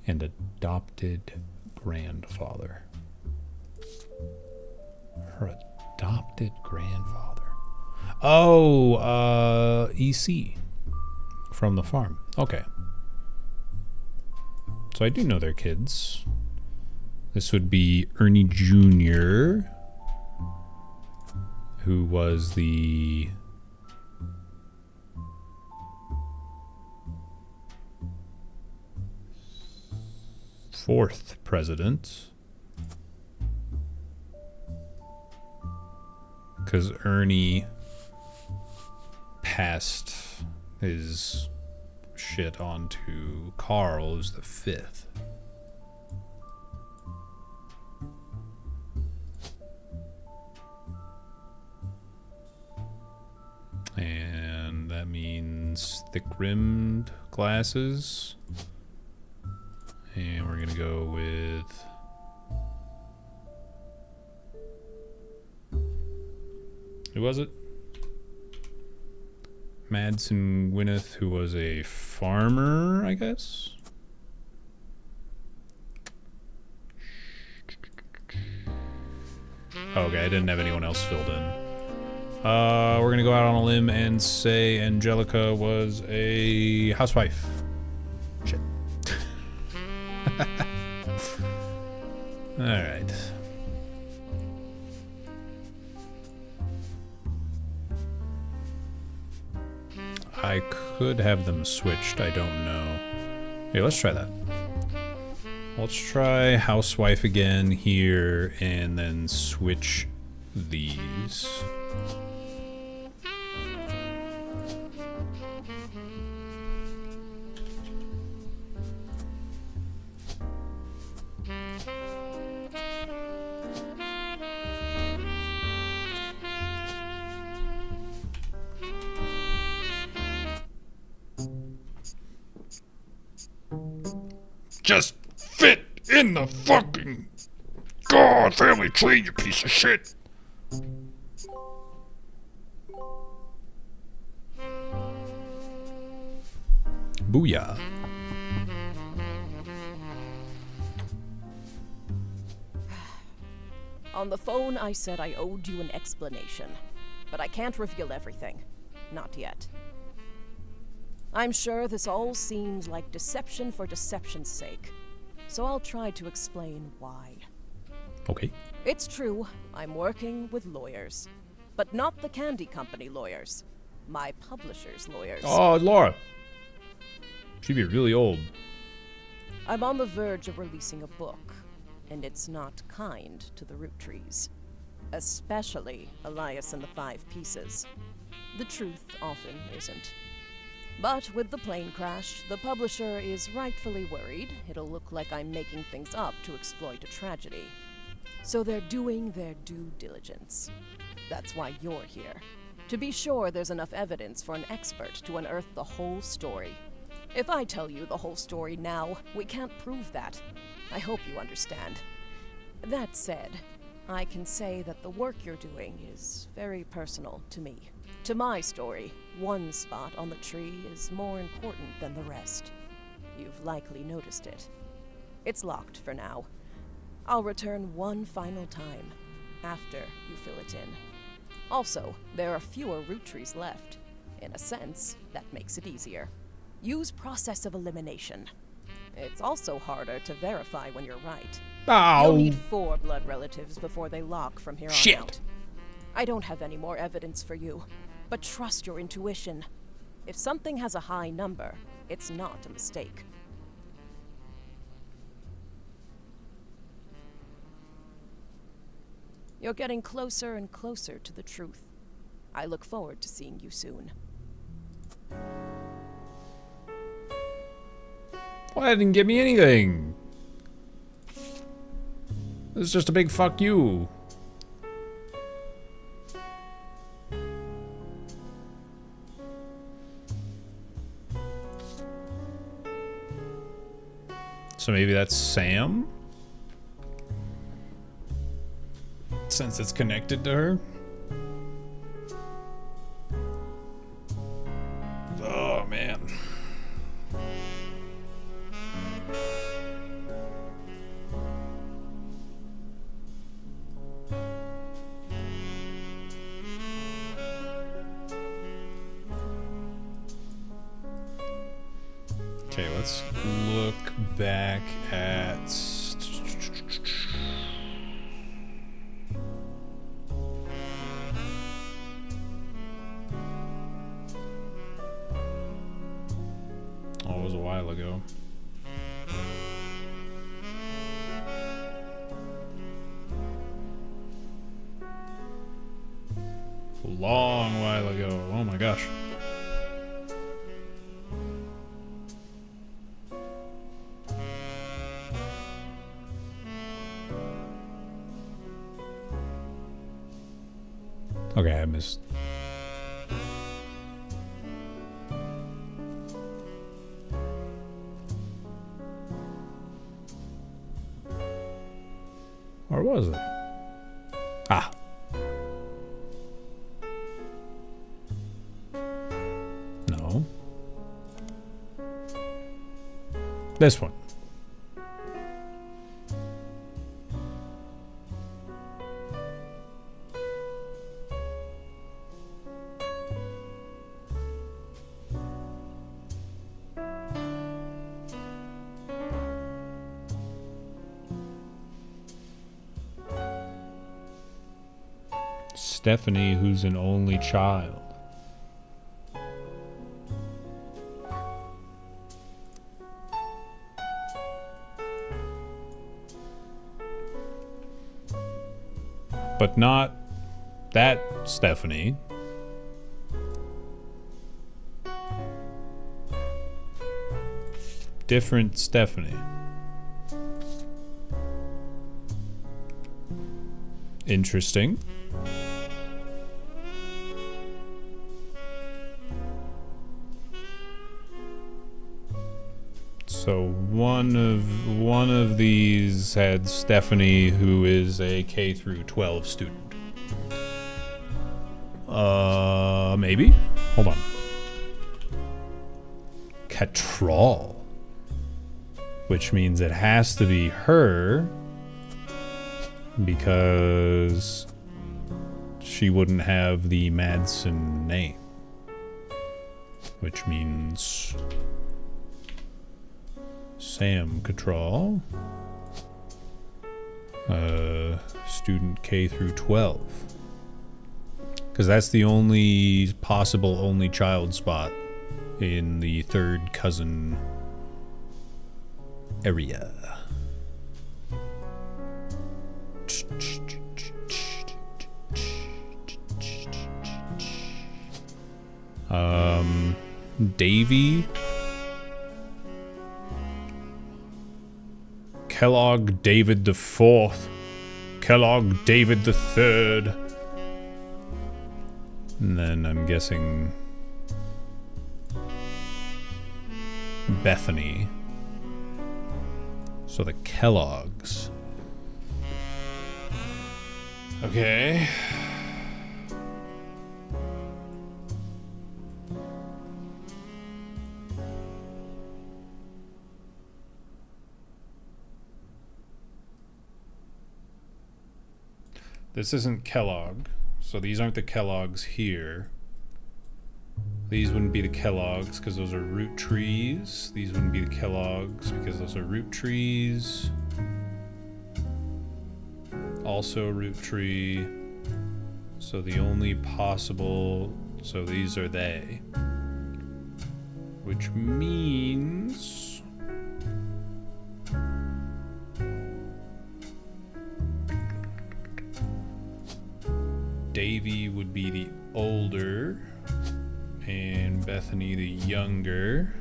and adopted grandfather. Her adopted grandfather. Oh, EC from the farm. Okay. So I do know their kids. This would be Ernie Jr., who was the fourth president. Because Ernie passed his shit on to Carl, who's the 5th. And that means thick-rimmed glasses. And we're gonna go with who was it? Madsen Gwyneth, who was a farmer, I guess. Okay, I didn't have anyone else filled in. We're gonna go out on a limb and say Angelica was a housewife. Shit. All right. I could have them switched. I don't know. Here, let's try that. Let's try housewife again here and then switch these. Just fit in the fucking God family tree, you piece of shit. Booyah. On the phone, I said I owed you an explanation, but I can't reveal everything. Not yet. I'm sure this all seems like deception for deception's sake, so I'll try to explain why. Okay. It's true, I'm working with lawyers, but not the candy company lawyers. My publisher's lawyers. Oh, Laura. She'd be really old. I'm on the verge of releasing a book, and it's not kind to the Roottrees. Especially Elias and the Five Pieces. The truth often isn't. But with the plane crash, the publisher is rightfully worried it'll look like I'm making things up to exploit a tragedy. So they're doing their due diligence. That's why you're here. To be sure there's enough evidence for an expert to unearth the whole story. If I tell you the whole story now, we can't prove that. I hope you understand. That said, I can say that the work you're doing is very personal to me. To my story, one spot on the tree is more important than the rest. You've likely noticed it. It's locked for now. I'll return one final time, after you fill it in. Also, there are fewer Roottrees left. In a sense, that makes it easier. Use process of elimination. It's also harder to verify when you're right. Ow. You'll need 4 blood relatives before they lock from here Shit. on out. I don't have any more evidence for you, but trust your intuition. If something has a high number, it's not a mistake. You're getting closer and closer to the truth. I look forward to seeing you soon. Well, that didn't give me anything. This is just a big fuck you. So maybe that's Sam? Since it's connected to her? Oh, man. Okay, let's look back at... Oh, it was a while ago. A long while ago. Oh my gosh. Okay, I missed. Or was it? Ah. No. This one. Stephanie, who's an only child. But not that Stephanie. Different Stephanie. Interesting. So one of these had Stephanie, who is a K through 12 student. Maybe? Hold on. Catral. Which means it has to be her, because she wouldn't have the Madsen name. Which means Sam Catral, student K through 12. Because that's the only possible only child spot in the third cousin area. Davy, Kellogg David the Fourth, Kellogg David the Third, and then I'm guessing Bethany. So the Kellogg's. Okay. This isn't Kellogg, so these aren't the Kellogg's here. These wouldn't be the Kellogg's because those are Roottrees. These wouldn't be the Kellogg's because those are Roottrees. Also Roottree. So the only possible, so these are they. Which means Davy would be the older and Bethany the younger.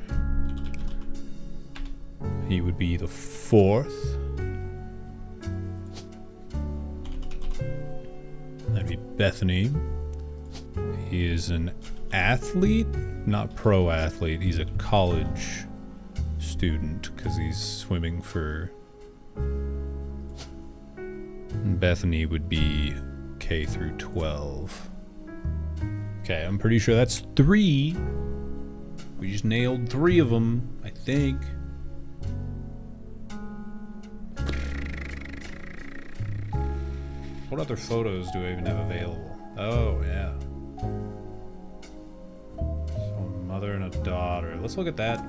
He would be the fourth. That'd be Bethany. He is an athlete, not pro athlete. He's a college student because he's swimming for. Bethany would be K through 12. Okay, I'm pretty sure that's 3. We just nailed 3 of them, I think. What other photos do I even have available? Oh, yeah. So, a mother and a daughter. Let's look at that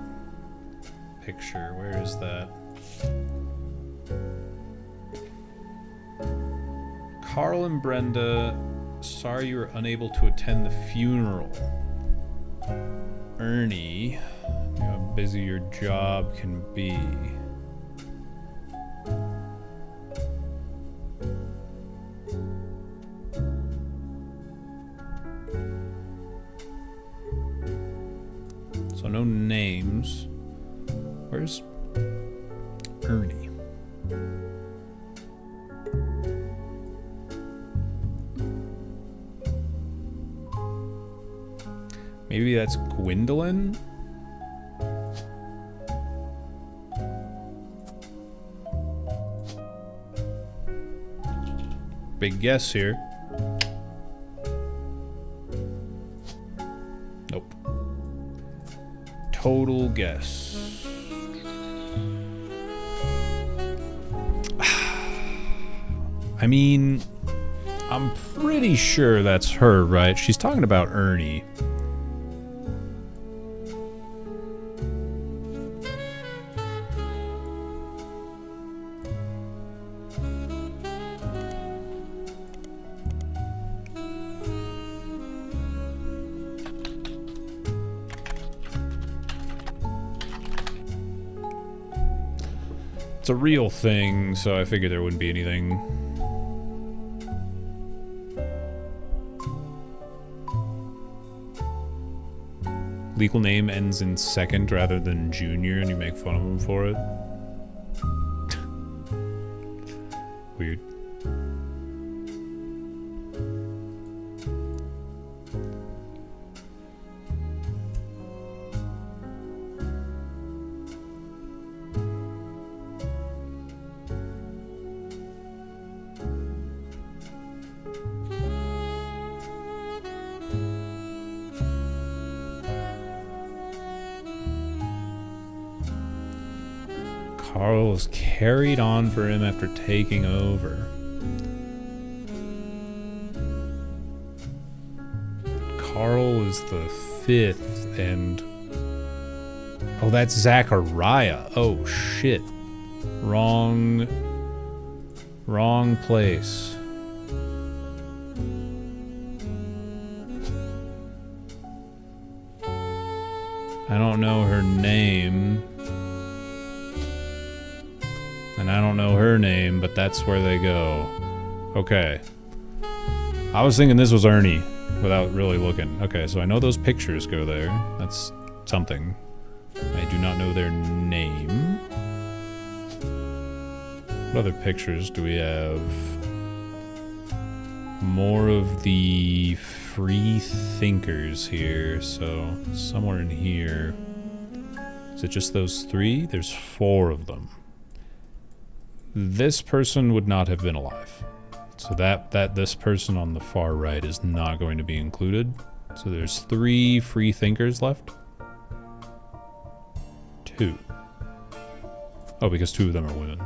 picture. Where is that? Carl and Brenda, sorry you were unable to attend the funeral. Ernie, how busy your job can be. So no names. Where's Ernie? Maybe that's Gwendolyn? Big guess here. Nope. Total guess. I mean, I'm pretty sure that's her, right? She's talking about Ernie. It's a real thing, so I figured there wouldn't be anything legal name ends in second rather than junior and you make fun of him for it. Weird. Carl is carried on for him after taking over. Carl is the 5th, and... Oh, that's Zachariah. Oh, shit. Wrong place. I don't know her name. And I don't know her name, but that's where they go. Okay. I was thinking this was Ernie, without really looking. Okay, so I know those pictures go there. That's something. I do not know their name. What other pictures do we have? More of the free thinkers here, so somewhere in here. Is it just those 3? There's 4 of them. This person would not have been alive. So this person on the far right is not going to be included. So there's 3 free thinkers left. 2. Oh, because 2 of them are women.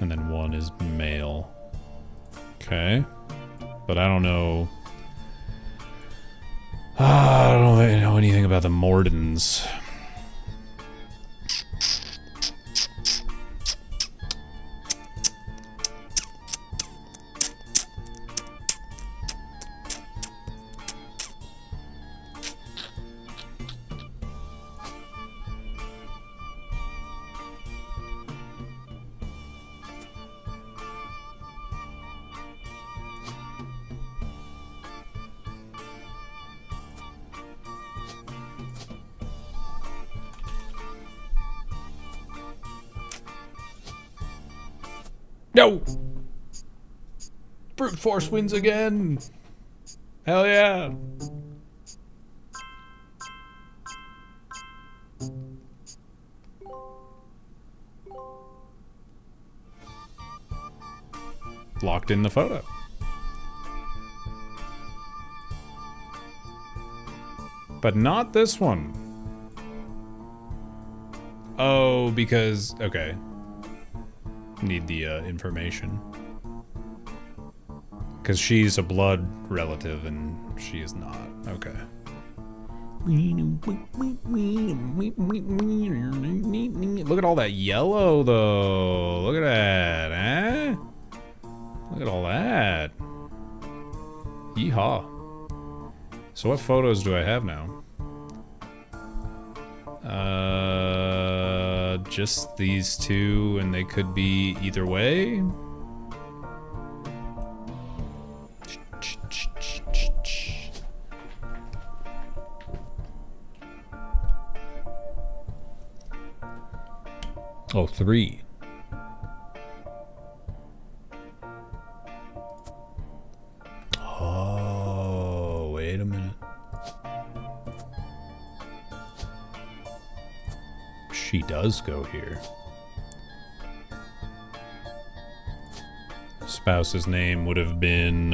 And then 1 is male. Okay. But I don't know. I don't really know anything about the Mordens. No! Brute force wins again! Hell yeah! Locked in the photo. But not this one. Oh, because... Okay. Need the information. Because she's a blood relative and she is not. Okay. Look at all that yellow, though. Look at that, eh? Look at all that. Yeehaw. So what photos do I have now? Just these 2, and they could be either way. Oh, 3. Oh, wait a minute. She does go here. Spouse's name would have been,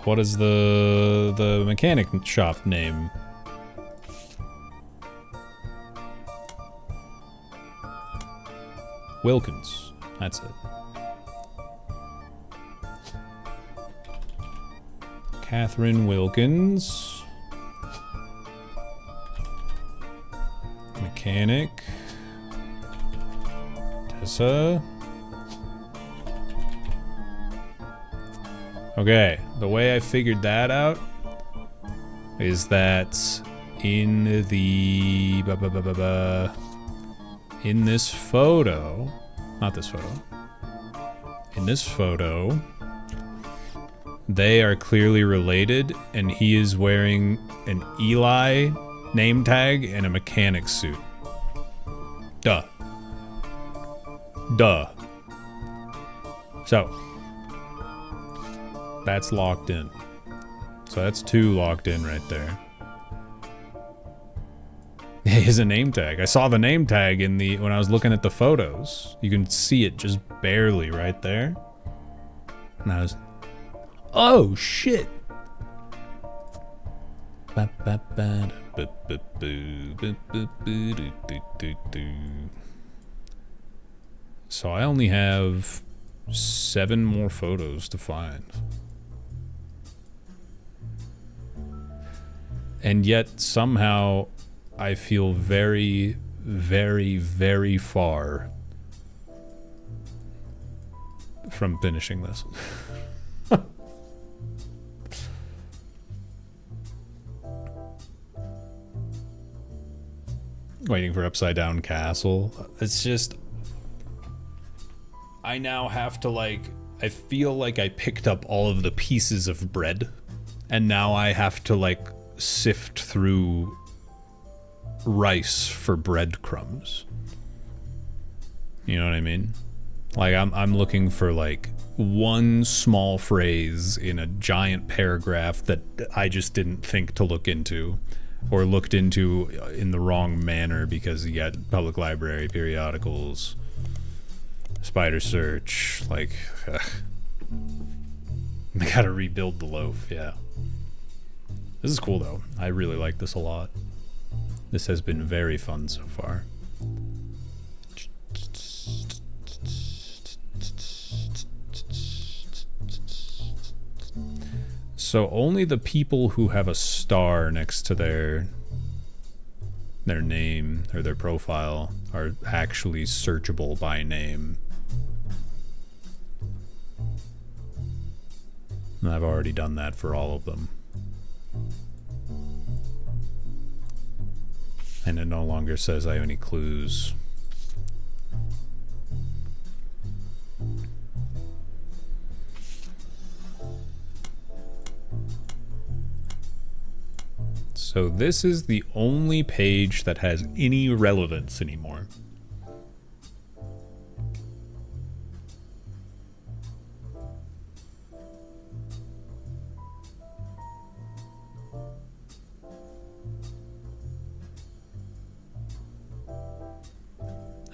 what is the mechanic shop name? Wilkins. That's it. Catherine Wilkins. Mechanic. Tessa. Okay, the way I figured that out is that in the in this photo, not this photo, In this photo, they are clearly related, and he is wearing an Eli name tag and a mechanic suit. Duh. Duh. So, that's locked in. So that's 2 locked in right there. He has a name tag. I saw the name tag in the when I was looking at the photos. You can see it just barely right there. And I was, oh shit. So I only have 7 more photos to find. And yet somehow I feel very, very, very far from finishing this. Waiting for Upside Down Castle. It's just, I now have to like, I feel like I picked up all of the pieces of bread and now I have to like sift through rice for breadcrumbs. You know what I mean? Like I'm looking for like one small phrase in a giant paragraph that I just didn't think to look into, or looked into in the wrong manner because you got public library periodicals, spider search, like ugh. I gotta rebuild the loaf. Yeah, this is cool though. I really like this a lot. This has been very fun so far. So only the people who have a star next to their name or their profile are actually searchable by name. And I've already done that for all of them. And it no longer says I have any clues. So this is the only page that has any relevance anymore.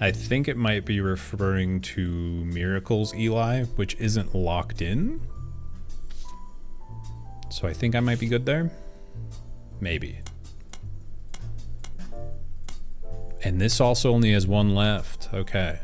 I think it might be referring to Miracle's Eli, which isn't locked in. So I think I might be good there. Maybe. And this also only has 1 left. Okay.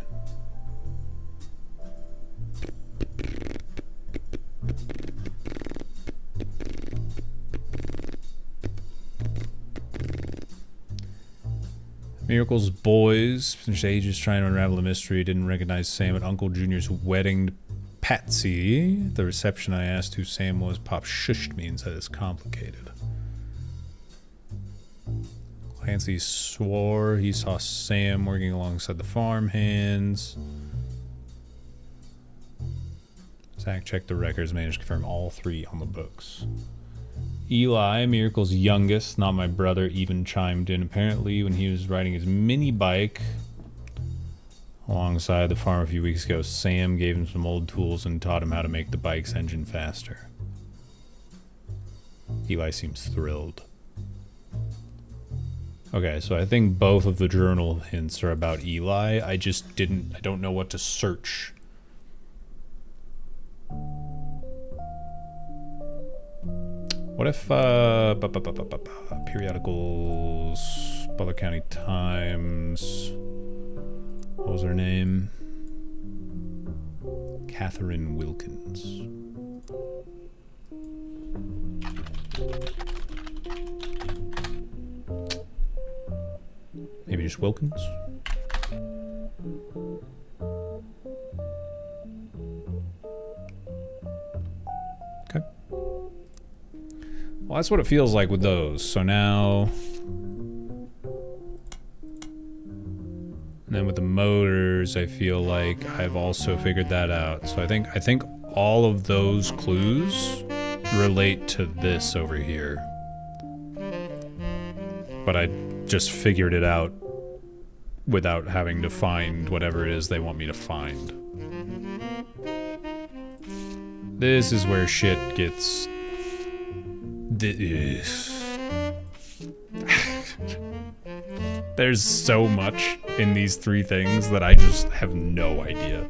Miracle's boys finished ages trying to unravel the mystery. Didn't recognize Sam at Uncle Junior's wedding to Patsy. At the reception, I asked who Sam was. Pop shushed me and said it's complicated. Clancy swore he saw Sam working alongside the farmhands. Zach checked the records, managed to confirm all 3 on the books. Eli, Miracle's youngest, not my brother, even chimed in. Apparently, when he was riding his mini bike alongside the farm a few weeks ago, Sam gave him some old tools and taught him how to make the bike's engine faster. Eli seems thrilled. Okay, so I think both of the journal hints are about Eli. I don't know what to search. What if, periodicals, Butler County Times, what was her name? Catherine Wilkins. Maybe just Wilkins? Okay. Well, that's what it feels like with those. So now then with the motors, I feel like I've also figured that out. So I think all of those clues relate to this over here. But I just figured it out without having to find whatever it is they want me to find. This is where shit gets... There's so much in these three things that I just have no idea.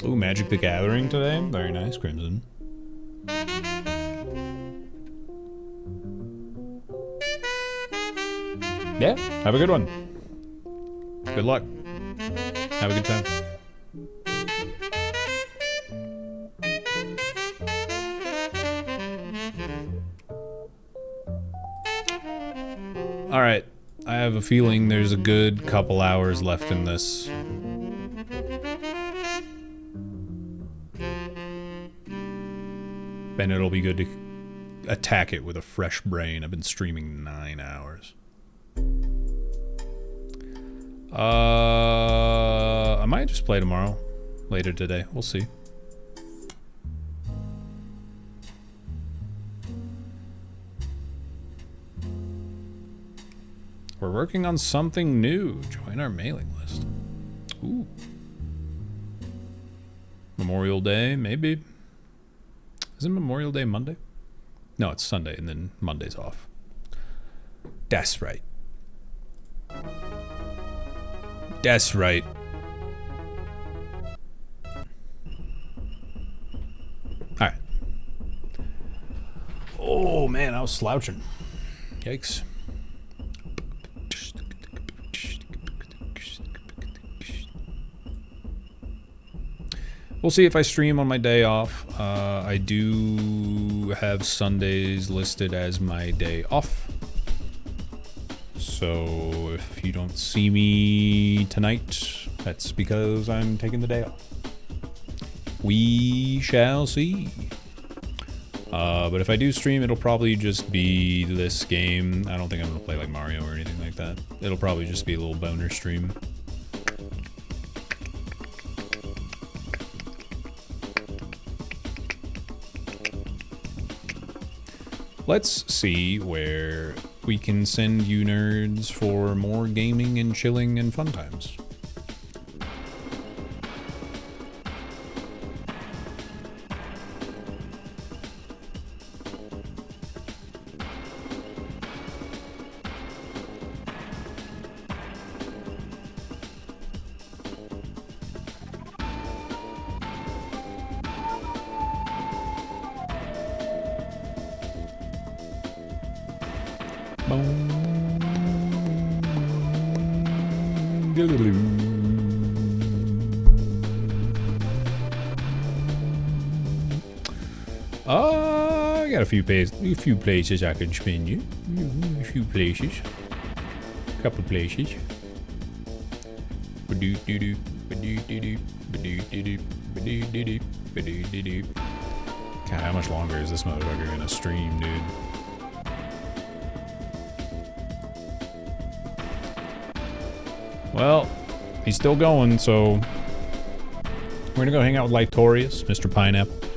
Ooh, Magic the Gathering today. Very nice, Crimson. Yeah, have a good one. Good luck. Have a good time. All right, I have a feeling there's a good couple hours left in this. And it'll be good to attack it with a fresh brain. I've been streaming 9 hours. I might just play tomorrow. Later today. We'll see. We're working on something new. Join our mailing list. Ooh. Memorial Day, maybe. Isn't Memorial Day Monday? No, it's Sunday, and then Monday's off. That's right. That's right. Alright. Oh, man, I was slouching. Yikes. We'll see if I stream on my day off. I do have Sundays listed as my day off. So if you don't see me tonight, that's because I'm taking the day off. We shall see. But if I do stream, it'll probably just be this game. I don't think I'm going to play like Mario or anything like that. It'll probably just be a little boner stream. Let's see where we can send you nerds for more gaming and chilling and fun times. I got a few places I can spin you. A few places. A couple places. God, how much longer is this motherfucker gonna stream, dude? Well, he's still going, so we're gonna go hang out with Lytorius, Mr. Pineapple.